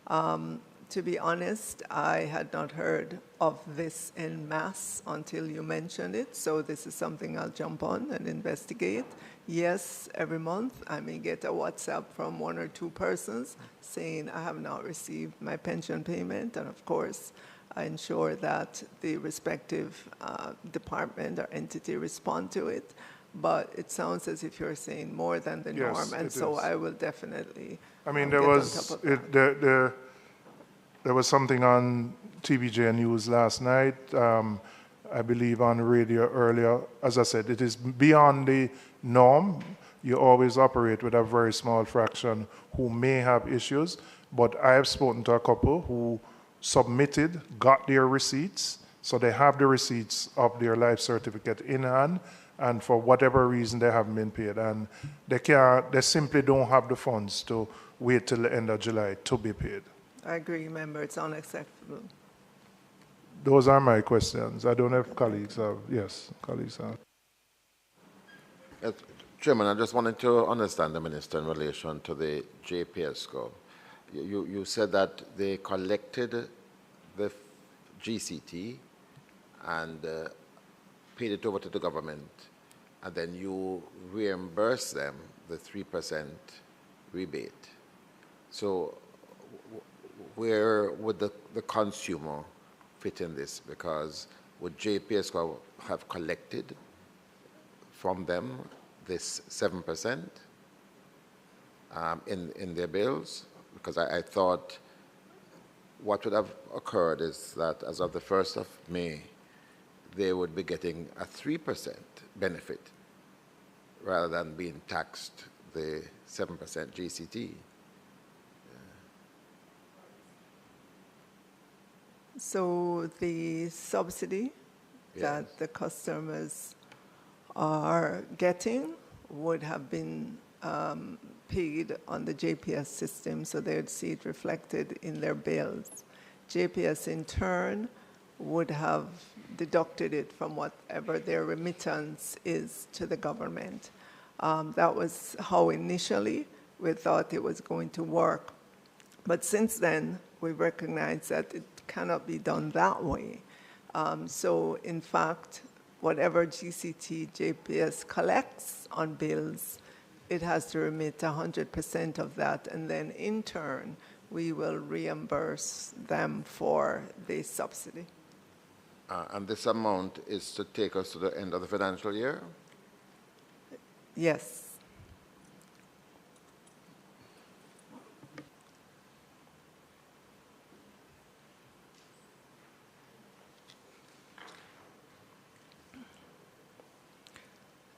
To be honest, I had not heard of this en masse until you mentioned it, so this is something I'll jump on and investigate. Yes, every month I may get a WhatsApp from 1 or 2 persons saying I have not received my pension payment, and of course I ensure that the respective department or entity respond to it. But it sounds as if you're saying more than the norm, and so I will definitely
I mean,
get on top of that.
There was something on TVJ News last night, I believe on radio earlier. As I said, it is beyond the norm. You always operate with a very small fraction who may have issues, but I have spoken to a couple who submitted, got their receipts, so they have the receipts of their life certificate in hand, and for whatever reason they haven't been paid, and they simply don't have the funds to wait till the end of July to be paid.
I agree, member, it's unacceptable.
Those are my questions. I don't know if colleagues have. Yes, colleagues have.
Yes, Chairman, I just wanted to understand the Minister in relation to the JPSCO. You said that they collected the GCT and paid it over to the government, and then you reimburse them the 3% rebate. So where would the consumer fit in this? Because would JPSCO have collected from them this 7% in their bills? Because I thought what would have occurred is that as of the 1st of May, they would be getting a 3% benefit rather than being taxed the 7% GCT.
So the subsidy that the customers are getting would have been paid on the JPS system, so they would see it reflected in their bills. JPS in turn would have deducted it from whatever their remittance is to the government. That was how initially we thought it was going to work. But since then, we recognize that it cannot be done that way. So in fact, whatever GCT JPS collects on bills, it has to remit 100% of that, and then in turn, we will reimburse them for the subsidy.
And this amount is to take us to the end of the financial year?
Yes.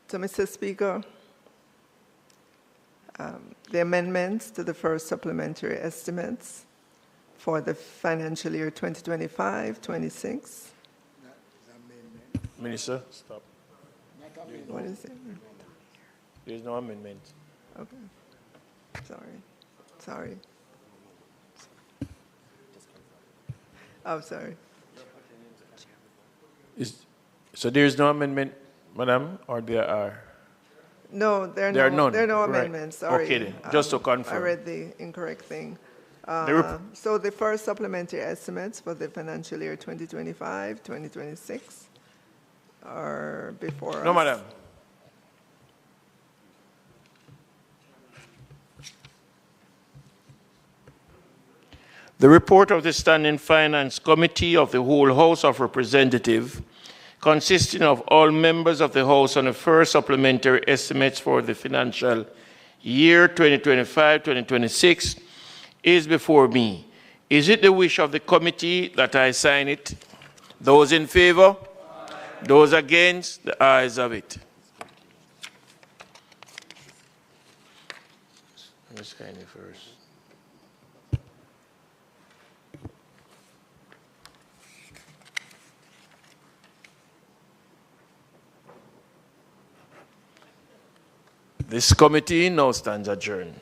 So, Mr. Speaker, the amendments to the first supplementary estimates for the financial year 2025-26.
Minister, stop.
What is it?
There is no amendment.
Okay. Sorry. Oh, sorry.
So there is no amendment, Madam, or there are?
No, there are
none.
There are no
Right.
amendments. Sorry.
Okay, then. Just to confirm.
I read the incorrect thing.
The
So the first supplementary estimates for the financial year 2025-2026 are before us.
No, Madam. The report of the Standing Finance Committee of the whole House of Representatives, consisting of all members of the House on the first supplementary estimates for the financial year 2025-2026, is before me. Is it the wish of the committee that I sign it? Those in favor? Those against? The ayes have it. Let's sign it first. This committee now stands adjourned.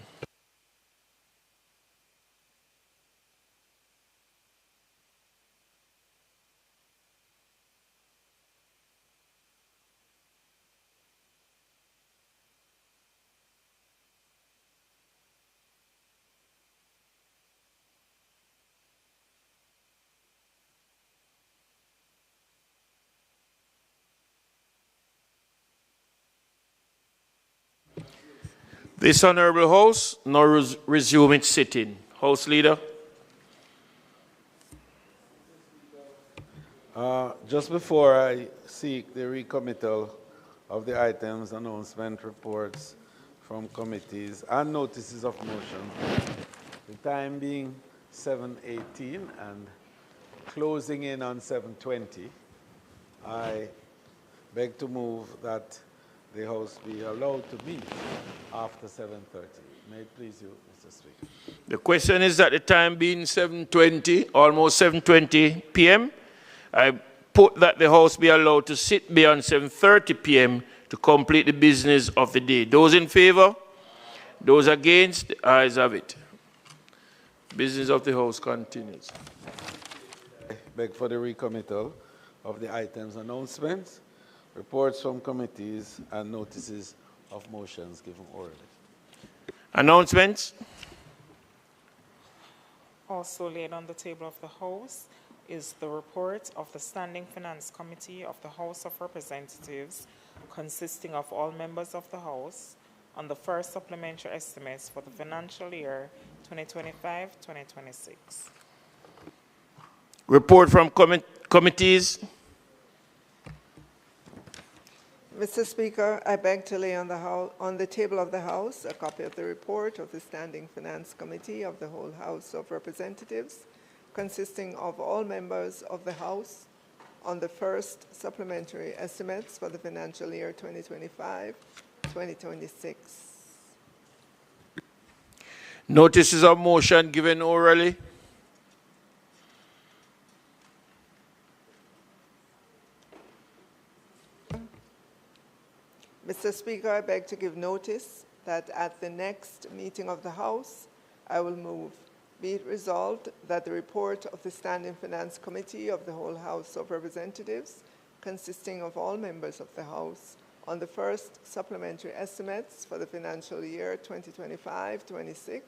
This Honorable House now resume its sitting. House Leader.
Just before I seek the recommittal of the items, announcement, reports from committees, and notices of motion, the time being 7:18 and closing in on 7:20, I beg to move that the House be allowed to meet after 7:30. May it please you, Mr. Speaker.
The question is that the time being 7:20, almost 7:20 p.m., I put that the House be allowed to sit beyond 7:30 p.m. to complete the business of the day. Those in favor? Those against? The ayes have it. Business of the House continues.
I beg for the recommittal of the items announcements, reports from committees, and notices of motions given orally.
Announcements.
Also laid on the table of the House is the report of the Standing Finance Committee of the House of Representatives, consisting of all members of the House, on the first supplementary estimates for the financial year 2025-2026.
Report from committees.
Mr. Speaker, I beg to lay on the table of the House a copy of the report of the Standing Finance Committee of the whole House of Representatives, consisting of all members of the House, on the first supplementary estimates for the financial year 2025 2026.
Notices of motion given orally.
Mr. Speaker, I beg to give notice that at the next meeting of the House, I will move, be it resolved that the report of the Standing Finance Committee of the whole House of Representatives, consisting of all members of the House, on the first supplementary estimates for the financial year 2025-26,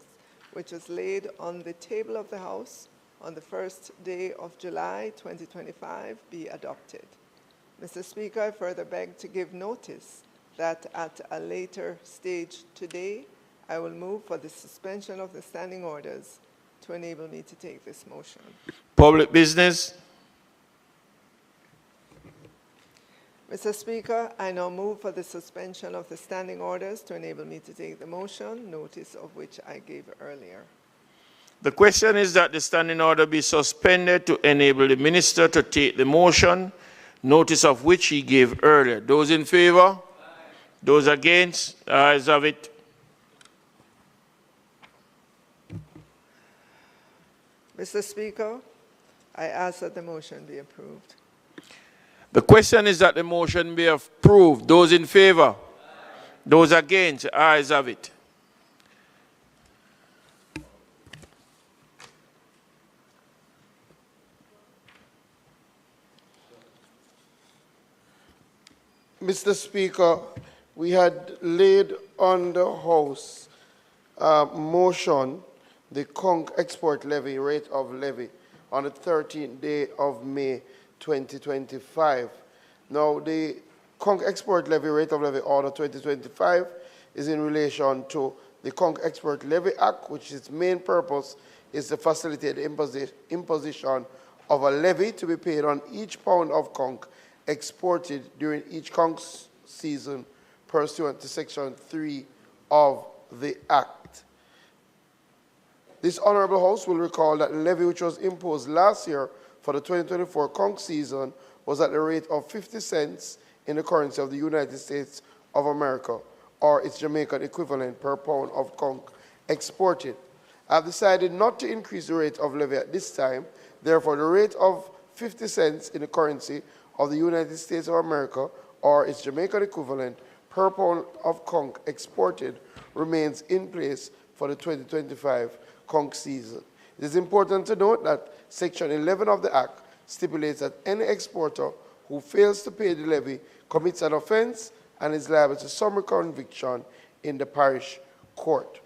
which was laid on the table of the House on the first day of July 2025, be adopted. Mr. Speaker, I further beg to give notice that at a later stage today, I will move for the suspension of the standing orders to enable me to take this motion.
Public business.
Mr. Speaker, I now move for the suspension of the standing orders to enable me to take the motion, notice of which I gave earlier.
The question is that the standing order be suspended to enable the minister to take the motion, notice of which he gave earlier. Those in favor? Those against? The ayes have it.
Mr. Speaker, I ask that the motion be approved.
The question is that the motion be approved. Those in favor? Those against? The ayes have it.
Mr. Speaker, we had laid on the House motion the Conch export levy, rate of levy, on the 13th day of May 2025. Now, the Conch export levy, rate of levy order 2025 is in relation to the Conch Export Levy Act, which its main purpose is to facilitate the imposition of a levy to be paid on each pound of conch exported during each conch season pursuant to Section 3 of the Act. This Honourable House will recall that the levy which was imposed last year for the 2024 conch season was at the rate of 50 cents in the currency of the United States of America, or its Jamaican equivalent per pound of conch exported. I have decided not to increase the rate of levy at this time. Therefore, the rate of 50 cents in the currency of the United States of America, or its Jamaican equivalent per pound of conch exported, remains in place for the 2025 conch season. It is important to note that Section 11 of the Act stipulates that any exporter who fails to pay the levy commits an offence and is liable to summary conviction in the parish court.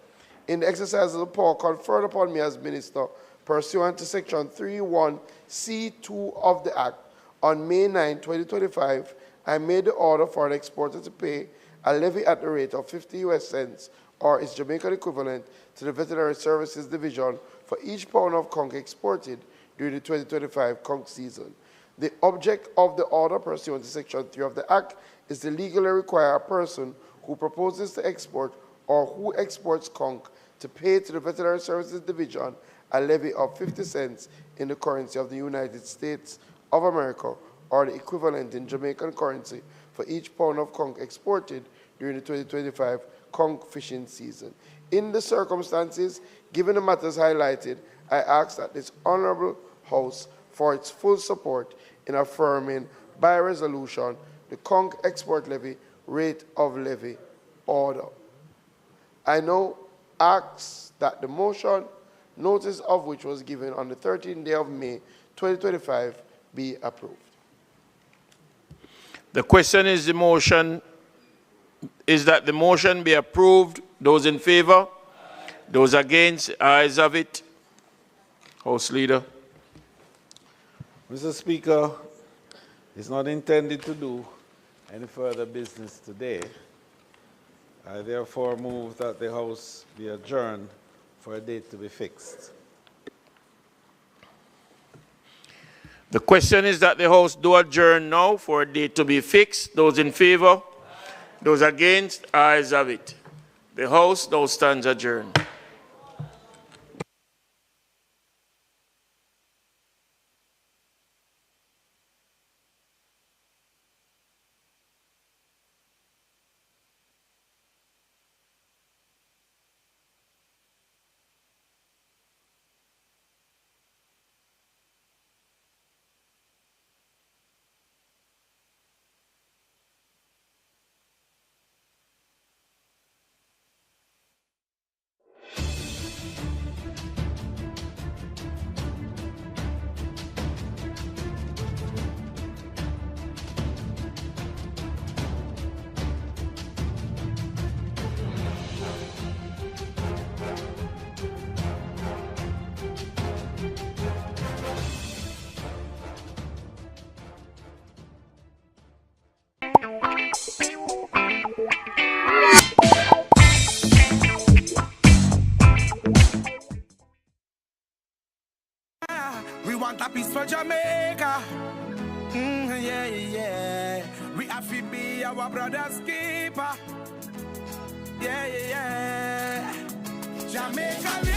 In the exercise of the power conferred upon me as minister, pursuant to Section 31C2 of the Act, on May 9, 2025, I made the order for an exporter to pay a levy at the rate of 50 US cents, or its Jamaican equivalent, to the Veterinary Services Division for each pound of conch exported during the 2025 conch season. The object of the order pursuant to Section 3 of the Act is to legally require a person who proposes to export or who exports conch to pay to the Veterinary Services Division a levy of 50 cents in the currency of the United States of America, or the equivalent in Jamaican currency, for each pound of conch exported during the 2025 conch fishing season. In the circumstances, given the matters highlighted, I ask that this Honourable House for its full support in affirming by resolution the conch export levy, rate of levy order. I now ask that the motion, notice of which was given on the 13th day of May 2025, be approved.
The question is that the motion be approved. Those in favor? Those against? Ayes have it. House Leader.
Mr. Speaker, it's not intended to do any further business today. I therefore move that the House be adjourned for a date to be fixed.
The question is that the House do adjourn now for a date to be fixed. Those in favor? Those against? Ayes have it. The House now stands adjourned.
fi be our brother's keeper. Yeah, yeah, yeah. Jamaica.